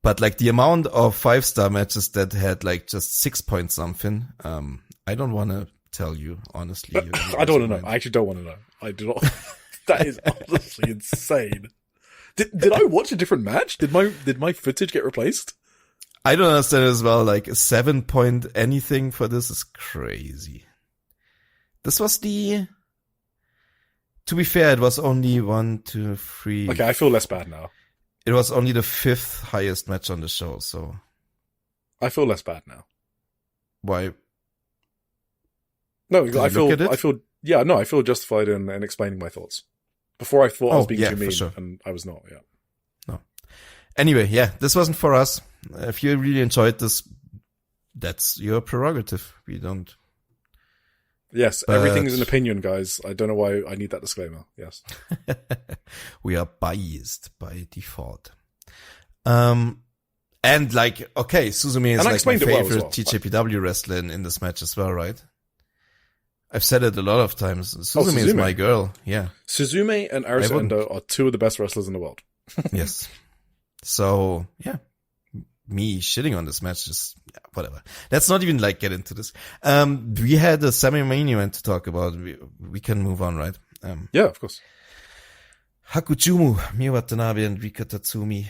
But, like, the amount of 5-star matches that had, like, just 6 point something, I don't want to tell you, honestly. I don't want to know. I actually don't want to know. I do not. That is honestly insane. Did I watch a different match? Did my footage get replaced? I don't understand as well. Like, a 7 point anything for this is crazy. This was to be fair, it was only 1, 2, 3. Okay, I feel less bad now. It was only the 5th highest match on the show, so. I feel less bad now. Why? No, I feel Yeah, no, I feel justified in explaining my thoughts. Before I thought I was being too mean, sure. and I was not, yeah. No. Anyway, yeah, this wasn't for us. If you really enjoyed this, that's your prerogative. We don't. Yes, everything is an opinion, guys. I don't know why I need that disclaimer. Yes. We are biased by default. And like, okay, Suzume is like my favorite TJPW wrestler in this match as well, right? I've said it a lot of times. Suzume is my girl. Yeah. Suzume and Arisa Endo are two of the best wrestlers in the world. Yes. So, yeah. Me shitting on this match is whatever. Let's not even like get into this. We had a semi-main event to talk about. We can move on, right? Yeah, of course. Hakujumu, Miyu Watanabe and Rika Tatsumi.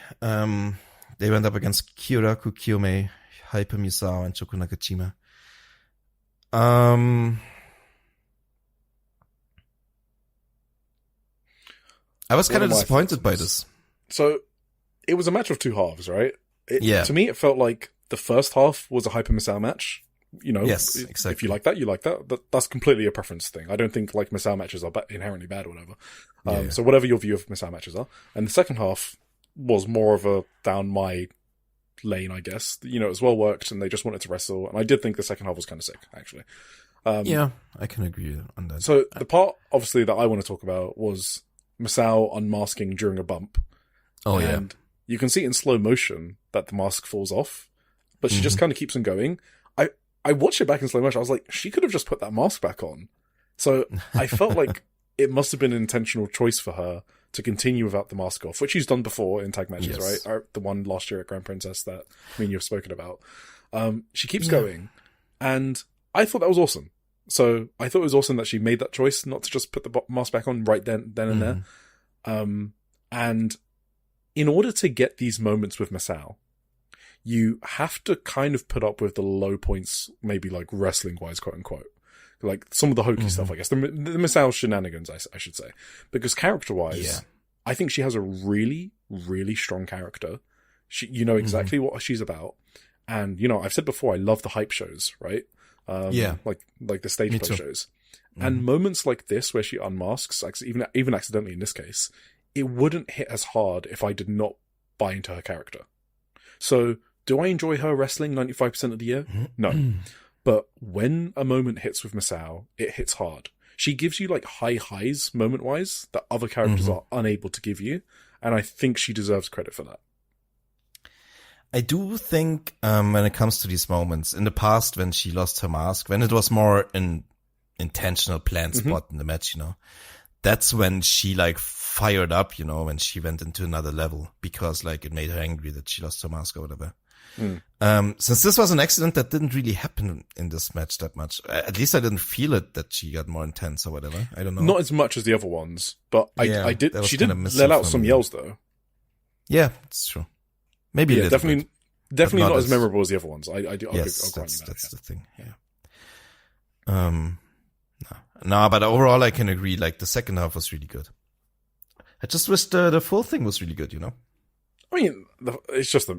They went up against Kyoraku Kiyome, Hyper Misao, and Choku Nakajima. I was kind of disappointed by this. So, it was a match of two halves, right? Yeah. To me, it felt like the first half was a Hyper Misao match. You know, yes, exactly. If you like that, you like that. That's completely a preference thing. I don't think like Misao matches are inherently bad or whatever. So whatever your view of Misao matches are. And the second half was more of a down my lane, I guess. You know, it was well worked and they just wanted to wrestle. And I did think the second half was kind of sick, actually. Yeah, I can agree on that. So the part, obviously, that I want to talk about was Misao unmasking during a bump. Oh, and you can see in slow motion that the mask falls off, but she just kind of keeps on going. I watched it back in slow motion. I was like, she could have just put that mask back on. So I felt like it must have been an intentional choice for her to continue without the mask off, which she's done before in tag matches, right? The one last year at Grand Princess that you've spoken about. She keeps going, and I thought that was awesome. So I thought it was awesome that she made that choice not to just put the mask back on right then and there. And in order to get these moments with Misao, you have to kind of put up with the low points, maybe like wrestling-wise, quote-unquote. Like some of the hokey stuff, I guess. The Misao shenanigans, I should say. Because character-wise, I think she has a really, really strong character. You know exactly what she's about. And, you know, I've said before, I love the hype shows, right? Like the stage play shows. And moments like this where she unmasks, even accidentally in this case, it wouldn't hit as hard if I did not buy into her character. So, do I enjoy her wrestling 95% of the year? No. But when a moment hits with Misao, it hits hard. She gives you like high highs moment-wise that other characters are unable to give you. And I think she deserves credit for that. I do think when it comes to these moments, in the past when she lost her mask, when it was more an intentional planned spot in the match, you know, that's when she like fired up, you know, when she went into another level because like it made her angry that she lost her mask or whatever. Since this was an accident that didn't really happen in this match that much, at least I didn't feel it that she got more intense or whatever. I don't know. Not as much as the other ones, but I did. She did let out some yells though. Yeah, it's true. Maybe definitely not as memorable as the other ones. I'll grant you that. That's the thing. Yeah. No, but overall I can agree. Like the second half was really good. I just wish the full thing was really good, you know. I mean, it's just I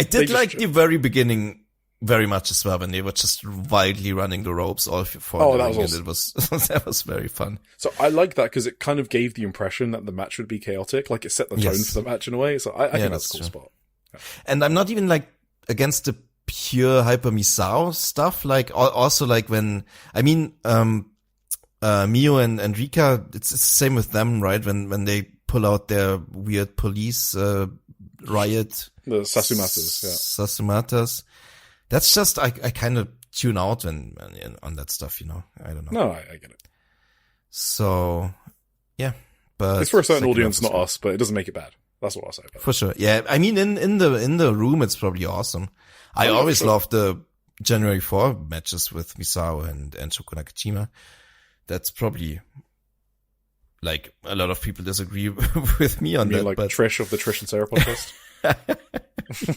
did like the very beginning very much as well when they were just wildly running the ropes all for that was awesome. It was that was very fun. So I like that because it kind of gave the impression that the match would be chaotic, like it set the tone for the match in a way. So I think that's a cool spot. Yeah. And I'm not even like against the pure Hyper Misao stuff. Like also like when Mio and Rika, it's the same with them, right? When they pull out their weird police riot, the Sasumatas, That's just I kind of tune out when on that stuff, you know. I don't know. No, I get it. So yeah, but it's for a certain audience, not us. But it doesn't make it bad. That's what I'll say about it. For sure. Yeah, I mean, in the room, it's probably awesome. I always love the January 4 matches with Misao and Choku Nakajima. That's probably like a lot of people disagree with me on that. Like but Trish of the Trish and Sarah podcast.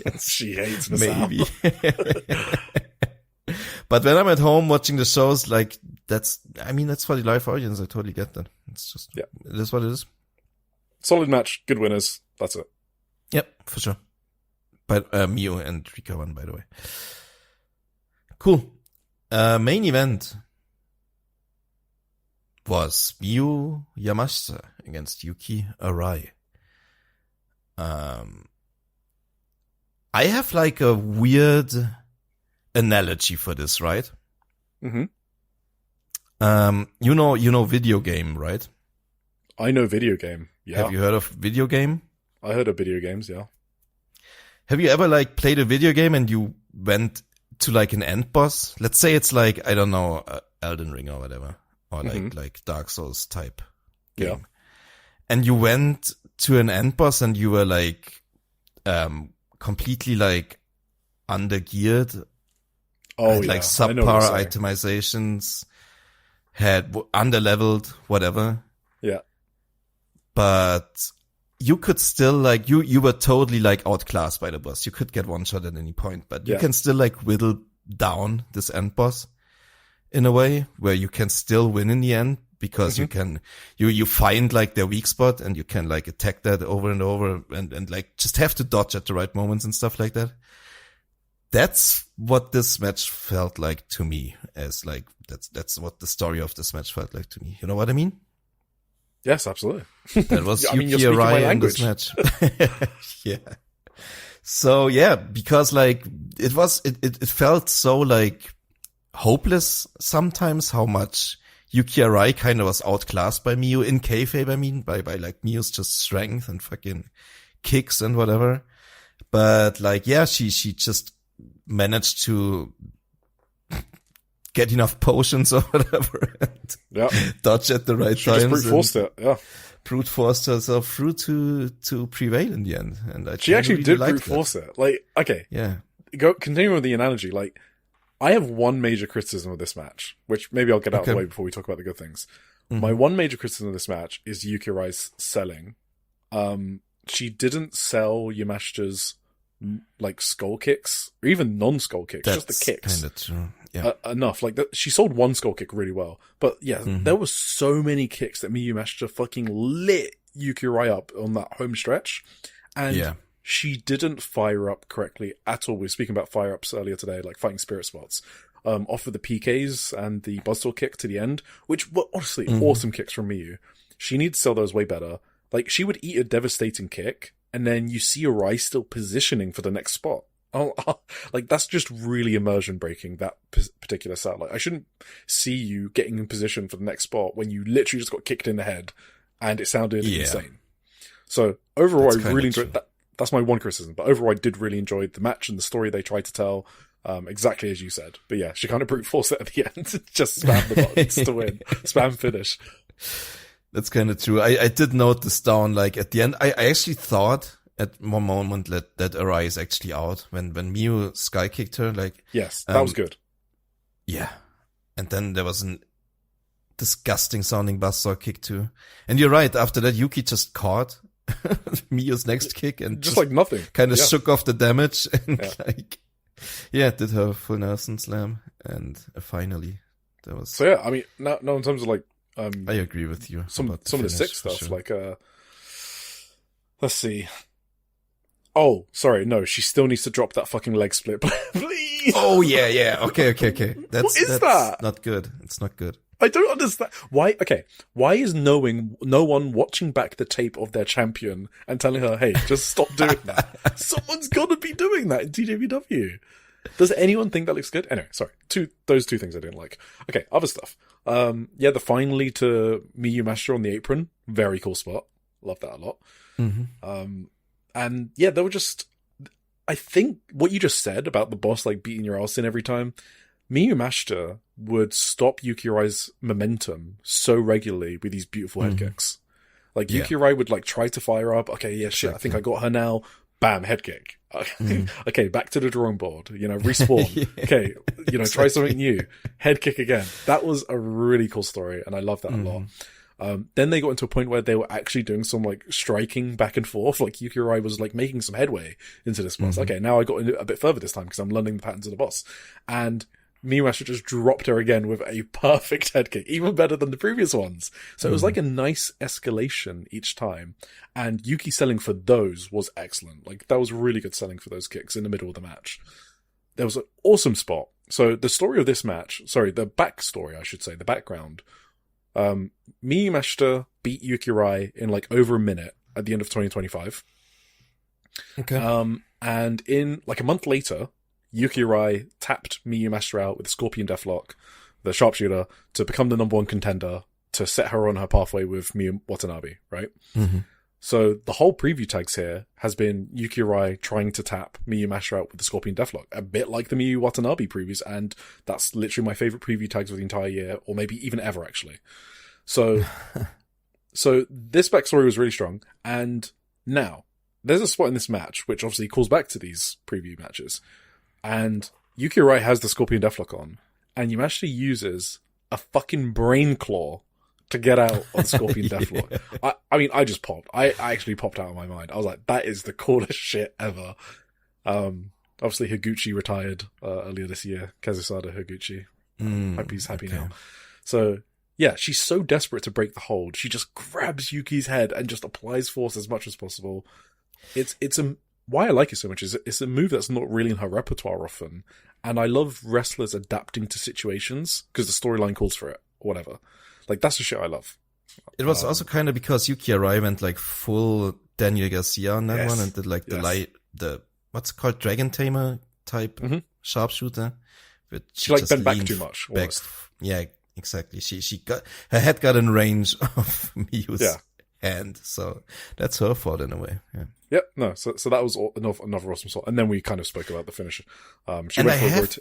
Yes, she hates Misao. Maybe. But when I'm at home watching the shows, like that's for the live audience. I totally get that. It's just, it is what it is. Solid match, good winners. That's it. Yep, for sure. But Mio and Rika won, by the way. Cool. Main event. was Miyu Yamashita against Yuki Arai. I have like a weird analogy for this, right? Mm-hmm. You know video game, right? I know video game. Yeah. Have you heard of video game? I heard of video games, yeah. Have you ever like played a video game and you went to like an end boss? Let's say it's like, I don't know, Elden Ring or whatever, or like Dark Souls type game. Yeah. And you went to an end boss and you were like, completely like undergeared. Oh, had, like subpar itemizations, had underleveled, whatever. Yeah. But you could still like, you were totally like outclassed by the boss. You could get one shot at any point, but you can still like whittle down this end boss in a way where you can still win in the end because you find like their weak spot and you can like attack that over and over and like just have to dodge at the right moments and stuff like that. That's what this match felt like to me, as like, that's what the story of this match felt like to me. You know what I mean? Yes, absolutely. That was Yuki Arai in this match. Yeah. So yeah, because like, it felt so like hopeless sometimes how much Yuki Arai kind of was outclassed by Miyu in kayfabe, I mean, by like Miyu's just strength and fucking kicks and whatever. But like, yeah, she just managed to get enough potions or whatever and dodge at the right she times. She just brute forced it, yeah. Brute forced herself through to prevail in the end. And she actually did brute force it. Like, okay. Yeah. Continuing with the analogy, like, I have one major criticism of this match, which maybe I'll get out of the way before we talk about the good things. Mm-hmm. My one major criticism of this match is Yuki Arai's selling. She didn't sell Yamashita's like skull kicks, or even non-skull kicks, just the kicks. Kind of true. Yeah. Enough. Like, she sold one skull kick really well. But yeah, there were so many kicks that Miyu Yamashita fucking lit Yuki Arai up on that home stretch. And she didn't fire up correctly at all. We were speaking about fire ups earlier today, like fighting spirit spots. Off of the PKs and the buzzsaw kick to the end, which were honestly awesome kicks from Miyu. She needs to sell those way better. Like, she would eat a devastating kick, and then you see Arai still positioning for the next spot. Like, that's just really immersion breaking, that particular set. Like, I shouldn't see you getting in position for the next spot when you literally just got kicked in the head and it sounded insane. So overall, I really enjoyed that. That's my one criticism. But overall, I did really enjoy the match and the story they tried to tell, exactly as you said. But yeah, she kind of brute forced it at the end. Just spam the buttons to win. Spam finish. That's kind of true. I did note this down, like, at the end. I actually thought at one moment that Arai is actually out when Miyu sky kicked her. Like, yes, that was good. Yeah. And then there was an disgusting sounding buzzsaw kick too. And you're right. After that, Yuki just caught Miyu's next kick and just like nothing. Kind of shook off the damage and did her full Nelson slam. And finally, there was. So yeah, I mean, no, in terms of like, I agree with you. Some of the sick stuff, sure. Like, let's see. Oh, sorry, no, she still needs to drop that fucking leg split, please. Oh yeah. Okay. What is that? Not good. It's not good. I don't understand why. Okay, why is no one watching back the tape of their champion and telling her, "Hey, just stop doing that"? Someone's got to be doing that in TJPW. Does anyone think that looks good? Anyway, sorry. Those two things I didn't like. Okay, other stuff. The finally to Miyu Yamashita on the apron, very cool spot. Love that a lot. Mm-hmm. And yeah, they were just. I think what you just said about the boss like beating your ass in every time. Miyu Yamashita would stop Yuki Arai's momentum so regularly with these beautiful head kicks. Like, Yuki Arai would like try to fire up. Okay, yeah, shit, I think I got her now. Bam, head kick. Okay, back to the drawing board. Respawn. Okay, try something new. Head kick again. That was a really cool story, and I love that a lot. Then they got into a point where they were actually doing some like striking back and forth. Like, Yuki Arai was like making some headway into this boss. Okay, now I got a bit further this time because I'm learning the patterns of the boss. And Miyu Yamashita just dropped her again with a perfect head kick, even better than the previous ones. So it was like a nice escalation each time. And Yuki selling for those was excellent. Like, that was really good selling for those kicks in the middle of the match. There was an awesome spot. So the story of this match, the backstory, I should say, the background, Miyu Mashita beat Yuki Rai in like over a minute at the end of 2025. Okay. And in like a month later, Yuki Rai tapped Miyu Mashita out with the Scorpion Deathlock, the sharpshooter, to become the number one contender to set her on her pathway with Miyu Watanabe, right? Mm-hmm. So the whole preview tags here has been Yuki Rai trying to tap Miyu Mashita out with the Scorpion Deathlock, a bit like the Miyu Watanabe previews, and that's literally my favorite preview tags of the entire year, or maybe even ever, actually. So, so this backstory was really strong, and now there's a spot in this match which obviously calls back to these preview matches, and Yuki Rai has the Scorpion Deathlock on, and Yamashita uses a fucking brain claw to get out of the Scorpion Deathlock. I mean, I just popped. I actually popped out of my mind. I was like, that is the coolest shit ever. Obviously Higuchi retired earlier this year. Kazusada Higuchi. Hope he's happy now. So, yeah, she's so desperate to break the hold. She just grabs Yuki's head and just applies force as much as possible. Why I like it so much is it's a move that's not really in her repertoire often. And I love wrestlers adapting to situations because the storyline calls for it, or whatever. Like, that's the shit I love. It was also kind of because Yuki Arai went like full Daniel Garcia on that one and did like the what's it called, Dragon Tamer type sharpshooter. Which she like bent back too much. Back. Yeah, exactly. She got, her head got in range of Miyu's hand. So that's her fault in a way. Yeah. Yep. No. So that was another awesome sort. And then we kind of spoke about the finish. She and went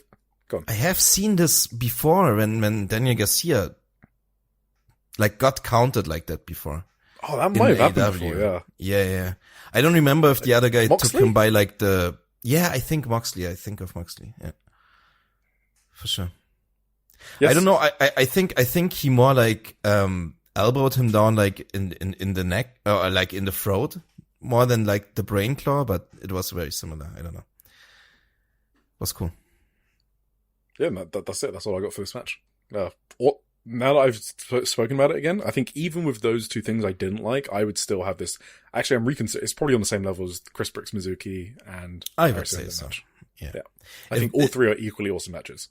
Go on. I have seen this before when Daniel Garcia like got counted like that before. Oh, that might have happened before, Yeah. I don't remember if the other guy Moxley? took him by like I think Moxley. I think of Moxley. Yeah. For sure. Yes. I don't know. I think he more like, elbowed him down like in the neck or like in the throat more than like the brain claw, but it was very similar. I don't know. It was cool. Yeah, that's it. That's all I got for this match. Now that I've spoken about it again, I think even with those two things I didn't like, I would still have this. Actually, I'm reconsidering. It's probably on the same level as Chris Brooks Mizuki and I would say so. Match. Yeah. I think all three are equally awesome matches.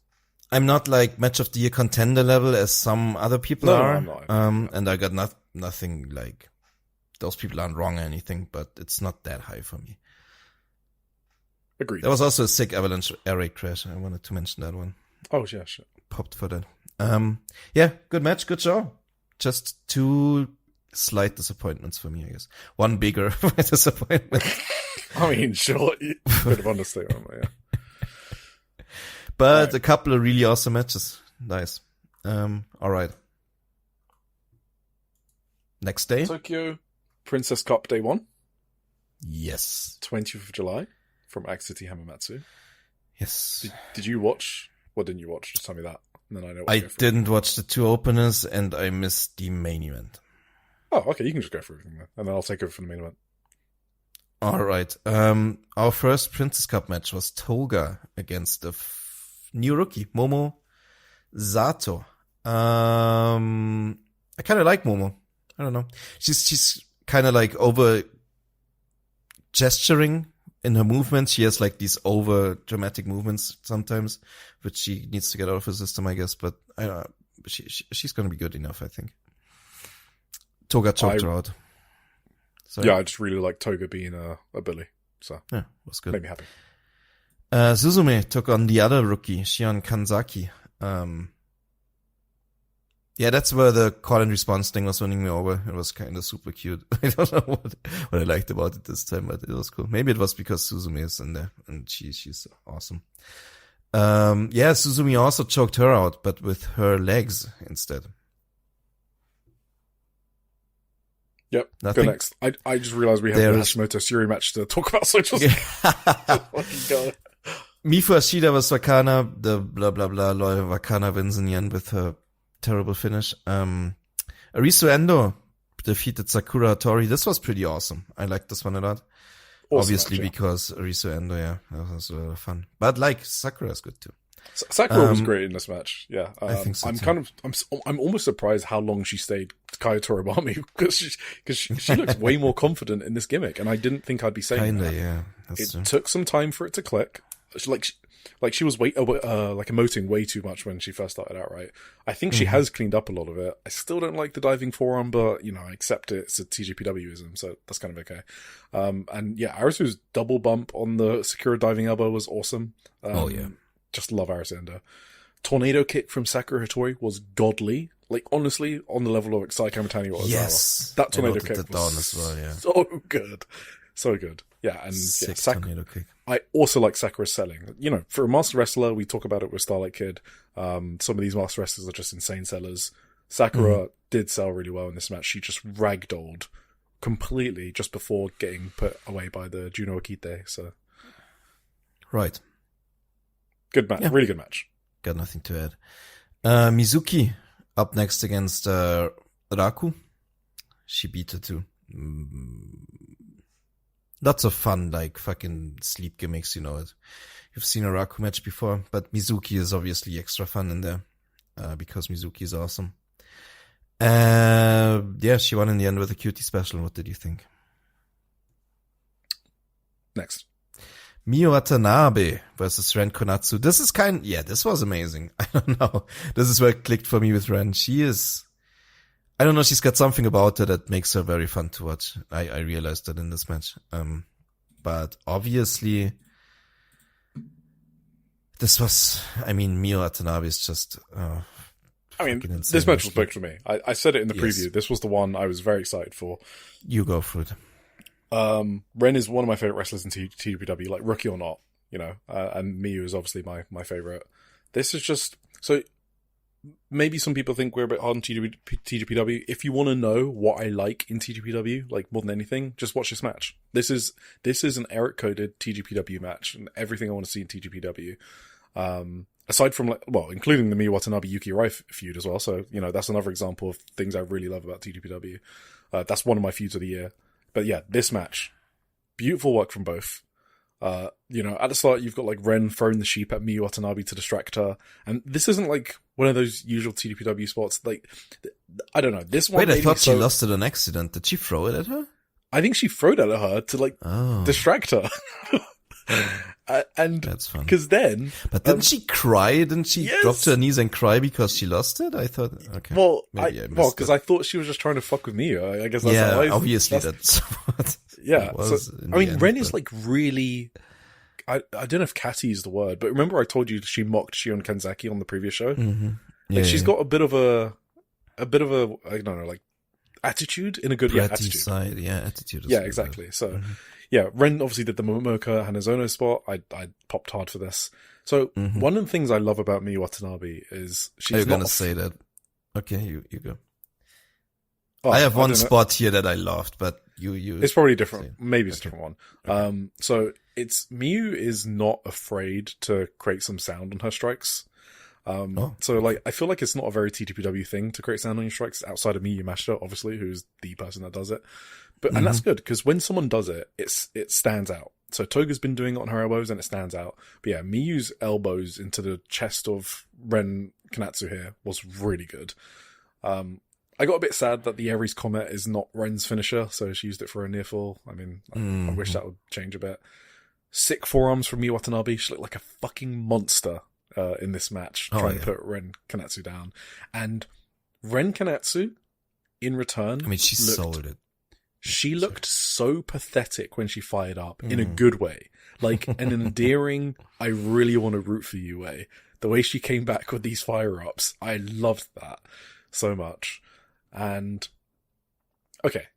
I'm not like match of the year contender level as some other people are. No, I'm not. And I got nothing like those people aren't wrong or anything, but it's not that high for me. Agreed. There was also a sick Avalanche air raid crash. I wanted to mention that one. Oh yeah, shit. Popped for that. Yeah, good match, good show. Just two slight disappointments for me, I guess. One bigger disappointment. I mean, sure, bit of understatement, yeah. But a couple of really awesome matches. Nice. Alright. Next day. Tokyo Princess Cup Day 1. Yes. 20th of July from Ag City Hamamatsu. Yes. Did you watch? What didn't you watch? Just tell me that. And then I know what I didn't watch the two openers and I missed the main event. Oh, okay. You can just go for everything then. And then I'll take over from the main event. Alright. Our first Princess Cup match was Toga against the new rookie, Momo Zato. I kind of like Momo. I don't know. She's kind of like over gesturing in her movements. She has like these over dramatic movements sometimes, which she needs to get out of her system, I guess. But I don't know. She's going to be good enough, I think. Toga choked her out. So, yeah, I just really like Toga being a bully. So yeah, was good. Made me happy. Suzume took on the other rookie, Shion Kanzaki. Yeah, that's where the call and response thing was winning me over. It was kind of super cute. I don't know what I liked about it this time, but it was cool. Maybe it was because Suzume is in there and she's awesome. Yeah, Suzume also choked her out, but with her legs instead. Yep. Nothing? Go next. I just realized we have the Hashimoto Suri match to talk about, so just fucking go. Mifu Ashida was Wakana, the blah blah blah loyal Wakana wins in the end with her terrible finish. Arisu Endo defeated Sakura Tori. This was pretty awesome. I liked this one a lot. Awesome. Obviously match, yeah. Because Arisu Endo, yeah, that was a lot of fun. But like Sakura's good too. Sakura was great in this match. Yeah, I think so. I'm almost surprised how long she stayed Kaya Toribami because she looks way more confident in this gimmick, and I didn't think I'd be saying that. Yeah, it took some time for it to click, She was emoting way too much when she first started out, right? I think she has cleaned up a lot of it. I still don't like the diving forearm, but I accept it. It's a TJPWism, so that's kind of okay. And yeah, Arisu's double bump on the Sakura diving elbow was awesome. Just love Arisu Endo. Tornado kick from Sakura Hattori was godly. Like, honestly, on the level of Sai Kamitani was. Yes. That tornado kick was as well, yeah. so good. So good. Yeah, and tornado kick. I also like Sakura's selling. For a master wrestler, we talk about it with Starlight Kid. Some of these master wrestlers are just insane sellers. Sakura did sell really well in this match. She just ragdolled completely just before getting put away by the Juno Akite. So, right. Good match. Yeah. Really good match. Got nothing to add. Mizuki up next against Raku. She beat her too. Lots of fun, like fucking sleep gimmicks, You've seen a Raku match before, but Mizuki is obviously extra fun in there, because Mizuki is awesome. She won in the end with a cutie special. What did you think? Next. Miyu Watanabe versus Ren Konatsu. This is this was amazing. I don't know. This is where it clicked for me with Ren. I don't know, she's got something about her that makes her very fun to watch. I realized that in this match. But obviously, Miyu Watanabe is just, this match was booked for me. I said it in the preview. This was the one I was very excited for. You go for it. Ren is one of my favorite wrestlers in TJPW, like rookie or not, and Miyu is obviously my favorite. This is just, so maybe some people think we're a bit hard on TJPW. If you want to know what I like in TJPW, like more than anything, just watch this match. This is an Eric coded TJPW match, and everything I want to see in TJPW. Aside from including the Miyu Watanabe Yuki Arai feud as well. So, that's another example of things I really love about TJPW. That's one of my feuds of the year. But yeah, this match, beautiful work from both. At the start, you've got like Ren throwing the sheep at Miyu Watanabe to distract her. And this isn't like one of those usual TJPW spots. Like, I don't know. This one. Wait, I thought she lost in an accident. Did she throw it at her? I think she threw it at her to distract her. And that's fun. Because then, but didn't she cry? Didn't she drop to her knees and cry because she lost it? I thought, okay. Well, because I thought she was just trying to fuck with me. I guess that's how obviously that's what. Yeah, Ren is like really. I don't know if catty is the word, but remember I told you she mocked Shion Kanzaki on the previous show. Mm-hmm. Yeah, she's got a bit of a I don't know, like attitude in a good way. Attitude side, attitude. Yeah, exactly. Good. So. Mm-hmm. Yeah, Ren obviously did the Momoka Hanazono spot. I popped hard for this. So one of the things I love about Miyu Watanabe is she's Are you going to say that? Okay, you go. Oh, I have one spot here that I loved, but you. It's probably different. Maybe it's a different one. Okay. So Miyu is not afraid to create some sound on her strikes. So like, I feel like it's not a very TJPW thing to create sound on your strikes outside of Miyu Yamashita, obviously, who's the person that does it. But, and that's good, because when someone does it, it stands out. So Toga's been doing it on her elbows and it stands out. But yeah, Miyu's elbows into the chest of Ren Kanatsu here was really good. I got a bit sad that the Ares Comet is not Ren's finisher, so she used it for a near fall. I mean, I wish that would change a bit. Sick forearms from Miyu Watanabe. She looked like a fucking monster in this match, trying to put Ren Kanatsu down. And Ren Kanatsu, in return, she sold it. She looked so pathetic when she fired up, in a good way. Like, an endearing, I really want to root for you way. The way she came back with these fire-ups, I loved that so much. And, okay.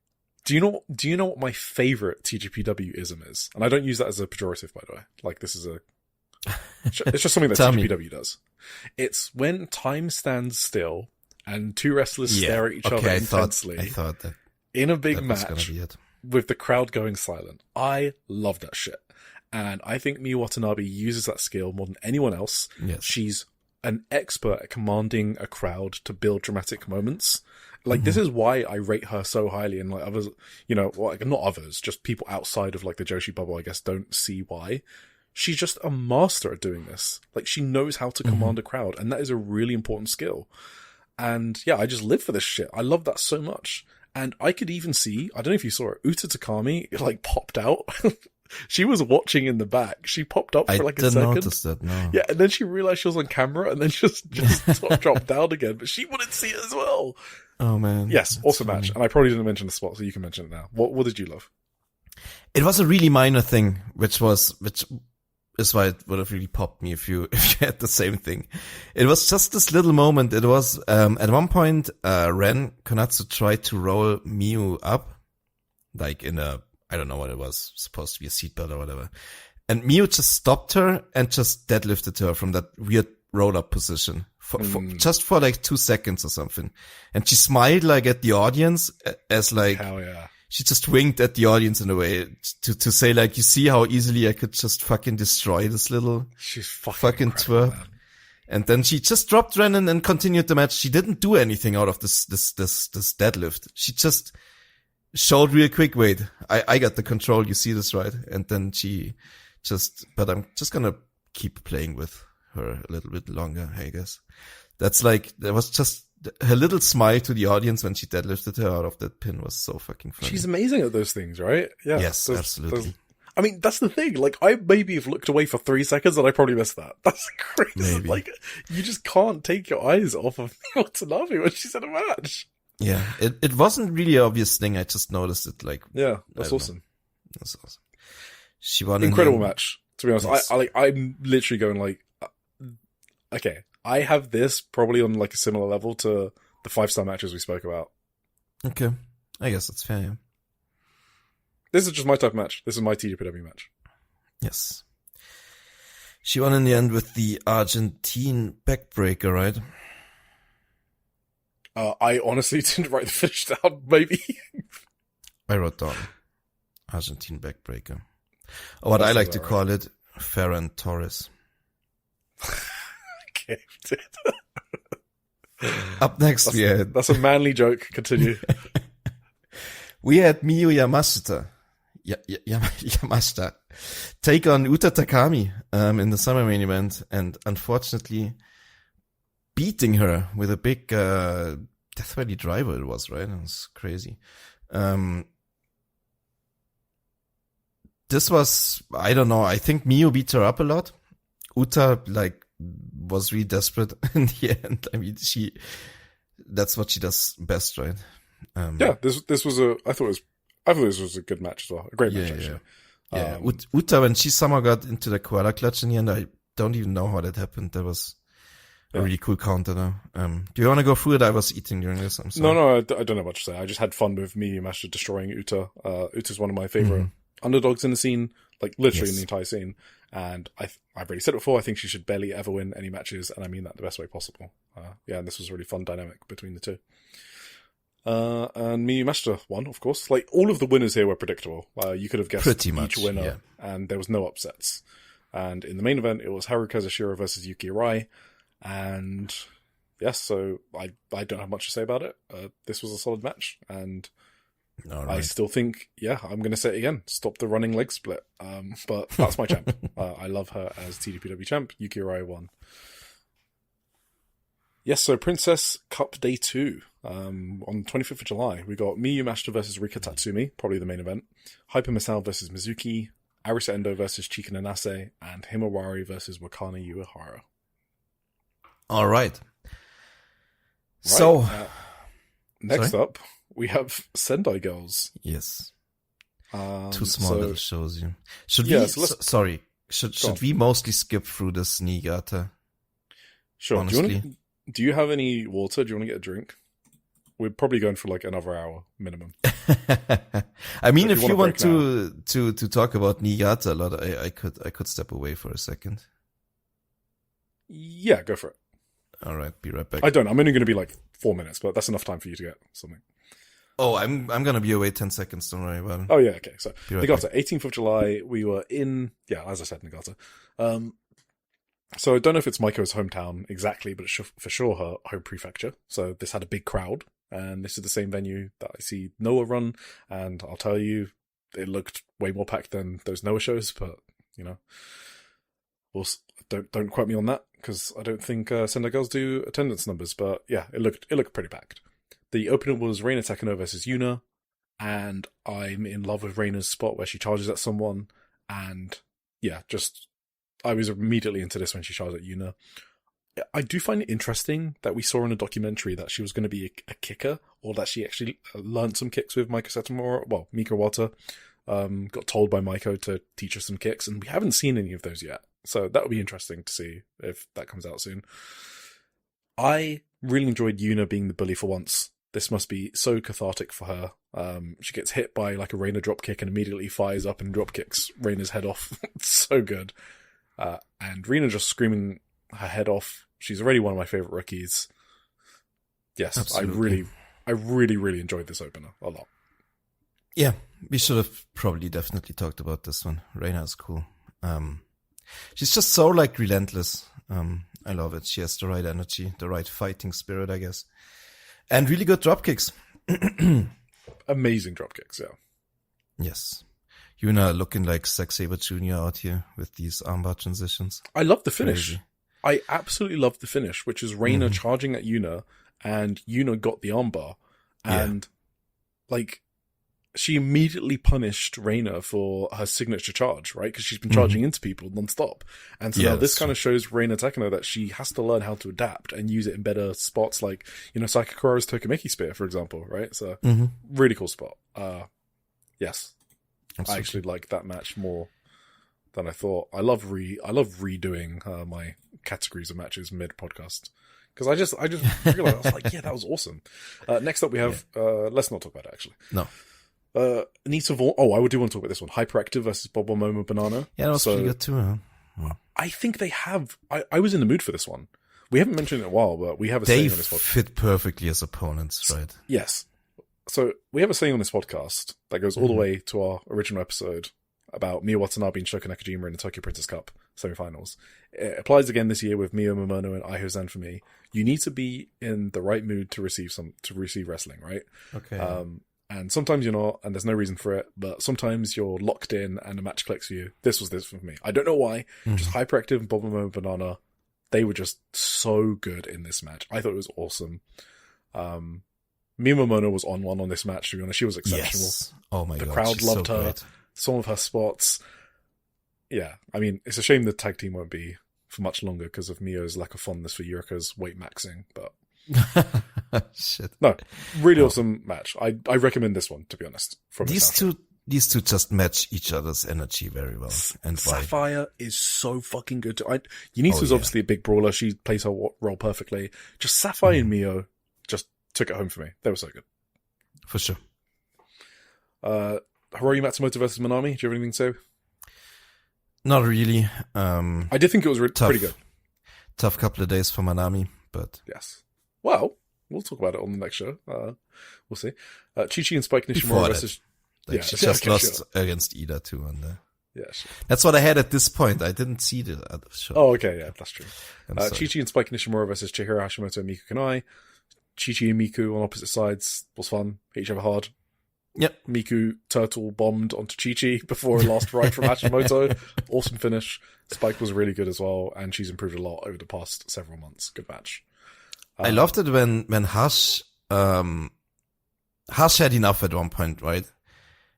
Do you know what my favorite TJPW-ism is? And I don't use that as a pejorative, by the way. Like, this is it's just something that TJPW does. It's when time stands still and two wrestlers stare at each other intensely. I thought that. In a big match with the crowd going silent. I love that shit. And I think Miyu Watanabe uses that skill more than anyone else. Yes. She's an expert at commanding a crowd to build dramatic moments. Like, this is why I rate her so highly, and like others, not others, just people outside of like the Joshi bubble, I guess, don't see why. She's just a master at doing this. Like, she knows how to command a crowd, and that is a really important skill. And yeah, I just live for this shit. I love that so much. And I could even see, I don't know if you saw it, Uta Takami, like, popped out she was watching in the back. She popped up for like a second. I didn't notice that, no. Yeah, and then she realized she was on camera and then just dropped down again, but she wouldn't see it as well. Oh man. Yes, awesome match. And I probably didn't mention the spot, so you can mention it now. What did you love? It was a really minor thing, which is why it would have really popped me if you had the same thing. It was just this little moment. It was, at one point, Ren Konatsu tried to roll Miyu up, like in a, I don't know what it was, supposed to be a seatbelt or whatever. And Miyu just stopped her and just deadlifted her from that weird roll up position just for like 2 seconds or something. And she smiled like at the audience as like, hell yeah. She just winked at the audience in a way to say like, you see how easily I could just fucking destroy this little She's fucking twerp. Man. And then she just dropped Renan and continued the match. She didn't do anything out of this deadlift. She just showed real quick, wait, I got the control. You see this, right? And then but I'm just gonna keep playing with her a little bit longer, I guess. There was just her little smile to the audience when she deadlifted her out of that pin was so fucking funny. She's amazing at those things, right? Yeah. Yes, absolutely. I mean, that's the thing. Like, I maybe have looked away for 3 seconds and I probably missed that. That's crazy. Maybe. Like, you just can't take your eyes off of Watanabe when she's in a match. Yeah. It wasn't really an obvious thing. I just noticed it. Like, yeah, that's awesome. That's awesome. She won. Incredible match. To be honest, yes. I'm literally going like, okay, I have this probably on like a similar level to the 5-star matches we spoke about. Okay. I guess that's fair, yeah. This is just my type of match. This is my TJPW match. Yes. She won in the end with the Argentine backbreaker, right? I honestly didn't write the finish down, maybe. I wrote down Argentine backbreaker. Or what I like to call it, Ferran Torres. Okay. Up next, that's a manly joke. Continue. We had Miyu Yamashita. Yamashita take on Uta Takami in the summer main event, and unfortunately beating her with a big Death Valley driver. It was, right? It was crazy. This was, I don't know. I think Miyu beat her up a lot. Uta was really desperate in the end. I mean, that's what she does best, right? Yeah, this was I thought this was a good match as well. A great match, actually. Yeah. Uta, when she somehow got into the koala clutch in the end, I don't even know how that happened. That was a really cool counter, though. Do you want to go through it? I was eating during this. I'm sorry. No, I don't have much to say. I just had fun with Miyu Yamashita destroying Uta. Uta's one of my favorite underdogs in the scene, like literally in the entire scene. And I've already said it before, I think she should barely ever win any matches, and I mean that the best way possible. And this was a really fun dynamic between the two. And Miyu Yamashita won, of course. Like, all of the winners here were predictable. You could have guessed pretty much, each winner, and there was no upsets. And in the main event, it was Haru Kazushiro versus Yuki Arai. And yes, so I don't have much to say about it. This was a solid match, and I still think, I'm going to say it again. Stop the running leg split. But that's my champ. I love her as TJPW champ. Yuki Arai won. Yes, so Princess Cup Day 2. On the 25th of July, we got Miyu Yamashita versus Rika Tatsumi, probably the main event. Hyper Misao versus Mizuki. Arisa Endo versus Chika Nanase. And Himawari versus Wakana Uehara. All right. So, next up, we have Sendai Girls. Yes. Two small little shows. Should we mostly skip through this Niigata? Sure. Honestly. Do you have any water? Do you want to get a drink? We're probably going for like another hour minimum. I mean, if you want to talk about Niigata a lot, I could step away for a second. Yeah, go for it. All right, be right back. I'm only going to be like 4 minutes, but that's enough time for you to get something. Oh, I'm going to be away 10 seconds, don't worry about it. Oh, yeah, okay. So, Niigata, 18th of July, we were in, as I said, Niigata. So I don't know if it's Maiko's hometown exactly, but it's for sure her home prefecture. So this had a big crowd, and this is the same venue that I see Noah run, and I'll tell you, it looked way more packed than those Noah shows, but, don't quote me on that, because I don't think Sendai Girls do attendance numbers, but yeah, it looked pretty packed. The opener was Reina Takano versus YUNA, and I'm in love with Reina's spot where she charges at someone, And yeah, I was immediately into this when she charged at YUNA. I do find it interesting that we saw in a documentary that she was going to be a kicker, or that she actually learned some kicks with Miko Satomura. Well, Miko Wata got told by Miko to teach her some kicks, and we haven't seen any of those yet. So that would be interesting to see if that comes out soon. I really enjoyed YUNA being the bully for once. This must be so cathartic for her. She gets hit by like a Reina dropkick and immediately fires up and dropkicks Reina's head off. It's so good. And Rina just screaming her head off. She's already one of my favorite rookies. Yes, absolutely. I really enjoyed this opener a lot. Yeah, we should have probably definitely talked about this one. Reina is cool. She's just so like relentless. I love it. She has the right energy, the right fighting spirit, I guess. And really good dropkicks. Amazing dropkicks, yeah. Yes. Yuna looking like Zack Sabre Jr. out here with these armbar transitions. I love the finish. Crazy. I absolutely love the finish, which is Reina charging at Yuna, and Yuna got the armbar. And, like, she immediately punished Reina for her signature charge, right? Because she's been charging into people non-stop. And so now this kind of shows Reina Takano that she has to learn how to adapt and use it in better spots, like, Sakakura's Tokimeki Spear, for example, right? So, really cool spot. Yes. Absolutely. I actually like that match more than I thought. I love redoing my categories of matches mid-podcast. Because I just realized, I was like, yeah, that was awesome. Next up we have, let's not talk about it, actually. No. Anita Vaughan. Oh, I do want to talk about this one. Hyperactive versus Bobo Momo Banana. Yeah, that was pretty good too, huh? Yeah. I think they have... I was in the mood for this one. We haven't mentioned it in a while, but we have a saying on this podcast. They fit perfectly as opponents, right? Yes. So, we have a saying on this podcast that goes all the way to our original episode about Miya Watanabe and Shoko Nakajima in the Tokyo Princess Cup semi-finals. It applies again this year with Miyo Momono and Aiho Zan for me. You need to be in the right mood to receive wrestling, right? Okay. And sometimes you're not, and there's no reason for it, but sometimes you're locked in and a match clicks for you. This was this for me. I don't know why. Just Hyperactive and Bobo Momo Banana, they were just so good in this match. I thought it was awesome. Miya Momono was on one on this match, to be honest. She was exceptional. Yes. Oh my god. The crowd loved her. Great. Some of her spots. Yeah. I mean, it's a shame the tag team won't be for much longer because of Miyo's lack of fondness for Yurika's weight maxing, but... Shit. No, really awesome match. I recommend this one, to be honest. From these two just match each other's energy very well. And Sapphire is so fucking good. Yunita's obviously a big brawler. She plays her role perfectly. Just Sapphire and Mio just took it home for me. They were so good. For sure. Hiroyo Matsumoto versus Manami. Do you have anything to say? Not really. I did think it was pretty good. Tough couple of days for Manami, but... Yes. Well, we'll talk about it on the next show. We'll see. Chi-Chi and Spike Nishimura versus... she just lost against Ida too. Yeah, sure. That's what I had at this point. I didn't see the other show. Oh, okay, yeah, that's true. Chi-Chi and Spike Nishimura versus Chihiro Hashimoto and Miku Kanai. Chi-Chi and Miku on opposite sides was fun. Hit each other hard. Yep. Miku turtle bombed onto Chi-Chi before a last ride from Hashimoto. Awesome finish. Spike was really good as well, and she's improved a lot over the past several months. Good match. I loved it when Hash had enough at one point, right?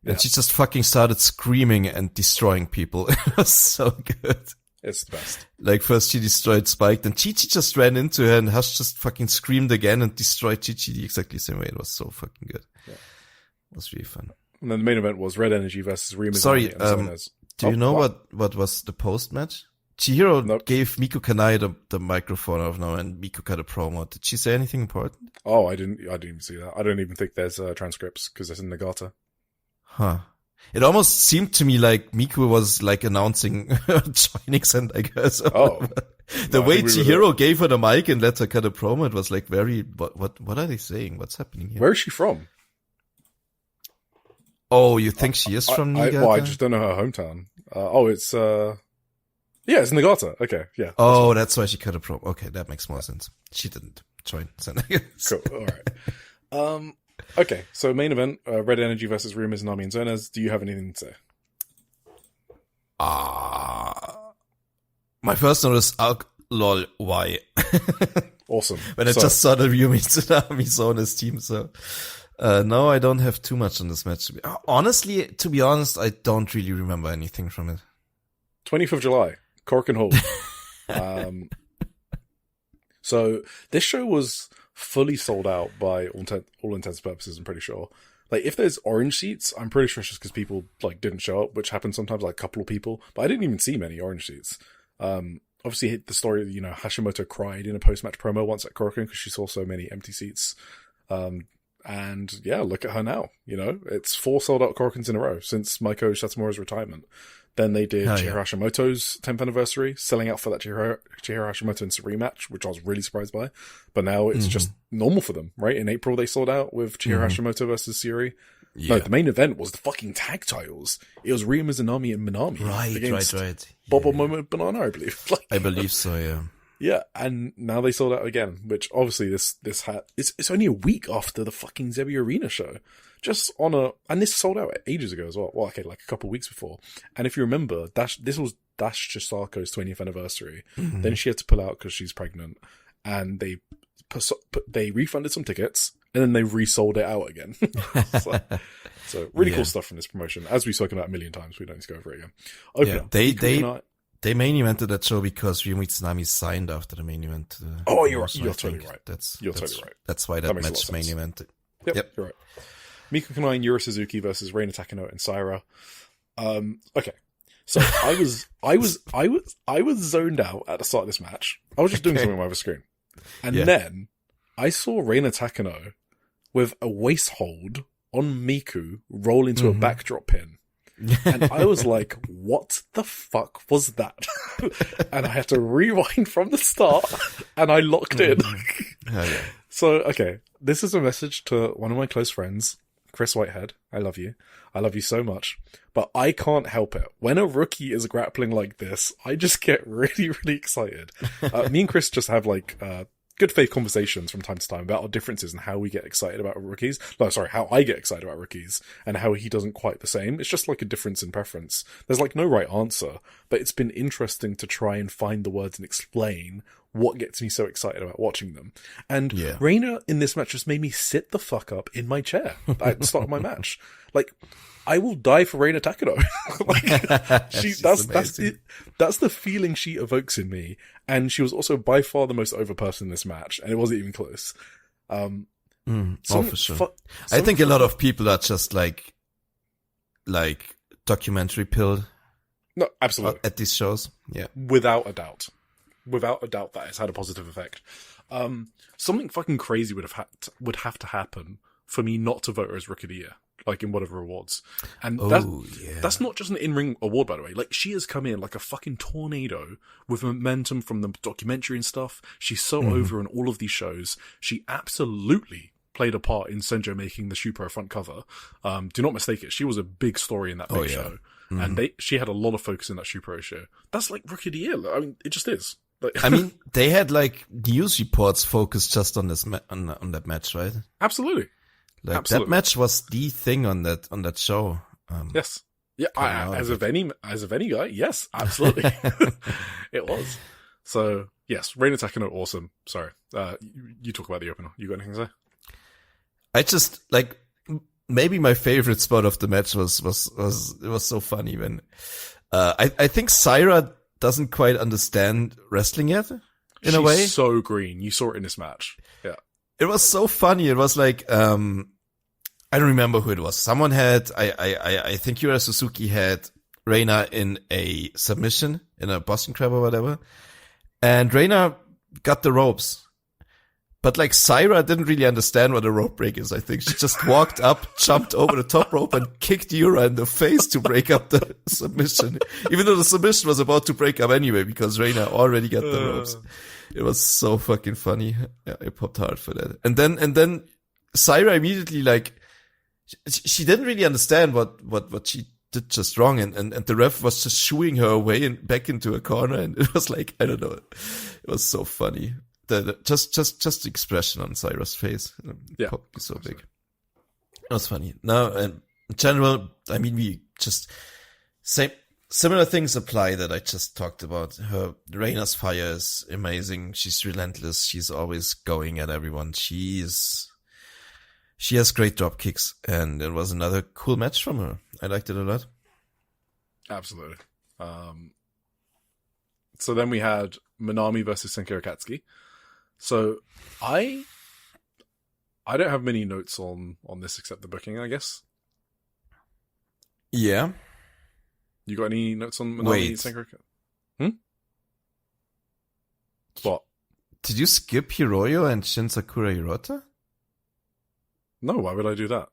And she just fucking started screaming and destroying people. It was so good. It's the best. Like first she destroyed Spike, then Chi-Chi just ran into her and Hash just fucking screamed again and destroyed Chi-Chi the exactly same way. It was so fucking good. Yeah. It was really fun. And then the main event was Red Energy versus Rima. Sorry, do you know what was the post match? Chihiro gave Miku Kanai the microphone of now, and Miku cut a promo. Did she say anything important? Oh, I didn't even see that. I don't even think there's transcripts because it's in Niigata. Huh. It almost seemed to me like Miku was like announcing joining Sendai, I guess. Oh. The way Chihiro gave her the mic and let her cut a promo, it was like very, what are they saying? What's happening here? Where is she from? Oh, you think she is from Niigata? I just don't know her hometown. It's Niigata. Okay, yeah. Oh, that's why she cut a promo. Okay, that makes more sense. She didn't join Sendai. Cool, alright. Okay, so main event, Red Energy versus Rumors, Nami and Zonas. Do you have anything to say? My first note is, lol, why? Awesome. When I just saw the Ryumi Tsunami Zonas team, so... No, I don't have too much on this match. Honestly, to be honest, I don't really remember anything from it. 20th of July, Korakuen Hall. So this show was fully sold out by all intents and purposes, I'm pretty sure. Like, if there's orange seats, I'm pretty sure it's just because people, like, didn't show up, which happens sometimes, like, a couple of people. But I didn't even see many orange seats. Obviously, the story, you know, Hashimoto cried in a post-match promo once at Korakuen because she saw so many empty seats. And, yeah, look at her now, you know? It's 4 sold-out Korakuens in a row since Maiko Satomura's retirement. Then they did Chihiro Hashimoto's 10th anniversary, selling out for that Chihiro Hashimoto and Sari match, which I was really surprised by. But now it's just normal for them, right? In April, they sold out with Chihiro Hashimoto versus Sari. Yeah. No, the main event was the fucking tag titles. It was Rina Mizunami and Minami. Right. Bobo Momo Banana, I believe. Like, I believe so, yeah. Yeah, and now they sold out again, which obviously it's only a week after the fucking Zebi Arena show. And this sold out ages ago as well. Well, okay, like a couple of weeks before. And if you remember, this was Dash Chisako's 20th anniversary. Then she had to pull out because she's pregnant. And they refunded some tickets, and then they resold it out again. so really cool stuff from this promotion. As we've spoken about a million times, we don't need to go over it again. They main evented that show because Rina Mizunami signed after the main event. You're right. You're totally right. Totally right. That's why that match main evented. Yep, you're right. Miku Kanai and Yura Suzuki versus Reina Takano and Saira. Okay. So I was zoned out at the start of this match. I was just doing something on my other screen. And then I saw Reina Takano with a waist hold on Miku roll into a backdrop pin. And I was like, what the fuck was that? And I had to rewind from the start, and I locked in. So, okay, this is a message to one of my close friends, Chris Whitehead. I love you. I love you so much. But I can't help it. When a rookie is grappling like this, I just get really, really excited. Me and Chris just have like good faith conversations from time to time about our differences and how we get excited about rookies. No, sorry, how I get excited about rookies and how he doesn't quite the same. It's just like a difference in preference. There's like no right answer, but it's been interesting to try and find the words and explain what gets me so excited about watching them. And Reina in this match just made me sit the fuck up in my chair at the start of my match. Like, I will die for Reina Takano. That's the feeling she evokes in me. And she was also by far the most over person in this match, and it wasn't even close. For sure. I think a lot of people are just like documentary pilled. No, absolutely. At these shows. Yeah. Without a doubt that has had a positive effect. Something fucking crazy would have to happen for me not to vote her as Rookie of the Year, like in whatever awards. And that's not just an in-ring award, by the way. Like, she has come in like a fucking tornado with momentum from the documentary and stuff. She's so over in all of these shows. She absolutely played a part in Senjo making the Shupro front cover. Do not mistake it. She was a big story in that big show. And she had a lot of focus in that Shupro show. That's like Rookie of the Year. I mean, it just is. I mean, they had like news reports focused just on this on that match, right? Absolutely. That match was the thing on that show. Yes. Yeah. As of any guy, yes, absolutely. It was. So yes, Reina Takano, awesome. Sorry. You talk about the opener. You got anything to say? I just like, maybe my favorite spot of the match was it was so funny when, I think Saira doesn't quite understand wrestling yet, in a way. She's so green. You saw it in this match. Yeah. It was so funny. It was like, I don't remember who it was. Someone had, I think Yura Suzuki had Reina in a submission, in a Boston Crab or whatever. And Reina got the ropes. But like, Saira didn't really understand what a rope break is, I think. She just walked up, jumped over the top rope, and kicked Yura in the face to break up the submission. Even though the submission was about to break up anyway, because Reina already got the ropes. It was so fucking funny. Yeah, I popped hard for that. And then Saira immediately, like, she didn't really understand what she did just wrong, and the ref was just shooing her away and back into a corner, and it was like, I don't know. It was so funny. Just the expression on Saira's face. Yeah. Popped me so big. It was funny. Now, in general, I mean, we just similar things apply that I just talked about. Reina's fire is amazing. She's relentless. She's always going at everyone. She has great drop kicks, and it was another cool match from her. I liked it a lot. Absolutely. So then we had Manami versus Senko Akatsuki. So I don't have many notes on this except the booking, I guess. Yeah. You got any notes on Manami and Senko Akatsuki? What? Did you skip Hiroyo and Shin Sakura Hirota? No, why would I do that?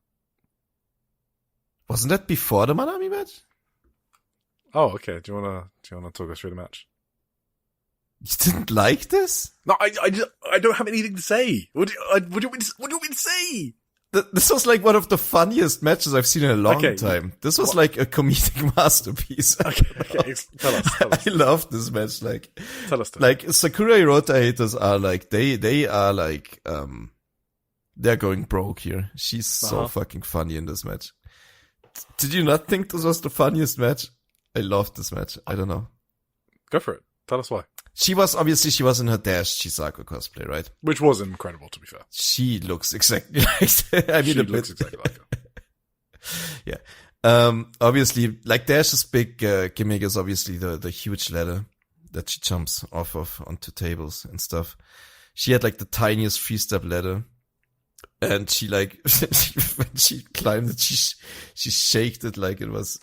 Wasn't that before the Manami match? Oh, okay. Do you wanna talk us through the match? You didn't like this? No, I don't have anything to say. What do you want me to say? This was like one of the funniest matches I've seen in a long time. This was like a comedic masterpiece. Okay. Tell us. I love this match. Like, tell us. Like Sakura Hirota haters are like they are like they're going broke here. She's so fucking funny in this match. Did you not think this was the funniest match? I loved this match. I don't know. Go for it. Tell us why. She was in her Dash Chisako cosplay, right? Which was incredible, to be fair. She looks exactly like I mean, she looks exactly like her. Yeah. Obviously, like Dash's big gimmick is obviously the huge ladder that she jumps off of onto tables and stuff. She had like the tiniest 3-step ladder, and she like when she climbed it, she shaked it like it was.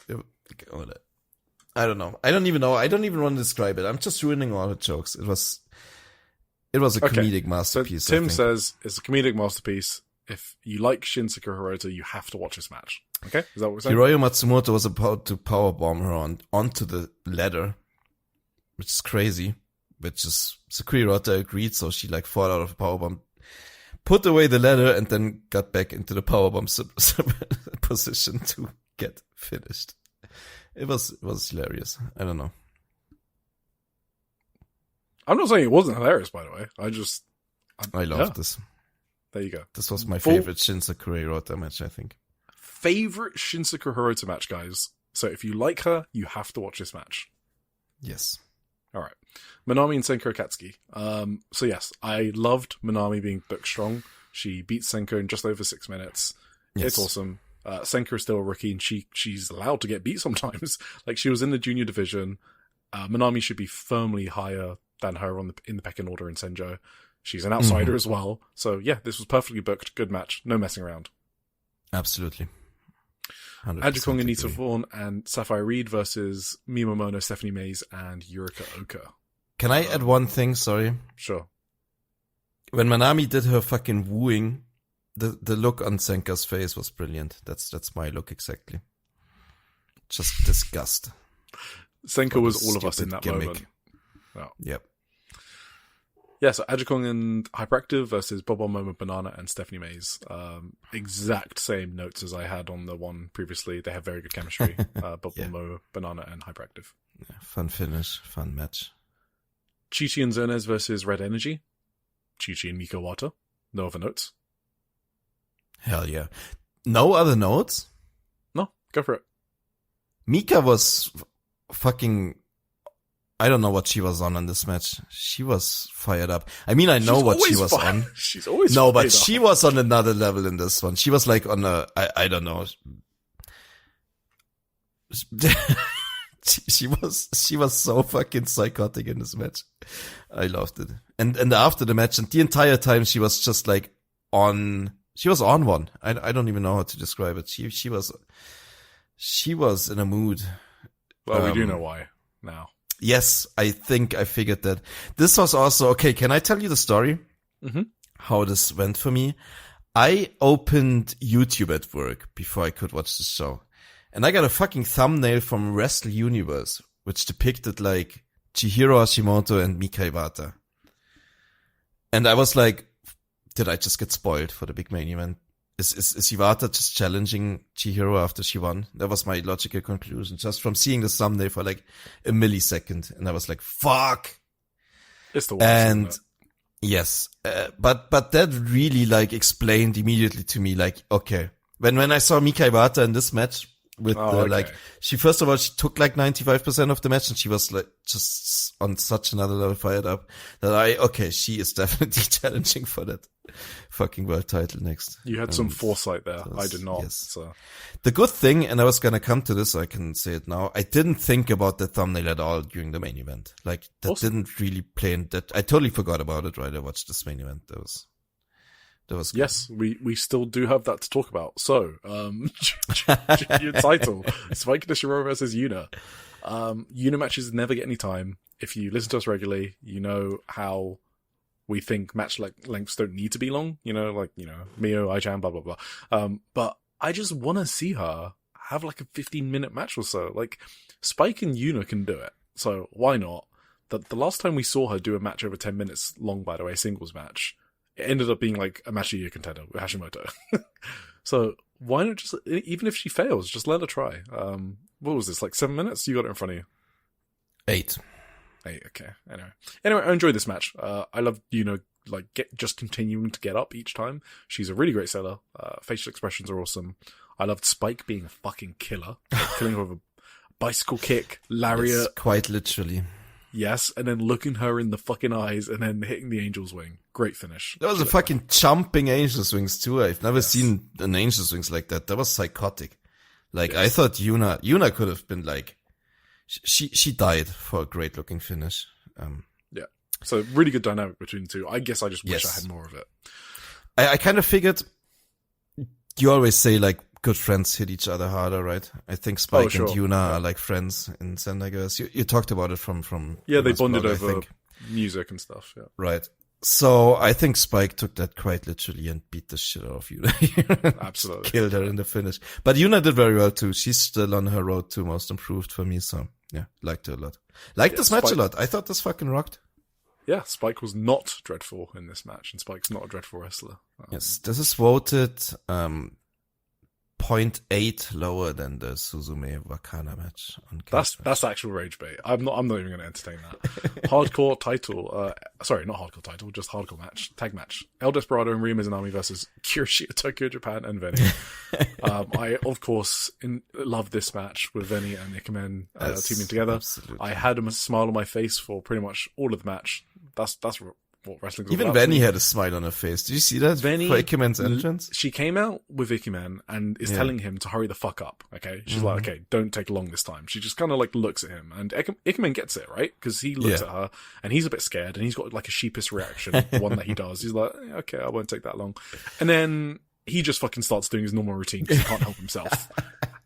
I don't know. I don't even know. I don't even want to describe it. I'm just ruining all her jokes. It was a comedic masterpiece. So Tim says it's a comedic masterpiece. If you like Shinsuke Hirota, you have to watch this match. Okay? Is that what we're saying? Hiroyo Matsumoto was about to powerbomb her onto the ladder, which is crazy. Which is Sakura Hirota agreed, so she like fought out of a powerbomb, put away the ladder, and then got back into the powerbomb position to get finished. It was hilarious. I don't know. I'm not saying it wasn't hilarious, by the way. I loved this. There you go. This was my favorite Shinsuke Hirota match, I think. Favorite Shinsuke Hirota match, guys. So if you like her, you have to watch this match. Yes. All right. Manami and Senko Akatsuki. So yes, I loved Manami being booked strong. She beat Senko in just over 6 minutes. Yes. It's awesome. Senko is still a rookie, and she's allowed to get beat sometimes. Like, she was in the junior division. Manami should be firmly higher than her in the pecking order in Senjo. She's an outsider as well. So yeah, this was perfectly booked. Good match. No messing around. Absolutely. Ajikong and Nita Vaughn and Sapphire Reed versus Mimamono, Stephanie Mays, and Yurika Oka. Can I add one thing? Sorry. Sure. When Manami did her fucking wooing, the look on Senka's face was brilliant. That's my look exactly. Just disgust. Senka was all of us in that moment. Oh. Yep. Yeah, so Ajikong and Hyperactive versus Bobo Momo Banana and Stephanie Mays. Exact same notes as I had on the one previously. They have very good chemistry. Bobo Momo Banana and Hyperactive. Yeah, fun finish, fun match. Chi-Chi and Zernez versus Red Energy. Chi-Chi and Miko Wata. No other notes. Hell yeah. No other notes? No, go for it. Mika was fucking... I don't know what she was on in this match. She was fired up. I mean, I know what she was on. She's always No, but she was on another level in this one. She was like on a... I don't know. She was so fucking psychotic in this match. I loved it. And after the match, and the entire time she was just like on... She was on one. I don't even know how to describe it. She was in a mood. Well, we do know why now. Yes, I think I figured that. This was also, okay, can I tell you the story? Mm-hmm. How this went for me? I opened YouTube at work before I could watch the show. And I got a fucking thumbnail from Wrestle Universe, which depicted like Chihiro Hashimoto and Mika Iwata. And I was like, did I just get spoiled for the big main event? Is Iwata just challenging Chihiro after she won? That was my logical conclusion, just from seeing the thumbnail for like a millisecond. And I was like, fuck. It's the worst. And yes, but that really like explained immediately to me, like, okay, when I saw Mika Iwata in this match with like, she took like 95% of the match, and she was like just on such another level fired up that she is definitely challenging for that fucking world title next. You had some foresight there. I did not. Yes. So. The good thing, and I was gonna come to this, so I can say it now, I didn't think about the thumbnail at all during the main event. Like, that didn't really play in that. I totally forgot about it, right? I watched this main event. That was good. Yes, we still do have that to talk about. So, junior title, Spike Nishimura versus YUNA. YUNA matches never get any time. If you listen to us regularly, you know how we think match lengths don't need to be long. Mio, Aichan, blah, blah, blah. But I just want to see her have like a 15-minute match or so. Like, Spike and YUNA can do it. So why not? The last time we saw her do a match over 10 minutes long, by the way, singles match, it ended up being like a match of the year contender with Hashimoto. So why not just, even if she fails, just let her try. What was this, like 7 minutes? You got it in front of you. 8. Okay. Anyway, I enjoyed this match. I love YUNA, just continuing to get up each time. She's a really great seller. Facial expressions are awesome. I loved Spike being a fucking killer. Killing her with a bicycle kick, lariat. Yes, quite literally. Yes, and then looking her in the fucking eyes and then hitting the Angel's Wing. Great finish. That was a fucking jumping Angel's Wings too. I've never seen an Angel's Wings like that. That was psychotic. Like, I thought YUNA could have been like, she died for a great looking finish. Yeah. So really good dynamic between the two. I guess I just wish I had more of it. I kind of figured, you always say like good friends hit each other harder, right? I think Spike and YUNA are like friends in Sendai Girls. You talked about it from they bonded over music and stuff. Yeah. Right. So I think Spike took that quite literally and beat the shit out of YUNA. Absolutely. Killed her in the finish. But YUNA did very well too. She's still on her road to most improved for me. So yeah, liked her a lot. Liked this match a lot. I thought this fucking rocked. Yeah, Spike was not dreadful in this match, and Spike's not a dreadful wrestler. Yes, this is voted 0.8 lower than the Suzume Wakana match. On that's actual rage bait. I'm not even going to entertain that. Hardcore title, sorry, not hardcore title, just hardcore match, tag match. El Desperado and Ryu Mizunami versus Kyoshi Tokyo Japan and Veni. I of course love this match with Veni and Ikemen teaming together. Absolutely. I had a smile on my face for pretty much all of the match. That's what wrestling's all Even about. Veni had a smile on her face. Did you see that? Veni, for Ikemen's entrance? She came out with Ikemen and is telling him to hurry the fuck up, okay? She's like, okay, don't take long this time. She just kind of like looks at him, and Ikemen gets it, right? Because he looks at her, and he's a bit scared, and he's got like a sheepish reaction, the one that he does. He's like, okay, I won't take that long. And then he just fucking starts doing his normal routine because he can't help himself.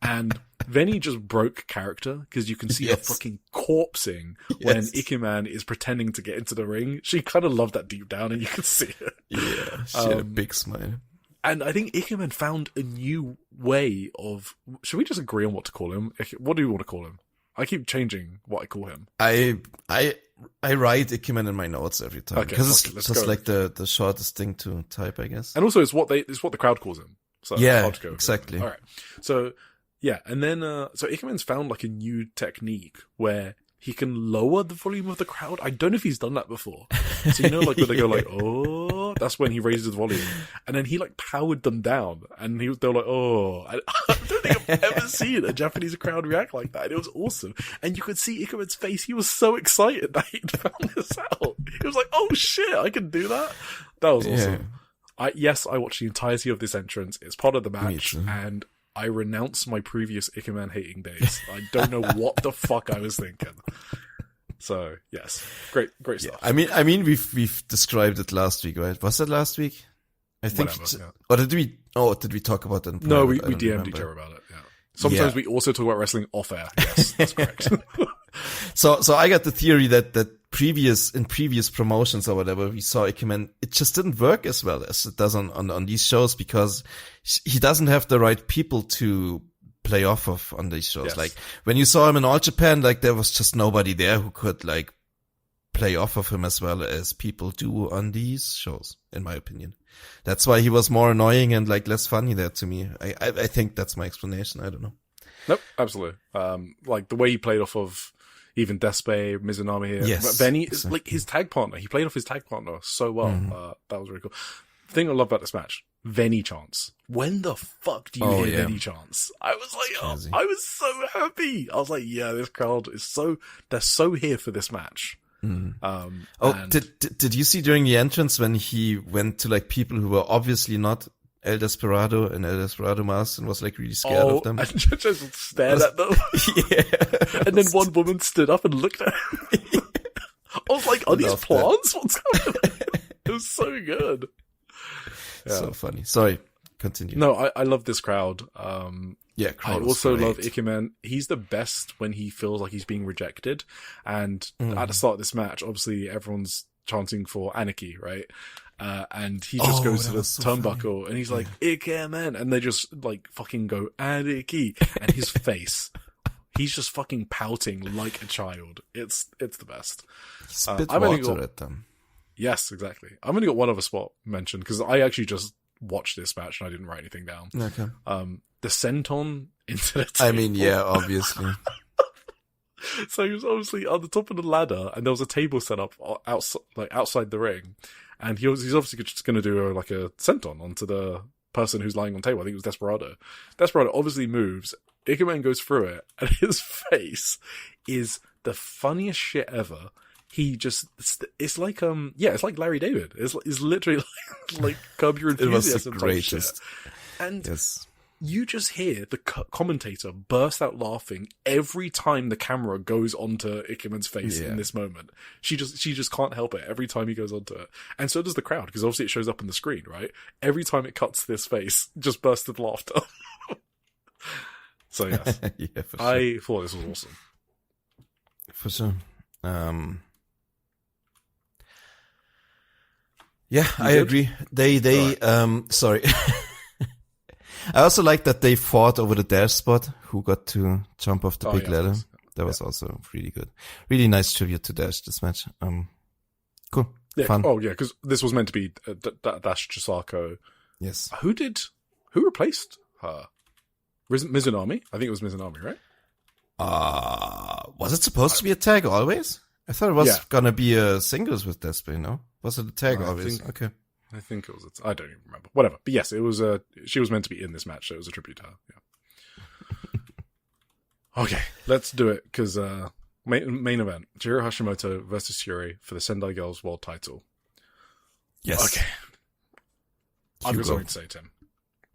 And Veni just broke character because you can see her fucking corpsing when Ikemen is pretending to get into the ring. She kind of loved that deep down, and you could see it. Yeah, she had a big smile. And I think Ikemen found a new way of... Should we just agree on what to call him? What do you want to call him? I keep changing what I call him. I write Ikemen in my notes every time because it's just like the shortest thing to type, I guess. And also, it's what the crowd calls him. So yeah, exactly. All right, so. Yeah, and then, so Ikemen's found like a new technique where he can lower the volume of the crowd. I don't know if he's done that before. So, like when they go like, oh, that's when he raises the volume. And then he like powered them down, and they were like, oh. I don't think I've ever seen a Japanese crowd react like that. And it was awesome. And you could see Ikemen's face. He was so excited that he'd found this out. He was like, oh shit, I can do that. That was awesome. Yeah. I watched the entirety of this entrance. It's part of the match, and I renounce my previous Ikemen hating days. I don't know what the fuck I was thinking. So yes, great stuff. I mean, we've described it last week, right? Was it last week? I think. Or did we? Oh, did we talk about it? No, we DM'd each other about it. Yeah. Sometimes we also talk about wrestling off air. Yes, that's correct. So I got the theory that in previous promotions or whatever, we saw Ikemen, it just didn't work as well as it does on these shows because he doesn't have the right people to play off of on these shows. Yes. Like when you saw him in All Japan, like there was just nobody there who could like play off of him as well as people do on these shows, in my opinion. That's why he was more annoying and like less funny there to me. I think that's my explanation. I don't know. Nope, absolutely. Like the way he played off of even Despe, Mizunami here. Yes, Veni is like his tag partner. He played off his tag partner so well. Mm-hmm. That was really cool. The thing I love about this match, Veni chants. When the fuck do you hear Veni chants? I was like, I was so happy. I was like, yeah, this crowd is they're so here for this match. Did you see during the entrance when he went to like people who were obviously not El Desperado and El Desperado mask and was like really scared of them? And just stared at them. Yeah. And then one woman stood up and looked at him. I was like, are these plants? What's going on? It was so good. Yeah. So funny. Sorry. Continue. No, I love this crowd. Yeah, I also love Ikemen. He's the best when he feels like he's being rejected. And at the start of this match, obviously everyone's chanting for Anarchy, right? And he just goes to the turnbuckle and he's like, Ikemen! And they just like fucking go, Anarchy! And his face, he's just fucking pouting like a child. It's the best. Spit water at them. Yes, exactly. I've only got one other spot mentioned because I actually just watched this match and I didn't write anything down. Okay. The senton into the table. I mean, yeah, obviously. So he was obviously on the top of the ladder and there was a table set up outside the ring. And he's obviously just going to do a senton onto the person who's lying on the table. I think it was Desperado. Desperado obviously moves. Ikemen goes through it and his face is the funniest shit ever. He just, it's like Larry David. It's literally like Curb Your Enthusiasm. It was the greatest. And you just hear the commentator burst out laughing every time the camera goes onto Ikemen's face in this moment. She just can't help it every time he goes onto it. And so does the crowd, because obviously it shows up on the screen, right? Every time it cuts this face, just bursts of laughter. So yes. Yeah, for sure. I thought this was awesome. For sure. Yeah, I agree. They sorry. I also like that they fought over the dash spot, who got to jump off the big ladder. That was also really good. Really nice tribute to Dash, this match. Cool. Yeah. Fun. Oh yeah, because this was meant to be Dash Chisako. Yes. Who replaced her? Mizunami? I think it was Mizunami, right? Was it supposed to be a tag always? I thought it was gonna be a singles with Despe, no? Was it a tag always? Okay. I think it was. I don't even remember. Whatever. But yes, it was. She was meant to be in this match, so it was a tribute to her. Yeah. Okay, let's do it because main event: Jiro Hashimoto versus Yuri for the Sendai Girls World Title. Yes. Okay. I've got something to say, Tim.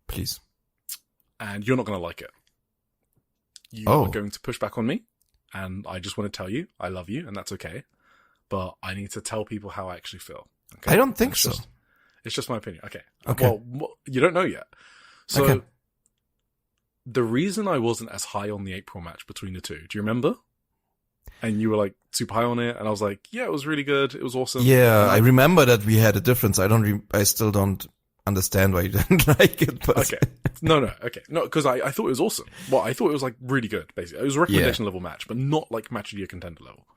Please. And you're not going to like it. You are going to push back on me, and I just want to tell you I love you, and that's okay. But I need to tell people how I actually feel. Okay? I don't think so. It's just my opinion. Okay. Okay. Well, you don't know yet. So, the reason I wasn't as high on the April match between the two, do you remember? And you were like super high on it, and I was like, yeah, it was really good. It was awesome. Yeah, I remember that we had a difference. I still don't understand why you didn't like it. But okay. No, okay. No, because I thought it was awesome. Well, I thought it was like really good, basically. It was a recommendation level match, but not like match of the year contender level.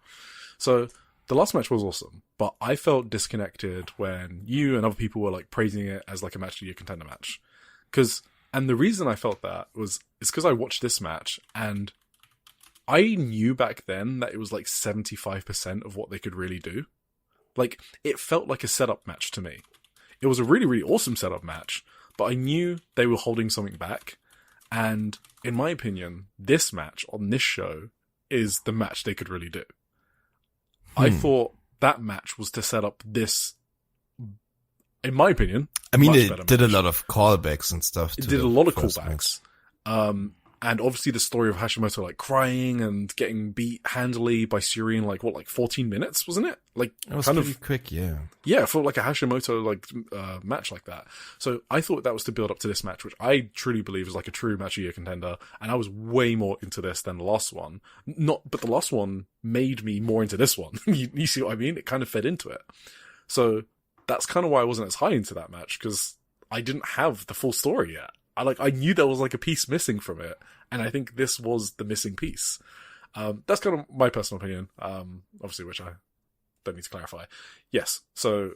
So, the last match was awesome, but I felt disconnected when you and other people were like praising it as like a match of the year contender match. And the reason I felt that is because I watched this match and I knew back then that it was like 75% of what they could really do. Like, it felt like a setup match to me. It was a really, really awesome setup match, but I knew they were holding something back. And in my opinion, this match on this show is the match they could really do. I thought that match was to set up this, in my opinion. I mean, it did a lot of callbacks and stuff. It did a lot of callbacks. And obviously the story of Hashimoto like crying and getting beat handily by Suri in like 14 minutes, wasn't it? Like, it was kind pretty of quick, yeah. Yeah, for like a Hashimoto like match like that. So I thought that was to build up to this match, which I truly believe is like a true match of the year contender. And I was way more into this than the last one. But the last one made me more into this one. you see what I mean? It kind of fed into it. So that's kind of why I wasn't as high into that match, because I didn't have the full story yet. I knew there was like a piece missing from it, and I think this was the missing piece. That's kind of my personal opinion, obviously, which I don't need to clarify. Yes, so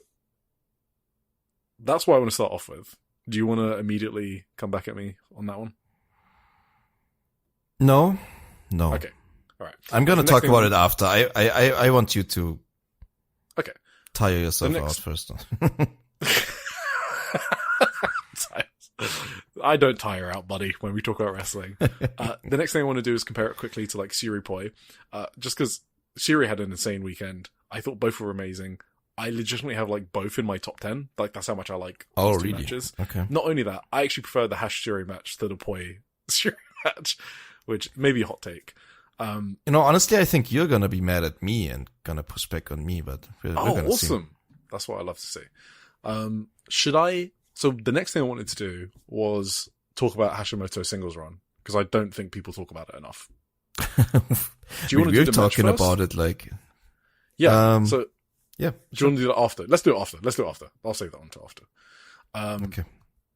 that's what I want to start off with. Do you want to immediately come back at me on that one? No. Okay, all right. I'm going to talk about it after. I want you to tire yourself out first. I don't tire out, buddy, when we talk about wrestling. The next thing I want to do is compare it quickly to like Suri Poi. Just because Suri had an insane weekend. I thought both were amazing. I legitimately have like both in my top 10. Like that's how much I like Oh, these two really? matches. Okay. Not only that, I actually prefer the Hash Shuri match to the Poi Shuri match, which may be a hot take. Honestly, I think you're gonna be mad at me and gonna push back on me, but we're gonna see. Awesome. That's what I love to see. So the next thing I wanted to do was talk about Hashimoto's singles run, because I don't think people talk about it enough. Do you want to do the match talking first? about it like... Yeah, yeah. Do you want to do that after? Let's do it after. I'll save that one till after. Okay.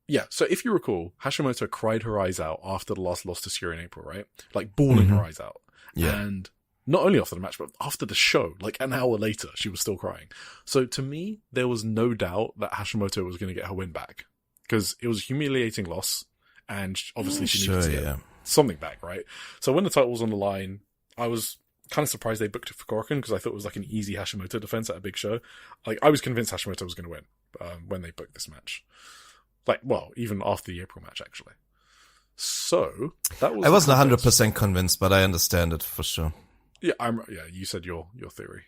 Yeah, so if you recall, Hashimoto cried her eyes out after the last loss to Shuri in April, right? Like, bawling her eyes out. Yeah. And not only after the match, but after the show, like an hour later, she was still crying. So to me, there was no doubt that Hashimoto was going to get her win back. Because it was a humiliating loss, and obviously she needed to get something back, right? So when the title was on the line, I was kind of surprised they booked it for Korakuen, because I thought it was like an easy Hashimoto defense at a big show. Like, I was convinced Hashimoto was going to win when they booked this match. Like, well, even after the April match, actually. So, that was... I wasn't 100% convinced, but I understand it for sure. Yeah, you said your theory.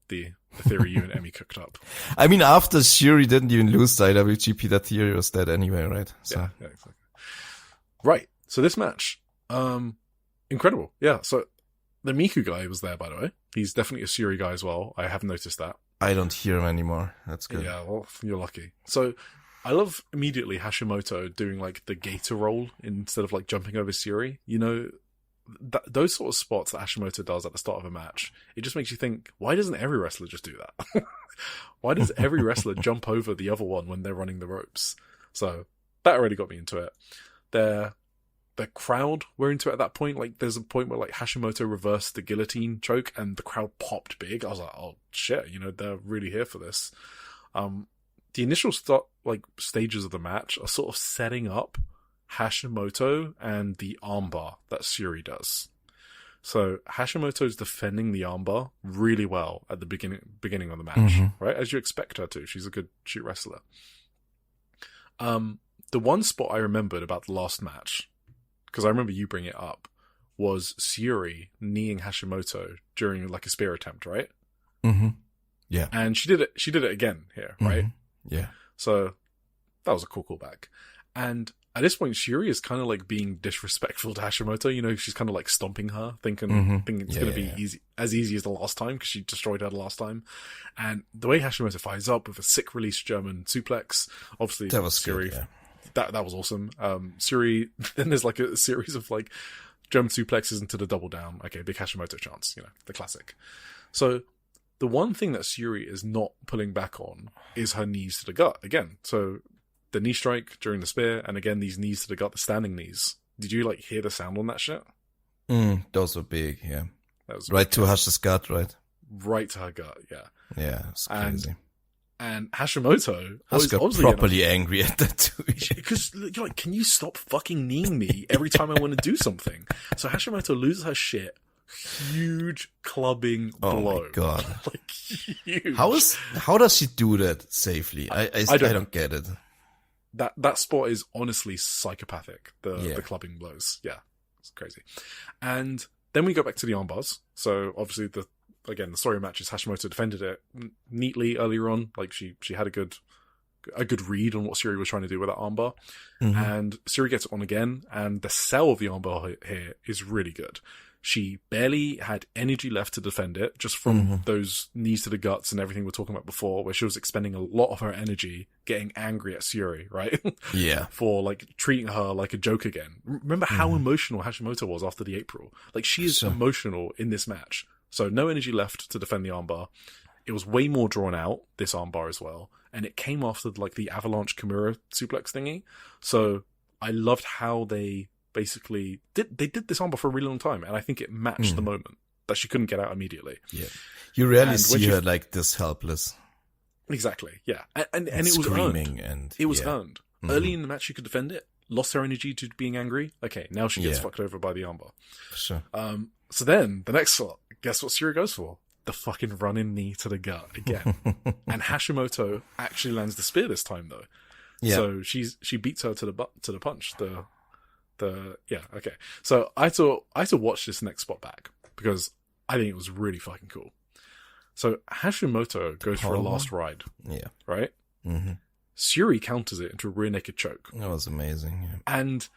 The theory you and Emmy cooked up. I mean, after Shuri didn't even lose the IWGP, that theory was dead anyway, right? So. Yeah, exactly. Right. So this match, incredible. Yeah. So the Miku guy was there, by the way. He's definitely a Shuri guy as well. I have noticed that. I don't hear him anymore. That's good. Yeah, well, you're lucky. So I love immediately Hashimoto doing like the gator roll instead of like jumping over Shuri. You know, those sort of spots that Hashimoto does at the start of a match, it just makes you think, why doesn't every wrestler just do that? Why does every wrestler jump over the other one when they're running the ropes? So that already got me into it. The crowd were into it at that point. Like, there's a point where like Hashimoto reversed the guillotine choke and the crowd popped big. I was like, oh shit, you know, they're really here for this. The initial stages of the match are sort of setting up Hashimoto and the armbar that Shuri does. So Hashimoto's defending the armbar really well at the beginning of the match, right? As you expect her to. She's a good shoot wrestler. The one spot I remembered about the last match, because I remember you bring it up, was Shuri kneeing Hashimoto during like a spear attempt, right? Yeah. And she did it again here, right? Yeah. So that was a cool callback. And at this point, Shuri is kind of like being disrespectful to Hashimoto. You know, she's kind of like stomping her, thinking it's going to be easy as the last time, because she destroyed her the last time. And the way Hashimoto fires up with a sick release German suplex, obviously that was Shuri. Good, yeah. That was awesome. Shuri, then there's like a series of like German suplexes into the double down. Okay, big Hashimoto chance, you know, the classic. So the one thing that Shuri is not pulling back on is her knees to the gut again. So the knee strike during the spear, and again these knees to the gut, the standing knees. Did you like hear the sound on that shit? Those were big, yeah. That was right to Hash's gut, right? Right to her gut, yeah. Yeah, it's crazy. And Hashimoto Hash got properly angry at that too. Because you're like, can you stop fucking kneeing me every time I want to do something? So Hashimoto loses her shit. Huge clubbing blow. Oh my god! Like, huge. How does she do that safely? I don't get it. That spot is honestly psychopathic. The clubbing blows. Yeah, it's crazy. And then we go back to the arm bars. So obviously the story match is Hashimoto defended it neatly earlier on. Like she had a good read on what Shuri was trying to do with that armbar. And Shuri gets it on again, and the sell of the armbar here is really good. She barely had energy left to defend it, just from those knees to the guts and everything we were talking about before, where she was expending a lot of her energy getting angry at Shuri, right? Yeah. For like treating her like a joke again. Remember how emotional Hashimoto was after the April? Like, she is emotional in this match. So no energy left to defend the armbar. It was way more drawn out, this armbar as well. And it came after like the Avalanche Kimura suplex thingy. So I loved how they basically did this armbar for a really long time, and I think it matched the moment that she couldn't get out immediately. Yeah, you rarely see her like this helpless. Exactly. Yeah, and it was earned. And it was earned. Early in the match, she could defend it. Lost her energy to being angry. Okay, now she gets fucked over by the armbar. For sure. So then the next slot, guess what Shuri goes for? The fucking running knee to the gut again. And Hashimoto actually lands the spear this time though. Yeah. So she beats her to the punch. Okay. So I had to watch this next spot back because I think it was really fucking cool. So Hashimoto goes for a last ride. Yeah. Right? Mm-hmm. Syuri counters it into a rear naked choke. That was amazing. Yeah. And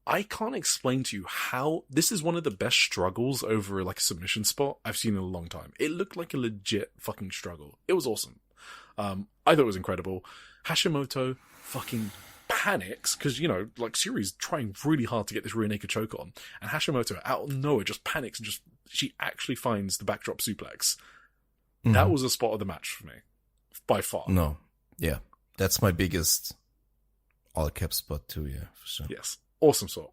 I can't explain to you how this is one of the best struggles over like a submission spot I've seen in a long time. It looked like a legit fucking struggle. It was awesome. I thought it was incredible. Hashimoto fucking panics because, you know, like Syuri's trying really hard to get this rear naked choke on, and Hashimoto out of nowhere just panics and she actually finds the backdrop suplex. Mm-hmm. That was a spot of the match for me, by far. No, yeah, that's my biggest all cap spot too. Yeah, for sure. Yes, awesome spot.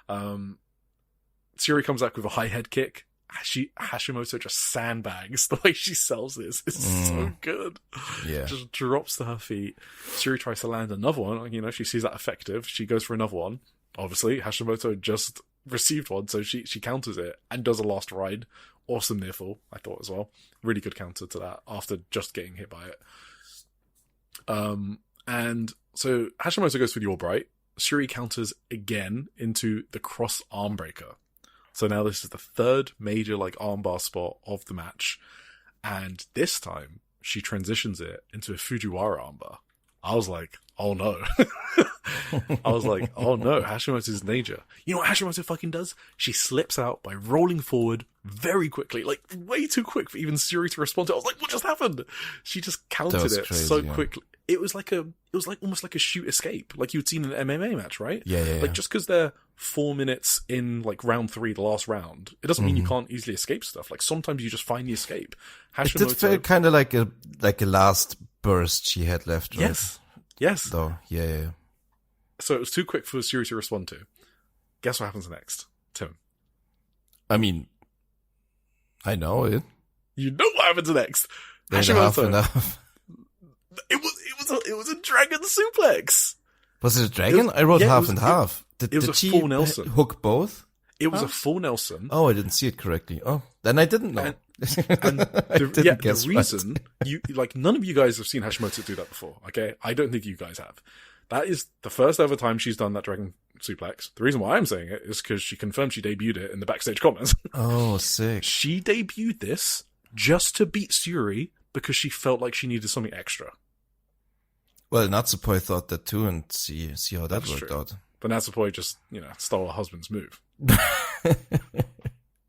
Syuri comes back with a high head kick. Hashimoto just sandbags the way she sells this. It's so good. Yeah. Just drops to her feet. Syuri tries to land another one. You know, she sees that effective. She goes for another one. Obviously, Hashimoto just received one, so she counters it and does a last ride. Awesome near fall, I thought as well. Really good counter to that after just getting hit by it. And so Hashimoto goes for the Albright. Syuri counters again into the cross arm breaker. So now this is the third major like armbar spot of the match. And this time she transitions it into a Fujiwara armbar. I was like, oh no. I was like, oh no, Hashimoto's in danger. You know what Hashimoto fucking does? She slips out by rolling forward very quickly, like way too quick for even Syuri to respond to it. I was like, what just happened? She just countered it crazy, so quickly. It was almost like a shoot escape, like you'd seen in an MMA match, right? Yeah. Like just because they're 4 minutes in like round 3, the last round, it doesn't mean you can't easily escape stuff. Like sometimes you just find the escape. Hashimoto, it did feel kind of like a last burst she had left, right? Yes. Though, yeah. So it was too quick for Syuri to respond to. Guess what happens next, Tim? I mean, I know it. You know what happens next. Hashimoto. It was a dragon suplex. Was it a dragon? I wrote half and half. It was a full Nelson. Hook both? It was a full Nelson. Oh, I didn't see it correctly. Oh, then I didn't know. And the reason you like none of you guys have seen Hashimoto do that before. Okay, I don't think you guys have. That is the first ever time she's done that dragon suplex. The reason why I'm saying it is because she confirmed she debuted it in the backstage comments. Oh, sick. She debuted this just to beat Syuri because she felt like she needed something extra. Well, Natsupoi thought that too, and see how that worked out. But Natsupoi just, stole her husband's move.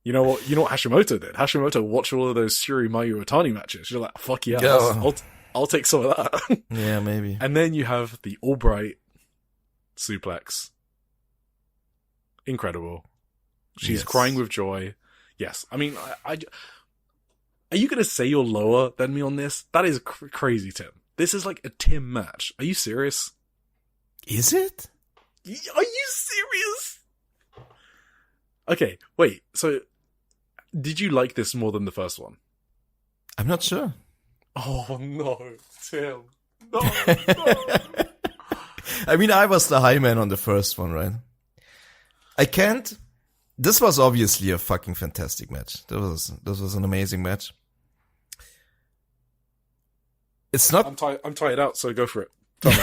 You know what Hashimoto did? Hashimoto watched all of those Syuri Mayu Otani matches. She's like, fuck yeah, I'll take some of that. Yeah, maybe. And then you have the Albright suplex. Incredible. She's crying with joy. Yes. I mean, are you going to say you're lower than me on this? That is crazy, Tim. This is like a Tim match. Are you serious? Is it? Are you serious? Okay, wait. So, did you like this more than the first one? I'm not sure. Oh, no, Tim. No. I mean, I was the high man on the first one, right? This was obviously a fucking fantastic match. This was an amazing match. It's not... I'm tired out, so go for it. Tell me.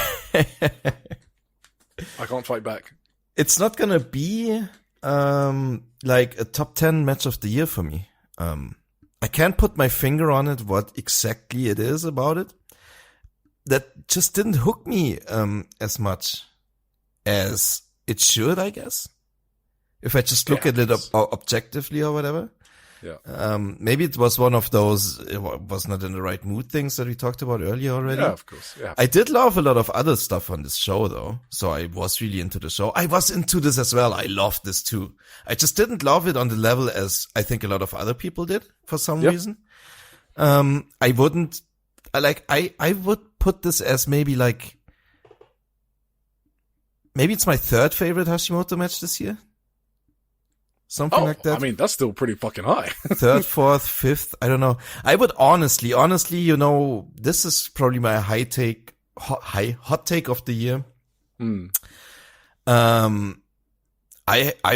I can't fight back. It's not gonna be, like a top 10 match of the year for me. I can't put my finger on it, what exactly it is about it. That just didn't hook me, as much as it should, I guess. If I just look at it objectively or whatever. Yeah. Maybe it was one of those, it was not in the right mood things that we talked about earlier already. Yeah, of course. Yeah. I did love a lot of other stuff on this show though. So I was really into the show. I was into this as well. I loved this too. I just didn't love it on the level as I think a lot of other people did for some reason. I would put this as maybe it's my third favorite Hashimoto match this year. Something like that. I mean, that's still pretty fucking high. Third, fourth, fifth. I don't know. I would honestly, this is probably my hot take of the year. I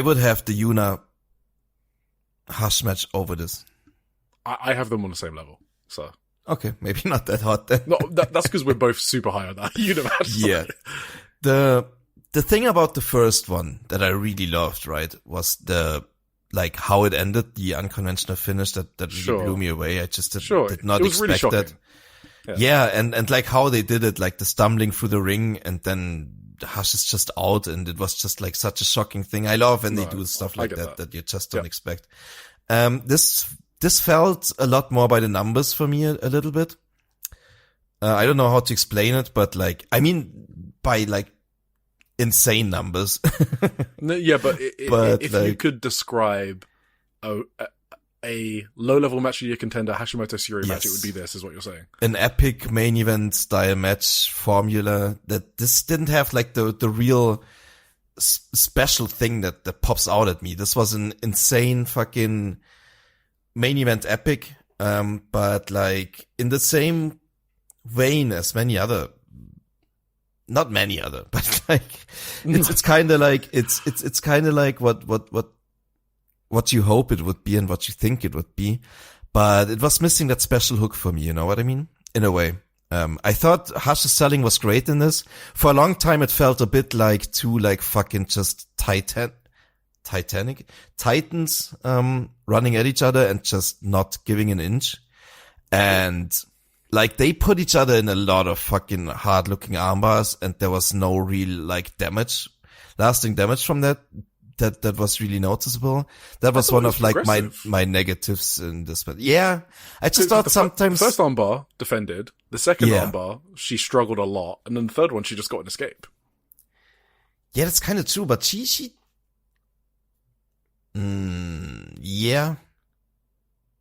would have the YUNA Hush match over this. I have them on the same level. So okay, maybe not that hot then. No, that's because we're both super high on that YUNA match. Yeah. The thing about the first one that I really loved, right, was the like how it ended, the unconventional finish that really blew me away. I just did not it was really expect that. Yeah, and like how they did it, like the stumbling through the ring and then Hush is just out, and it was just like such a shocking thing. I love when they do stuff like that you just don't expect. This felt a lot more by the numbers for me a little bit. I don't know how to explain it, but like, I mean, by like insane numbers. No, yeah, but if like, you could describe a low-level match of the year contender Hashimoto Syuri match, it would be this, is what you're saying. An epic main event style match formula that this didn't have like the real special thing that pops out at me. This was an insane fucking main event epic, but like in the same vein as not many other, but like it's kind of like it's kind of like what you hope it would be and what you think it would be, but it was missing that special hook for me. You know what I mean? In a way, I thought Hush's selling was great in this. For a long time, it felt a bit like two like fucking just Titans running at each other and just not giving an inch, and like they put each other in a lot of fucking hard looking armbars, and there was no real like lasting damage from that was really noticeable. That was one of like my negatives in this, but yeah, I just thought sometimes the first armbar defended, the second armbar she struggled a lot, and then the third one she just got an escape. Yeah, that's kind of true, but she yeah.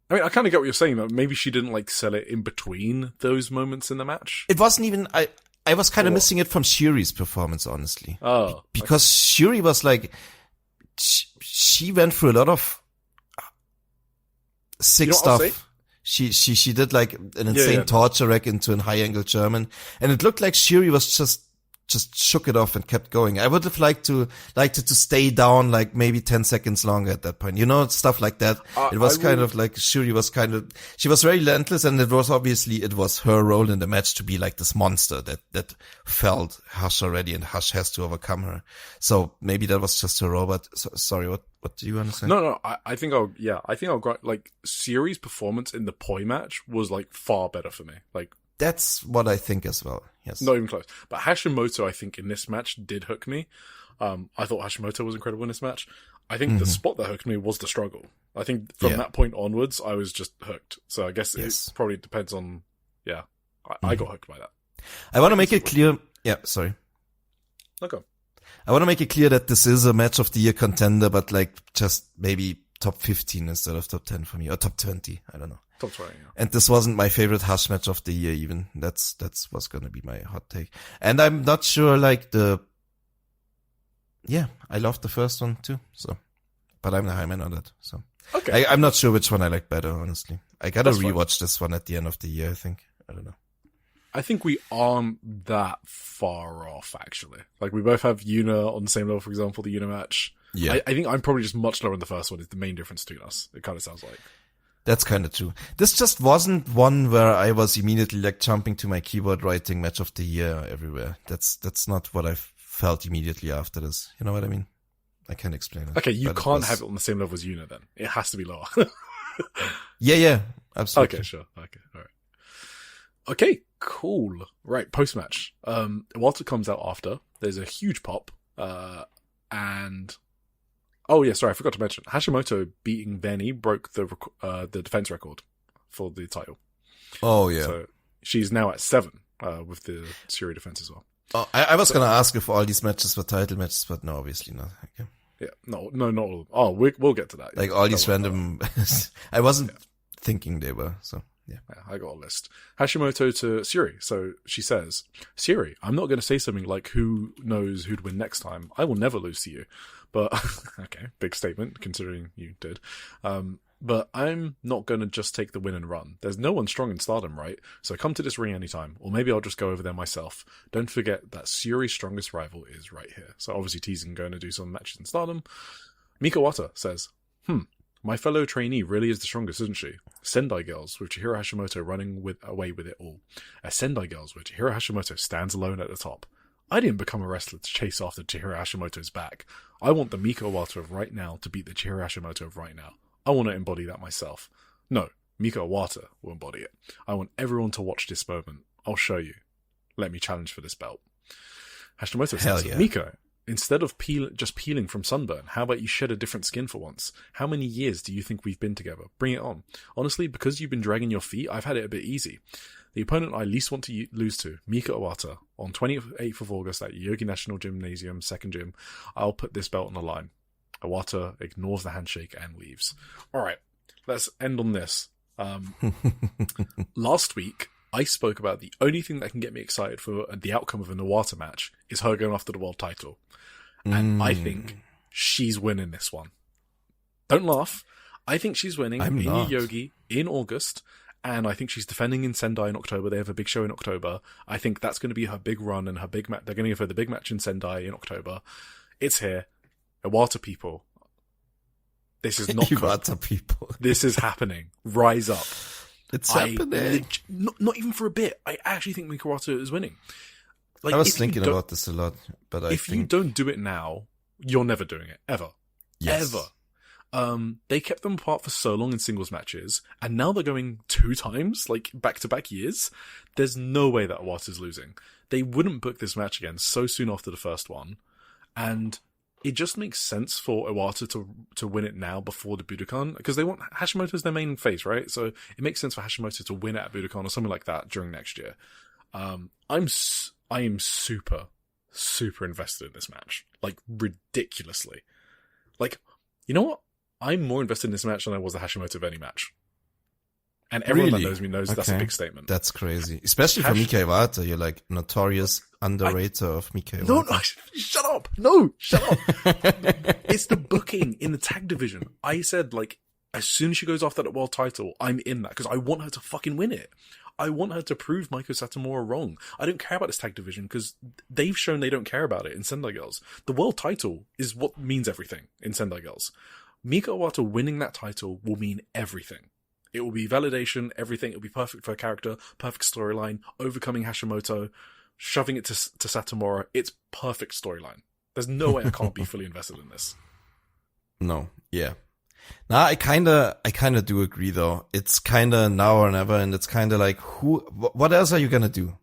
I mean, I kind of get what you're saying, though. Maybe she didn't like sell it in between those moments in the match. It wasn't even, I was kind of missing it from Syuri's performance, honestly. Oh. Because Syuri was like, she went through a lot of sick stuff. She did like an insane torture rack into a high angle German, and it looked like Syuri was just shook it off and kept going. I would have liked it to stay down like maybe 10 seconds longer at that point. You know, stuff like that. It was kind of like Syuri was she was very relentless, and it was her role in the match to be like this monster that felt Hush already, and Hush has to overcome her. So maybe that was just her role, but sorry, what do you want to say? No, I think I'll like Syuri's performance in the Poi match was like far better for me. Like, that's what I think as well. Yes. Not even close. But Hashimoto, I think, in this match did hook me. I thought Hashimoto was incredible in this match. I think the spot that hooked me was the struggle. I think from that point onwards, I was just hooked. So I guess it probably depends on, I got hooked by that. I want to make it clear. Yeah, sorry. Okay. I want to make it clear that this is a match of the year contender, but like just maybe top 15 instead of top 10 for me, or top 20. I don't know. Top 20, yeah. And this wasn't my favorite Hush match of the year even. That's what's gonna be my hot take. And I'm not sure like I loved the first one too, so. But I'm the high man on that, so. Okay. I'm not sure which one I like better, honestly. I gotta rewatch this one at the end of the year, I think. I don't know. I think we aren't that far off, actually. Like, we both have YUNA on the same level, for example, the YUNA match. Yeah. I think I'm probably just much lower in the first one, is the main difference between us. It kind of sounds like. That's kind of true. This just wasn't one where I was immediately like jumping to my keyboard writing match of the year everywhere. That's not what I felt immediately after this. You know what I mean? I can't explain it. Okay, you can't have it on the same level as YUNA then. It has to be lower. Yeah, absolutely. Okay, sure. Okay, all right. Okay, cool. Right, post-match. Walter comes out after. There's a huge pop. And... Oh yeah, sorry, I forgot to mention. Hashimoto beating Benny broke the defense record for the title. Oh yeah. So she's now at 7 with the Syuri defense as well. Oh, I was gonna ask if all these matches were title matches, but no, obviously not. Okay. Yeah, no, not all. Oh, we'll get to that. Like all these random. I wasn't thinking they were. So yeah, I got a list. Hashimoto to Syuri. So she says, "Syuri, I'm not going to say something like who knows who'd win next time. I will never lose to you." But, okay, big statement, considering you did. But I'm not going to just take the win and run. There's no one strong in Stardom, right? So come to this ring anytime. Or maybe I'll just go over there myself. Don't forget that Syuri's strongest rival is right here. So obviously teasing going to do some matches in Stardom. Mika Wata says, my fellow trainee really is the strongest, isn't she? Sendai Girls, with Chihiro Hashimoto running away with it all. As Sendai Girls, where Chihiro Hashimoto stands alone at the top. I didn't become a wrestler to chase after Chihiro Hashimoto's back. I want the Mika Iwata of right now to beat the Chihiro Hashimoto of right now. I want to embody that myself. No, Mika Iwata will embody it. I want everyone to watch this moment. I'll show you. Let me challenge for this belt. Hashimoto says, Mika, instead of just peeling from sunburn, how about you shed a different skin for once? How many years do you think we've been together? Bring it on. Honestly, because you've been dragging your feet, I've had it a bit easy. The opponent I least want to lose to, Mika Iwata, on 28th of August at Yogi National Gymnasium, second gym, I'll put this belt on the line. Iwata ignores the handshake and leaves. Alright, let's end on this. Last week, I spoke about the only thing that can get me excited for the outcome of an Iwata match is her going after the world title. And I think she's winning this one. Don't laugh. I think she's winning in Yogi in August. And I think she's defending in Sendai in October. They have a big show in October. I think that's going to be her big run and her big match. They're going to give her the big match in Sendai in October. It's here. Iwata people. This is not Iwata people. This is happening. Rise up. It's happening. Not even for a bit. I actually think Mika Iwata is winning. Like, I was thinking about this a lot, but if you don't do it now, you're never doing it. Ever. Yes. Ever. They kept them apart for so long in singles matches, and now they're going 2 times, like back-to-back years. There's no way that Iwata's losing. They wouldn't book this match again so soon after the first one, and it just makes sense for Iwata to win it now before the Budokan, because they want Hashimoto's their main face, right? So it makes sense for Hashimoto to win it at Budokan or something like that during next year. I am super, super invested in this match. Like, ridiculously. Like, you know what? I'm more invested in this match than I was the Hashimoto of any match. And everyone that knows me knows that's a big statement. That's crazy. Especially for Mika Iwata. You're like notorious underrater of Mika Iwata. No, shut up. No, shut up. It's the booking in the tag division. I said, like, as soon as she goes after that world title, I'm in that because I want her to fucking win it. I want her to prove Maiko Satomura wrong. I don't care about this tag division because they've shown they don't care about it in Sendai Girls. The world title is what means everything in Sendai Girls. Mika Iwata winning that title will mean everything. It will be validation, everything. It will be perfect for her character, perfect storyline, overcoming Hashimoto, shoving it to Satomura. It's perfect storyline. There's no way I can't be fully invested in this. No, yeah. Nah, I kinda do agree though. It's kinda now or never, and it's kinda like, what else are you gonna do?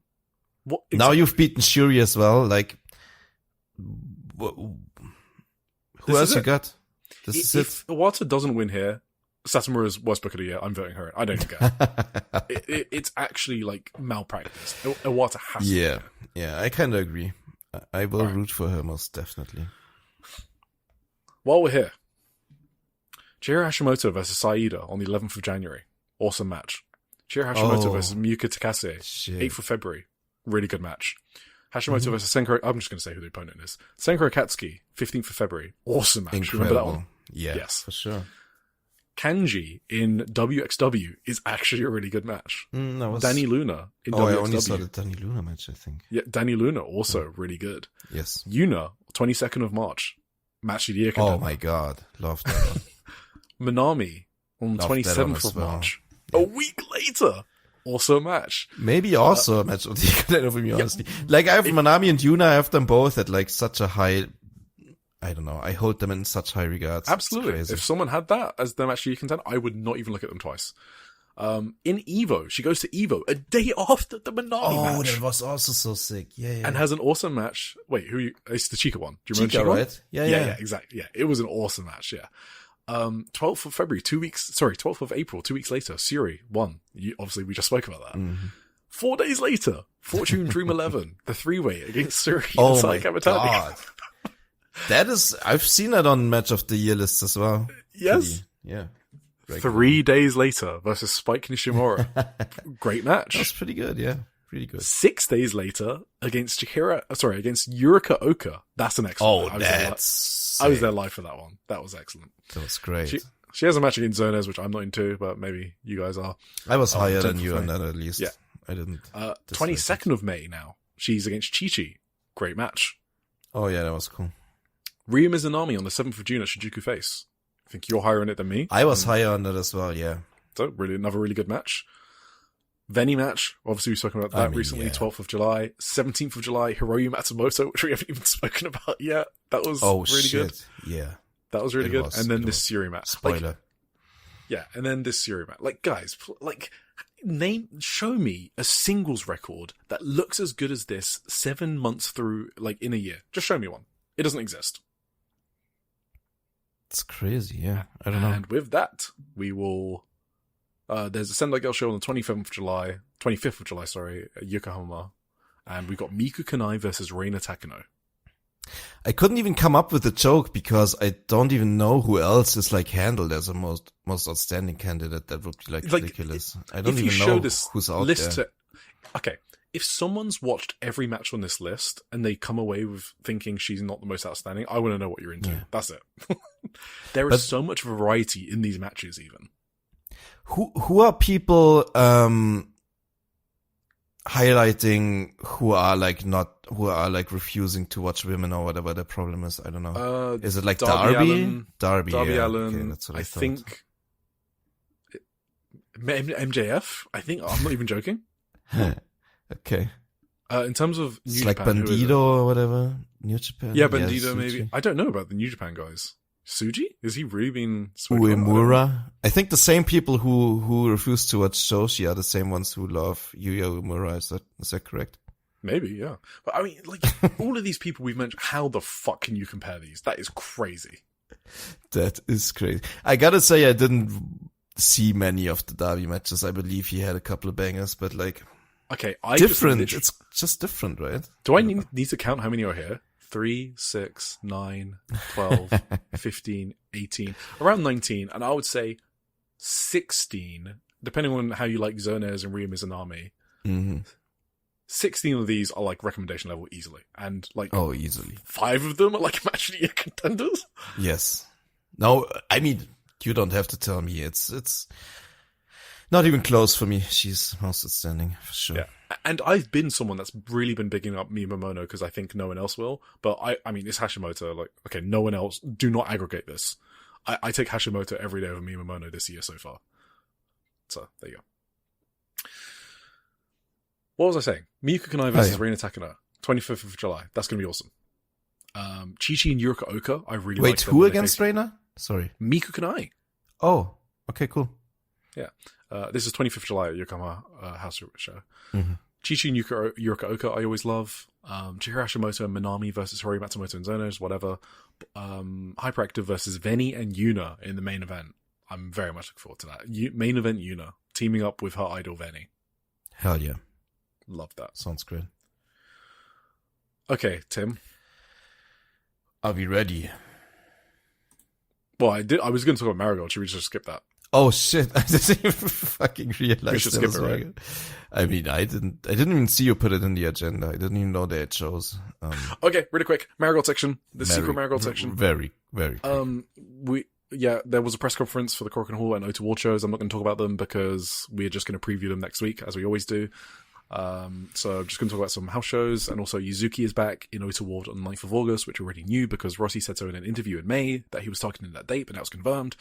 What, exactly. Now you've beaten Shuri as well, like, who else you got? If Iwata doesn't win here, Satomura's worst book of the year. I'm voting her in. I don't even care. It's actually like malpractice. Iwata has to win. Yeah, I kind of agree. I will root for her most definitely. While we're here, Chihiro Hashimoto versus Saida on the 11th of January. Awesome match. Chihiro Hashimoto versus Miyuka Takase, 8th of February. Really good match. Hashimoto versus Senkoro. I'm just going to say who the opponent is. Senkoro Akatsuki, 15th of February. Awesome match. Incredible. Remember that one? Yeah, yes, for sure. Kanji in WXW is actually a really good match. Danny Luna in WXW. I only saw the Danny Luna match, I think. Yeah, Danny Luna also really good. Yes. YUNA, 22nd of March. Match of the year contender. Oh my god, love that one. Manami on 27th of March. A week later. Also a match. Maybe also a match of the year contender for me, honestly. Like, I have Manami and YUNA, I have them both at like such a high... I don't know. I hold them in such high regards. Absolutely. If someone had that as their match of the year contender, I would not even look at them twice. In Evo, she goes to Evo a day after the Manami match. Oh, that was also so sick. Yeah. And has an awesome match. Wait, it's the Chica one. Do you remember Chica, Chica, right? Yeah, exactly. Yeah, it was an awesome match, yeah. 12th of February, 12th of April, 2 weeks later, Suri won. Obviously, we just spoke about that. Mm-hmm. 4 days later, Fortune Dream 11, the 3-way against Suri Oh and my god. That is, I've seen that on match of the year lists as well. Yes. Yeah. 3 days later versus Spike Nishimura. Great match. That's pretty good, yeah. Really good. 6 days later against Yurika Oka. That's an excellent match. I was there live for that one. That was excellent. That was great. She has a match against Zonez, which I'm not into, but maybe you guys are. I was higher than you on that at least. Yeah. I didn't. 22nd of May now. She's against Chi-Chi. Great match. Oh yeah, that was cool. Ryu Mizunami on the 7th of June at Shinjuku Face. I think you're higher on it than me. I was higher on that as well, yeah. So, another really good match. Veni match. Obviously, we've spoken about that recently. 12th of July. 17th of July, Hiroyo Matsumoto, which we haven't even spoken about yet. That was really good. Yeah. That was really good. And then this Syuri match. Spoiler. And then this Syuri match. Like, guys, show me a singles record that looks as good as this 7 months through, like, in a year. Just show me one. It doesn't exist. It's crazy, yeah. I don't know. And with that, we will... there's a Sendai Girl show on the 25th of July, at Yokohama. And we've got Miku Kanai versus Reina Takano. I couldn't even come up with a joke because I don't even know who else is like handled as a most outstanding candidate. That would be like ridiculous. I don't even know who's out there. Okay, if someone's watched every match on this list and they come away with thinking she's not the most outstanding, I want to know what you're into. Yeah. That's it. There is so much variety in these matches even. Who are people highlighting who are like refusing to watch women or whatever the problem is? I don't know. Is it like Darby? Darby Allen. Okay, that's what I thought. Think MJF. I think I'm not even joking. Okay. In terms of New Japan, like Bandido or whatever. New Japan. Yeah, Bandido maybe. I don't know about the New Japan guys. Suji? Is he really been Uemura? I think the same people who refuse to watch Joshi are the same ones who love Yuya Uemura. Is that correct? Maybe, yeah. But I mean, like, all of these people we've mentioned, how the fuck can you compare these? That is crazy. That is crazy. I gotta say, I didn't see many of the Darby matches. I believe he had a couple of bangers, but like... Okay, it's just different, right? Do I need to count how many are here? 3, 6, 9, 12, 15, 18, around 19, and I would say 16, depending on how you like Zonez and Ryu Mizunami. Mm-hmm. 16 of these are like recommendation level easily, and like easily 5 of them are like match of the year contenders. Yes. No, I mean you don't have to tell me. It's not even close for me. She's most outstanding for sure. Yeah. And I've been someone that's really been bigging up Miyu Momono because I think no one else will. But I mean, it's Hashimoto. Like, okay, no one else. Do not aggregate this. I take Hashimoto every day over Miyu Momono this year so far. So, there you go. What was I saying? Miku Kanai versus Reina Takano. 25th of July. That's going to be awesome. Chi-Chi and Yurika Oka. I really like them. Wait, who against Reina? Sorry. Miku Kanai. Oh, okay, cool. Yeah. This is 25th of July at Yokohama House Show. Mm-hmm. Chi-Chi and Yurika Oka I always love. Chihiro Hashimoto and Minami versus Hiroyo Matsumoto and Zonos, whatever. Hyperactive versus Veni and Yuna in the main event. I'm very much looking forward to that. Main event Yuna, teaming up with her idol Veni. Hell yeah. Love that. Sounds great. Okay, Tim. Are we ready? Well, I was going to talk about Marigold. Should we just skip that? Oh shit! I didn't even fucking realize. We should skip it, right? I mean, I didn't even see you put it in the agenda. I didn't even know they had shows. Okay, really quick. Marigold section. The secret Marigold section. Very, very quick. There was a press conference for the Korakuen Hall and O2 World shows. I'm not going to talk about them because we're just going to preview them next week, as we always do. So I'm just going to talk about some house shows, and also Yuzuki is back in Ota World on the 9th of August, which we already knew because Rossi said so in an interview in May that he was targeting that date, but now it's confirmed.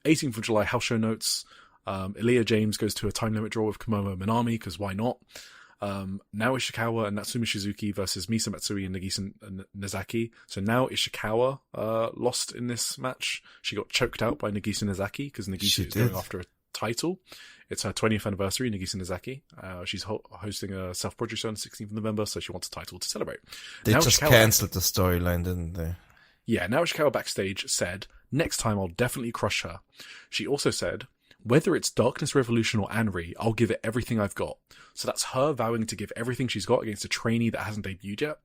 18th of July house show notes. Aaliyah James goes to a time limit draw with Komomo Minami, because why not? Now Ishikawa and Natsumi Shizuki versus Misa Matsui and Nagisa Nozaki. So now Ishikawa lost in this match. She got choked out by Nagisa Nozaki because Nagisa is going after a title. It's her 20th anniversary, Nagisa Nozaki. She's hosting a self-produced show on the 16th of November, so she wants a title to celebrate. They now just cancelled the storyline, didn't they? Yeah, now Ishikawa backstage said, "Next time I'll definitely crush her." She also said, "Whether it's Darkness Revolution or Anri, I'll give it everything I've got." So that's her vowing to give everything she's got against a trainee that hasn't debuted yet.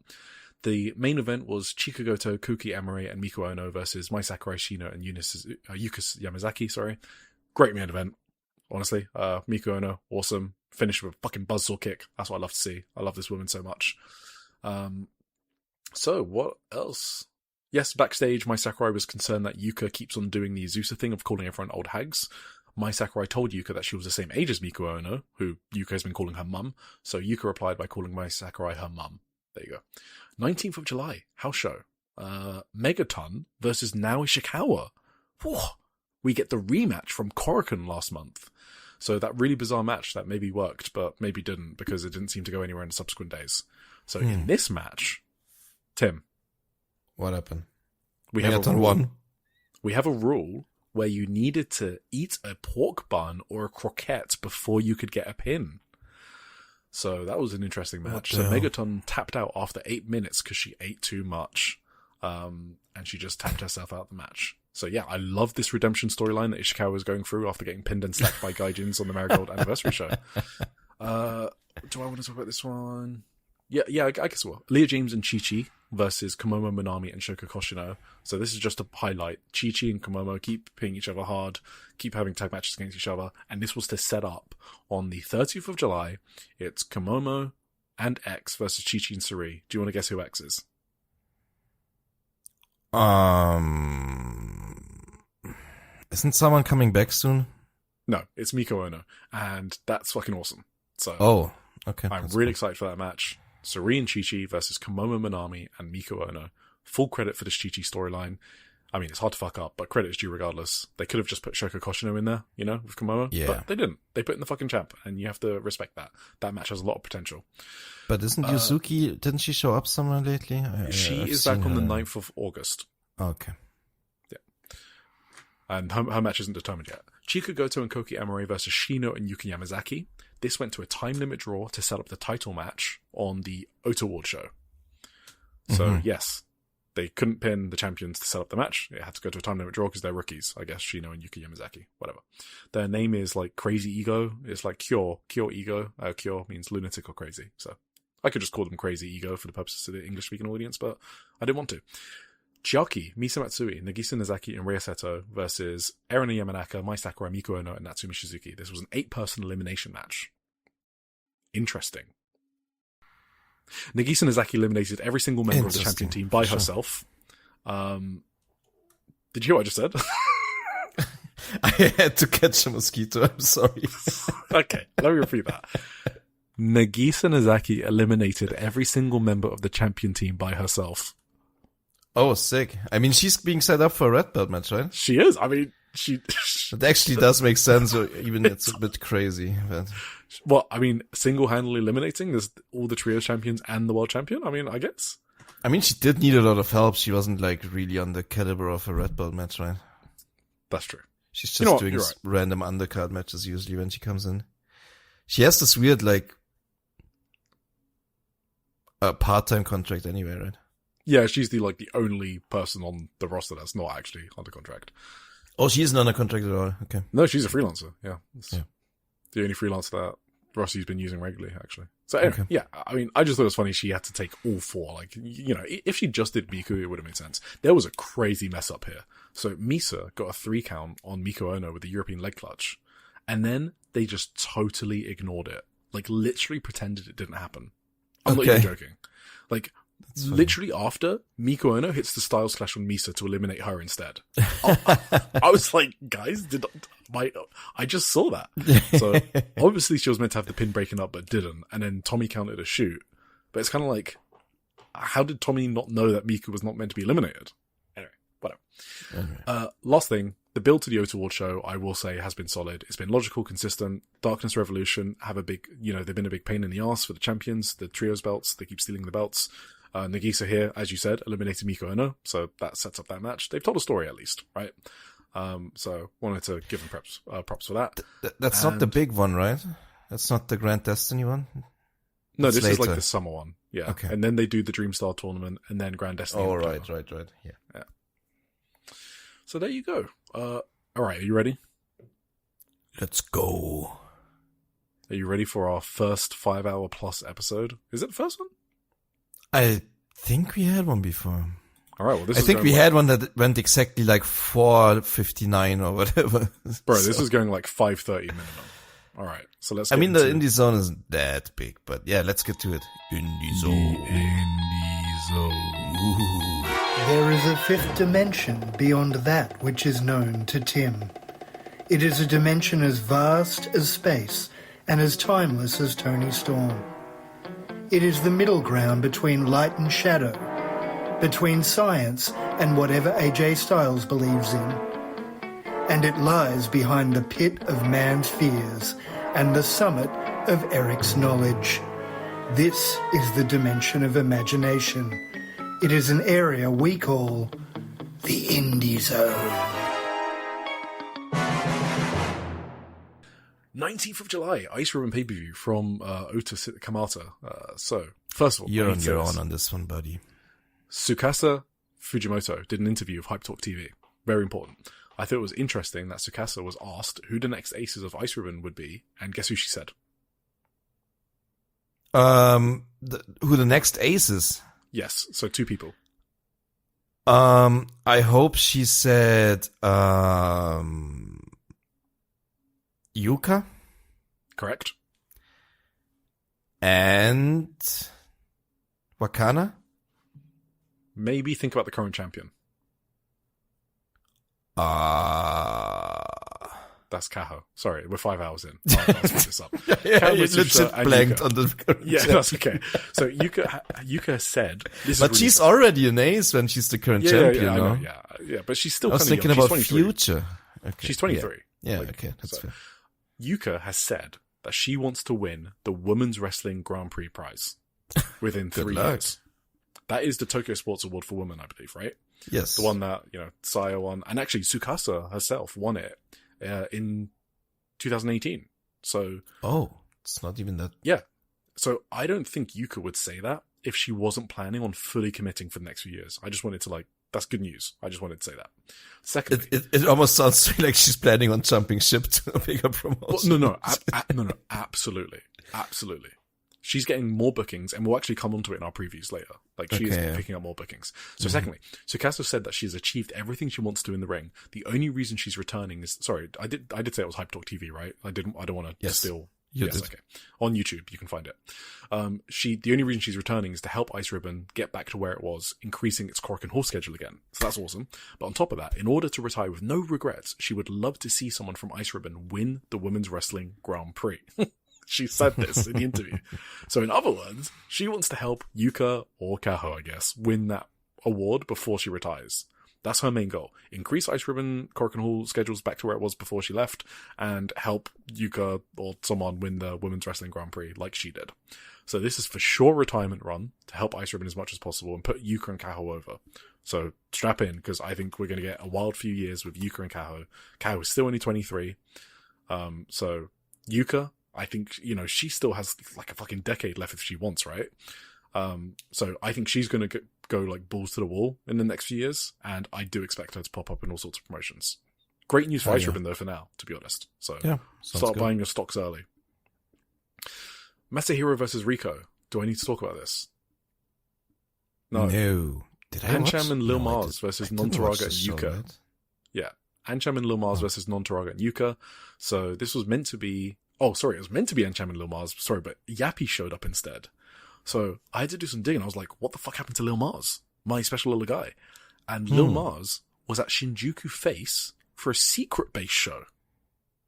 The main event was Chika Goto, Kuki Amore, and Miku Ono versus Mai Sakurai, Shino, and Yuka Yamazaki. Great main event. Honestly, Miku Ono, awesome. Finished with a fucking buzzsaw kick. That's what I love to see. I love this woman so much. So, what else? Yes, backstage, Mai Sakurai was concerned that Yuka keeps on doing the Azusa thing of calling everyone old hags. Mai Sakurai told Yuka that she was the same age as Miku Ono, who Yuka has been calling her mum. So Yuka replied by calling Mai Sakurai her mum. There you go. 19th of July, house show. Megaton versus Nao Ishikawa. Whoa. We get the rematch from Korakuen last month. So that really bizarre match that maybe worked, but maybe didn't because it didn't seem to go anywhere in the subsequent days. So in this match, Tim, what happened? We have a rule where you needed to eat a pork bun or a croquette before you could get a pin. So that was an interesting match. So Megaton tapped out after 8 minutes because she ate too much. And she just tapped herself out the match. So yeah, I love this redemption storyline that Ishikawa was going through after getting pinned and slapped by Gaijins on the Marigold anniversary show. Do I want to talk about this one? Yeah, I guess I will. Leah James and Chi-Chi versus Komomo Minami and Shoko Koshino. So this is just to highlight Chi-Chi and Komomo keep hitting each other hard, keep having tag matches against each other, and this was to set up on the 30th of July. It's Komomo and X versus Chi-Chi and Suri. Do you want to guess who X is? Isn't someone coming back soon? No, it's Miko Ono, and that's fucking awesome. So, okay. I'm really excited for that match. Suri and Chi-Chi versus Komomo Minami and Miko Ono. Full credit for this Chi-Chi storyline. I mean, it's hard to fuck up, but credit is due regardless. They could have just put Shoko Koshino in there, with Komomo. Yeah. But they didn't. They put in the fucking champ, and you have to respect that. That match has a lot of potential. But isn't Yuzuki, didn't she show up somewhere lately? She is back on the 9th of August. Okay. Yeah. And her match isn't determined yet. Chika Goto and Koki Amore versus Shino and Yuki Yamazaki. This went to a time limit draw to set up the title match on the Ota Award show. So, yes, they couldn't pin the champions to set up the match. It had to go to a time limit draw because they're rookies, I guess, Shino and Yuki Yamazaki, whatever. Their name is like Crazy Ego. It's like Cure Ego. Cure means lunatic or crazy. So I could just call them Crazy Ego for the purposes of the English-speaking audience, but I didn't want to. Chiaki, Misa Matsui, Nagisa Nozaki, and Rei Seto versus Erina Yamanaka, Mai Sakura, Miko Ono, and Natsumi Shizuki. This was an 8-person elimination match. Interesting. Nagisa Nozaki eliminated every single member of the champion team by herself. Did you hear what I just said? I had to catch a mosquito. I'm sorry. Okay, let me repeat that. Nagisa Nozaki eliminated every single member of the champion team by herself. Oh, sick. I mean, she's being set up for a red belt match, right? She is. I mean, It actually does make sense, even it's a bit crazy. But... Well, I mean, single-handedly eliminating all the trio champions and the world champion? I mean, I guess. I mean, she did need a lot of help. She wasn't, really on the caliber of a red belt match, right? That's true. She's just doing random undercard matches usually when she comes in. She has this weird, a part-time contract anyway, right? Yeah, she's the only person on the roster that's not actually under contract. Oh, she isn't under contract at all. Okay. No, she's a freelancer. Yeah. The only freelancer that Rossi's been using regularly, actually. So anyway, yeah, I mean, I just thought it was funny she had to take all 4. If she just did Miku, it would have made sense. There was a crazy mess up here. So Misa got a 3 count on Miko Ono with the European leg clutch. And then they just totally ignored it. Literally pretended it didn't happen. I'm not even joking. Literally after, Miko Ono hits the Styles Clash on Misa to eliminate her instead. I was like, guys, I just saw that. So obviously she was meant to have the pin breaking up, but didn't. And then Tommy counted a shoot. But it's kind of like, how did Tommy not know that Miko was not meant to be eliminated? Anyway, whatever. Last thing, the build to the Ota Award show, I will say, has been solid. It's been logical, consistent. Darkness Revolution have they've been a big pain in the ass for the champions, the trios belts. They keep stealing the belts. Nagisa here, as you said, eliminated Miko Ono, so that sets up that match. They've told a story at least, right? So wanted to give them props for that. That's not the big one, right? That's not the Grand Destiny one? No, It's this later. is the summer one. Yeah. Okay. And then they do the Dream Star tournament and then Grand Destiny. Oh, right. Yeah. So there you go. All right, are you ready? Let's go. Are you ready for our first 5-hour plus episode? Is it the first one? I think we had one before. All right, well, I think we had one that went exactly 4:59 or whatever. Bro, this is going 5:30 minimum. All right, so let's. I mean, the indie zone isn't that big, but yeah, let's get to it. Indie zone. Indie zone. Ooh. There is a 5th dimension beyond that which is known to Tim. It is a dimension as vast as space and as timeless as Tony Storm. It is the middle ground between light and shadow, between science and whatever AJ Styles believes in. and it lies behind the pit of man's fears and the summit of Eric's knowledge. This is the dimension of imagination. It is an area we call the Indie Zone. 19th of July, Ice Ribbon pay-per-view from Ota Kamata. So, first of all, You're on your own on this one, buddy. Tsukasa Fujimoto did an interview with Hype Talk TV. Very important. I thought it was interesting that Tsukasa was asked who the next aces of Ice Ribbon would be, and guess who she said? Who the next ace is? Yes, so 2 people. I hope she said, Yuka? Correct. And Wakana? Maybe think about the current champion. That's Kaho. Sorry, we're 5 hours in. I'll speed this up. Yeah, you legit blanked Yuka. on the Yeah, that's okay. So Yuka said, this but is she's really already an ace when she's the current champion, I no? know, yeah, but she's still I was kind of thinking young. about She's 23. future. Okay. She's 23. Yeah, okay, that's so fair. Yuka has said that she wants to win the Women's Wrestling Grand Prix prize within 3 luck. years. That is the Tokyo Sports Award for Women, I believe, right? Yes. The one that, Saya won. And actually, Tsukasa herself won it in 2018. So... Oh, it's not even that... Yeah. So I don't think Yuka would say that if she wasn't planning on fully committing for the next few years. I just wanted to that's good news. I just wanted to say that. Secondly... It almost sounds to me like she's planning on jumping ship to a bigger promotion. Well, no, absolutely. Absolutely. She's getting more bookings, and we'll actually come onto it in our previews later. She is picking up more bookings. So secondly, Tsukasa said that she's achieved everything she wants to in the ring. The only reason she's returning is, sorry, I did say it was Hype Talk TV, right? I don't want to steal. Yes, okay. On YouTube, you can find it. The only reason she's returning is to help Ice Ribbon get back to where it was, increasing its Korakuen Hall schedule again. So that's awesome. But on top of that, in order to retire with no regrets, she would love to see someone from Ice Ribbon win the Women's Wrestling Grand Prix. She said this in the interview. So in other words, she wants to help Yuka or Kaho, I guess, win that award before she retires. That's her main goal. Increase Ice Ribbon Korakuen Hall schedules back to where it was before she left, and help Yuka or someone win the Women's Wrestling Grand Prix like she did. So this is for sure retirement run to help Ice Ribbon as much as possible and put Yuka and Kaho over. So strap in, because I think we're going to get a wild few years with Yuka and Kaho. Kaho is still only 23. So Yuka, I think, she still has a fucking decade left if she wants, right? So I think she's going to go balls to the wall in the next few years, and I do expect her to pop up in all sorts of promotions. Great news for Ice Ribbon though for now, to be honest. So start buying your stocks early. Masahiro versus Rico. Do I need to talk about this? No. Did I watch? Ancham and Lil Mars versus Nontaraga and Yuka. Right? Yeah. Ancham and Lil Mars versus Nontaraga and Yuka. So this was meant to be... Oh, sorry, it was meant to be Ancham and Lil Mars. Sorry, but Yappy showed up instead. So I had to do some digging. I was like, what the fuck happened to Lil Mars? My special little guy. And Lil Mars was at Shinjuku Face for a secret base show.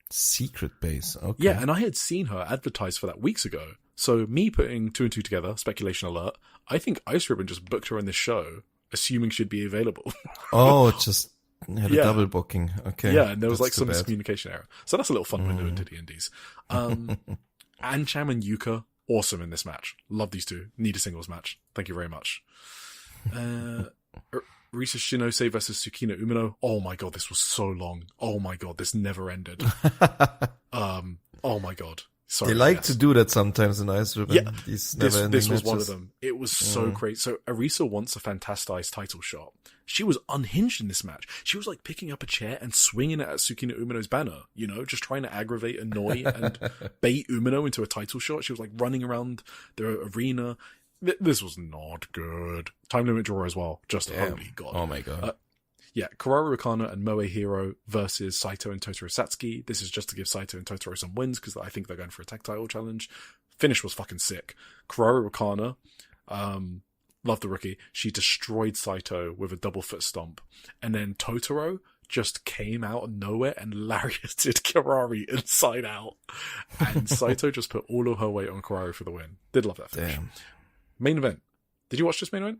Secret base, okay. Yeah, and I had seen her advertised for that weeks ago. So me putting 2 and 2 together, speculation alert, I think Ice Ribbon just booked her in this show, assuming she'd be available. Oh, just had a double booking. Okay. Yeah, and there was That's some too bad. miscommunication error. So that's a little fun window into the indies. Ancham and Yuka, awesome in this match. Love these two. Need a singles match. Thank you very much. Risa Shinose versus Tsukino Umino. Oh my god, this was so long. Oh my god, this never ended. Oh my god. Sorry. They like to do that sometimes in Ice Ribbon. Yeah, These this was matches. one of them. It was so crazy. So Arisa wants a fantastised title shot. She was unhinged in this match. She was picking up a chair and swinging it at Tsukino Umino's banner, just trying to aggravate, annoy, and bait Umino into a title shot. She was running around the arena. This was not good. Time limit draw as well. Just holy god. Oh my god. Kararu Okana and Moe Hiro versus Saito and Totoro Satsuki. This is just to give Saito and Totoro some wins, because I think they're going for a tag title challenge. Finish was fucking sick. Kararu Okana, love the rookie. She destroyed Saito with a double foot stomp. And then Totoro just came out of nowhere and lariated Kararu inside out. And Saito just put all of her weight on Kararu for the win. Did love that finish. Damn. Main event. Did you watch this main event?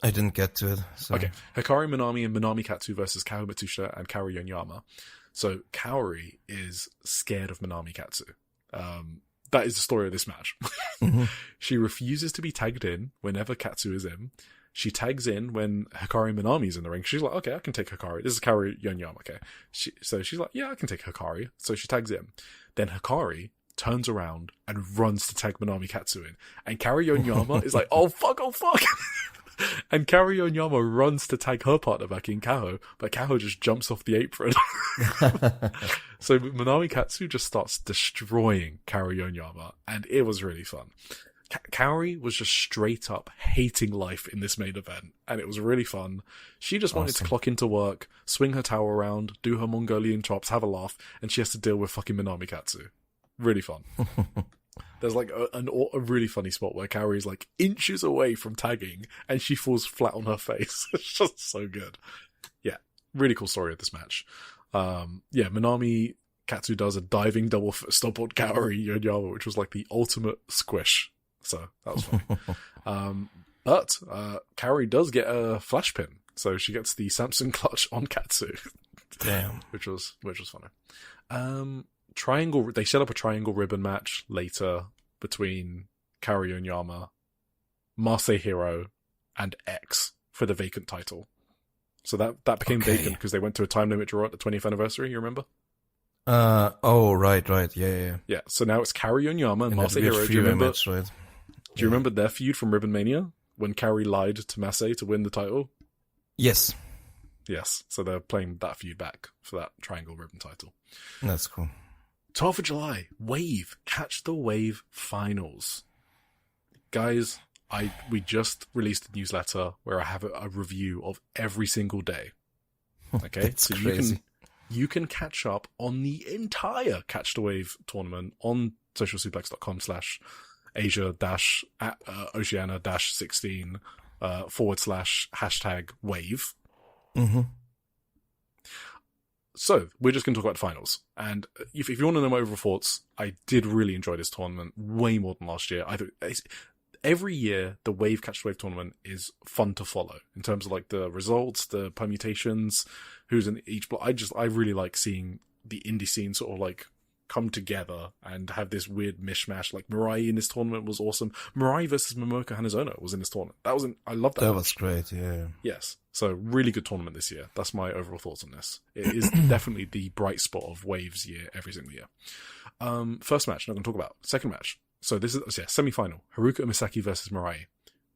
I didn't get to it. So. Okay, Hikari Minami and Minami Katsu versus Kaori Matsushita and Kaori Yonyama. So Kaori is scared of Minami Katsu. That is the story of this match. Mm-hmm. She refuses to be tagged in whenever Katsu is in. She tags in when Hikari Minami's in the ring. She's like, okay, I can take Hikari. This is Kaori Yonyama, okay? So she's like, yeah, I can take Hikari. So she tags in. Then Hikari turns around and runs to tag Minami Katsu in. And Kaori Yonyama is like, oh fuck. And Kaori Yonyama runs to tag her partner back in, Kaho, but Kaho just jumps off the apron. So Minami Katsu just starts destroying Kaori Yonyama, and it was really fun. Kaori was just straight up hating life in this main event, and it was really fun. She just wanted to clock into work, swing her towel around, do her Mongolian chops, have a laugh, and she has to deal with fucking Minami Katsu. Really fun. There's like a really funny spot where Kaori's like inches away from tagging and she falls flat on her face. It's just so good. Yeah, really cool story of this match. Minami Katsu does a diving double foot stomp on Kaori Yonyama, which was like the ultimate squish. So that was funny. But Kaori does get a flash pin, so she gets the Samson clutch on Katsu. Damn. which was funny. Triangle. They set up a triangle ribbon match later between Kaori Yonyama, Masahiro, and X for the vacant title. So that became vacant because they went to a time limit draw at the 20th anniversary. You remember? Right. Yeah. Yeah. So now it's Kaori Yonyama and Masahiro. Do you remember their feud from Ribbon Mania when Kaori lied to Masai to win the title? Yes. So they're playing that feud back for that triangle ribbon title. That's cool. 12th of July, WAV, Catch the Wave Finals. Guys, we just released a newsletter where I have a review of every single day. Okay? That's crazy. You can catch up on the entire Catch the Wave tournament on socialsuplex.com/Asia-Oceania-16 / #wave. Mm-hmm. So, we're just going to talk about the finals. And if you want to know my overall thoughts, I did really enjoy this tournament way more than last year. Every year, the WAV Catch the Wave tournament is fun to follow in terms of like the results, the permutations, who's in each block. I really like seeing the indie scene sort of like come together and have this weird mishmash. Like Mirai in this tournament was awesome. Mirai versus Momoka Hanazono was in this tournament. I love that. That was great, yeah. Yes. So really good tournament this year. That's my overall thoughts on this. It is definitely the bright spot of WAV's year every single year. First match, not going to talk about. Second match. So this is semi-final. Haruka Umisaki versus Mirai.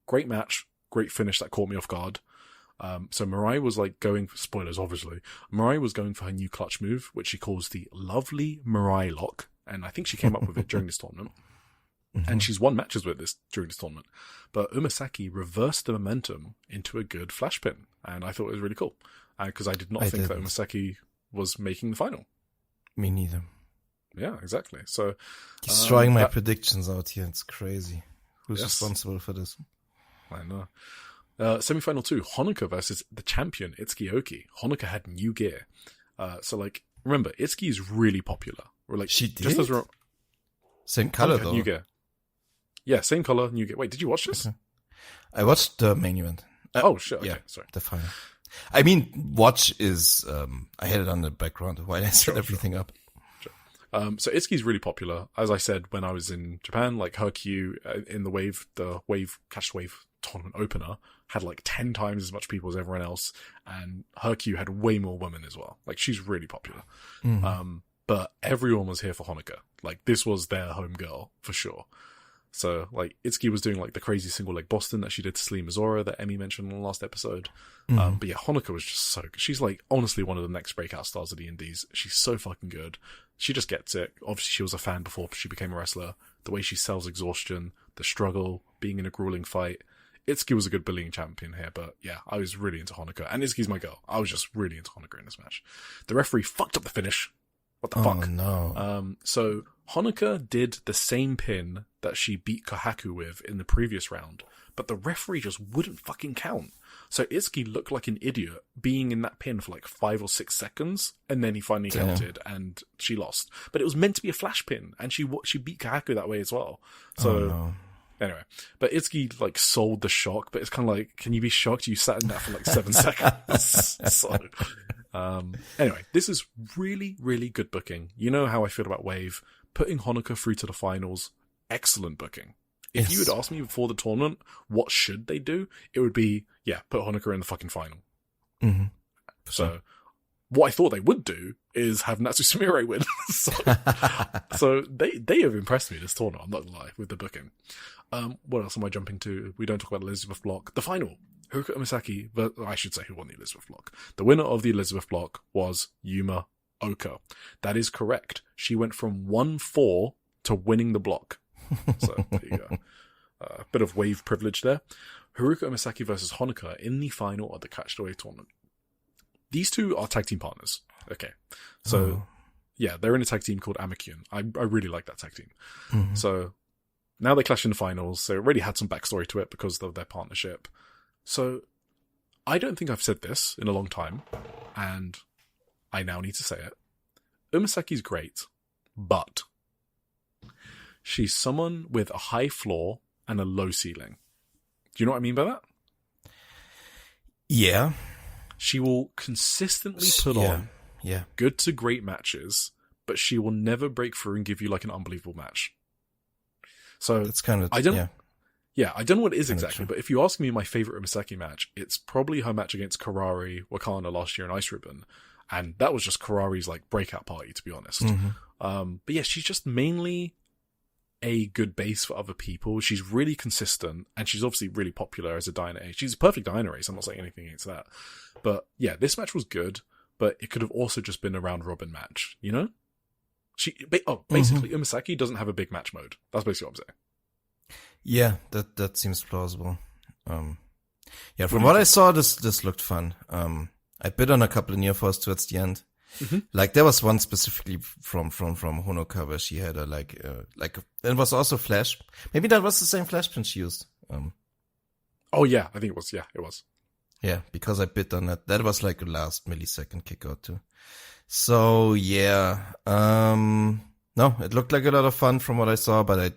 Great match. Great finish that caught me off guard. So Mirai was like going for spoilers, obviously. Mirai was going for her new clutch move, which she calls the lovely Mirai lock. And I think she came up with it during this tournament. Mm-hmm. And she's won matches with this during this tournament. But Umisaki reversed the momentum into a good flash pin. And I thought it was really cool. Because I did not think that Umisaki was making the final. Me neither. Yeah, exactly. So destroying my predictions out here. It's crazy. Who's responsible for this? I know. Semi-final 2, Honoka versus the champion, Itsuki Aoki. Honoka had new gear. So, like, remember, Itsuki is really popular. Or like, she did? Just as same color, Honoka though. New gear. Yeah, same color, new gear. Wait, did you watch this? Okay. I watched the main event. Oh, shit. Okay, yeah, sorry. The final. I mean, watch is, I had it on the background while I set everything up. So Itsuki's really popular. As I said, when I was in Japan, like her queue in the WAV Catch the Wave tournament opener had like 10 times as much people as everyone else. And her queue had way more women as well. Like she's really popular. Mm-hmm. But everyone was here for Honoka. Like this was their home girl for sure. So like Itsuki was doing like the crazy single leg Boston that she did to Slee Mizora that Emmy mentioned in the last episode. Mm-hmm. But yeah, Honoka was just so good. She's like honestly one of the next breakout stars of the indies. She's so fucking good. She just gets it. Obviously she was a fan before she became a wrestler. The way she sells exhaustion, the struggle, being in a grueling fight. Itsuki was a good bullying champion here, but yeah, I was really into Honoka. And Itsuki's my girl. I was just really into Honoka in this match. The referee fucked up the finish. What the fuck? No. So Honoka did the same pin that she beat Kohaku with in the previous round, but the referee just wouldn't fucking count. So Itsuki looked like an idiot being in that pin for like 5 or 6 seconds, and then he finally counted and she lost. But it was meant to be a flash pin, and she beat Kohaku that way as well. So Anyway, but Itsuki like sold the shock, but it's kind of like, can you be shocked? You sat in that for like 7 seconds. So, anyway, this is really, really good booking. You know how I feel about WAV. Putting Honoka through to the finals, excellent booking. If you had asked me before the tournament, what should they do? It would be, put Honoka in the fucking final. Mm-hmm. So, what I thought they would do is have Natsu Sumire win. so they have impressed me this tournament, I'm not gonna lie, with the booking. What else am I jumping to? We don't talk about the Elizabeth block. The final. Haruka Umisaki, but I should say who won the Elizabeth block. The winner of the Elizabeth block was Yuma Oka. That is correct. She went from 1-4 to winning the block. So there you go. A bit of wave privilege there. Haruka Umisaki versus Honoka in the final of the Catch the Wave tournament. These two are tag team partners. Okay. So, they're in a tag team called Amikyun. I really like that tag team. Mm-hmm. So, now they clash in the finals. They already had some backstory to it because of their partnership. So, I don't think I've said this in a long time, and I now need to say it. Umisaki's great, but she's someone with a high floor and a low ceiling. Do you know what I mean by that? Yeah. She will consistently put on good to great matches, but she will never break through and give you like an unbelievable match. So it's kind of, I don't know what it is kind exactly, but if you ask me my favorite Umisaki match, it's probably her match against Karari Wakana last year in Ice Ribbon. And that was just Karari's like breakout party, to be honest. Mm-hmm. But yeah, she's just mainly a good base for other people. She's really consistent, and she's obviously really popular as a Dyna Ace. She's a perfect Dyna Ace. I'm not saying anything against that. But yeah, this match was good, but it could have also just been a round robin match, you know? Basically, Umisaki doesn't have a big match mode. That's basically what I'm saying. Yeah, that seems plausible. From what I saw, this looked fun. I bid on a couple of near falls towards the end. Mm-hmm. Like there was one specifically from Honoka where she had it was also flash. Maybe that was the same flash pin she used. Oh yeah, I think it was. Yeah, it was. Yeah, because I bid on that. That was like a last millisecond kick out too. So yeah, no, it looked like a lot of fun from what I saw, but I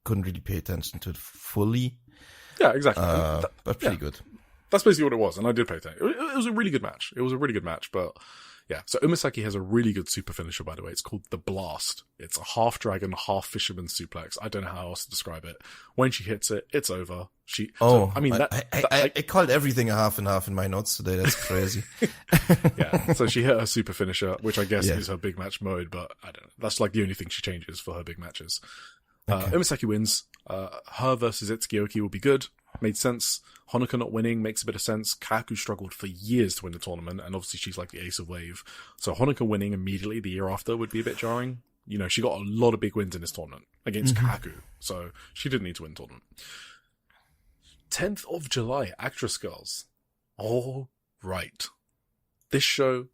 couldn't really pay attention to it fully. Yeah, exactly. But pretty good. That's basically what it was, and I did pay attention. It was a really good match. But yeah. So Umisaki has a really good super finisher, by the way. It's called the Blast. It's a half dragon, half fisherman suplex. I don't know how else to describe it. When she hits it, it's over. I called everything a half and half in my notes today. That's crazy. Yeah. So she hit her super finisher, which I guess is her big match mode, but I don't know. That's like the only thing she changes for her big matches. Okay. Umisaki wins. Her versus Itsuki will be good. Made sense. Honoka not winning makes a bit of sense. Kaku struggled for years to win the tournament, and obviously she's like the ace of wave. So Honoka winning immediately the year after would be a bit jarring. You know, she got a lot of big wins in this tournament against Kaku, so she didn't need to win the tournament. 10th of July, Actress Girls. All right. This show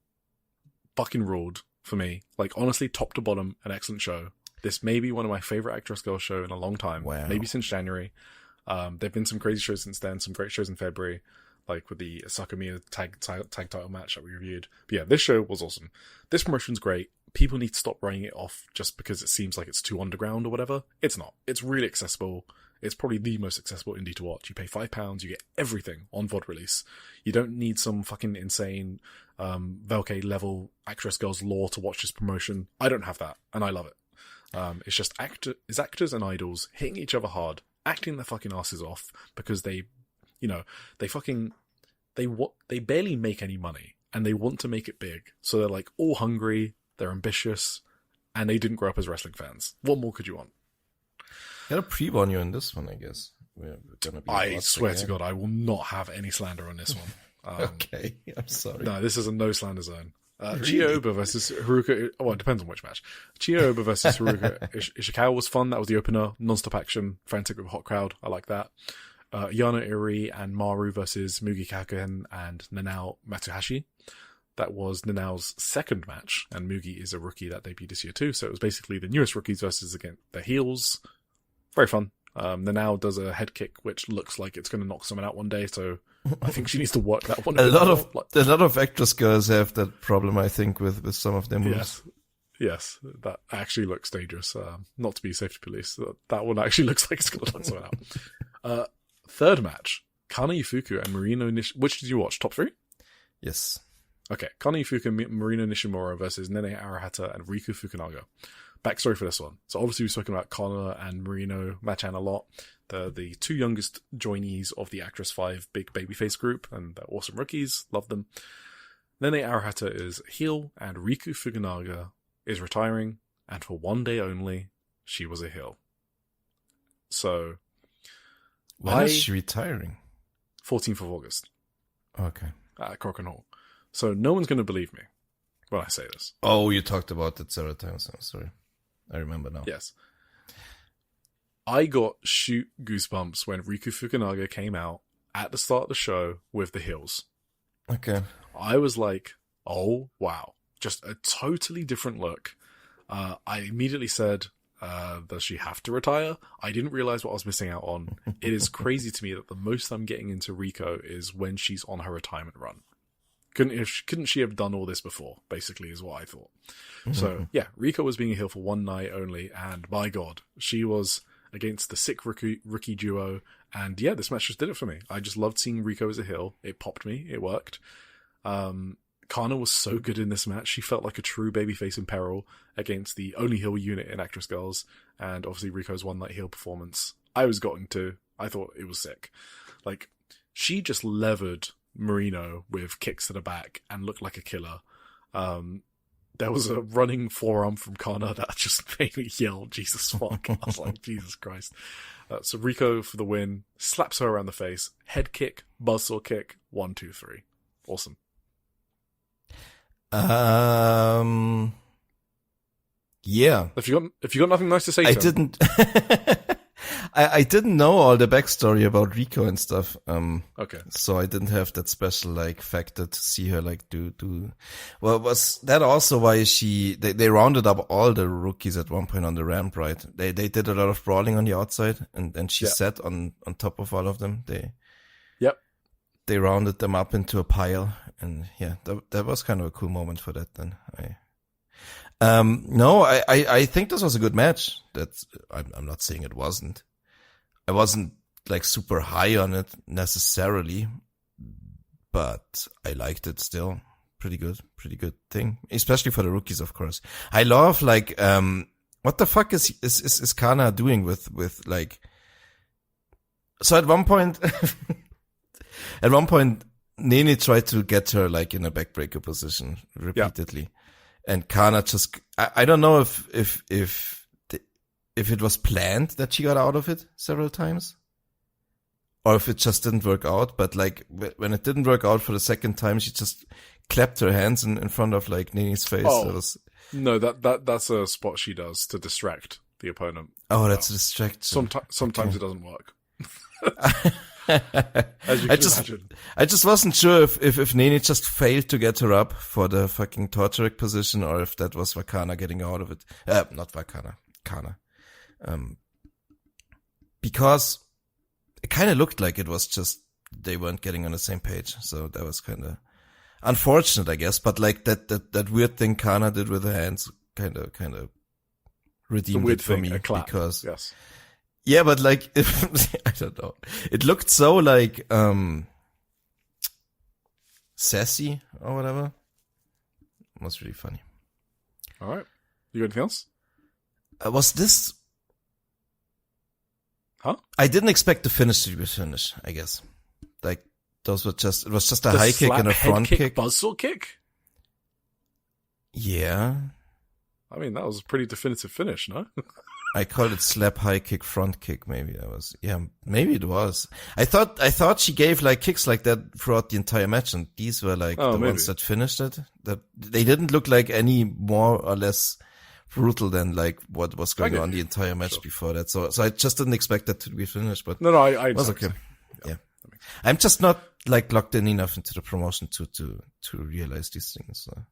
fucking ruled for me. Like, honestly, top to bottom, an excellent show. This may be one of my favorite Actress Girls show in a long time. Wow. Maybe since January. There've been some crazy shows since then, some great shows in February, like with the Sakamiya tag title match that we reviewed. But yeah, this show was awesome. This promotion's great. People need to stop writing it off just because it seems like it's too underground or whatever. It's not. It's really accessible. It's probably the most accessible indie to watch. You pay £5, you get everything on VOD release. You don't need some fucking insane Velke level Actress Girls lore to watch this promotion. I don't have that, and I love it. It's just actors and idols hitting each other hard, acting their fucking asses off because they barely make any money and they want to make it big. So they're like all hungry, they're ambitious, and they didn't grow up as wrestling fans. What more could you want? Gotta pre-warn you in this one, I guess. We're gonna be I swear to God, I will not have any slander on this one. Okay, I'm sorry. No, this is a no slander zone. Chiyo Oba versus Haruka. Well, it depends on which match. Chiyo Oba versus Haruka Ishikawa was fun. That was the opener. Non-stop action. Frantic with a hot crowd. I like that. Yano Iri and Maru versus Mugi Kaken and Nanao Matsuhashi. That was Nanao's second match, and Mugi is a rookie that debuted this year too. So it was basically the newest rookies versus against the heels. Very fun. Nanao does a head kick, which looks like it's going to knock someone out one day. So I think she needs to work that one. A lot of actress girls have that problem, I think, with some of their moves. Yes, that actually looks dangerous. Not to be safety police. That one actually looks like it's going to knock someone out. Third match, Kana Ifuku and Marino which did you watch? Top 3? Yes. Okay, Kana Ifuku and Marino Nishimura versus Nene Arahata and Riku Fukunaga. Backstory for this one. So obviously we've spoken about Kana and Marino Machan a lot. They're the 2 youngest joinees of the Actress 5 big babyface group, and they're awesome rookies. Love them. Nene Arahata is heel, and Riku Fukunaga is retiring, and for one day only, she was a heel. So, when is she retiring? 14th of August. Okay. At Korakuen Hall. So no one's going to believe me when I say this. Oh, you talked about it several times. I'm sorry. I remember now. Yes. I got shoot goosebumps when Riku Fukunaga came out at the start of the show with the heels. Okay. I was like, oh, wow. Just a totally different look. I immediately said, does she have to retire? I didn't realize what I was missing out on. It is crazy to me that the most I'm getting into Riko is when she's on her retirement run. Couldn't she have done all this before, basically, is what I thought. Mm-hmm. So, yeah, Riko was being a heel for one night only, and by God, she was against the sick rookie duo, and yeah, this match just did it for me. I just loved seeing Riko as a heel. It popped me. It worked. Kana was so good in this match. She felt like a true babyface in peril against the only heel unit in Actress Girls, and obviously Riko's one night heel performance. I was gotten to. I thought it was sick. Like, she just levered Marino with kicks to the back and looked like a killer. There was a running forearm from Kana that just made me yell, Jesus fuck. I was like, Jesus Christ. So Riko for the win, slaps her around the face, head kick, buzzsaw kick, 1, 2, 3. Awesome. Yeah. If you got nothing nice to say, I didn't. I didn't know all the backstory about Riko and stuff. Okay. So I didn't have that special like factor to see her like do. Well, was that also why they rounded up all the rookies at one point on the ramp, right? They did a lot of brawling on the outside, and she sat on top of all of them. They rounded them up into a pile, and yeah, that was kind of a cool moment for that. Then I think this was a good match. I'm not saying it wasn't. I wasn't like super high on it necessarily, but I liked it still. Pretty good thing, especially for the rookies, of course. I love like what the fuck is Kana doing with like? So at one point, Nene tried to get her like in a backbreaker position repeatedly. Yeah. And Kana just, I don't know if it was planned that she got out of it several times, or if it just didn't work out. But like when it didn't work out for the second time, she just clapped her hands in front of like Nene's face. Oh, no, that's a spot she does to distract the opponent. Oh, that's a distraction. Sometimes it doesn't work. As you can imagine. I just wasn't sure if Nene just failed to get her up for the fucking torture rack position, or if that was Vakana getting out of it. Not Vakana, Kana. Because it kind of looked like it was just they weren't getting on the same page, so that was kind of unfortunate, I guess. But like that weird thing Kana did with her hands, kind of redeemed it for me, because yes. Yeah, but like, I don't know. It looked so like, sassy or whatever. It was really funny. All right. You got anything else? Was this? Huh? I didn't expect the finish to be finished, I guess. Like, it was just a high kick and a front kick. Buzzsaw kick? Yeah. I mean, that was a pretty definitive finish, no? I called it slap, high kick, front kick. Maybe maybe it was. I thought she gave like kicks like that throughout the entire match, and these were like ones that finished it. That they didn't look like any more or less brutal than like what was going on the entire match before that. So I just didn't expect that to be finished, but no, I was okay. Yeah. I'm just not like locked in enough into the promotion to realize these things. So.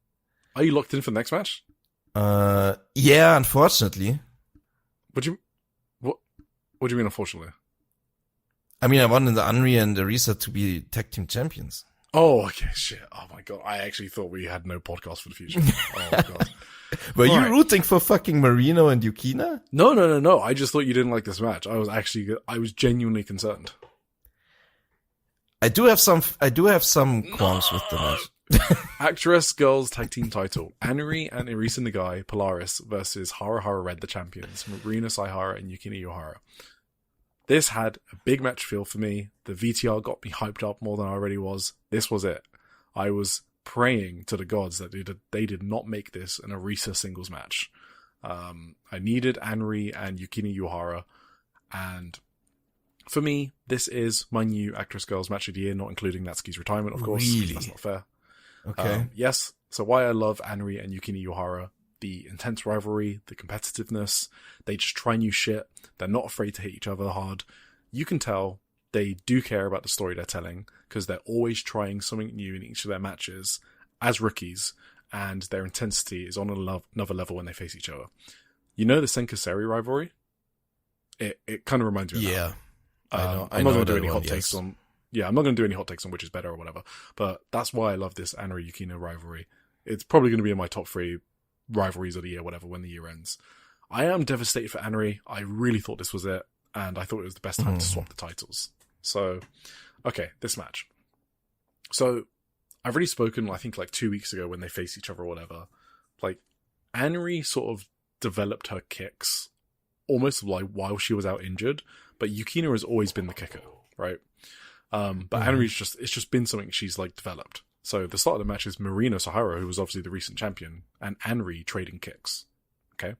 Are you locked in for the next match? Yeah, unfortunately. What do you mean, unfortunately? I mean, I wanted the Anri and the Risa to be tag team champions. Oh, okay, shit. Oh my god. I actually thought we had no podcast for the future. Oh god. Were you Alright. rooting for fucking Marino and Yukina? No. I just thought you didn't like this match. I was genuinely concerned. I do have some qualms with the match. Actress Girls Tag Team title. Anri and Irisa Nagai Polaris versus Hara Hara Red, the champions. Rina Saihara and Yukina Yohara. This had a big match feel for me. The VTR got me hyped up more than I already was. This was it. I was praying to the gods that they did not make this an Arisa singles match. I needed Anri and Yukina Yohara, and for me, this is my new Actress Girls match of the year, not including Natsuki's retirement, of course. Really? That's not fair. Okay. Yes, so why I love Anri and Yukina Yohara, the intense rivalry, the competitiveness, they just try new shit, they're not afraid to hit each other hard. You can tell they do care about the story they're telling, because they're always trying something new in each of their matches as rookies, and their intensity is on another level when they face each other. You know the Senkaseri rivalry? It kind of reminds me of that. Yeah. I'm not going to do any that hot one, takes yes. on. Yeah, I'm not going to do any hot takes on which is better or whatever. But that's why I love this Anri Yukina rivalry. It's probably going to be in my top 3 rivalries of the year, whatever, when the year ends. I am devastated for Anri. I really thought this was it, and I thought it was the best time to swap the titles. So, okay, this match. So, I've already spoken, I think, like 2 weeks ago when they faced each other or whatever. Like, Anri sort of developed her kicks almost like while she was out injured, but Yukina has always been the kicker, right? But Anri's it's just been something she's like developed. So the start of the match is Marina Sahara, who was obviously the recent champion, and Anri trading kicks. Okay.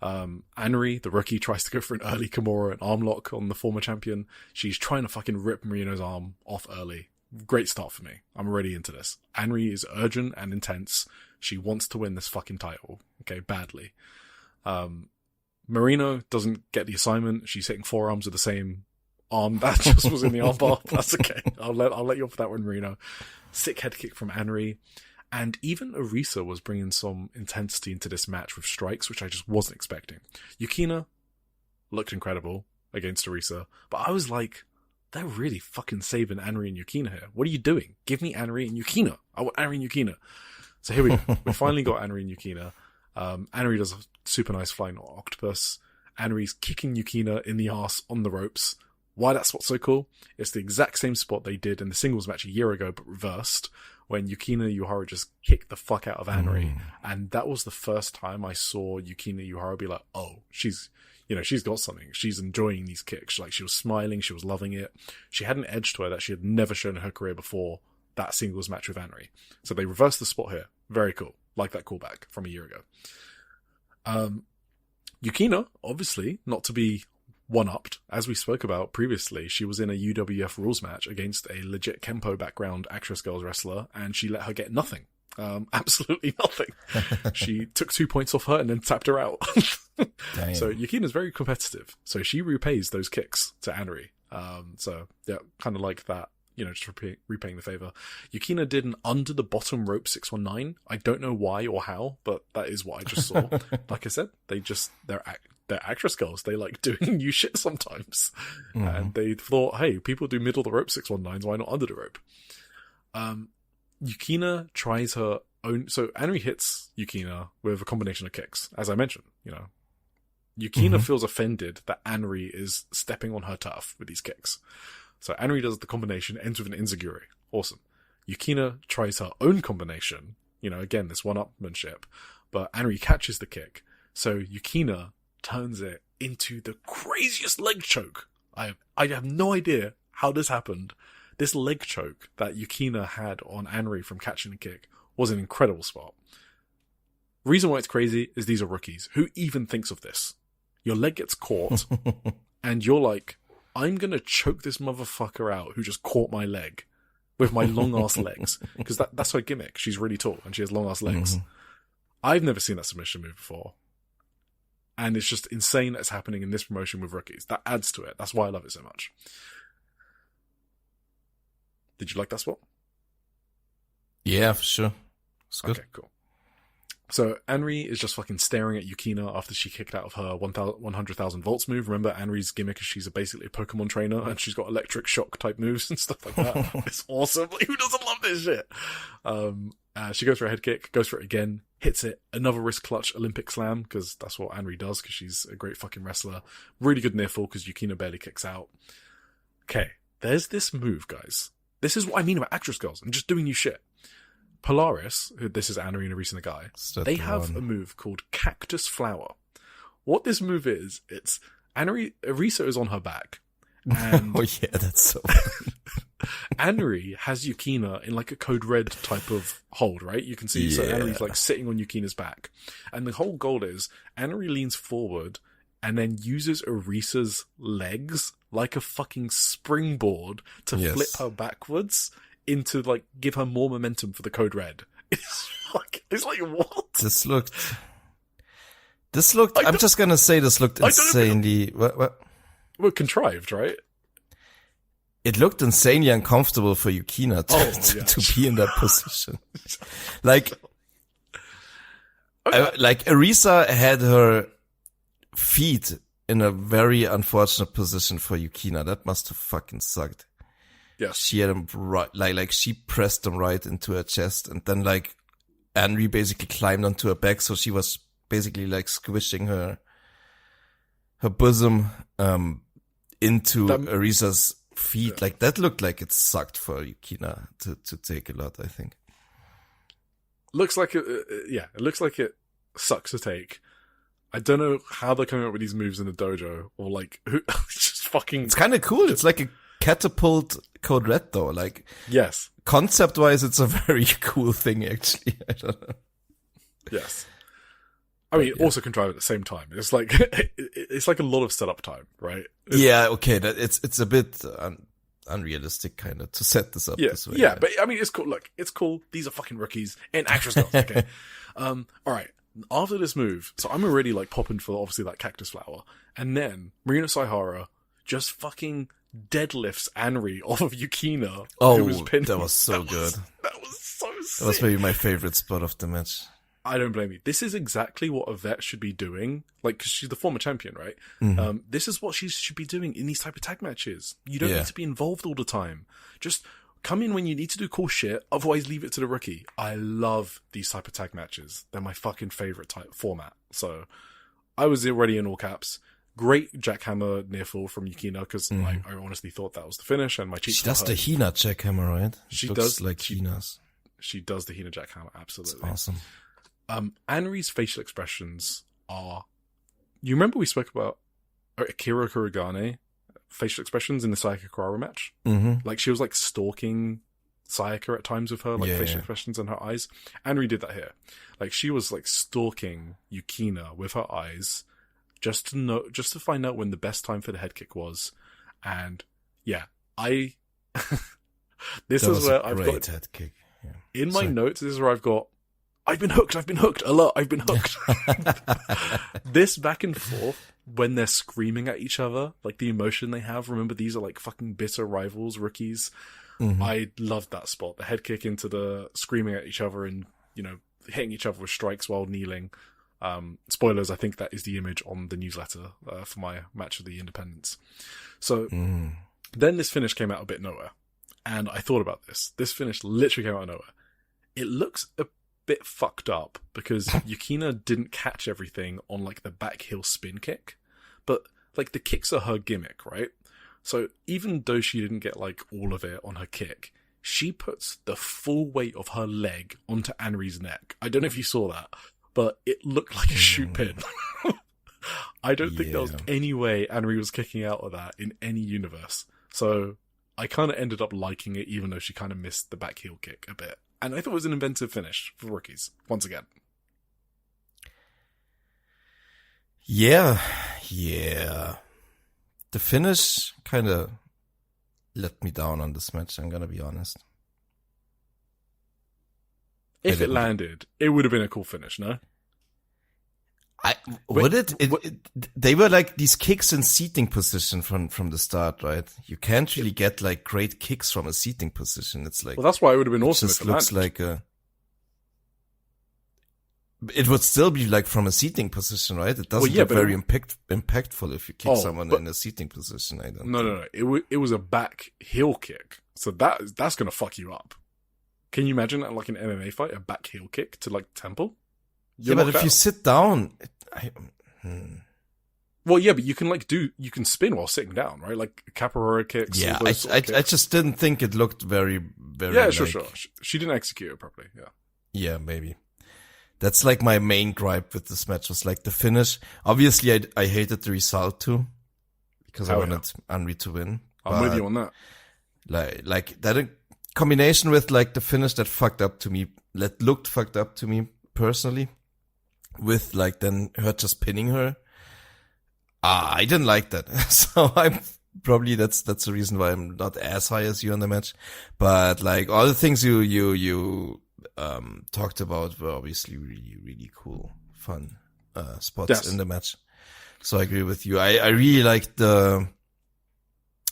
Anri, the rookie, tries to go for an early Kimura and arm lock on the former champion. She's trying to fucking rip Marino's arm off early. Great start for me. I'm already into this. Anri is urgent and intense. She wants to win this fucking title. Okay, badly. Marino doesn't get the assignment. She's hitting forearms with the same arm that just was in the armbar. That's okay. I'll let you off that one, Marino. Sick head kick from Anri. And even Arisa was bringing some intensity into this match with strikes, which I just wasn't expecting. Yukina looked incredible against Arisa, but I was like, they're really fucking saving Anri and Yukina here. What are you doing? Give me Anri and Yukina. I want Anri and Yukina. So here we go. We finally got Anri and Yukina. Anri does a super nice flying octopus. Anri's kicking Yukina in the arse on the ropes. Why that spot's so cool? It's the exact same spot they did in the singles match a year ago, but reversed, when Yukina Yohara just kicked the fuck out of Anri. And that was the first time I saw Yukina Yohara be like, oh, she's got something. She's enjoying these kicks. Like, she was smiling, she was loving it. She had an edge to her that she had never shown in her career before that singles match with Anri. So they reversed the spot here. Very cool. Like that callback from a year ago. Yukina, obviously, not to be one-upped, as we spoke about previously, she was in a UWF rules match against a legit Kempo background Actress Girls wrestler, and she let her get nothing. Absolutely nothing. She took 2 points off her and then tapped her out. So Yukina's very competitive. So she repays those kicks to Anri. So yeah, kind of like that, just repaying the favor. Yukina did an under the bottom rope 619. I don't know why or how, but that is what I just saw. Like I said, they're actress girls. They like doing new shit sometimes. And they thought, hey, people do middle of the rope 619s, why not under the rope? Yukina tries her own. So Anri hits Yukina with a combination of kicks, as I mentioned. Yukina feels offended that Anri is stepping on her turf with these kicks. So Anri does the combination, ends with an enziguri. Awesome. Yukina tries her own combination. Again, this one-upmanship. But Anri catches the kick. So Yukina turns it into the craziest leg choke. I have no idea how this happened. This leg choke that Yukina had on Anri from catching the kick was an incredible spot. Reason why it's crazy is these are rookies. Who even thinks of this? Your leg gets caught, and you're like, I'm gonna choke this motherfucker out who just caught my leg with my long-ass legs. Because that's her gimmick. She's really tall, and she has long-ass legs. I've never seen that submission move before. And it's just insane that it's happening in this promotion with rookies. That adds to it. That's why I love it so much. Did you like that spot? Yeah, for sure. It's good. Okay, cool. So Anri is just fucking staring at Yukina after she kicked out of her 100,000 volts move. Remember, Anri's gimmick is she's basically a Pokemon trainer, and she's got electric shock type moves and stuff like that. It's awesome. Like, who doesn't love this shit? She goes for a head kick, goes for it again, hits it, another wrist clutch Olympic slam, because that's what Anri does, because she's a great fucking wrestler. Really good near fall, because Yukina barely kicks out. Okay, there's this move, guys. This is what I mean about actress girls. I'm just doing new shit. Polaris, who this is Anri and Arisa Nagai, they have a move called Cactus Flower. What this move is, it's Arisa is on her back. And oh yeah, that's so Anri has Yukina in like a code red type of hold, right? You can see, so Anri's like sitting on Yukina's back. And the whole goal is, Anri leans forward and then uses Arisa's legs like a fucking springboard to flip her backwards into like give her more momentum for the code red. It's like what? This looked I'm just gonna say this looked insanely what? Well, contrived, right? It looked insanely uncomfortable for Yukina to be in that position. Like like Arisa had her feet in a very unfortunate position for Yukina. That must have fucking sucked. Yes. She had them right, like she pressed them right into her chest, and then like Anri basically climbed onto her back, so she was basically like squishing her bosom into Arisa's feet. Yeah. Like that looked like it sucked for Yukina to take a lot, I think. Looks like it looks like it sucks to take. I don't know how they're coming up with these moves in the dojo, or like just fucking. It's kind of cool. It's like a catapult code red though. Like, yes, concept wise, it's a very cool thing actually. I don't know. Yes. I mean, also contrived at the same time. It's like it's like a lot of setup time, right? Okay. That it's a bit unrealistic kind of to set this up this way. Yeah, but I mean, it's cool. Look, it's cool. These are fucking rookies and actress girls. Okay. All right. After this move, so I'm already like popping for obviously that cactus flower, and then Marina Saihara just fucking deadlifts Anri off of Yukina. Oh, that was so good. That was so sick. That was maybe my favorite spot of the match. I don't blame you. This is exactly what a vet should be doing. Like, cause she's the former champion, right? Mm-hmm. This is what she should be doing in these type of tag matches. You don't need to be involved all the time. Just come in when you need to do cool shit. Otherwise, leave it to the rookie. I love these type of tag matches. They're my fucking favorite type format. So I was already in all caps. Great jackhammer near fall from Yukina, because I honestly thought that was the finish, and my cheeks. She does the Hina jackhammer, right? She looks does like Hina's. She does the Hina jackhammer, absolutely. It's awesome. Anri's facial expressions are. You remember we spoke about Akira Kurogane facial expressions in the Sayaka Karawa match? Mm-hmm. Like she was like stalking Sayaka at times with her facial expressions and her eyes. Anri did that here. Like she was like stalking Yukina with her eyes, just to find out when the best time for the head kick was. And yeah, this is where I've got head kick. Yeah. In my notes. This is where I've been hooked a lot. I've been hooked. This back and forth when they're screaming at each other, like the emotion they have. Remember, these are like fucking bitter rivals, rookies. Mm-hmm. I loved that spot. The head kick into the screaming at each other and, hitting each other with strikes while kneeling. Spoilers, I think that is the image on the newsletter for my match of the independents. So then this finish came out a bit nowhere. And I thought about this. This finish literally came out of nowhere. It looks a bit fucked up because Yukina didn't catch everything on like the back heel spin kick, but like the kicks are her gimmick, right? So even though she didn't get like all of it on her kick, she puts the full weight of her leg onto Anri's neck. I don't know if you saw that, but it looked like a shoot pin. I don't think there was any way Anri was kicking out of that in any universe. So I kind of ended up liking it, even though she kind of missed the back heel kick a bit. And I thought it was an inventive finish for rookies, once again. Yeah. The finish kind of let me down on this match, I'm gonna be honest. If it landed, it would have been a cool finish, no? They were like these kicks in seating position from the start, right? You can't really get like great kicks from a seating position. It's like, well, that's why it would have been awesome. It just looks like it would still be like from a seating position, right? It doesn't look very impactful if you kick someone in a seating position. I don't. No. It was a back heel kick, so that's gonna fuck you up. Can you imagine that, like an MMA fight, a back heel kick to like temple? But if you sit down, Well, yeah, but you can spin while sitting down, right? Like capoeira kicks. Yeah, I just didn't think it looked very. Yeah, sure. She didn't execute it properly. Yeah. Yeah, maybe. That's like my main gripe with this match was like the finish. Obviously, I hated the result too because I wanted Henry to win. I'm with you on that. Like that combination with like the finish that looked fucked up to me personally, with like then her just pinning her. I didn't like that. So I'm probably that's the reason why I'm not as high as you on the match. But like all the things you talked about were obviously really, really cool, fun spots in the match. So I agree with you. I really liked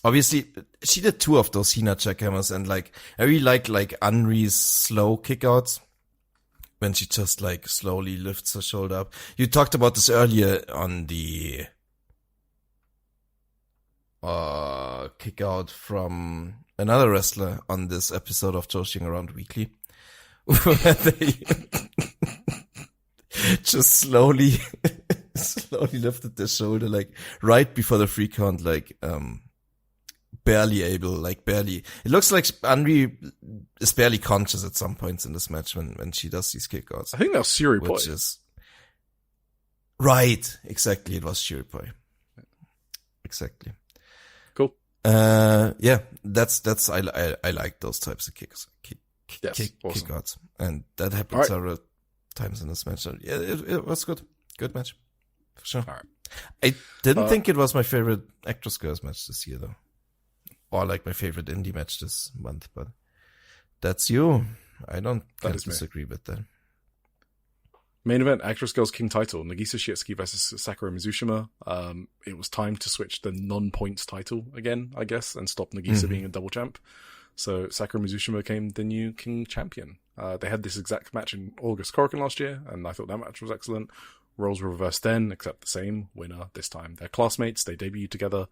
obviously she did 2 of those Hina jackhammers, and like I really like Anri's slow kickouts when she just like slowly lifts her shoulder up. You talked about this earlier on the kick out from another wrestler on this episode of Joshi'ing Around Weekly, where they just slowly lifted their shoulder, like right before the 3 count, like barely. It looks like Henry is barely conscious at some points in this match when she does these kickouts. I think that was Shiripoi. Which is right, exactly. It was Shiripoi. Exactly. Cool. Yeah, that's I like those types of kickouts, and that happened several times in this match. So yeah, it was good match for sure. All right. I didn't think it was my favorite Actress Girls match this year though, or like my favorite indie match this month. But that's you. I can't disagree with that. Main event, Actress Girls King title, Nagisa Shiotsuki versus Sakura Mizushima. It was time to switch the non-points title again, I guess, and stop Nagisa being a double champ. So Sakura Mizushima became the new King champion. They had this exact match in August Korakuen last year, and I thought that match was excellent. Roles were reversed then, except the same winner this time. They're classmates, they debuted together,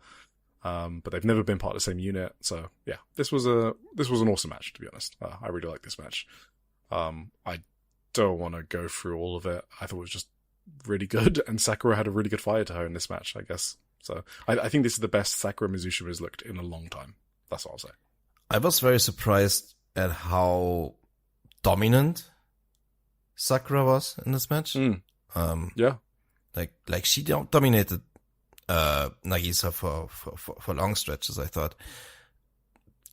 but they've never been part of the same unit. So yeah, this was an awesome match, to be honest. I really like this match. I don't want to go through all of it. I thought it was just really good, and Sakura had a really good fire to her in this match, I guess. So I think this is the best Sakura Mizushima has looked in a long time. That's all I'll say. I was very surprised at how dominant Sakura was in this match. Yeah. Like she dominated Nagisa for long stretches, I thought.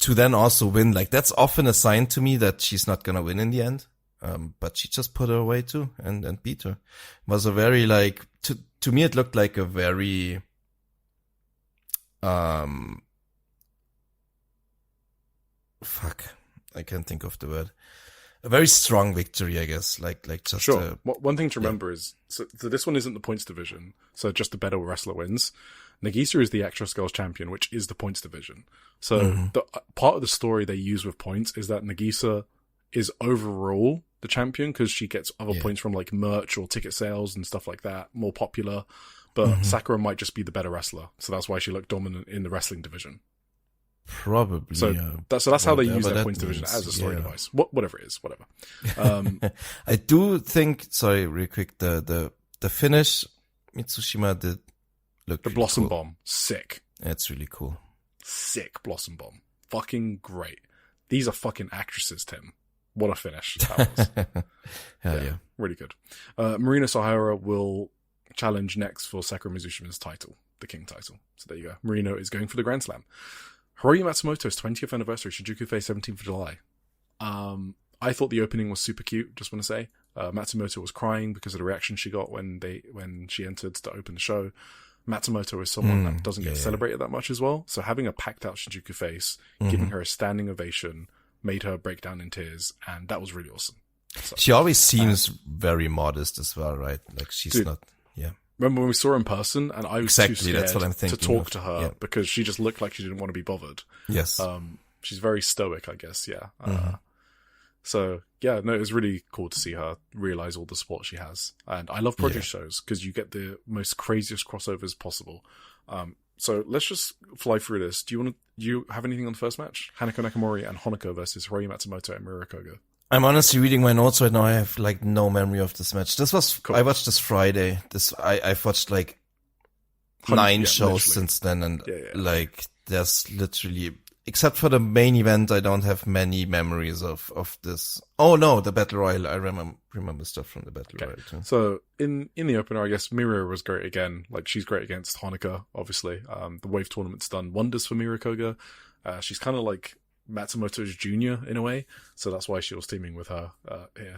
To then also win, like that's often a sign to me that she's not gonna win in the end. But she just put her away too and beat her. It was a very like, to me it looked like a very, I can't think of the word. A very strong victory, I guess. Like just sure. One thing to remember is, so this one isn't the points division, so just the better wrestler wins. Nagisa is the Actress Girls champion, which is the points division. So the part of the story they use with points is that Nagisa is overall the champion because she gets other points from like merch or ticket sales and stuff like that, more popular. But Sakura might just be the better wrestler, so that's why she looked dominant in the wrestling division. Probably. So that's how they use their points division as a story device. Whatever it is, whatever. I do think. Sorry, real quick. The finish Mitsushima did look. The really Blossom cool. Bomb, sick. It's really cool. Sick Blossom Bomb, fucking great. These are fucking actresses, Tim. What a finish that was. Hell yeah. Really good. Marina Sahara will challenge next for Sakura Mizushima's title, the King title. So there you go. Marina is going for the Grand Slam. Hiroyo Matsumoto's 20th anniversary, Shinjuku Face, 17th of July. I thought the opening was super cute, just want to say. Matsumoto was crying because of the reaction she got when she entered to open the show. Matsumoto is someone that doesn't get celebrated that much as well. So having a packed out Shinjuku Face, giving her a standing ovation, made her break down in tears, and that was really awesome. So, she always seems very modest as well, right? Like she's not, Remember when we saw her in person, and I was too scared that's what I'm thinking to talk to her because she just looked like she didn't want to be bothered. Yes. She's very stoic, I guess, So yeah, no, it was really cool to see her realize all the support she has. And I love produce shows because you get the most craziest crossovers possible. So let's just fly through this. Do you have anything on the first match? Hanako Nakamori and Honoko versus Hiroyo Matsumoto and Miura Koga. I'm honestly reading my notes right now. I have like no memory of this match. This was, cool. I watched this Friday. I've watched like 9 shows literally. Since then. And like there's literally, except for the main event, I don't have many memories of this. Oh no, the Battle Royale. I remember stuff from the Battle Royale too. So in the opener, I guess Miura was great again. Like she's great against Honoka, obviously. The WAV tournament's done wonders for Miura Koga. She's kind of like Matsumoto's junior in a way, so that's why she was teaming with her.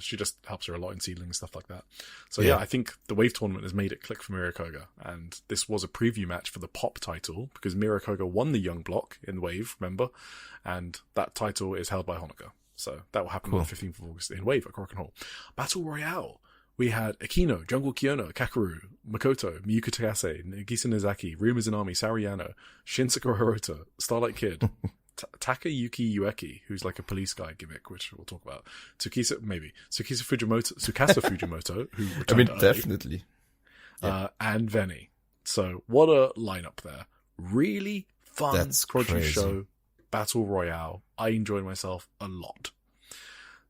She just helps her a lot in seedling and stuff like that. So I think the WAV tournament has made it click for Miura Koga, and this was a preview match for the Pop title because Miura Koga won the young block in WAV, remember, and that title is held by Honoka. So that will happen on the 15th of August in WAV at Korakuen Hall. Battle Royale. We had Akino, Jungle Kiyono, Kakeru, Makoto, Miyuki Takase, Nagisa Nozaki, Ryu Mizunami, Saori Yano, Shinsuke Hirota, Starlight Kid, Takayuki Ueki, who's like a police guy gimmick, which we'll talk about. Tsukasa Fujimoto, who returned early. Definitely. And Veni. So what a lineup there. Really fun produce show, Battle Royale. I enjoyed myself a lot.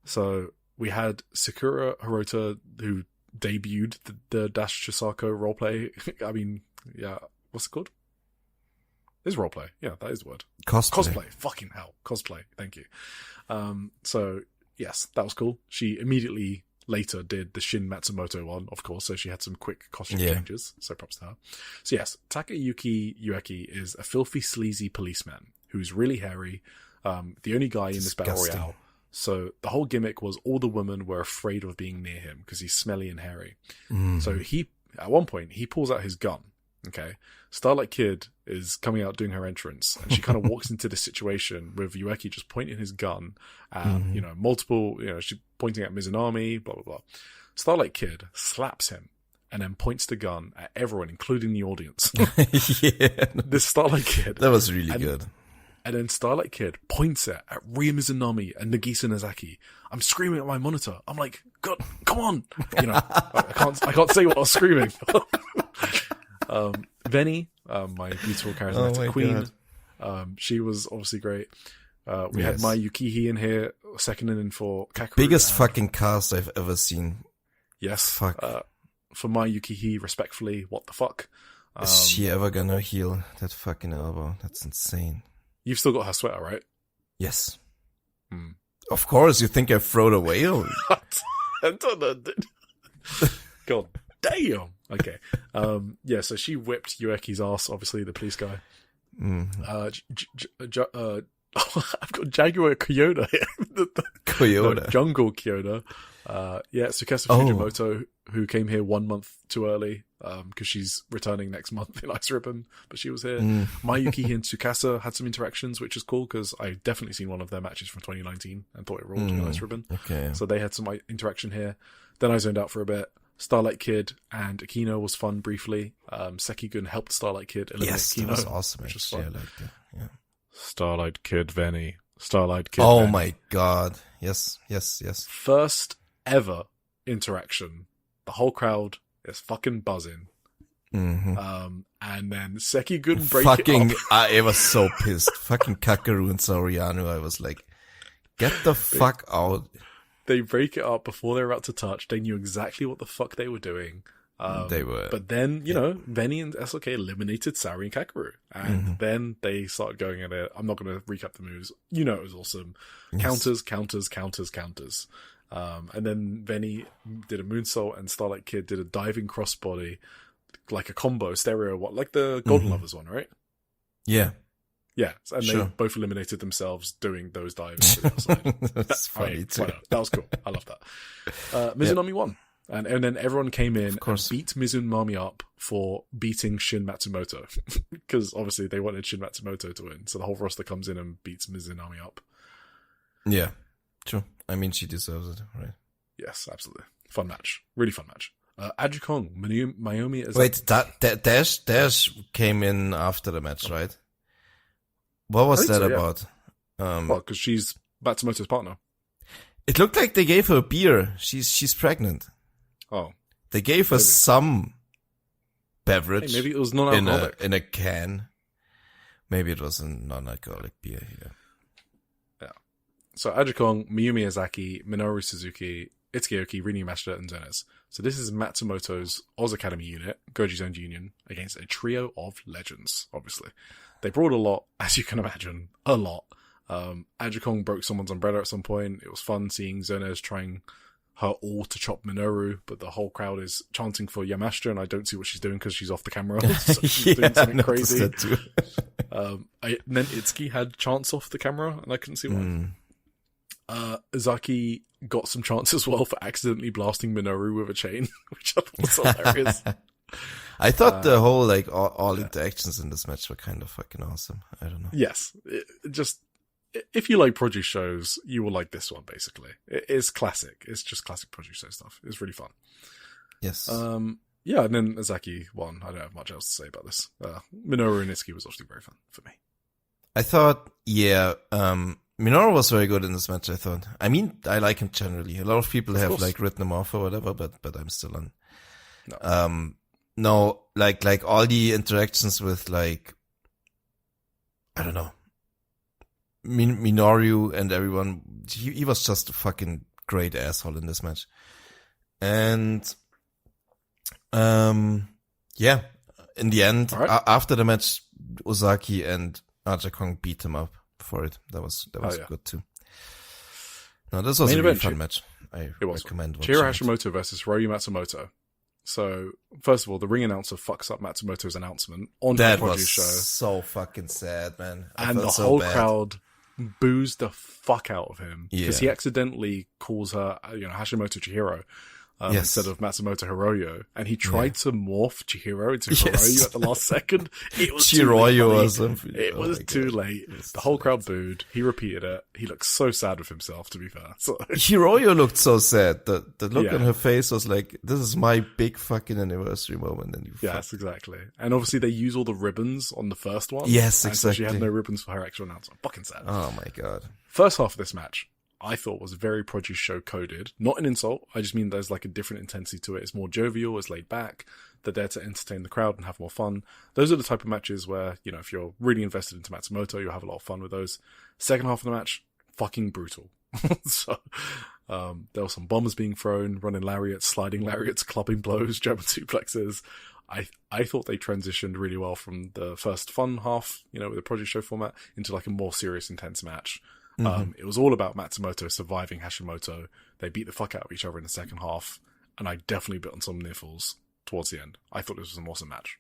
So we had Sakura Hirota, who debuted the Dash Chisako roleplay. I mean, what's it called? It's roleplay. Yeah, that is the word. Cosplay. Fucking hell. Cosplay. Thank you. So, yes, that was cool. She immediately later did the Shin Matsumoto one, of course, so she had some quick costume changes. So props to her. So, yes, Takayuki Ueki is a filthy, sleazy policeman who's really hairy. The only guy in this Battle Royale. So the whole gimmick was all the women were afraid of being near him because he's smelly and hairy. So at one point, he pulls out his gun. Okay. Starlight Kid is coming out doing her entrance, and she kind of walks into this situation with Ueki just pointing his gun at, multiple, she's pointing at Mizunami, blah, blah, blah. Starlight Kid slaps him and then points the gun at everyone, including the audience. This Starlight Kid. That was really good. And then Starlight Kid points it at Ryu Mizunami and Nagisa Nozaki. I'm screaming at my monitor. I'm like, God, come on. I can't say what I was screaming. Veni, my beautiful charismatic queen. She was obviously great. We had Mai Yukihi in here, seconding in for Kakeru. Biggest fucking cast I've ever seen. Yes. Fuck. For Mai Yukihi, respectfully, what the fuck? Is she ever gonna heal that fucking elbow? That's insane. You've still got her sweater, right? Yes. Of course, you think I throw it away? Or... I don't know, dude. God damn. Okay. So she whipped Ueki's ass, obviously, the police guy. I've got Jaguar Kyoda here. Kyoda. Jungle Kyoda. Tsukasa Fujimoto, who came here 1 month too early, because she's returning next month in Ice Ribbon, but she was here. Mayuki and Tsukasa had some interactions, which is cool, because I've definitely seen one of their matches from 2019 and thought it ruled in Ice Ribbon. Okay. So they had some interaction here. Then I zoned out for a bit. Starlight Kid and Akino was fun briefly. Sekigun helped Starlight Kid eliminate Akino. That was awesome. Which was fun. I liked it. Yeah. Starlight Kid Veni. Starlight Kid Oh Veni. my god. Yes. First ever interaction. The whole crowd is fucking buzzing. And then Sekigun break it up. I was so pissed. Fucking Kakeru and Soriano. I was like, get the fuck out. They break it up before they were about to touch. They knew exactly what the fuck they were doing. They were. But then, Veni and SLK eliminated Saori and Kakeru. And then they started going at it. I'm not going to recap the moves. It was awesome. Yes. Counters. And then Veni did a moonsault and Starlight Kid did a diving crossbody, like a combo, stereo, like the Golden Lovers one, right? Yeah. Yeah, and they both eliminated themselves doing those dives. To the outside. That's funny too. That was cool. I love that. Mizunami won. And then everyone came in and beat Mizunami up for beating Shin Matsumoto. Because obviously they wanted Shin Matsumoto to win. So the whole roster comes in and beats Mizunami up. Yeah, true. I mean, she deserves it, right? Yes, absolutely. Fun match. Really fun match. Ajikong, Mayumi is... Wait, Dash came in after the match, right? What was that about? Well, because she's Matsumoto's partner. It looked like they gave her a beer. She's pregnant. Oh. They gave her some beverage. Hey, maybe it was non-alcoholic. In a can. Maybe it was a non-alcoholic beer, yeah. So Ajikong, Miyu Miyazaki, Minoru Suzuki, Itsuki Aoki, Rina Yamashita, and Zones. So this is Matsumoto's Oz Academy unit, Goji's own union, against a trio of legends, obviously. They brought a lot, as you can imagine, a lot. Ajikong broke someone's umbrella at some point. It was fun seeing Zones trying her all to chop Minoru, but the whole crowd is chanting for Yamashita, and I don't see what she's doing because she's off the camera. So she's doing something crazy. That too. And then Itsuki had chants off the camera, and I couldn't see why. Izaki got some chance as well for accidentally blasting Minoru with a chain, which I thought was hilarious. I thought the whole, like, all interactions in this match were kind of fucking awesome. I don't know. Yes. If you like produce shows, you will like this one, basically. It is classic. It's just classic produce show stuff. It's really fun. Yes. Yeah, and then Izaki won. I don't have much else to say about this. Minoru and Itsuki was obviously very fun for me. I thought, Minoru was very good in this match, I thought. I mean, I like him generally. A lot of people have, like, written him off or whatever, but I'm still on. No. No, like all the interactions with, like, I don't know, Minoru and everyone, he was just a fucking great asshole in this match. And, in the end, after the match, Ozaki and Ajikong beat him up for it. That was good too. No, this was a really fun match. I recommend watching Chihiro Hashimoto versus Hiroyo Matsumoto. So, first of all, the ring announcer fucks up Matsumoto's announcement on the produce show. That was so fucking sad, man. And the whole crowd boos the fuck out of him because he accidentally calls her, Hashimoto Chihiro. Instead of Matsumoto Hiroyo, and he tried to morph Chihiro into Hiroyo at the last second. It was Chihiroyo or something. It was too late. The whole crowd booed. He repeated it. He looked so sad with himself, to be fair. So. Hiroyo looked so sad. The look on her face was like, this is my big fucking anniversary moment. And yes, exactly. And obviously they use all the ribbons on the first one. Yes, exactly. So she had no ribbons for her actual announcement. Fucking sad. Oh my god. First half of this match, I thought was very produce show coded. Not an insult. I just mean there's like a different intensity to it. It's more jovial. It's laid back. They're there to entertain the crowd and have more fun. Those are the type of matches where, if you're really invested into Matsumoto, you'll have a lot of fun with those. Second half of the match, fucking brutal. So, there were some bombs being thrown, running lariats, sliding lariats, clubbing blows, German suplexes. I thought they transitioned really well from the first fun half, with the produce show format into like a more serious, intense match. It was all about Matsumoto surviving Hashimoto. They beat the fuck out of each other in the second half, and I definitely bit on some nipples towards the end. I thought this was an awesome match.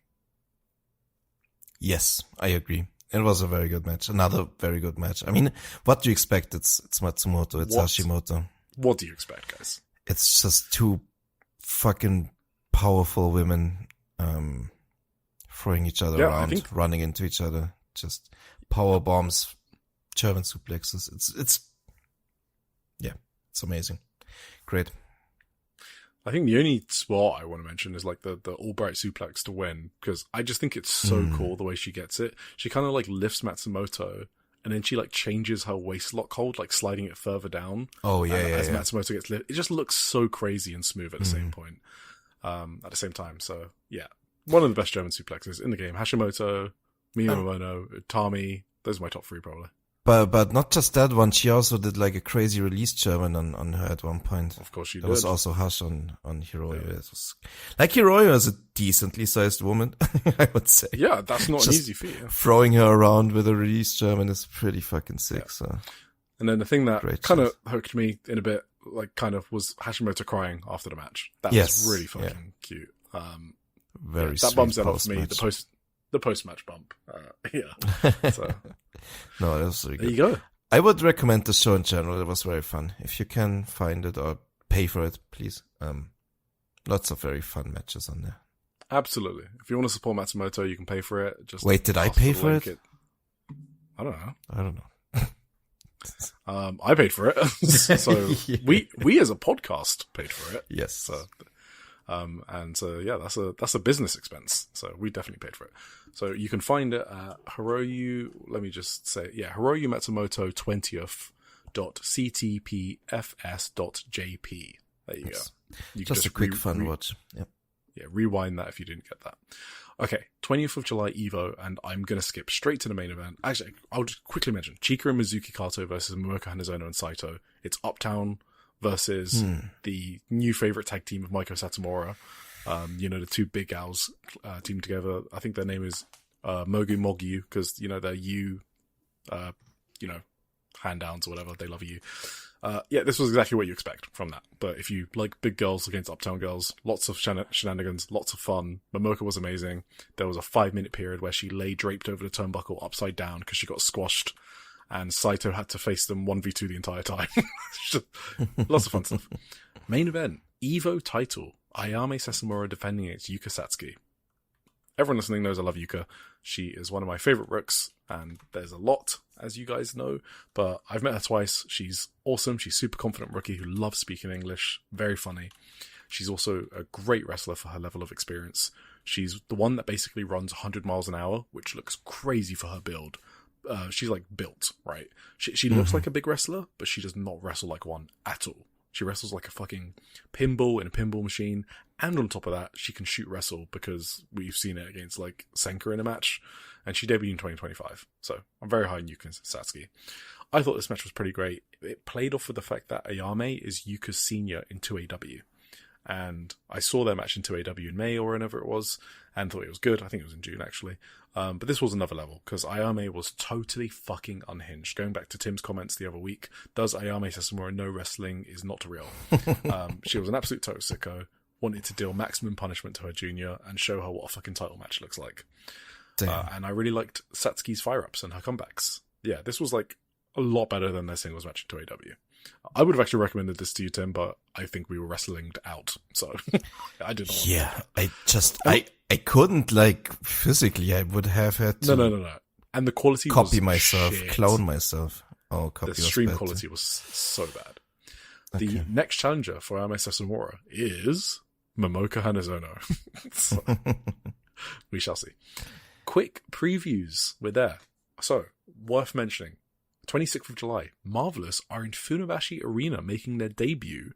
Yes, I agree. It was a very good match. Another very good match. I mean, what do you expect? It's Matsumoto, it's Hashimoto. What do you expect, guys? It's just two fucking powerful women throwing each other around, running into each other. Just power bombs. German suplexes. It's amazing. Great. I think the only spot I want to mention is like the Albright suplex to win, because I just think it's so cool the way she gets it. She kind of like lifts Matsumoto and then she like changes her waist lock hold, like sliding it further down. Oh yeah, as Matsumoto gets lifted. It just looks so crazy and smooth at the same point. At the same time. So yeah, one of the best German suplexes in the game. Hashimoto, Miyamoto, Utami. Those are my top three probably. But not just that one, she also did like a crazy release German on her at one point. Of course she did. There was also Hash on Hiroyo. Yeah. It was, like Hiroyo is a decently sized woman, I would say. Yeah, that's not an easy feat. Throwing her around with a release German is pretty fucking sick. Yeah. So. And then the thing that kind of hooked me in a bit, like kind of was Hashimoto crying after the match. That was really fucking cute. Very that bums it off me. Match. The post-match bump. So. No, that was really good. There you go. I would recommend the show in general. It was very fun. If you can find it or pay for it, please. Lots of very fun matches on there. Absolutely. If you want to support Matsumoto, you can pay for it. Just wait, did I pay for it? I don't know. I paid for it. So we as a podcast paid for it. Yes. So, and so yeah, that's a business expense. So we definitely paid for it. So you can find it at Hiroyo. Let me just say, Hiroyo Matsumoto 20th evo.ctpfs.jp. There you go. You can Just a quick fun watch. Yep. Yeah, rewind that if you didn't get that. Okay, 20th of July Evo, and I'm going to skip straight to the main event. Actually, I'll just quickly mention Chika and Mizuki Kato versus Momoka Hanazono and Saito. It's Uptown versus the new favorite tag team of Maiko Satomura. The two big gals teamed together. I think their name is Mogu Mogyu, because, they're hand downs or whatever. They love you. This was exactly what you expect from that. But if you like big girls against Uptown girls, lots of shenanigans, lots of fun. Momoka was amazing. There was a 5-minute period where she lay draped over the turnbuckle upside down because she got squashed, and Saito had to face them 1v2 the entire time. Lots of fun stuff. Main event, Evo title, Ayame Sasamura defending against Yuka Satsuki. Everyone listening knows I love Yuka. She is one of my favorite rooks, and there's a lot, as you guys know, but I've met her twice. She's awesome. She's a super confident rookie who loves speaking English. Very funny. She's also a great wrestler for her level of experience. She's the one that basically runs 100 miles an hour, which looks crazy for her build. She's like built, right? She looks like a big wrestler, but she does not wrestle like one at all. She wrestles like a fucking pinball in a pinball machine. And on top of that, she can shoot wrestle, because we've seen it against like Senka in a match. And she debuted in 2025. So I'm very high on Yuka Satsuki. I thought this match was pretty great. It played off of the fact that Ayame is Yuka's senior in 2AW. And I saw their match in 2AW in May or whenever it was, and thought it was good. I think it was in June, actually. But this was another level, because Ayame was totally fucking unhinged. Going back to Tim's comments the other week, does Ayame Sasamura know wrestling is not real? She was an absolute total sicko, wanted to deal maximum punishment to her junior and show her what a fucking title match looks like. And I really liked Satsuki's fire-ups and her comebacks. Yeah, this was like a lot better than their singles match in 2AW. I would have actually recommended this to you, Tim, but I think we were wrestling out, so I did not. Yeah, I couldn't, like, physically. I would have had to No. And the quality copy was myself, shit. clone myself. Oh, copy The stream was quality was so bad. Okay. The next challenger for Ayame Sasamura is Momoka Hanazono. So, we shall see. Quick previews. We're there. So, worth mentioning. 26th of July, Marvelous are in Funabashi Arena making their debut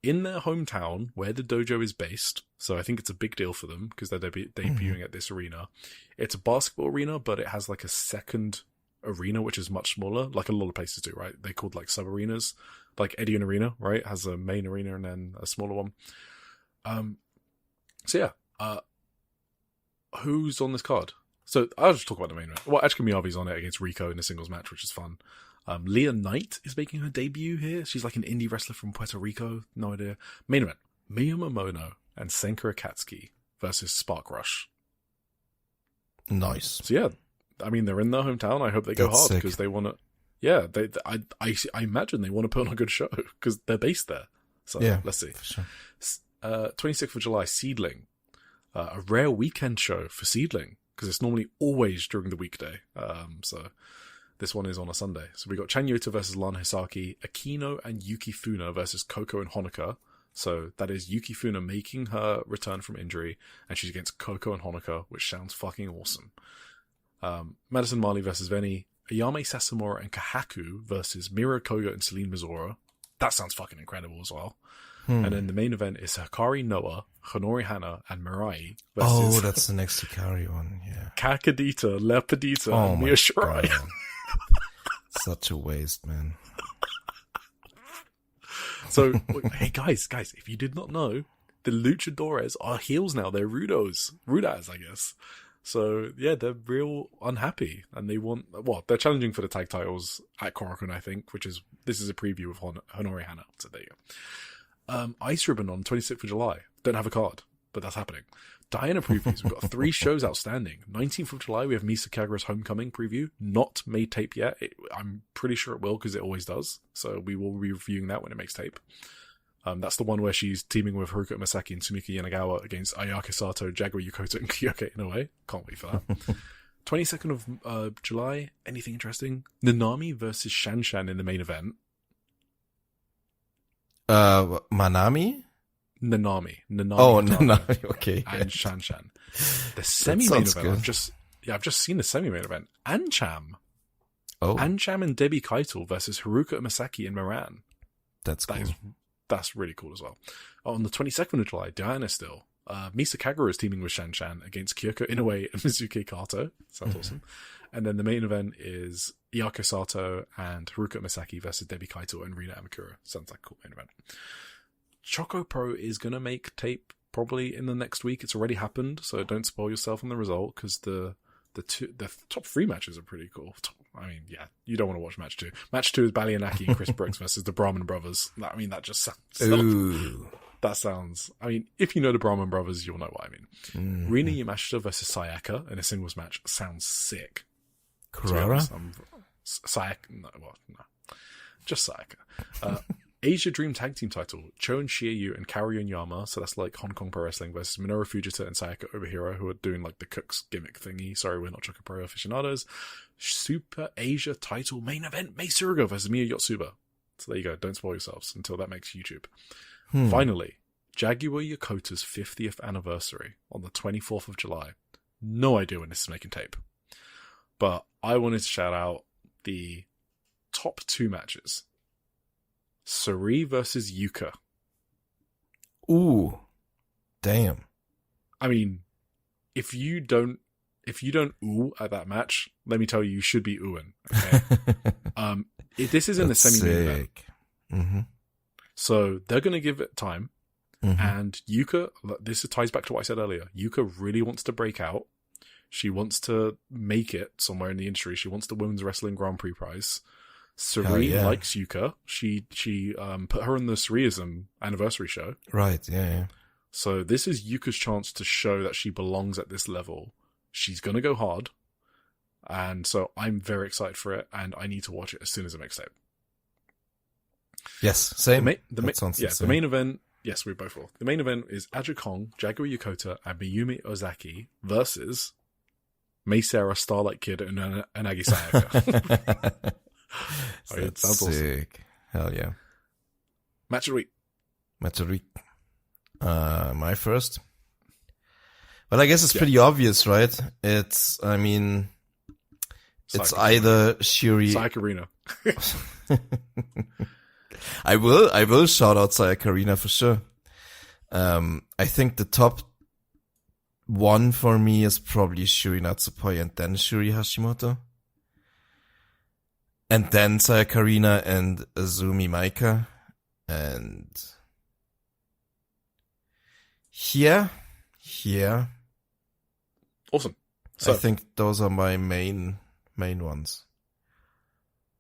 in their hometown where the dojo is based. So I think it's a big deal for them because they're debuting at this arena. It's a basketball arena, but it has like a second arena, which is much smaller, like a lot of places do, right? They're called like sub-arenas, like Edion Arena, right? It has a main arena and then a smaller one. Who's on this card? So I'll just talk about the main event. Well, Achika Miyabi's on it against Rico in a singles match, which is fun. Leah Knight is making her debut here. She's like an indie wrestler from Puerto Rico. No idea. Main event, Miyu Momono and Senka Akatsuki versus Spark Rush. Nice. So yeah, I mean, they're in their hometown. I hope they go hard because they want to. Yeah, I imagine they want to put on a good show because they're based there. So yeah, let's see. For sure. 26th of July, Seedling. A rare weekend show for Seedling, because it's normally always during the weekday. So this one is on a Sunday. So we got Chan Yota versus Lana Hisaki, Akino and Yuki Funa versus Koko and Honoka. So that is Yuki Funa making her return from injury, and she's against Koko and Honoka, which sounds fucking awesome. Madison Marley versus Veni, Ayame Sasamura and Kahaku versus Miro Koga and Celine Mizora. That sounds fucking incredible as well. And then the main event is Hikari Noah, Honori Hana, and Mirai versus... Oh, that's the next Hikari one, yeah. Kakadita, Lepidita, and Mia Shirai. Such a waste, man. So, hey guys, if you did not know, the Luchadores are heels now. They're Rudas, I guess. So, yeah, they're real unhappy. And they want... Well, they're challenging for the tag titles at Korakuen, I think, this is a preview of Honori Hana. So there you go. Ice Ribbon on 26th of July. Don't have a card, but that's happening. Diana previews. We've got 3 shows outstanding. 19th of July, we have Misa Kagura's Homecoming preview. Not made tape yet. I'm pretty sure it will because it always does. So we will be reviewing that when it makes tape. That's the one where she's teaming with Haruka Masaki and Sumika Yanagawa against Ayaka Sato, Jaguar Yokota, and Kyoke Inoue. Can't wait for that. 22nd of July. Anything interesting? Nanami versus Shanshan in the main event. Manami? Nanami. Oh, Nanami, okay. And Shanshan. The semi-main event, I've just seen the semi-main event. Ancham. Oh, Ancham and Debbie Keitel versus Haruka Misaki and Moran. that's cool. That's really cool as well. On the 22nd of July, Diana still. Misa Kagura is teaming with Shan against Kyoko Inoue and Mizuki Kato. Sounds awesome. And then the main event is Iyako Sato and Haruka Misaki versus Debbie Keitel and Rina Amakura. Sounds like a cool main event. Choco Pro is going to make tape probably in the next week. It's already happened, so don't spoil yourself on the result, because the top 3 matches are pretty cool. I mean, yeah, you don't want to watch match 2. Match 2 is Balianaki and Chris Brooks versus the Brahman Brothers. I mean, that just sounds... Ooh. That sounds... I mean, if you know the Brahman Brothers, you'll know what I mean. Mm-hmm. Rina Yamashita versus Sayaka in a singles match sounds sick. Kurara? Sayaka... No. Just Sayaka. Asia Dream Tag Team title, Cho and Shiryu and Kaori Onyama, so that's like Hong Kong Pro Wrestling versus Minoru Fujita and Sayaka Obihiro, who are doing like the Cooks gimmick thingy. Sorry, we're not Choco Pro aficionados. Super Asia title main event, Mei Surugo versus Miya Yotsuba. So there you go, don't spoil yourselves until that makes YouTube. Finally, Jaguar Yokota's 50th anniversary on the 24th of July. No idea when this is making tape. But I wanted to shout out the top 2 matches. Suri versus Yuka. Ooh. Damn. I mean, if you don't ooh at that match, let me tell you, you should be oohing. Okay? This is in the semi-main event. Mm-hmm. So they're going to give it time. Mm-hmm. And Yuka, this ties back to what I said earlier. Yuka really wants to break out. She wants to make it somewhere in the industry. She wants the Women's Wrestling Grand Prix prize. Suri likes Yuka. She put her on the Suriism anniversary show. Right, yeah. So this is Yuka's chance to show that she belongs at this level. She's going to go hard. And so I'm very excited for it, and I need to watch it as soon as it makes tape. Yes, same. The main event, yes, we both will. The main event is Aja Kong, Jaguar Yokota, and Mayumi Ozaki versus Mei Sarah, Starlight Kid, and Anagi Sayaka. Oh, yeah, sounds sick. Awesome. Hell yeah. Match of the week. My first. Well, I guess it's pretty obvious, right? It's either Shuri. Sayaka Rina. I will shout out Sayaka Rina for sure. I think the top 1 for me is probably Shuri Natsupoi and then Shuri Hashimoto. And then Sayaka Rina and Azumi Maika. And here. Awesome. So, I think those are my main ones.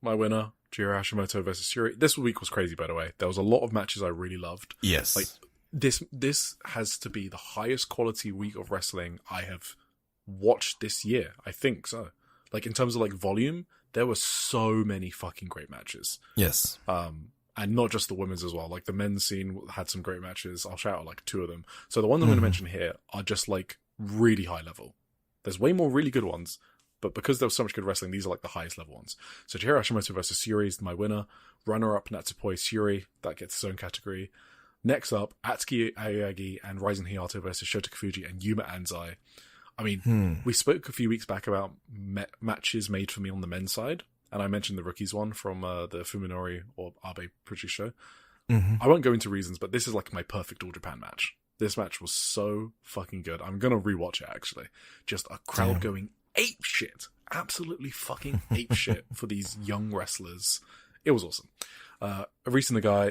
My winner, Jiro Hashimoto versus Shuri. This week was crazy, by the way. There was a lot of matches I really loved. Yes. Like this has to be the highest quality week of wrestling I have watched this year. I think so. Like in terms of like volume, there were so many fucking great matches. Yes. And not just the women's as well. Like the men's scene had some great matches. I'll shout out like 2 of them. So the ones I'm going to mention here are just like really high level. There's way more really good ones, but because there was so much good wrestling, these are like the highest level ones. So Chihiro Hashimoto versus Shuri is my winner. Runner-up Natsupoi Shuri, that gets its own category. Next up, Atsuki Aoyagi and Ryzen Hayato versus Shota Kafuji and Yuma Anzai. I mean, we spoke a few weeks back about matches made for me on the men's side, and I mentioned the rookies one from the Fuminori or Abe produced show. I won't go into reasons, but this is like my perfect All Japan match. This match was so fucking good. I'm going to rewatch it, actually. Just a crowd going ape shit. Absolutely fucking ape shit for these young wrestlers. It was awesome. Arisa Nagai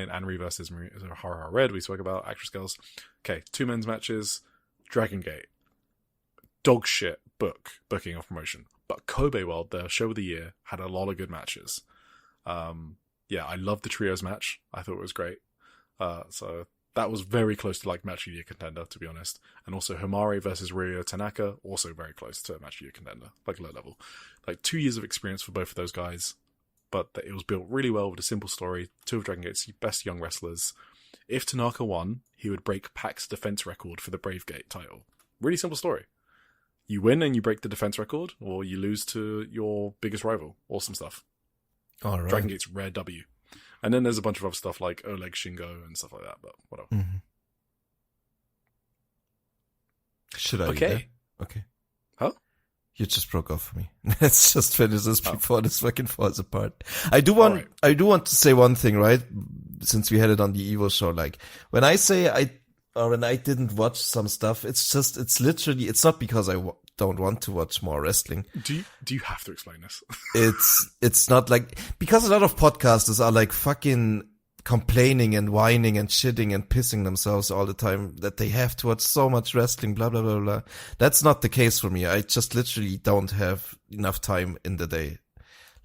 and Anri versus Hara Red, we spoke about. Actress Girls. Okay, 2 men's matches. Dragon Gate. Dog shit booking of promotion. But Kobe World, the show of the year, had a lot of good matches. I loved the trios match. I thought it was great. So that was very close to like match of the year contender, to be honest. And also Himari versus Ryo Tanaka, also very close to match of the year contender, like low level. Like 2 years of experience for both of those guys, but it was built really well with a simple story. 2 of Dragon Gate's best young wrestlers. If Tanaka won, he would break PAC's defense record for the Brave Gate title. Really simple story. You win and you break the defense record, or you lose to your biggest rival. Awesome stuff. All right. Dragon Gate's rare W. And then there's a bunch of other stuff like Oleg Shingo and stuff like that, but whatever. Should I? Okay. Okay. Huh? You just broke off for me. Let's just finish this before this fucking falls apart. I do want to say one thing, right? Since we had it on the Evo show, like when I say when I didn't watch some stuff, it's literally, it's not because I don't want to watch more wrestling. Do you have to explain this? It's not like, because a lot of podcasters are like fucking complaining and whining and shitting and pissing themselves all the time that they have to watch so much wrestling, blah, blah, blah, blah. That's not the case for me. I just literally don't have enough time in the day.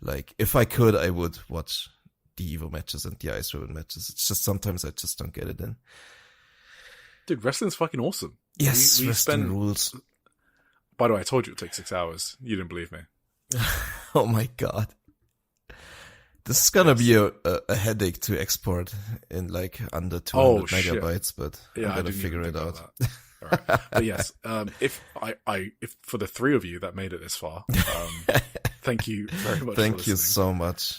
Like, if I could, I would watch the Evo matches and the Ice Ribbon matches. It's just sometimes I just don't get it in. Dude, wrestling's fucking awesome. Yes, wrestling rules. By the way, I told you it would take 6 hours. You didn't believe me. Oh my god. This is gonna be a headache to export in like under 200 megabytes, but I'm gonna figure it out. All right. But yes, if for the three of you that made it this far, thank you very much. Thank you so much.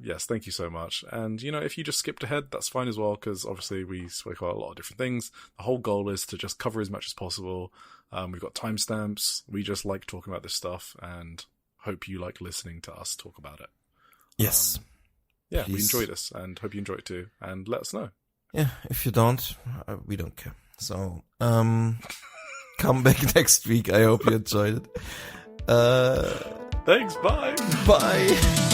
Yes, thank you so much. And if you just skipped ahead, that's fine as well, because obviously we spoke about a lot of different things. The whole goal is to just cover as much as possible. We've got timestamps. We just like talking about this stuff, and hope you like listening to us talk about it. Yes. Yeah, please. We enjoy this, and hope you enjoy it too. And let us know. Yeah, if you don't, we don't care. So, come back next week. I hope you enjoyed it. Thanks, bye. Bye.